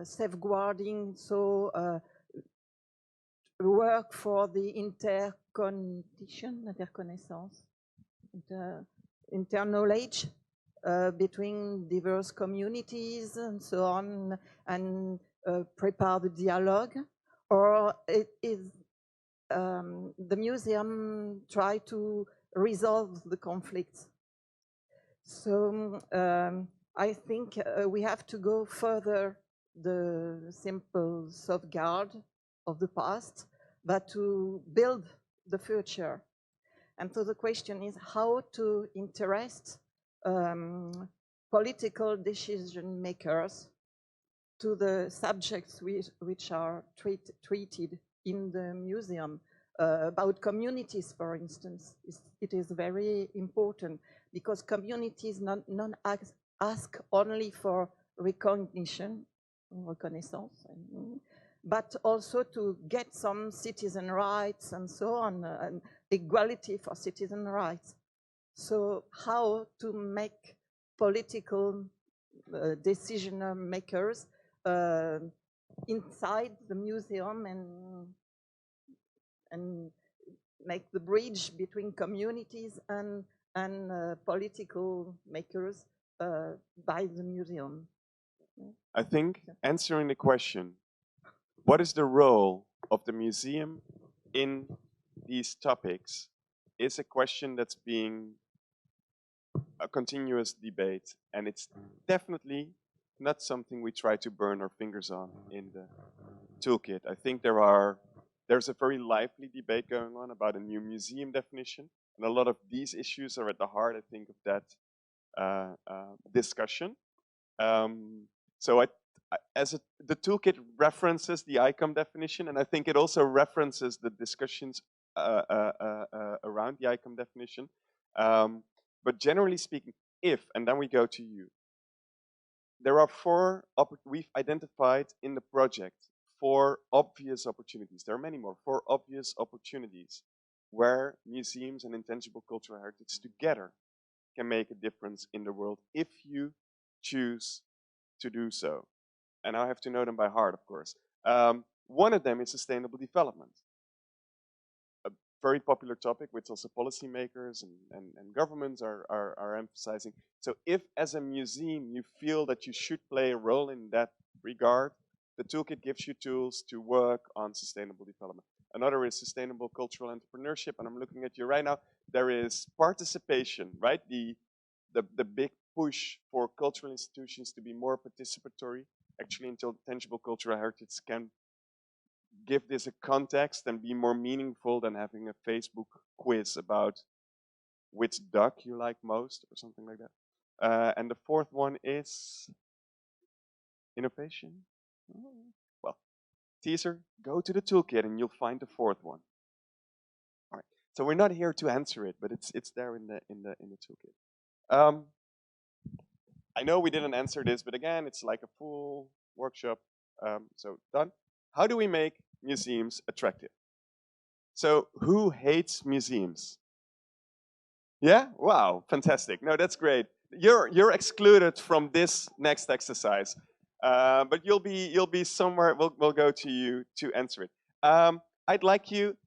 S20: safeguarding, so work for the interconnaissance, inter-knowledge between diverse communities and so on, and prepare the dialogue, or it is the museum try to resolve the conflicts? So I think we have to go further the simple safeguard of the past, but to build the future. And so the question is how to interest political decision makers to the subjects which are treated in the museum. about communities, for instance. It is very important because communities not ask only for recognition, reconnaissance, but also to get some citizen rights and so on, and equality for citizen rights. So how to make political decision makers inside the museum and make the bridge between communities and political makers by the museum.
S7: I think answering the question, what is the role of the museum in these topics, is a question that's being a continuous debate, and it's definitely not something we try to burn our fingers on in the toolkit. I think there's a very lively debate going on about a new museum definition, and a lot of these issues are at the heart, I think, of that discussion. So the toolkit references the ICOM definition, and I think it also references the discussions around the ICOM definition. But generally speaking, and then we go to you, there are we've identified in the project 4 obvious opportunities. There are many more, 4 obvious opportunities where museums and intangible cultural heritage together can make a difference in the world if you choose to do so. And I have to know them by heart, of course. One of them is sustainable development. A very popular topic which also policymakers and governments are emphasizing. So if as a museum you feel that you should play a role in that regard, the toolkit gives you tools to work on sustainable development. Another is sustainable cultural entrepreneurship, and I'm looking at you right now. There is participation, right? The big push for cultural institutions to be more participatory, actually until tangible cultural heritage can give this a context and be more meaningful than having a Facebook quiz about which duck you like most or something like that. And the 4th one is innovation. Well, teaser, go to the toolkit and you'll find the 4th one. All right. So we're not here to answer it, but it's there in the toolkit. I know we didn't answer this, but again, it's like a full workshop. So done. How do we make museums attractive? So who hates museums? Yeah? Wow, fantastic. No, that's great. You're excluded from this next exercise, but you'll be somewhere. We'll go to you to answer it. I'd like you.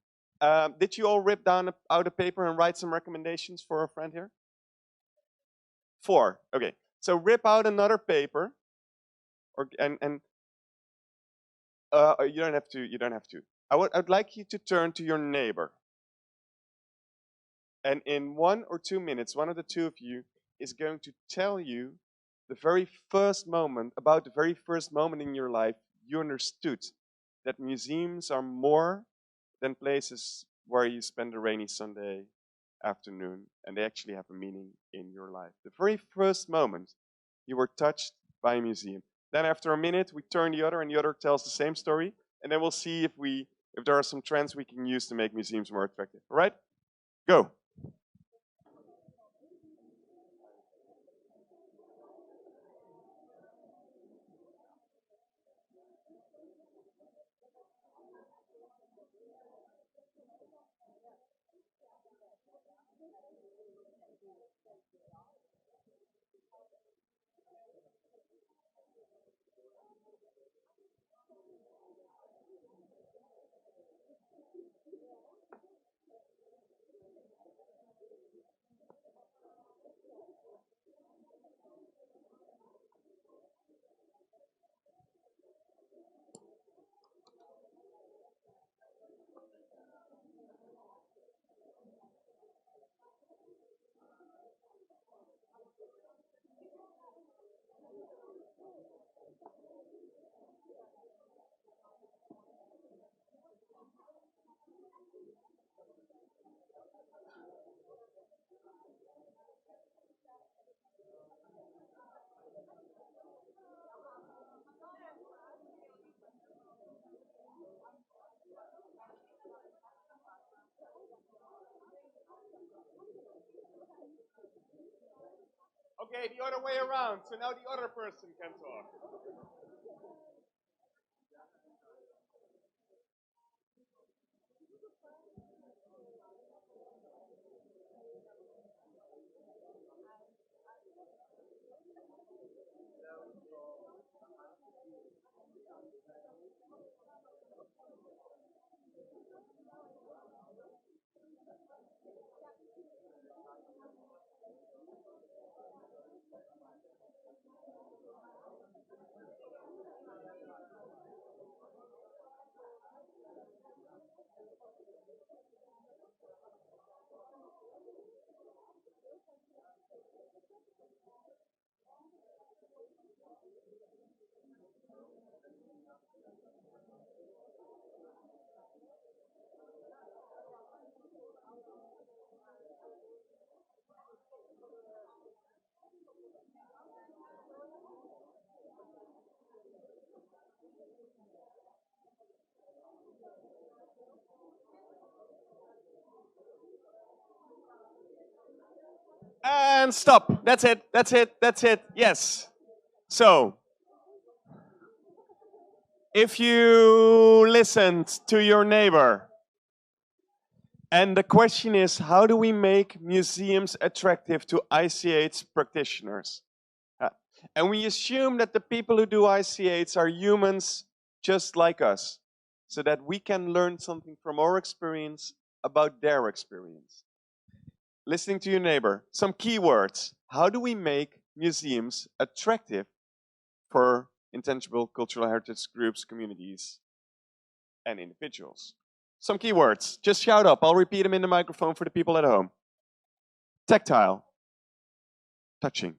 S7: Did you all rip down out a paper and write some recommendations for a friend here? 4. Okay. So rip out another paper, and you don't have to. You don't have to. I'd like you to turn to your neighbor. And in 1 or 2 minutes, one of the two of you is going to tell you the very first moment in your life you understood that museums are more than places where you spend a rainy Sunday afternoon, and they actually have a meaning in your life. The very first moment you were touched by a museum. Then after a minute, we turn the other, and the other tells the same story, and then we'll see if there are some trends we can use to make museums more attractive. All right? Go. Okay, the other way around. So now the other person can talk. And stop. That's it. That's it. That's it. Yes. So, if you listened to your neighbor, and the question is, how do we make museums attractive to ICH practitioners? And we assume that the people who do ICH are humans just like us, so that we can learn something from our experience about their experience. Listening to your neighbor, some keywords. How do we make museums attractive for intangible cultural heritage groups, communities, and individuals? Some keywords. Just shout up. I'll repeat them in the microphone for the people at home. Tactile. Touching.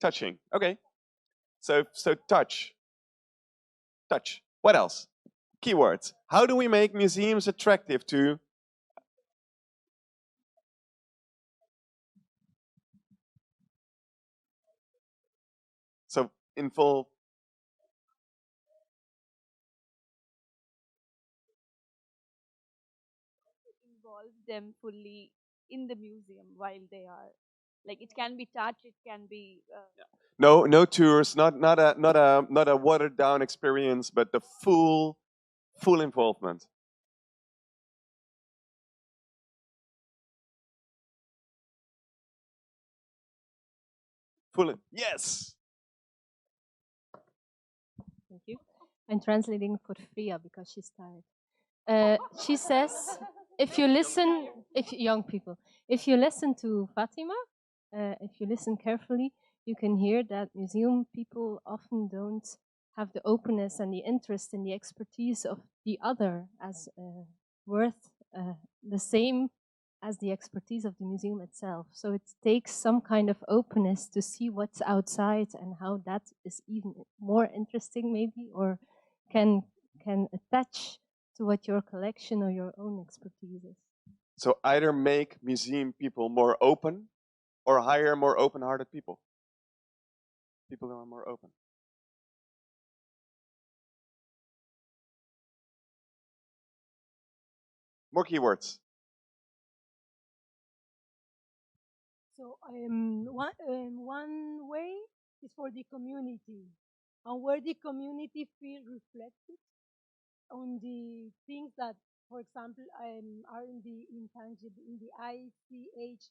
S7: Touching. Okay. So touch. Touch. What else? Keywords. How do we make museums attractive to involve
S1: involve them fully in the museum while they are, like, it can be touch, it can be
S7: no tours, not a watered down experience, but the full involvement. Yes.
S13: Thank you. I'm translating for Fria because she's tired. She says, if you listen, if young people, if you listen to Fatima, if you listen carefully, you can hear that museum people often don't have the openness and the interest in the expertise of the other as worth the same as the expertise of the museum itself. So it takes some kind of openness to see what's outside and how that is even more interesting maybe, or can attach to what your collection or your own expertise is.
S7: So either make museum people more open or hire more open-hearted people. People who are more open. More keywords.
S22: So one way is for the community, and where the community feel reflected on the things that, for example, are in the intangible, in the ICH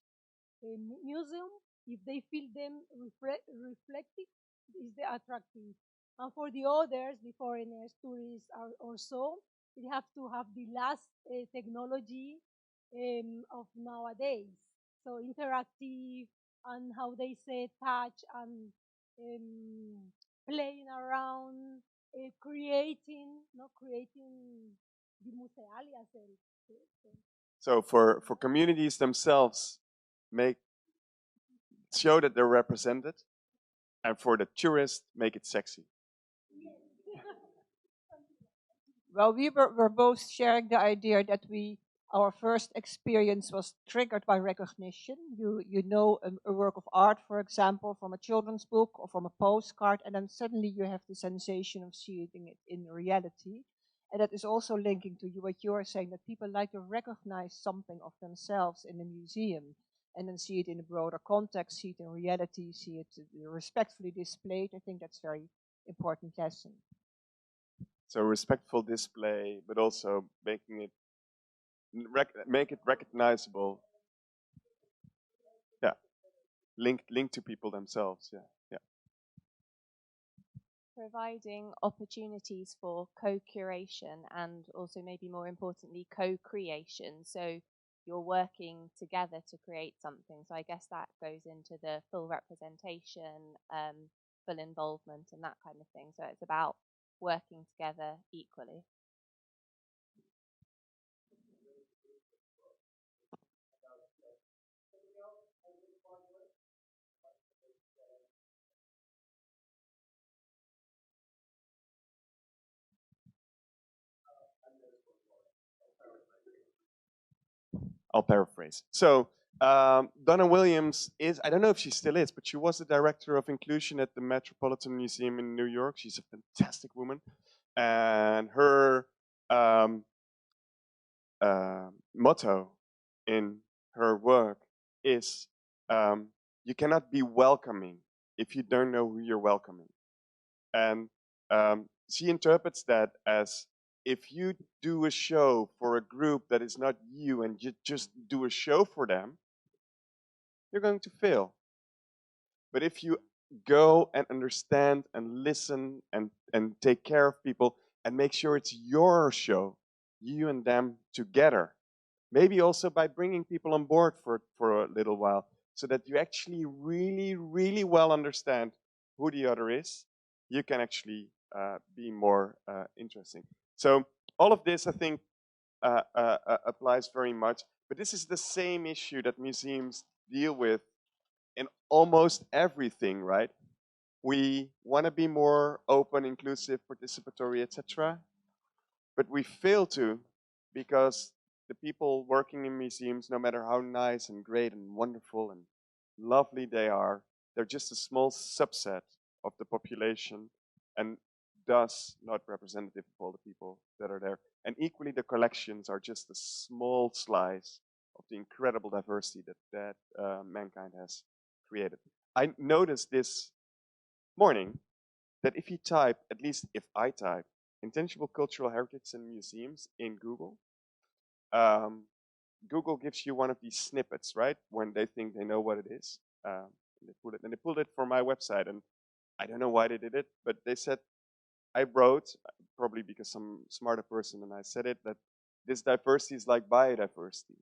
S22: museum. If they feel them reflected, is the attractive. And for the others, the foreigners, tourists, or so, they have to have the last technology of nowadays. So interactive, and how they say touch, and playing around, creating, not creating the musealia self.
S7: So for communities themselves, show that they're represented, and for the tourist, make it sexy.
S9: Well, we're both sharing the idea that our first experience was triggered by recognition. You know a work of art, for example, from a children's book or from a postcard, and then suddenly you have the sensation of seeing it in reality. And that is also linking to what you are saying, that people like to recognize something of themselves in the museum and then see it in a broader context, see it in reality, see it respectfully displayed. I think that's very important lesson.
S7: So respectful display, but also making it make it recognizable. Yeah, linked to people themselves. Yeah, yeah.
S15: Providing opportunities for co-curation and also maybe more importantly co-creation. So you're working together to create something. So I guess that goes into the full representation, full involvement and that kind of thing. So it's about working together equally.
S7: I'll paraphrase. So Donna Williams is, I don't know if she still is, but she was the director of inclusion at the Metropolitan Museum in New York. She's a fantastic woman. And her motto in her work is you cannot be welcoming if you don't know who you're welcoming. And she interprets that as if you do a show for a group that is not you and you just do a show for them, you're going to fail. But if you go and understand and listen and take care of people and make sure it's your show, you and them together, maybe also by bringing people on board for a little while so that you actually really, really well understand who the other is, you can actually be more interesting. So all of this, I think, applies very much. But this is the same issue that museums deal with in almost everything, right? We want to be more open, inclusive, participatory, etc. But we fail to because the people working in museums, no matter how nice and great and wonderful and lovely they are, they're just a small subset of the population and thus not representative of all the people that are there. And equally, the collections are just a small slice of the incredible diversity that mankind has created. I noticed this morning that if you type, at least if I type, intangible cultural heritage and museums in Google, Google gives you one of these snippets, right? When they think they know what it is. And they pulled it from my website, and I don't know why they did it, but they said, I wrote, probably because some smarter person than I said it, that this diversity is like biodiversity.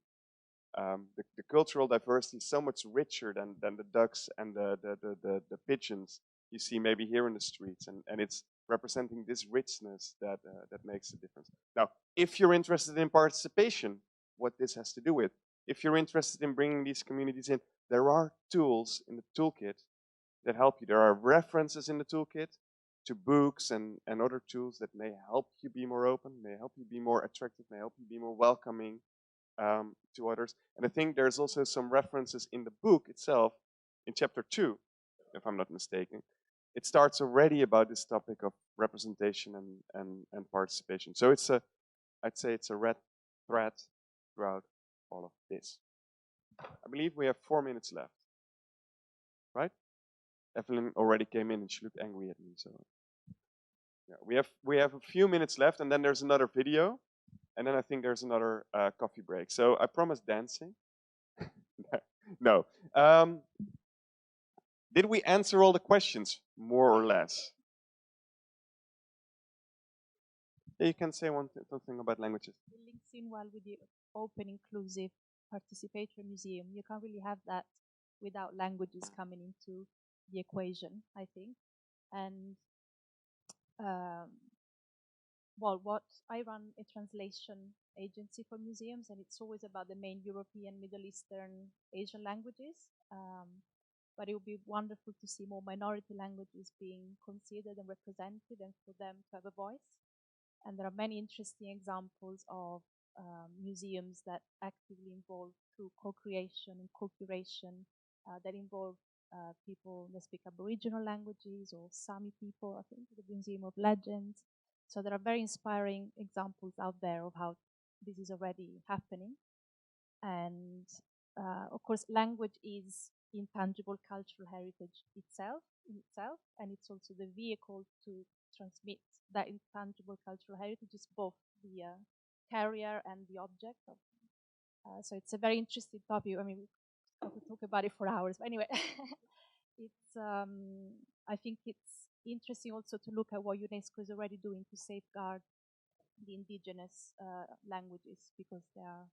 S7: The cultural diversity is so much richer than the ducks and the pigeons you see maybe here in the streets, and it's representing this richness that makes a difference. Now, if you're interested in participation, what this has to do with, if you're interested in bringing these communities in, there are tools in the toolkit that help you. There are references in the toolkit to books and other tools that may help you be more open, may help you be more attractive, may help you be more welcoming to others. And I think there's also some references in the book itself, in chapter 2, if I'm not mistaken. It starts already about this topic of representation and participation. So I'd say it's a red thread throughout all of this. I believe we have 4 minutes left, right? Evelyn already came in and she looked angry at me. So yeah, we have a few minutes left, and then there's another video, and then I think there's another coffee break. So I promised dancing. No. Did we answer all the questions, more or less? Yeah, you can say something about languages.
S3: It links in well with the open, inclusive, participatory museum. You can't really have that without languages coming into the equation, I think. And well, what I run a translation agency for museums, and it's always about the main European, Middle Eastern, Asian languages. But it would be wonderful to see more minority languages being considered and represented, and for them to have a voice. And there are many interesting examples of museums that actively involve through co-creation and co-curation that involve people that speak Aboriginal languages or Sami people. I think the Museum of Legends. So there are very inspiring examples out there of how this is already happening. And of course, language is intangible cultural heritage in itself, and it's also the vehicle to transmit that intangible cultural heritage, is both the carrier and the object of. So it's a very interesting topic. I mean, we could talk about it for hours, but anyway, it's. I think it's interesting also to look at what UNESCO is already doing to safeguard the indigenous languages, because they are.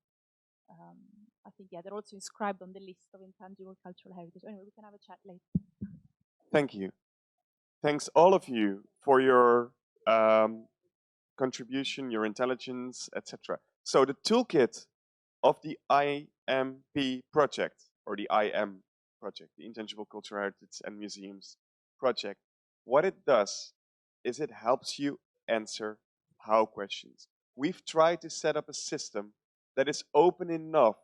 S3: I think, yeah, they're also inscribed on the list of intangible cultural heritage. Anyway, we can have a chat later.
S7: Thank you. Thanks all of you for your contribution, your intelligence, etc. So the toolkit of the IMP project, or the IM project, the Intangible Cultural Heritage and Museums project, what it does is it helps you answer how questions. We've tried to set up a system that is open enough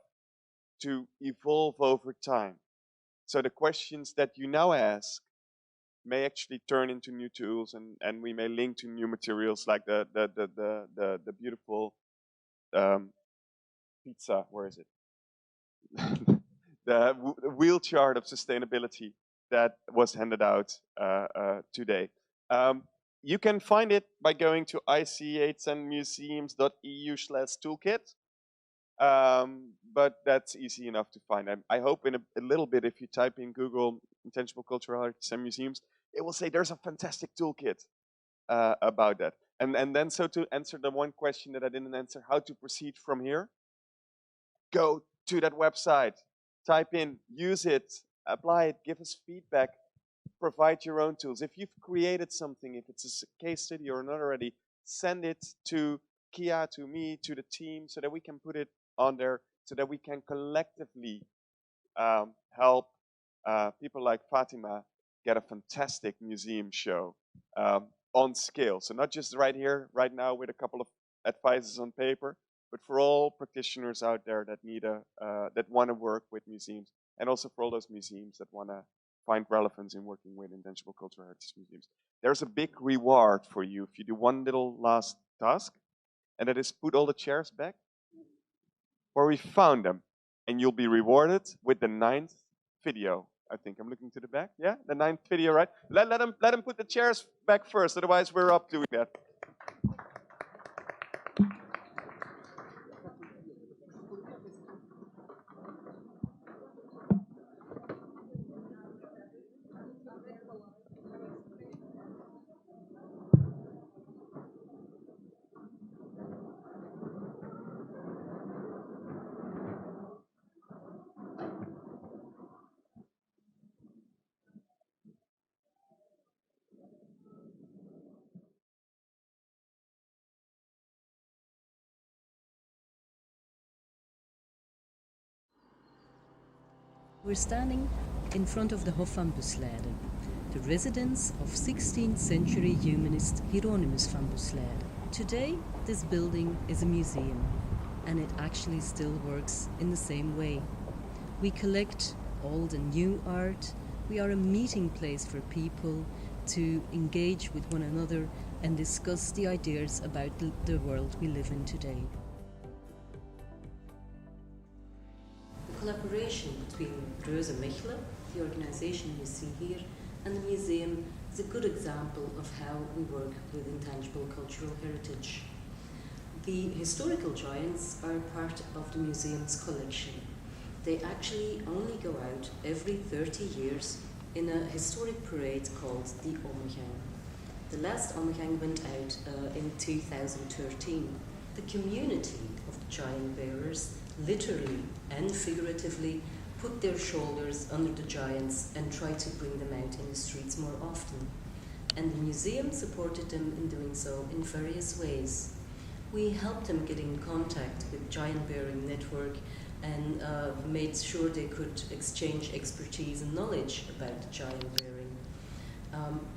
S7: to evolve over time. So the questions that you now ask may actually turn into new tools, and we may link to new materials like the beautiful pizza, where is it? the wheel chart of sustainability that was handed out today. You can find it by going to ichnmuseums.eu/toolkit. But that's easy enough to find. I hope in a little bit, if you type in Google Intangible Cultural Heritage and Museums, it will say there's a fantastic toolkit about that. And then, so to answer the one question that I didn't answer, how to proceed from here, go to that website, type in, use it, apply it, give us feedback, provide your own tools. If you've created something, if it's a case study or not already, send it to Kia, to me, to the team, so that we can put it on there, so that we can collectively help people like Fatima get a fantastic museum show on scale. So not just right here, right now, with a couple of advices on paper, but for all practitioners out there that need that want to work with museums, and also for all those museums that want to find relevance in working with intangible cultural heritage museums. There's a big reward for you if you do one little last task, and that is put all the chairs back where we found them, and you'll be rewarded with the 9th video. I think I'm looking to the back. Yeah, the 9th video, right? Let them put the chairs back first. Otherwise, we're up doing that.
S6: We're standing in front of the Hofambuslade, the residence of 16th century humanist Hieronymus van Buslade. Today, this building is a museum, and it actually still works in the same way. We collect old and new art. We are a meeting place for people to engage with one another and discuss the ideas about the world we live in today. Collaboration between Rosa Mechler, the organization you see here, and the museum is a good example of how we work with intangible cultural heritage. The historical giants are part of the museum's collection. They actually only go out every 30 years in a historic parade called the Ommegang. The last Ommegang went out in 2013. The community of the giant bearers literally and figuratively put their shoulders under the giants and tried to bring them out in the streets more often. And the museum supported them in doing so in various ways. We helped them get in contact with Giant Bearing Network and made sure they could exchange expertise and knowledge about the giant bearing.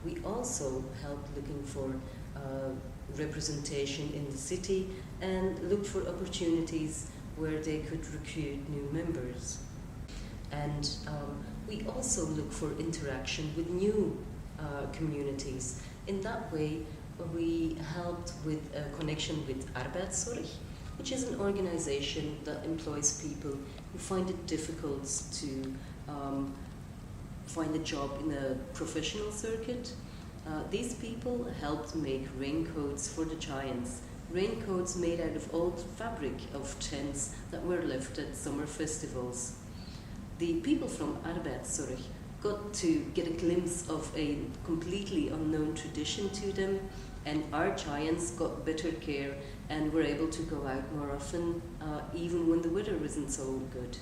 S6: We also helped looking for representation in the city and looked for opportunities where they could recruit new members. And we also look for interaction with new communities. In that way, we helped with a connection with Arbeitszorg, which is an organization that employs people who find it difficult to find a job in a professional circuit. These people helped make raincoats for the giants, raincoats made out of old fabric of tents that were left at summer festivals. The people from Arbeitszorg got to get a glimpse of a completely unknown tradition to them, and our giants got better care and were able to go out more often, even when the weather wasn't so good.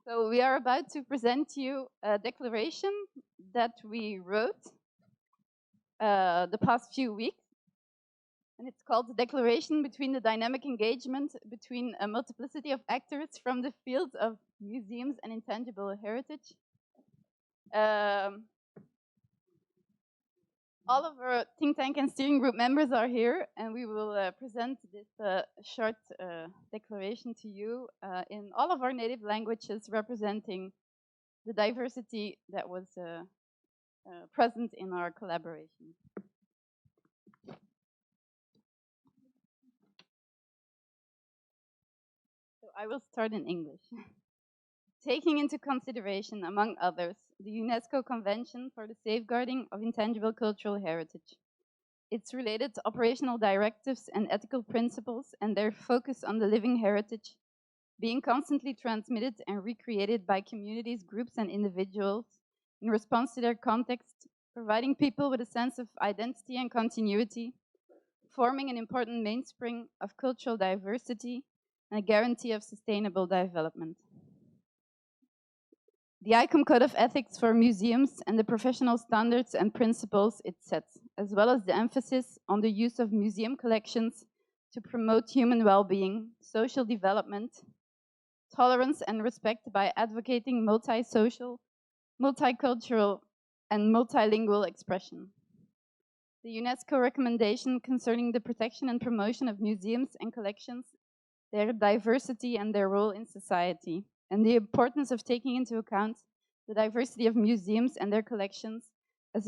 S14: So we are about to present you a declaration that we wrote the past few weeks. And it's called the Declaration between the Dynamic Engagement between a Multiplicity of Actors from the Fields of Museums and Intangible Heritage. All of our think tank and steering group members are here, and we will present this short declaration to you in all of our native languages, representing the diversity that was present in our collaboration. So I will start in English. Taking into consideration, among others, the UNESCO Convention for the Safeguarding of Intangible Cultural Heritage, its related operational directives and ethical principles, and their focus on the living heritage, being constantly transmitted and recreated by communities, groups, and individuals in response to their context, providing people with a sense of identity and continuity, forming an important mainspring of cultural diversity and a guarantee of sustainable development. The ICOM Code of Ethics for Museums and the professional standards and principles it sets, as well as the emphasis on the use of museum collections to promote human well-being, social development, tolerance and respect by advocating multi-social, multicultural, and multilingual expression. The UNESCO recommendation concerning the protection and promotion of museums and collections, their diversity and their role in society, and the importance of taking into account the diversity of museums and their collections, as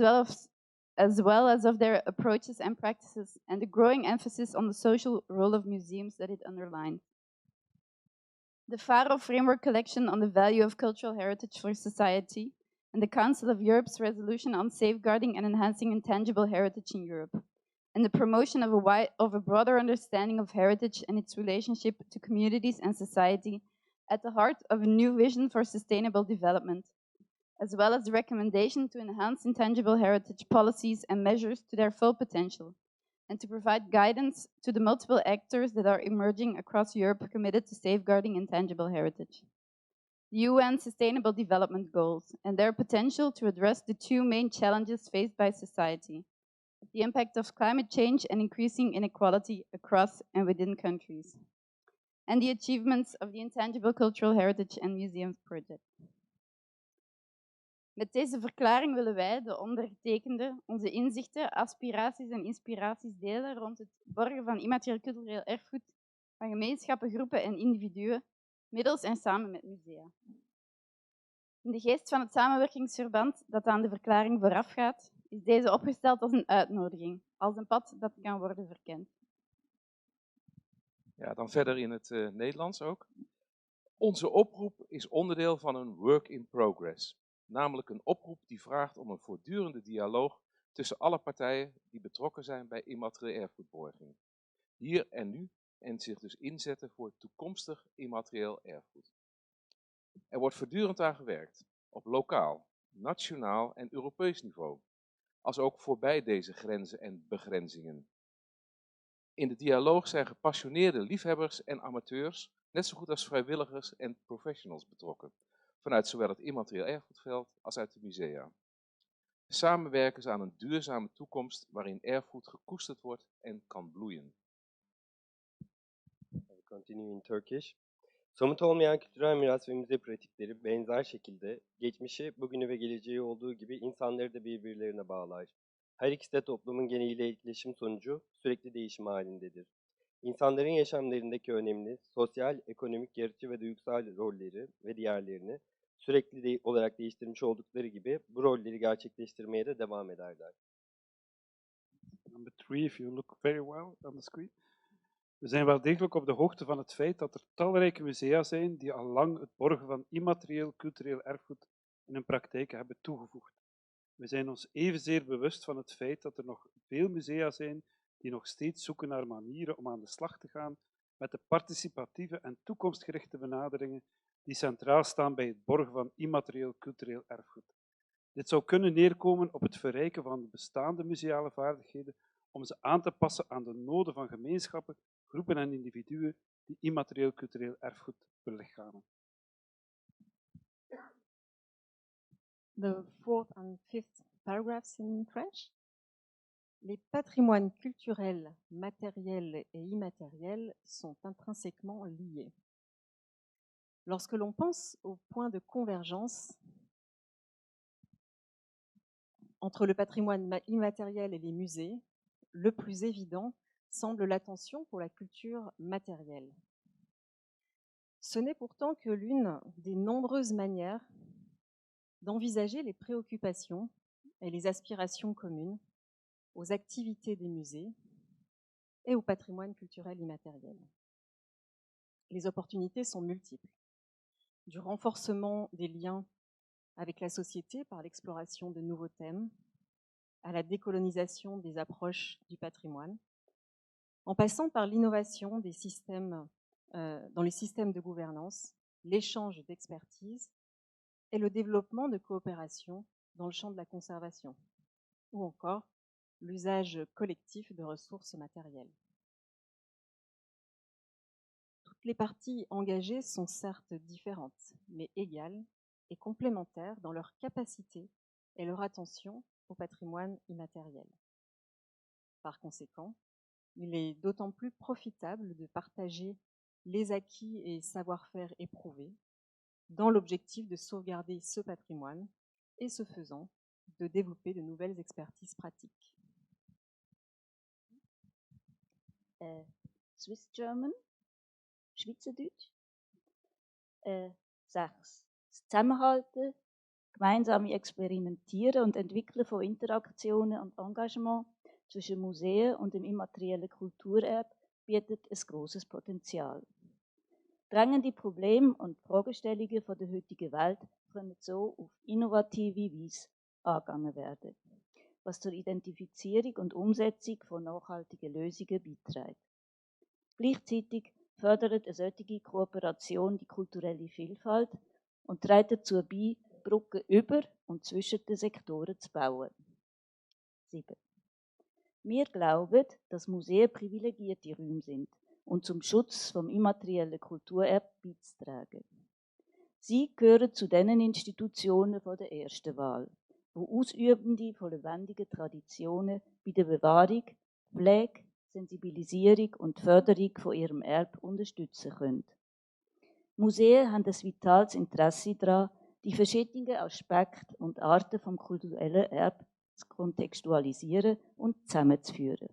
S14: well as of their approaches and practices, and the growing emphasis on the social role of museums that it underlines. The FARO Framework Collection on the Value of Cultural Heritage for Society, and the Council of Europe's resolution on safeguarding and enhancing intangible heritage in Europe, and the promotion of a broader understanding of heritage and its relationship to communities and society at the heart of a new vision for sustainable development, as well as the recommendation to enhance intangible heritage policies and measures to their full potential, and to provide guidance to the multiple actors that are emerging across Europe committed to safeguarding intangible heritage. The UN Sustainable Development Goals and their potential to address the two main challenges faced by society: the impact of climate change and increasing inequality across and within countries, and the achievements of the Intangible Cultural Heritage and Museums Project. Met deze verklaring willen wij, de ondergetekende, onze inzichten, aspiraties en inspiraties delen rond het borgen van immaterieel cultureel erfgoed van gemeenschappen, groepen en individuen, middels en samen met musea. In de geest van het samenwerkingsverband dat aan de verklaring voorafgaat, is deze opgesteld als een uitnodiging, als een pad dat kan worden verkend.
S8: Ja, dan verder in het Nederlands ook. Onze oproep is onderdeel van een work in progress. Namelijk een oproep die vraagt om een voortdurende dialoog tussen alle partijen die betrokken zijn bij immaterieel erfgoedborging. Hier en nu, en zich dus inzetten voor toekomstig immaterieel erfgoed. Er wordt voortdurend aan gewerkt, op lokaal, nationaal en Europees niveau, als ook voorbij deze grenzen en begrenzingen. In de dialoog zijn gepassioneerde liefhebbers en amateurs, net zo goed als vrijwilligers en professionals betrokken, vanuit zowel het immaterieel erfgoedveld als uit de musea. Samen werken ze aan een duurzame toekomst waarin erfgoed gekoesterd wordt en kan bloeien.
S10: Continue in Turkish. Somut olmayan kültürel miras ve müze pratikleri benzer şekilde geçmişi, bugünü ve geleceği olduğu gibi insanları da birbirlerine bağlar. Her ikisi de toplumun geneliyle etkileşim sonucu sürekli değişim halindedir. İnsanların yaşamlarındaki önemli sosyal, ekonomik, yaratıcı ve duygusal rolleri ve diğerlerini sürekli olarak değiştirmiş oldukları gibi bu rolleri gerçekleştirmeye de devam ederler.
S2: Number 3, if you look very well on the screen. We zijn wel degelijk op de hoogte van het feit dat er talrijke musea zijn die al lang het borgen van immaterieel cultureel erfgoed in hun praktijken hebben toegevoegd. We zijn ons evenzeer bewust van het feit dat er nog veel musea zijn die nog steeds zoeken naar manieren om aan de slag te gaan met de participatieve en toekomstgerichte benaderingen die centraal staan bij het borgen van immaterieel cultureel erfgoed. Dit zou kunnen neerkomen op het verrijken van de bestaande museale vaardigheden om ze aan te passen aan de noden van gemeenschappen, groepen en individuen die immaterieel cultureel erfgoed belichamen.
S11: The fourth and fifth paragraphs in French. Les patrimoines culturels, matériels et immatériels sont intrinsèquement liés. Lorsque l'on pense au point de convergence entre le patrimoine immatériel et les musées, le plus évident semble l'attention pour la culture matérielle. Ce n'est pourtant que l'une des nombreuses manières d'envisager les préoccupations et les aspirations communes aux activités des musées et au patrimoine culturel immatériel. Les opportunités sont multiples, du renforcement des liens avec la société par l'exploration de nouveaux thèmes, à la décolonisation des approches du patrimoine, en passant par l'innovation des systèmes, dans les systèmes de gouvernance, l'échange d'expertise et le développement de coopération dans le champ de la conservation, ou encore l'usage collectif de ressources matérielles. Toutes les parties engagées sont certes différentes, mais égales et complémentaires dans leur capacité et leur attention au patrimoine immatériel. Par conséquent, il est d'autant plus profitable de partager les acquis et savoir-faire éprouvés dans l'objectif de sauvegarder ce patrimoine et, ce faisant, de développer de nouvelles expertises pratiques.
S12: Swiss German, Schweizerdeutsch. 6. Das Zusammenhalten, gemeinsame Experimentieren und Entwickeln von Interaktionen und Engagement zwischen Museen und dem immateriellen Kulturerbe bietet ein grosses Potenzial. Drängende Probleme und Fragestellungen von der heutigen Welt können so auf innovative Weise angegangen werden, was zur Identifizierung und Umsetzung von nachhaltigen Lösungen beiträgt. Gleichzeitig fördert eine solche Kooperation die kulturelle Vielfalt und trägt dazu bei, Brücken über und zwischen den Sektoren zu bauen. 7. Wir glauben, dass Museen privilegierte Räume sind und zum Schutz vom immateriellen Kulturerbe beizutragen. Sie gehören zu den Institutionen von der ersten Wahl, wo Ausübende von lebendigen Traditionen bei der Bewahrung, Pflege, Sensibilisierung und Förderung von ihrem Erbe unterstützen können. Museen haben ein vitales Interesse daran, die verschiedenen Aspekte und Arten vom kulturellen Erbe zu kontextualisieren und zusammenzuführen.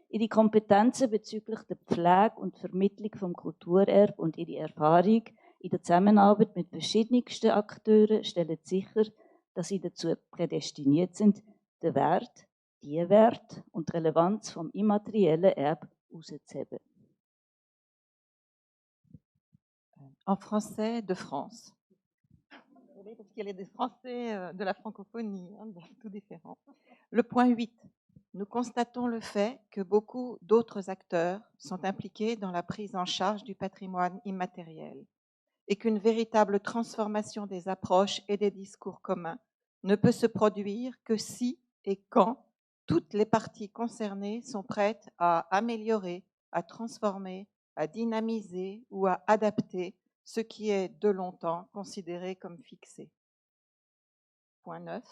S12: Ihre Kompetenzen bezüglich der Pflege und Vermittlung vom Kulturerbe und ihre Erfahrung in der Zusammenarbeit mit verschiedensten Akteuren stellen sicher, dass sie dazu prädestiniert sind, den Wert, die Wert und die Relevanz vom immateriellen Erbe herauszuheben.
S11: En français de France. Parce qu'il y a des Français de la francophonie, hein, tout différent. Le point 8. Nous constatons le fait que beaucoup d'autres acteurs sont impliqués dans la prise en charge du patrimoine immatériel et qu'une véritable transformation des approches et des discours communs ne peut se produire que si et quand toutes les parties concernées sont prêtes à améliorer, à transformer, à dynamiser ou à adapter ce qui est de longtemps considéré comme fixé. Point 9.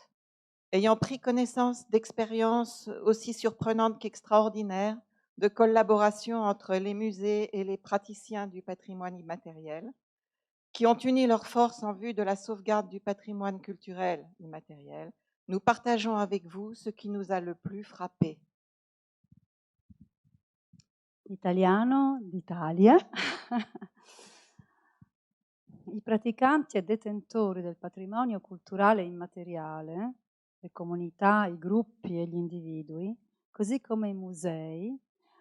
S11: Ayant pris connaissance d'expériences aussi surprenantes qu'extraordinaires, de collaboration entre les musées et les praticiens du patrimoine immatériel, qui ont uni leurs forces en vue de la sauvegarde du patrimoine culturel immatériel,
S20: Nous partageons avec vous ce qui nous a le plus frappé.
S4: Italiano d'Italia. I praticanti e detentori del patrimonio culturale immateriale, le comunità, i gruppi e gli individui, così come i musei,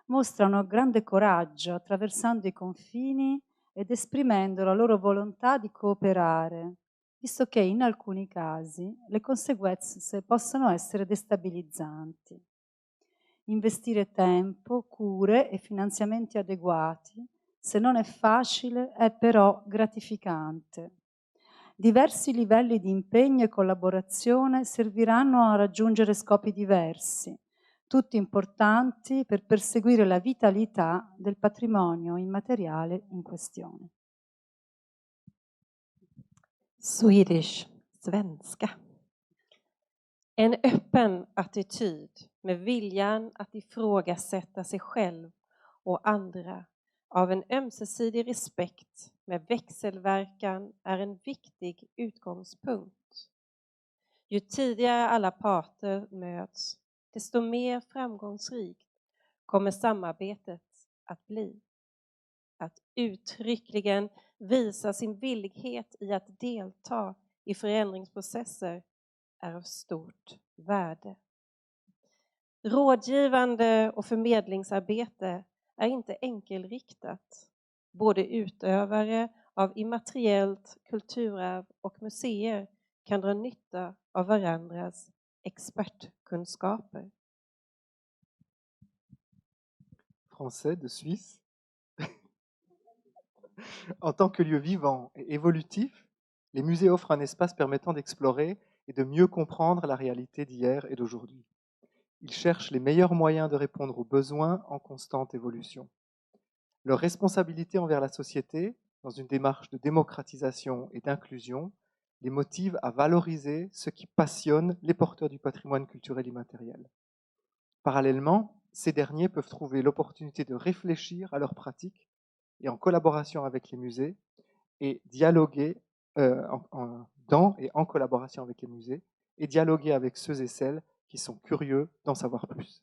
S4: mostrano grande coraggio attraversando i confini ed esprimendo la loro volontà di cooperare, visto che in alcuni casi le conseguenze possono essere destabilizzanti. Investire tempo, cure e finanziamenti adeguati, se non è facile, è però gratificante. Diversi livelli di impegno e collaborazione serviranno a raggiungere scopi diversi, tutti importanti per perseguire la vitalità del patrimonio immateriale in questione.
S5: Swedish, svenska. En öppen attityd med viljan att ifrågasätta sig själv och andra av en ömsesidig respekt med växelverkan är en viktig utgångspunkt. Ju tidigare alla parter möts, desto mer framgångsrikt kommer samarbetet att bli. Att uttryckligen visa sin villighet i att delta i förändringsprocesser är av stort värde. Rådgivande och förmedlingsarbete är inte enkelriktat. Både utövare av immateriellt kulturarv och museer kan dra nytta av varandras expertkunskaper.
S17: Français de Suisse. En tant que lieu vivant et évolutif, les musées offrent un espace permettant d'explorer et de mieux comprendre la réalité d'hier et d'aujourd'hui. Ils cherchent les meilleurs moyens de répondre aux besoins en constante évolution. Leur responsabilité envers la société, dans une démarche de démocratisation et d'inclusion, les motive à valoriser ce qui passionne les porteurs du patrimoine culturel immatériel. Parallèlement, ces derniers peuvent trouver l'opportunité de réfléchir à leurs pratiques et en collaboration avec les musées et dialoguer dans et en collaboration avec les musées et dialoguer avec ceux et celles qui sont curieux d'en savoir plus.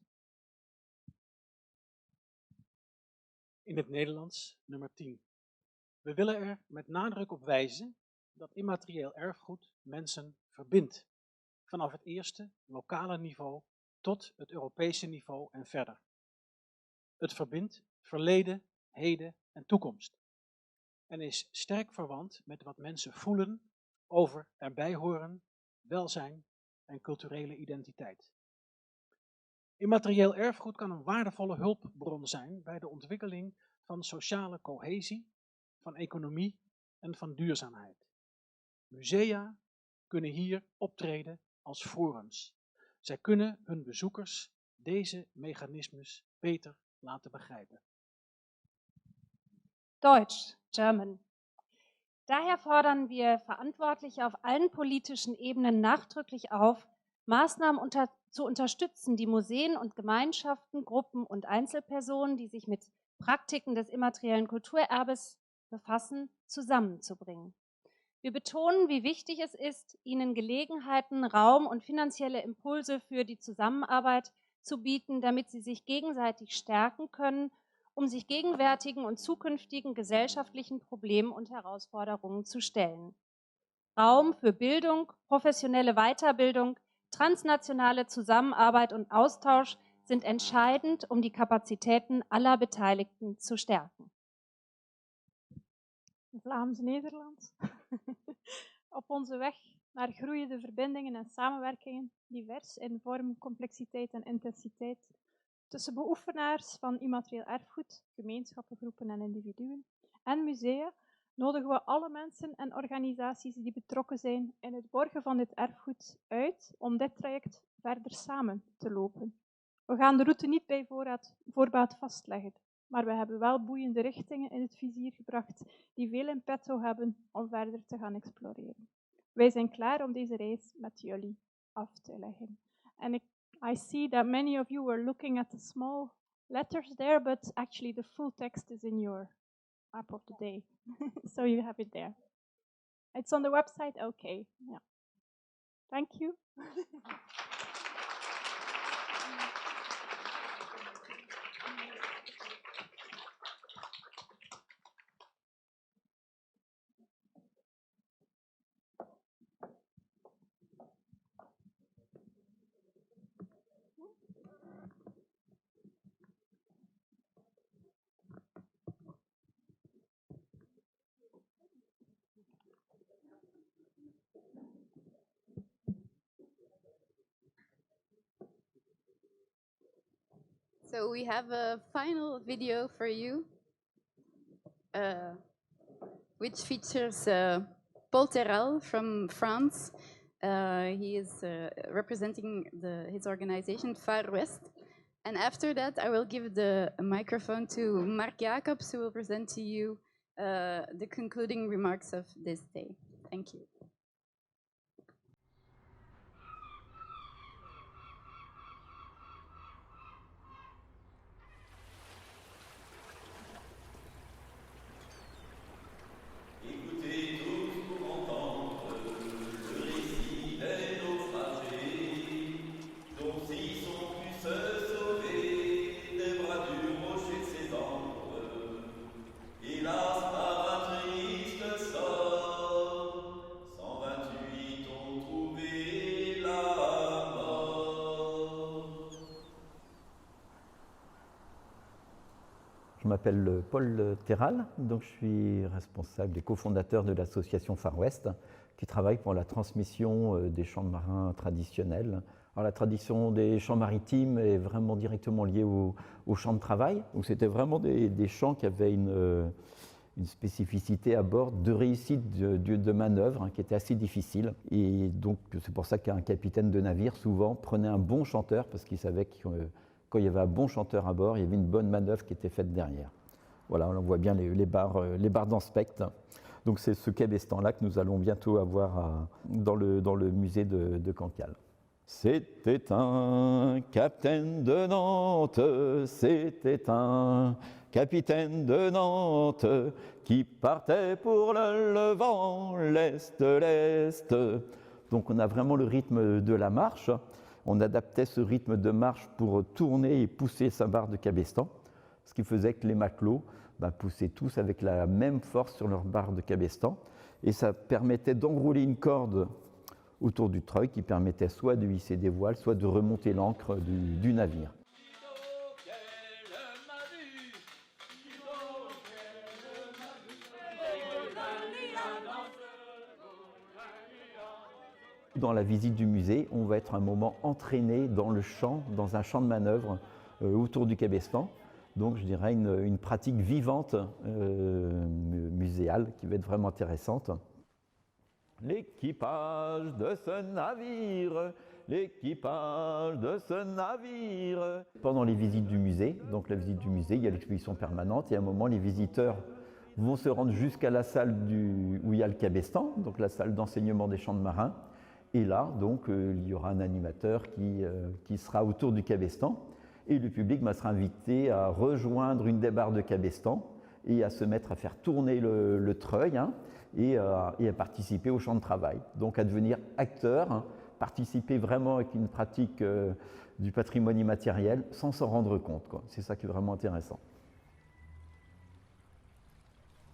S21: In het Nederlands, nummer 10. We willen er met nadruk op wijzen dat immaterieel erfgoed mensen verbindt. Vanaf het eerste, lokale niveau tot het Europese niveau en verder. Het verbindt verleden, heden en toekomst. En is sterk verwant met wat mensen voelen over erbij horen, welzijn en culturele identiteit. Immaterieel erfgoed kan een waardevolle hulpbron zijn bij de ontwikkeling van sociale cohesie, van economie en van duurzaamheid. Musea kunnen hier optreden als forums. Zij kunnen hun bezoekers deze mechanismes beter laten begrijpen.
S13: Deutsch, German. Daher fordern wir Verantwortliche auf allen politischen Ebenen nachdrücklich auf, Maßnahmen zu unterstützen, die Museen und Gemeinschaften, Gruppen und Einzelpersonen, die sich mit Praktiken des immateriellen Kulturerbes befassen, zusammenzubringen. Wir betonen, wie wichtig es ist, ihnen Gelegenheiten, Raum und finanzielle Impulse für die Zusammenarbeit zu bieten, damit sie sich gegenseitig stärken können, um sich gegenwärtigen und zukünftigen gesellschaftlichen Problemen und Herausforderungen zu stellen. Raum für Bildung, professionelle Weiterbildung, transnationale Zusammenarbeit und Austausch sind entscheidend, um die Kapazitäten aller Beteiligten zu stärken.
S3: Vlaams-Nederlands. Op onze weg naar groeiende verbindingen en samenwerkingen, divers in vorm, complexiteit en intensiteit, tussen beoefenaars van immaterieel erfgoed, gemeenschappen, groepen en individuen en musea, nodigen we alle mensen en organisaties die betrokken zijn in het borgen van dit erfgoed uit om dit traject verder samen te lopen. We gaan de route niet bij voorbaat vastleggen, maar we hebben wel boeiende richtingen in het vizier gebracht die veel in petto hebben om verder te gaan exploreren. Wij zijn klaar om deze reis met jullie af te leggen. En I see that many of you were looking at the small letters there, but actually the full text is in your app of the day. So you have it there. It's on the website? Okay. Yeah.
S1: Thank you.
S16: So we have a final video for you, which features Paul Terral from France. He is representing his organization Far West. And after that, I will give the microphone to Mark Jacobs, who will present to you the concluding remarks of this day. Thank you.
S18: Écoutez tous pour entendre le récit des naufragés, dont s'ils sont pu se sauver des bras du rocher de ses ancres. Hélas, par un triste sort, 128 ont trouvé la mort.
S23: Je m'appelle Paul Terral, donc je suis responsable et cofondateur de l'association Far West, qui travaille pour la transmission des chants marins traditionnels. Alors, la tradition des chants maritimes est vraiment directement liée aux chants de travail, où c'était vraiment des chants qui avaient une spécificité à bord de réussite de manœuvre qui était assez difficile. Et donc c'est pour ça qu'un capitaine de navire souvent prenait un bon chanteur, parce qu'il savait que quand il y avait un bon chanteur à bord, il y avait une bonne manœuvre qui était faite derrière. Voilà, on voit bien les barres d'aspect. Donc c'est ce cabestan-là que nous allons bientôt avoir dans le musée de Cancale. C'était un capitaine de Nantes, c'était un capitaine de Nantes qui partait pour le Levant, l'Est. Donc on a vraiment le rythme de la marche. On adaptait ce rythme de marche pour tourner et pousser sa barre de cabestan, ce qui faisait que les matelots poussaient tous avec la même force sur leur barre de cabestan. Et ça permettait d'enrouler une corde autour du treuil qui permettait soit de hisser des voiles, soit de remonter l'ancre du navire. Dans la visite du musée, on va être un moment entraîné dans le chant, dans un champ de manœuvre autour du cabestan. Donc je dirais une pratique vivante muséale qui va être vraiment intéressante. L'équipage de ce navire, l'équipage de ce navire. Pendant les visites du musée, donc la visite du musée, il y a l'exposition permanente et à un moment les visiteurs vont se rendre jusqu'à la salle où il y a le cabestan, donc la salle d'enseignement des chants de marins. Et là, donc, il y aura un animateur qui sera autour du cabestan et le public sera invité à rejoindre une des barres de cabestan et à se mettre à faire tourner le treuil et à participer au champ de travail. Donc à devenir acteur, participer vraiment avec une pratique du patrimoine immatériel sans s'en rendre compte. C'est ça qui est vraiment intéressant.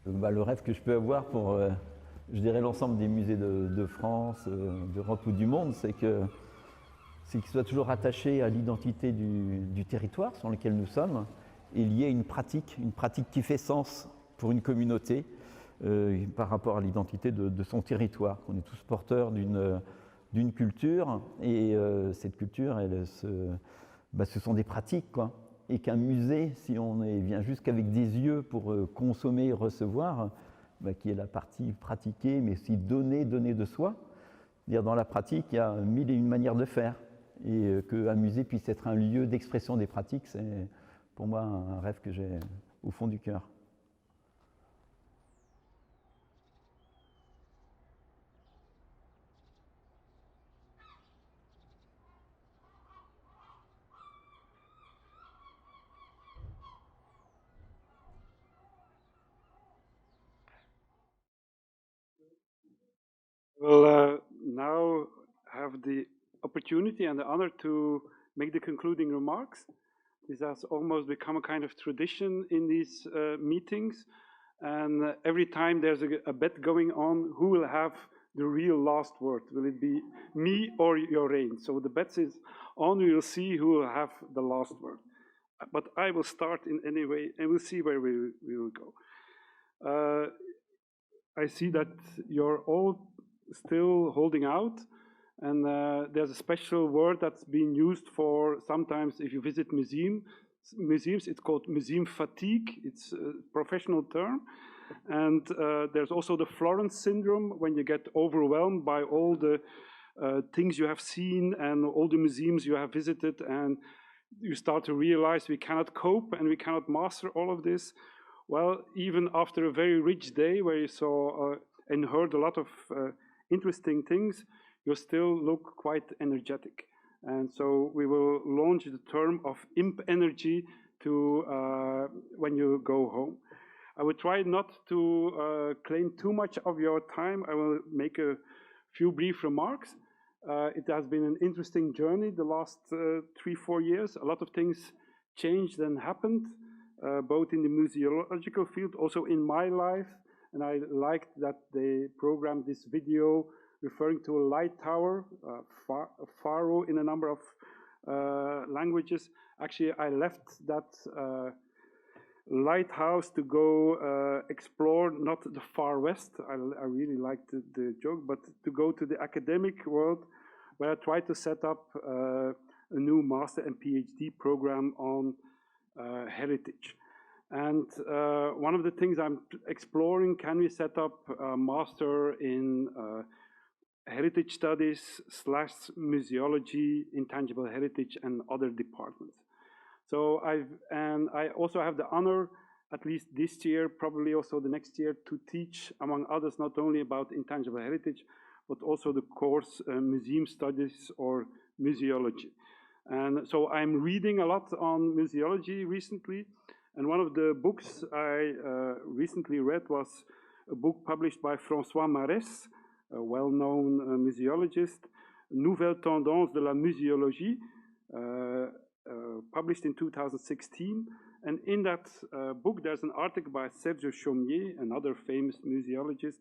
S23: Le rêve que je peux avoir pour, je dirais, l'ensemble des musées de France, d'Europe ou du monde, c'est qu'ils soient toujours attachés à l'identité du territoire sur lequel nous sommes et liés à une pratique qui fait sens pour une communauté par rapport à l'identité de son territoire. On est tous porteurs d'une culture et cette culture, ce sont des pratiques, quoi. Et qu'un musée, si on vient juste qu'avec des yeux pour consommer et recevoir, qui est la partie pratiquée, mais aussi donner de soi. Dire dans la pratique, il y a 1001 manières de faire. Et qu'un musée puisse être un lieu d'expression des pratiques, c'est pour moi un rêve que j'ai au fond du cœur.
S2: Well, now have the opportunity and the honor to make the concluding remarks. This has almost become a kind of tradition in these meetings. And every time there's a bet going on, who will have the real last word? Will it be me or Joreen? So the bet is on, we will see who will have the last word. But I will start in any way, and we'll see where we will go. I see that you're all still holding out, and there's a special word that's being used for sometimes if you visit museums, it's called museum fatigue. It's a professional term. And there's also the Florence syndrome, when you get overwhelmed by all the things you have seen and all the museums you have visited, and you start to realize we cannot cope and we cannot master all of this. Well, even after a very rich day where you saw and heard a lot of interesting things, you still look quite energetic. And so we will launch the term of IMP energy to when you go home. I will try not to claim too much of your time. I will make a few brief remarks. It has been an interesting journey the last 3-4 years. A lot of things changed and happened, both in the museological field, also in my life. And I liked that they programmed this video referring to a light tower, Faro, in a number of languages. Actually, I left that lighthouse to go explore not the Far West. I really liked the joke, but to go to the academic world, where I tried to set up a new master and PhD program on heritage. And one of the things I'm exploring, can we set up a master in heritage studies / museology, intangible heritage, and other departments. So I also have the honor, at least this year, probably also the next year, to teach, among others, not only about intangible heritage, but also the course museum studies or museology. And so I'm reading a lot on museology recently. And one of the books I recently read was a book published by François Marès, a well-known museologist, Nouvelles tendances de la muséologie, published in 2016. And in that book, there's an article by Serge Chaumier, another famous museologist,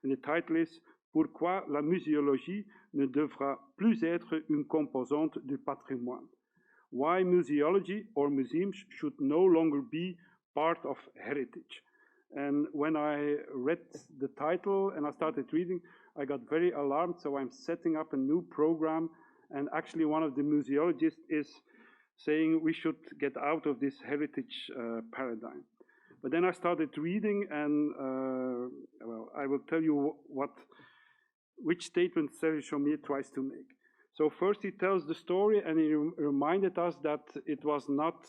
S2: and the title is Pourquoi la muséologie ne devra plus être une composante du patrimoine? Why museology or museums should no longer be part of heritage. And when I read the title and I started reading, I got very alarmed, so I'm setting up a new program, and actually one of the museologists is saying we should get out of this heritage paradigm. But then I started reading, and well, I will tell you which statement Serge Chaumier tries to make. So first he tells the story, and he reminded us that it was not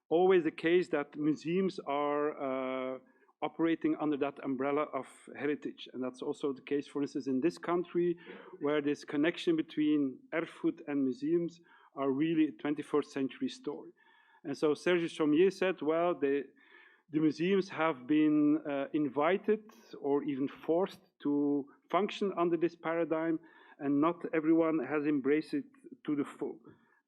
S2: always the case that museums are operating under that umbrella of heritage. And that's also the case, for instance, in this country, where this connection between Erfgoed and museums are really a 21st century story. And so Serge Chaumier said, well, the museums have been invited or even forced to function under this paradigm, and not everyone has embraced it to the full.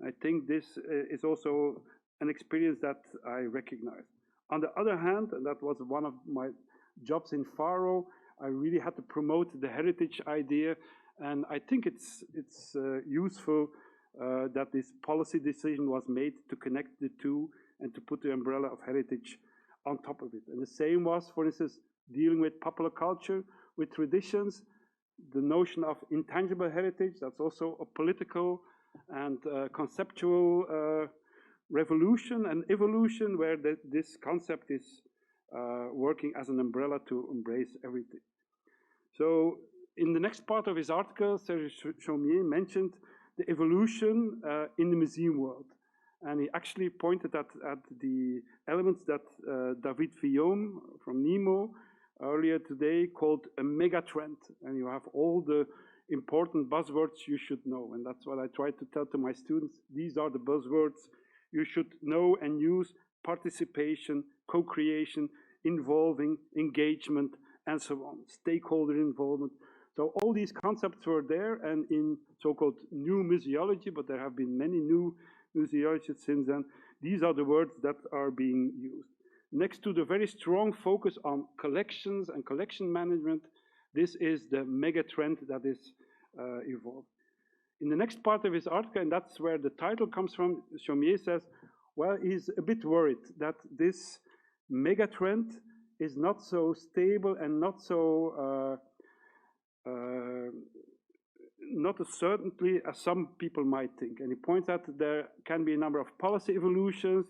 S2: I think this is also an experience that I recognize. On the other hand, and that was one of my jobs in Faro, I really had to promote the heritage idea, and I think it's useful that this policy decision was made to connect the two and to put the umbrella of heritage on top of it. And the same was, for instance, dealing with popular culture, with traditions, the notion of intangible heritage. That's also a political and conceptual revolution and evolution, where this concept is working as an umbrella to embrace everything. So in the next part of his article, Serge Chaumier mentioned the evolution in the museum world. And he actually pointed at the elements that David Villaume from Nemo earlier today called a mega trend. And you have all the important buzzwords you should know. And that's what I try to tell to my students. These are the buzzwords you should know and use: participation, co-creation, involving, engagement, and so on, stakeholder involvement. So all these concepts were there, and in so-called new museology, but there have been many new museologists since then, these are the words that are being used. Next to the very strong focus on collections and collection management, this is the mega trend that is evolved. In the next part of his article, and that's where the title comes from, Chaumier says, well, he's a bit worried that this mega trend is not so stable and not so not as certainly as some people might think. And he points out that there can be a number of policy evolutions,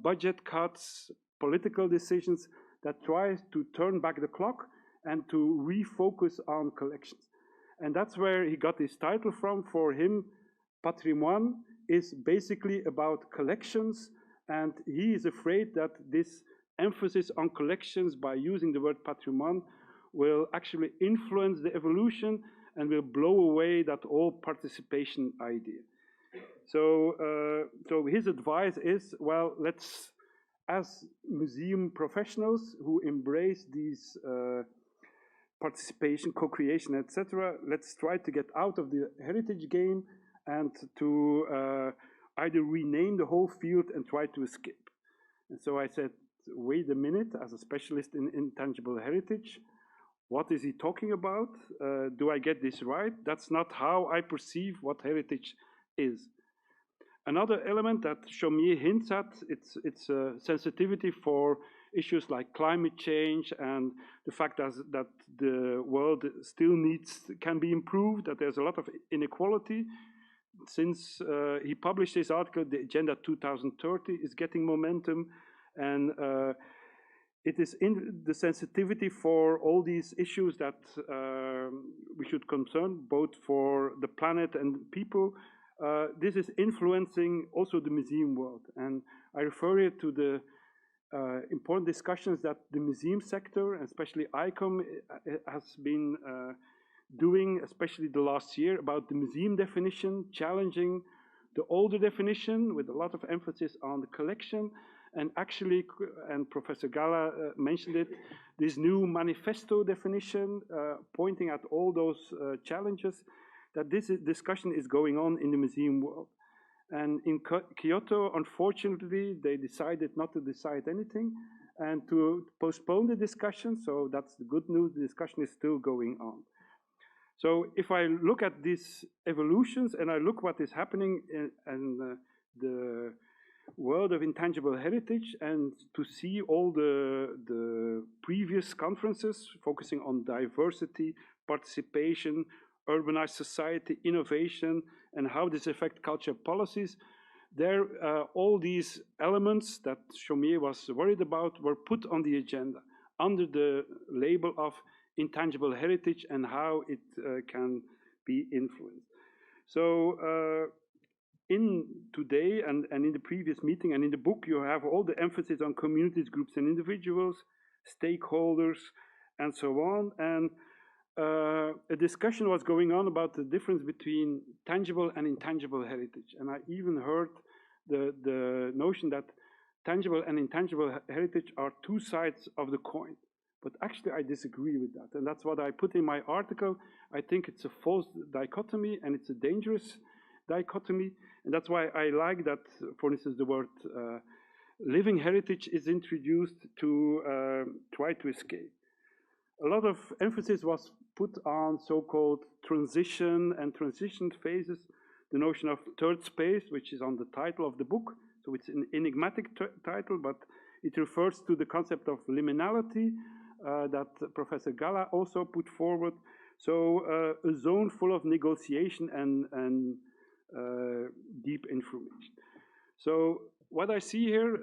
S2: budget cuts, political decisions that try to turn back the clock and to refocus on collections. And that's where he got his title from. For him, patrimoine is basically about collections, and he is afraid that this emphasis on collections by using the word patrimoine will actually influence the evolution and will blow away that whole participation idea. So, so his advice is, well, let's, as museum professionals who embrace these participation, co-creation, etc., let's try to get out of the heritage game and to either rename the whole field and try to escape. And so I said, wait a minute, as a specialist in intangible heritage, what is he talking about? Do I get this right? That's not how I perceive what heritage is. Another element that Chaumier hints at, it's a sensitivity for issues like climate change and the fact that the world still can be improved, that there's a lot of inequality. Since he published this article, the Agenda 2030 is getting momentum, and it is in the sensitivity for all these issues that we should concern, both for the planet and people. This is influencing also the museum world. And I refer here to the important discussions that the museum sector, especially ICOM, has been doing, especially the last year, about the museum definition, challenging the older definition with a lot of emphasis on the collection. And actually, and Professor Gala mentioned it, this new manifesto definition, pointing at all those challenges, that this discussion is going on in the museum world. And in Kyoto, unfortunately, they decided not to decide anything and to postpone the discussion. So that's the good news, the discussion is still going on. So if I look at these evolutions and I look what is happening in the world of intangible heritage, and to see all the previous conferences focusing on diversity, participation, urbanized society, innovation, and how this affects culture policies, there all these elements that Chaumier was worried about were put on the agenda under the label of intangible heritage and how it can be influenced. So in today and in the previous meeting and in the book, you have all the emphasis on communities, groups, and individuals, stakeholders, and so on. And a discussion was going on about the difference between tangible and intangible heritage. And I even heard the notion that tangible and intangible heritage are two sides of the coin. But actually, I disagree with that. And that's what I put in my article. I think it's a false dichotomy, and it's a dangerous dichotomy. And that's why I like that, for instance, the word living heritage is introduced to try to escape. A lot of emphasis was put on so-called transition and transition phases, the notion of third space, which is on the title of the book. So it's an enigmatic title, but it refers to the concept of liminality that Professor Gala also put forward. So a zone full of negotiation and deep information. So what I see here,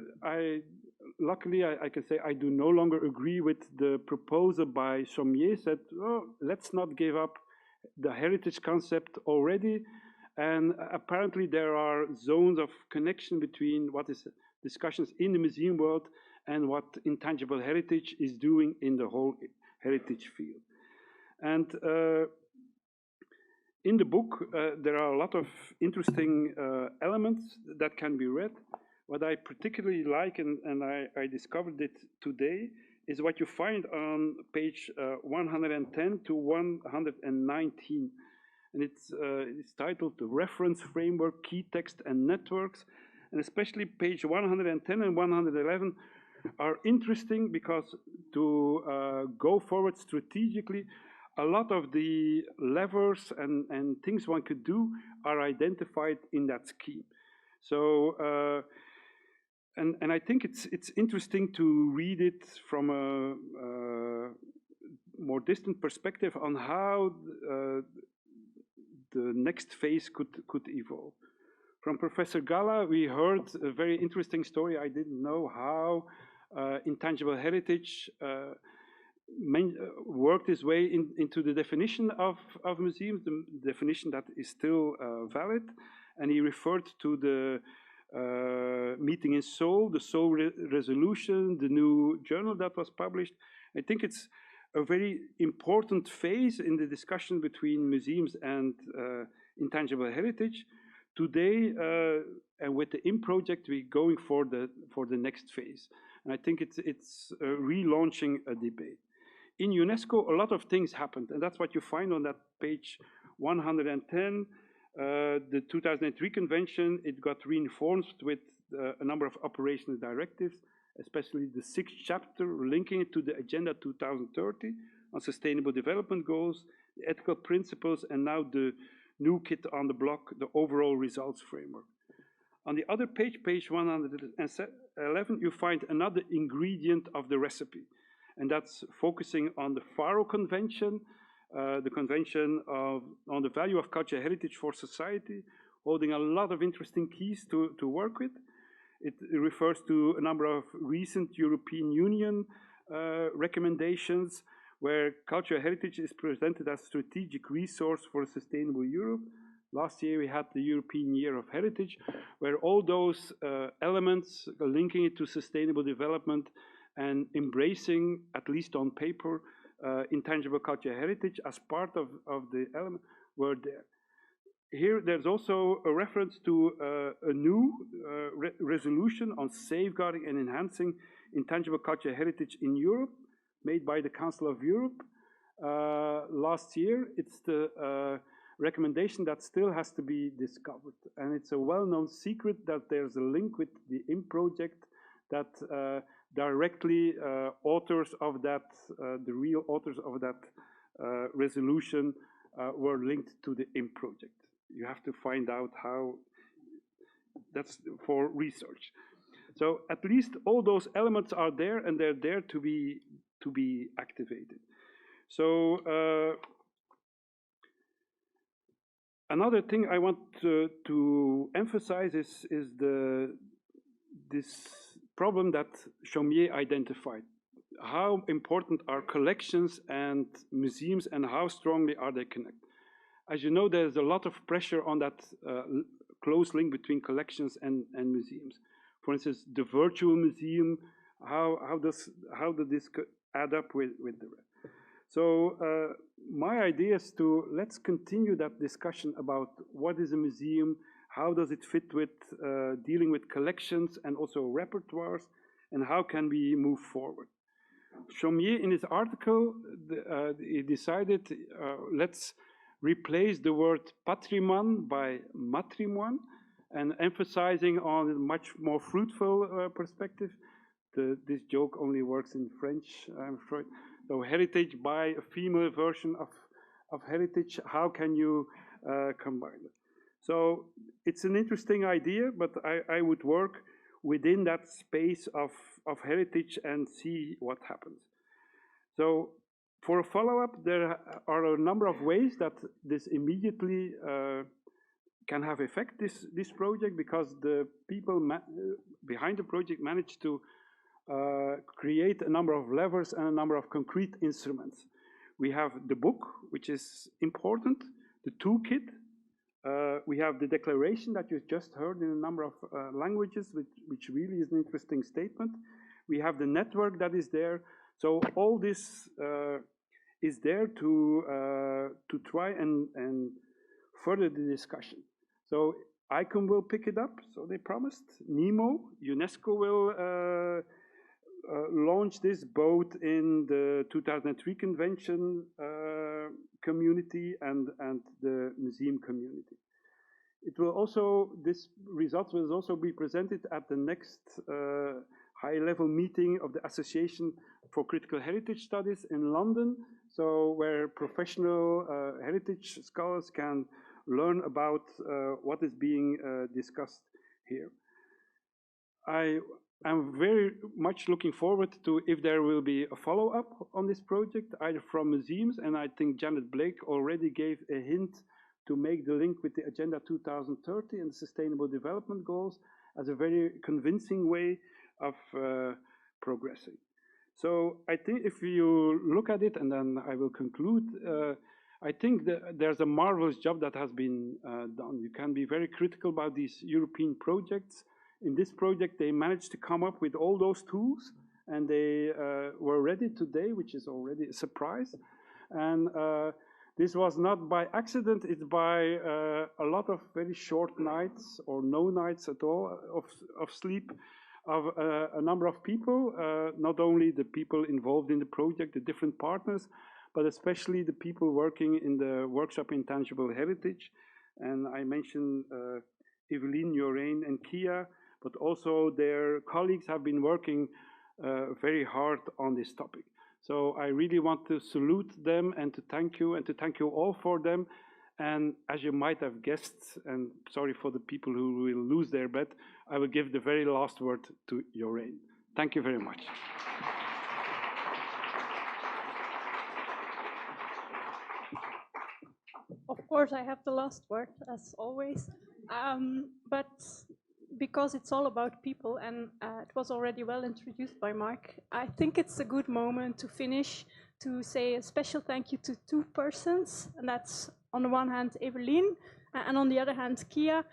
S2: luckily I can say I do no longer agree with the proposal by Chaumier, said, oh, let's not give up the heritage concept already. And apparently there are zones of connection between what is discussions in the museum world and what intangible heritage is doing in the whole heritage field. And in the book, there are a lot of interesting elements that can be read. What I particularly like, and I discovered it today, is what you find on page 110 to 119. And it's titled The Reference Framework, Key Text and Networks. And especially page 110 and 111 are interesting because to go forward strategically, a lot of the levers and things one could do are identified in that scheme. So, and I think it's interesting to read it from a more distant perspective on how the next phase could evolve. From Professor Gala, we heard a very interesting story. I didn't know how intangible heritage worked its way into the definition of museums, the definition that is still valid. And he referred to the meeting in Seoul, the Seoul resolution, the new journal that was published. I think it's a very important phase in the discussion between museums and intangible heritage. Today, and with the IMP project, we're going for the next phase. And I think it's relaunching a debate. In UNESCO, a lot of things happened, and that's what you find on that page 110. The 2003 convention, it got reinforced with a number of operational directives, especially the 6th chapter linking it to the Agenda 2030 on sustainable development goals, the ethical principles, and now the new kid on the block, the overall results framework. On the other page, page 111, you find another ingredient of the recipe, and that's focusing on the Faro Convention, the Convention on the Value of Cultural Heritage for Society, holding a lot of interesting keys to work with. It refers to a number of recent European Union recommendations where cultural heritage is presented as a strategic resource for a sustainable Europe. Last year we had the European Year of Heritage, where all those elements linking it to sustainable development and embracing, at least on paper, intangible cultural heritage as part of the element were there. Here there's also a reference to a new resolution on safeguarding and enhancing intangible cultural heritage in Europe, made by the Council of Europe last year. It's the recommendation that still has to be discovered. And it's a well-known secret that there's a link with the IMP project that directly authors of that, the real authors of that resolution were linked to the IMP project. You have to find out how, that's for research. So at least all those elements are there, and they're there to be activated. So another thing I want to emphasize is this problem that Chaumier identified. How important are collections and museums, and how strongly are they connected? As you know, there's a lot of pressure on that close link between collections and museums. For instance, the virtual museum, how does this add up with the rest? So my idea is to let's continue that discussion about what is a museum, how does it fit with dealing with collections and also repertoires, and how can we move forward? Chaumier, in his article, he decided let's replace the word patrimoine by matrimoine, and emphasizing on a much more fruitful perspective. This joke only works in French, I'm afraid. So heritage by a female version of heritage, how can you combine it? So it's an interesting idea, but I would work within that space of heritage and see what happens. So for a follow-up, there are a number of ways that this immediately can have effect, this project, because the people behind the project managed to create a number of levers and a number of concrete instruments. We have the book, which is important, the toolkit. We have the declaration that you just heard in a number of languages, which really is an interesting statement. We have the network that is there. So all this is there to try and further the discussion. So ICOM will pick it up, so they promised. NEMO, UNESCO will launch this both in the 2003 convention community and the museum community. It will also, this results will also be presented at the next high-level meeting of the Association for Critical Heritage Studies in London, so where professional heritage scholars can learn about what is being discussed here. I'm very much looking forward to if there will be a follow-up on this project, either from museums, and I think Janet Blake already gave a hint to make the link with the Agenda 2030 and the Sustainable Development Goals as a very convincing way of progressing. So I think if you look at it, and then I will conclude, I think that there's a marvelous job that has been done. You can be very critical about these European projects. In this project, they managed to come up with all those tools, and they were ready today, which is already a surprise. And this was not by accident, it's by a lot of very short nights or no nights at all of sleep of a number of people, not only the people involved in the project, the different partners, but especially the people working in the workshop Intangible Heritage. And I mentioned Evelyn, Joreen, and Kia, but also their colleagues have been working very hard on this topic. So I really want to salute them and to thank you all for them. And as you might have guessed, and sorry for the people who will lose their bet, I will give the very last word to Joreen. Thank you very much.
S9: Of course, I have the last word, as always. But because it's all about people, and it was already well introduced by Mark, I think it's a good moment to finish, to say a special thank you to two persons, and that's on the one hand Evelyn, and on the other hand Kia,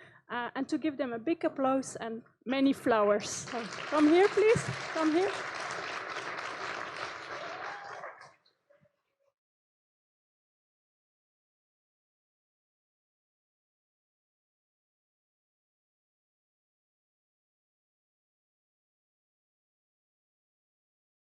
S9: and to give them a big applause and many flowers. So come here, please, come here.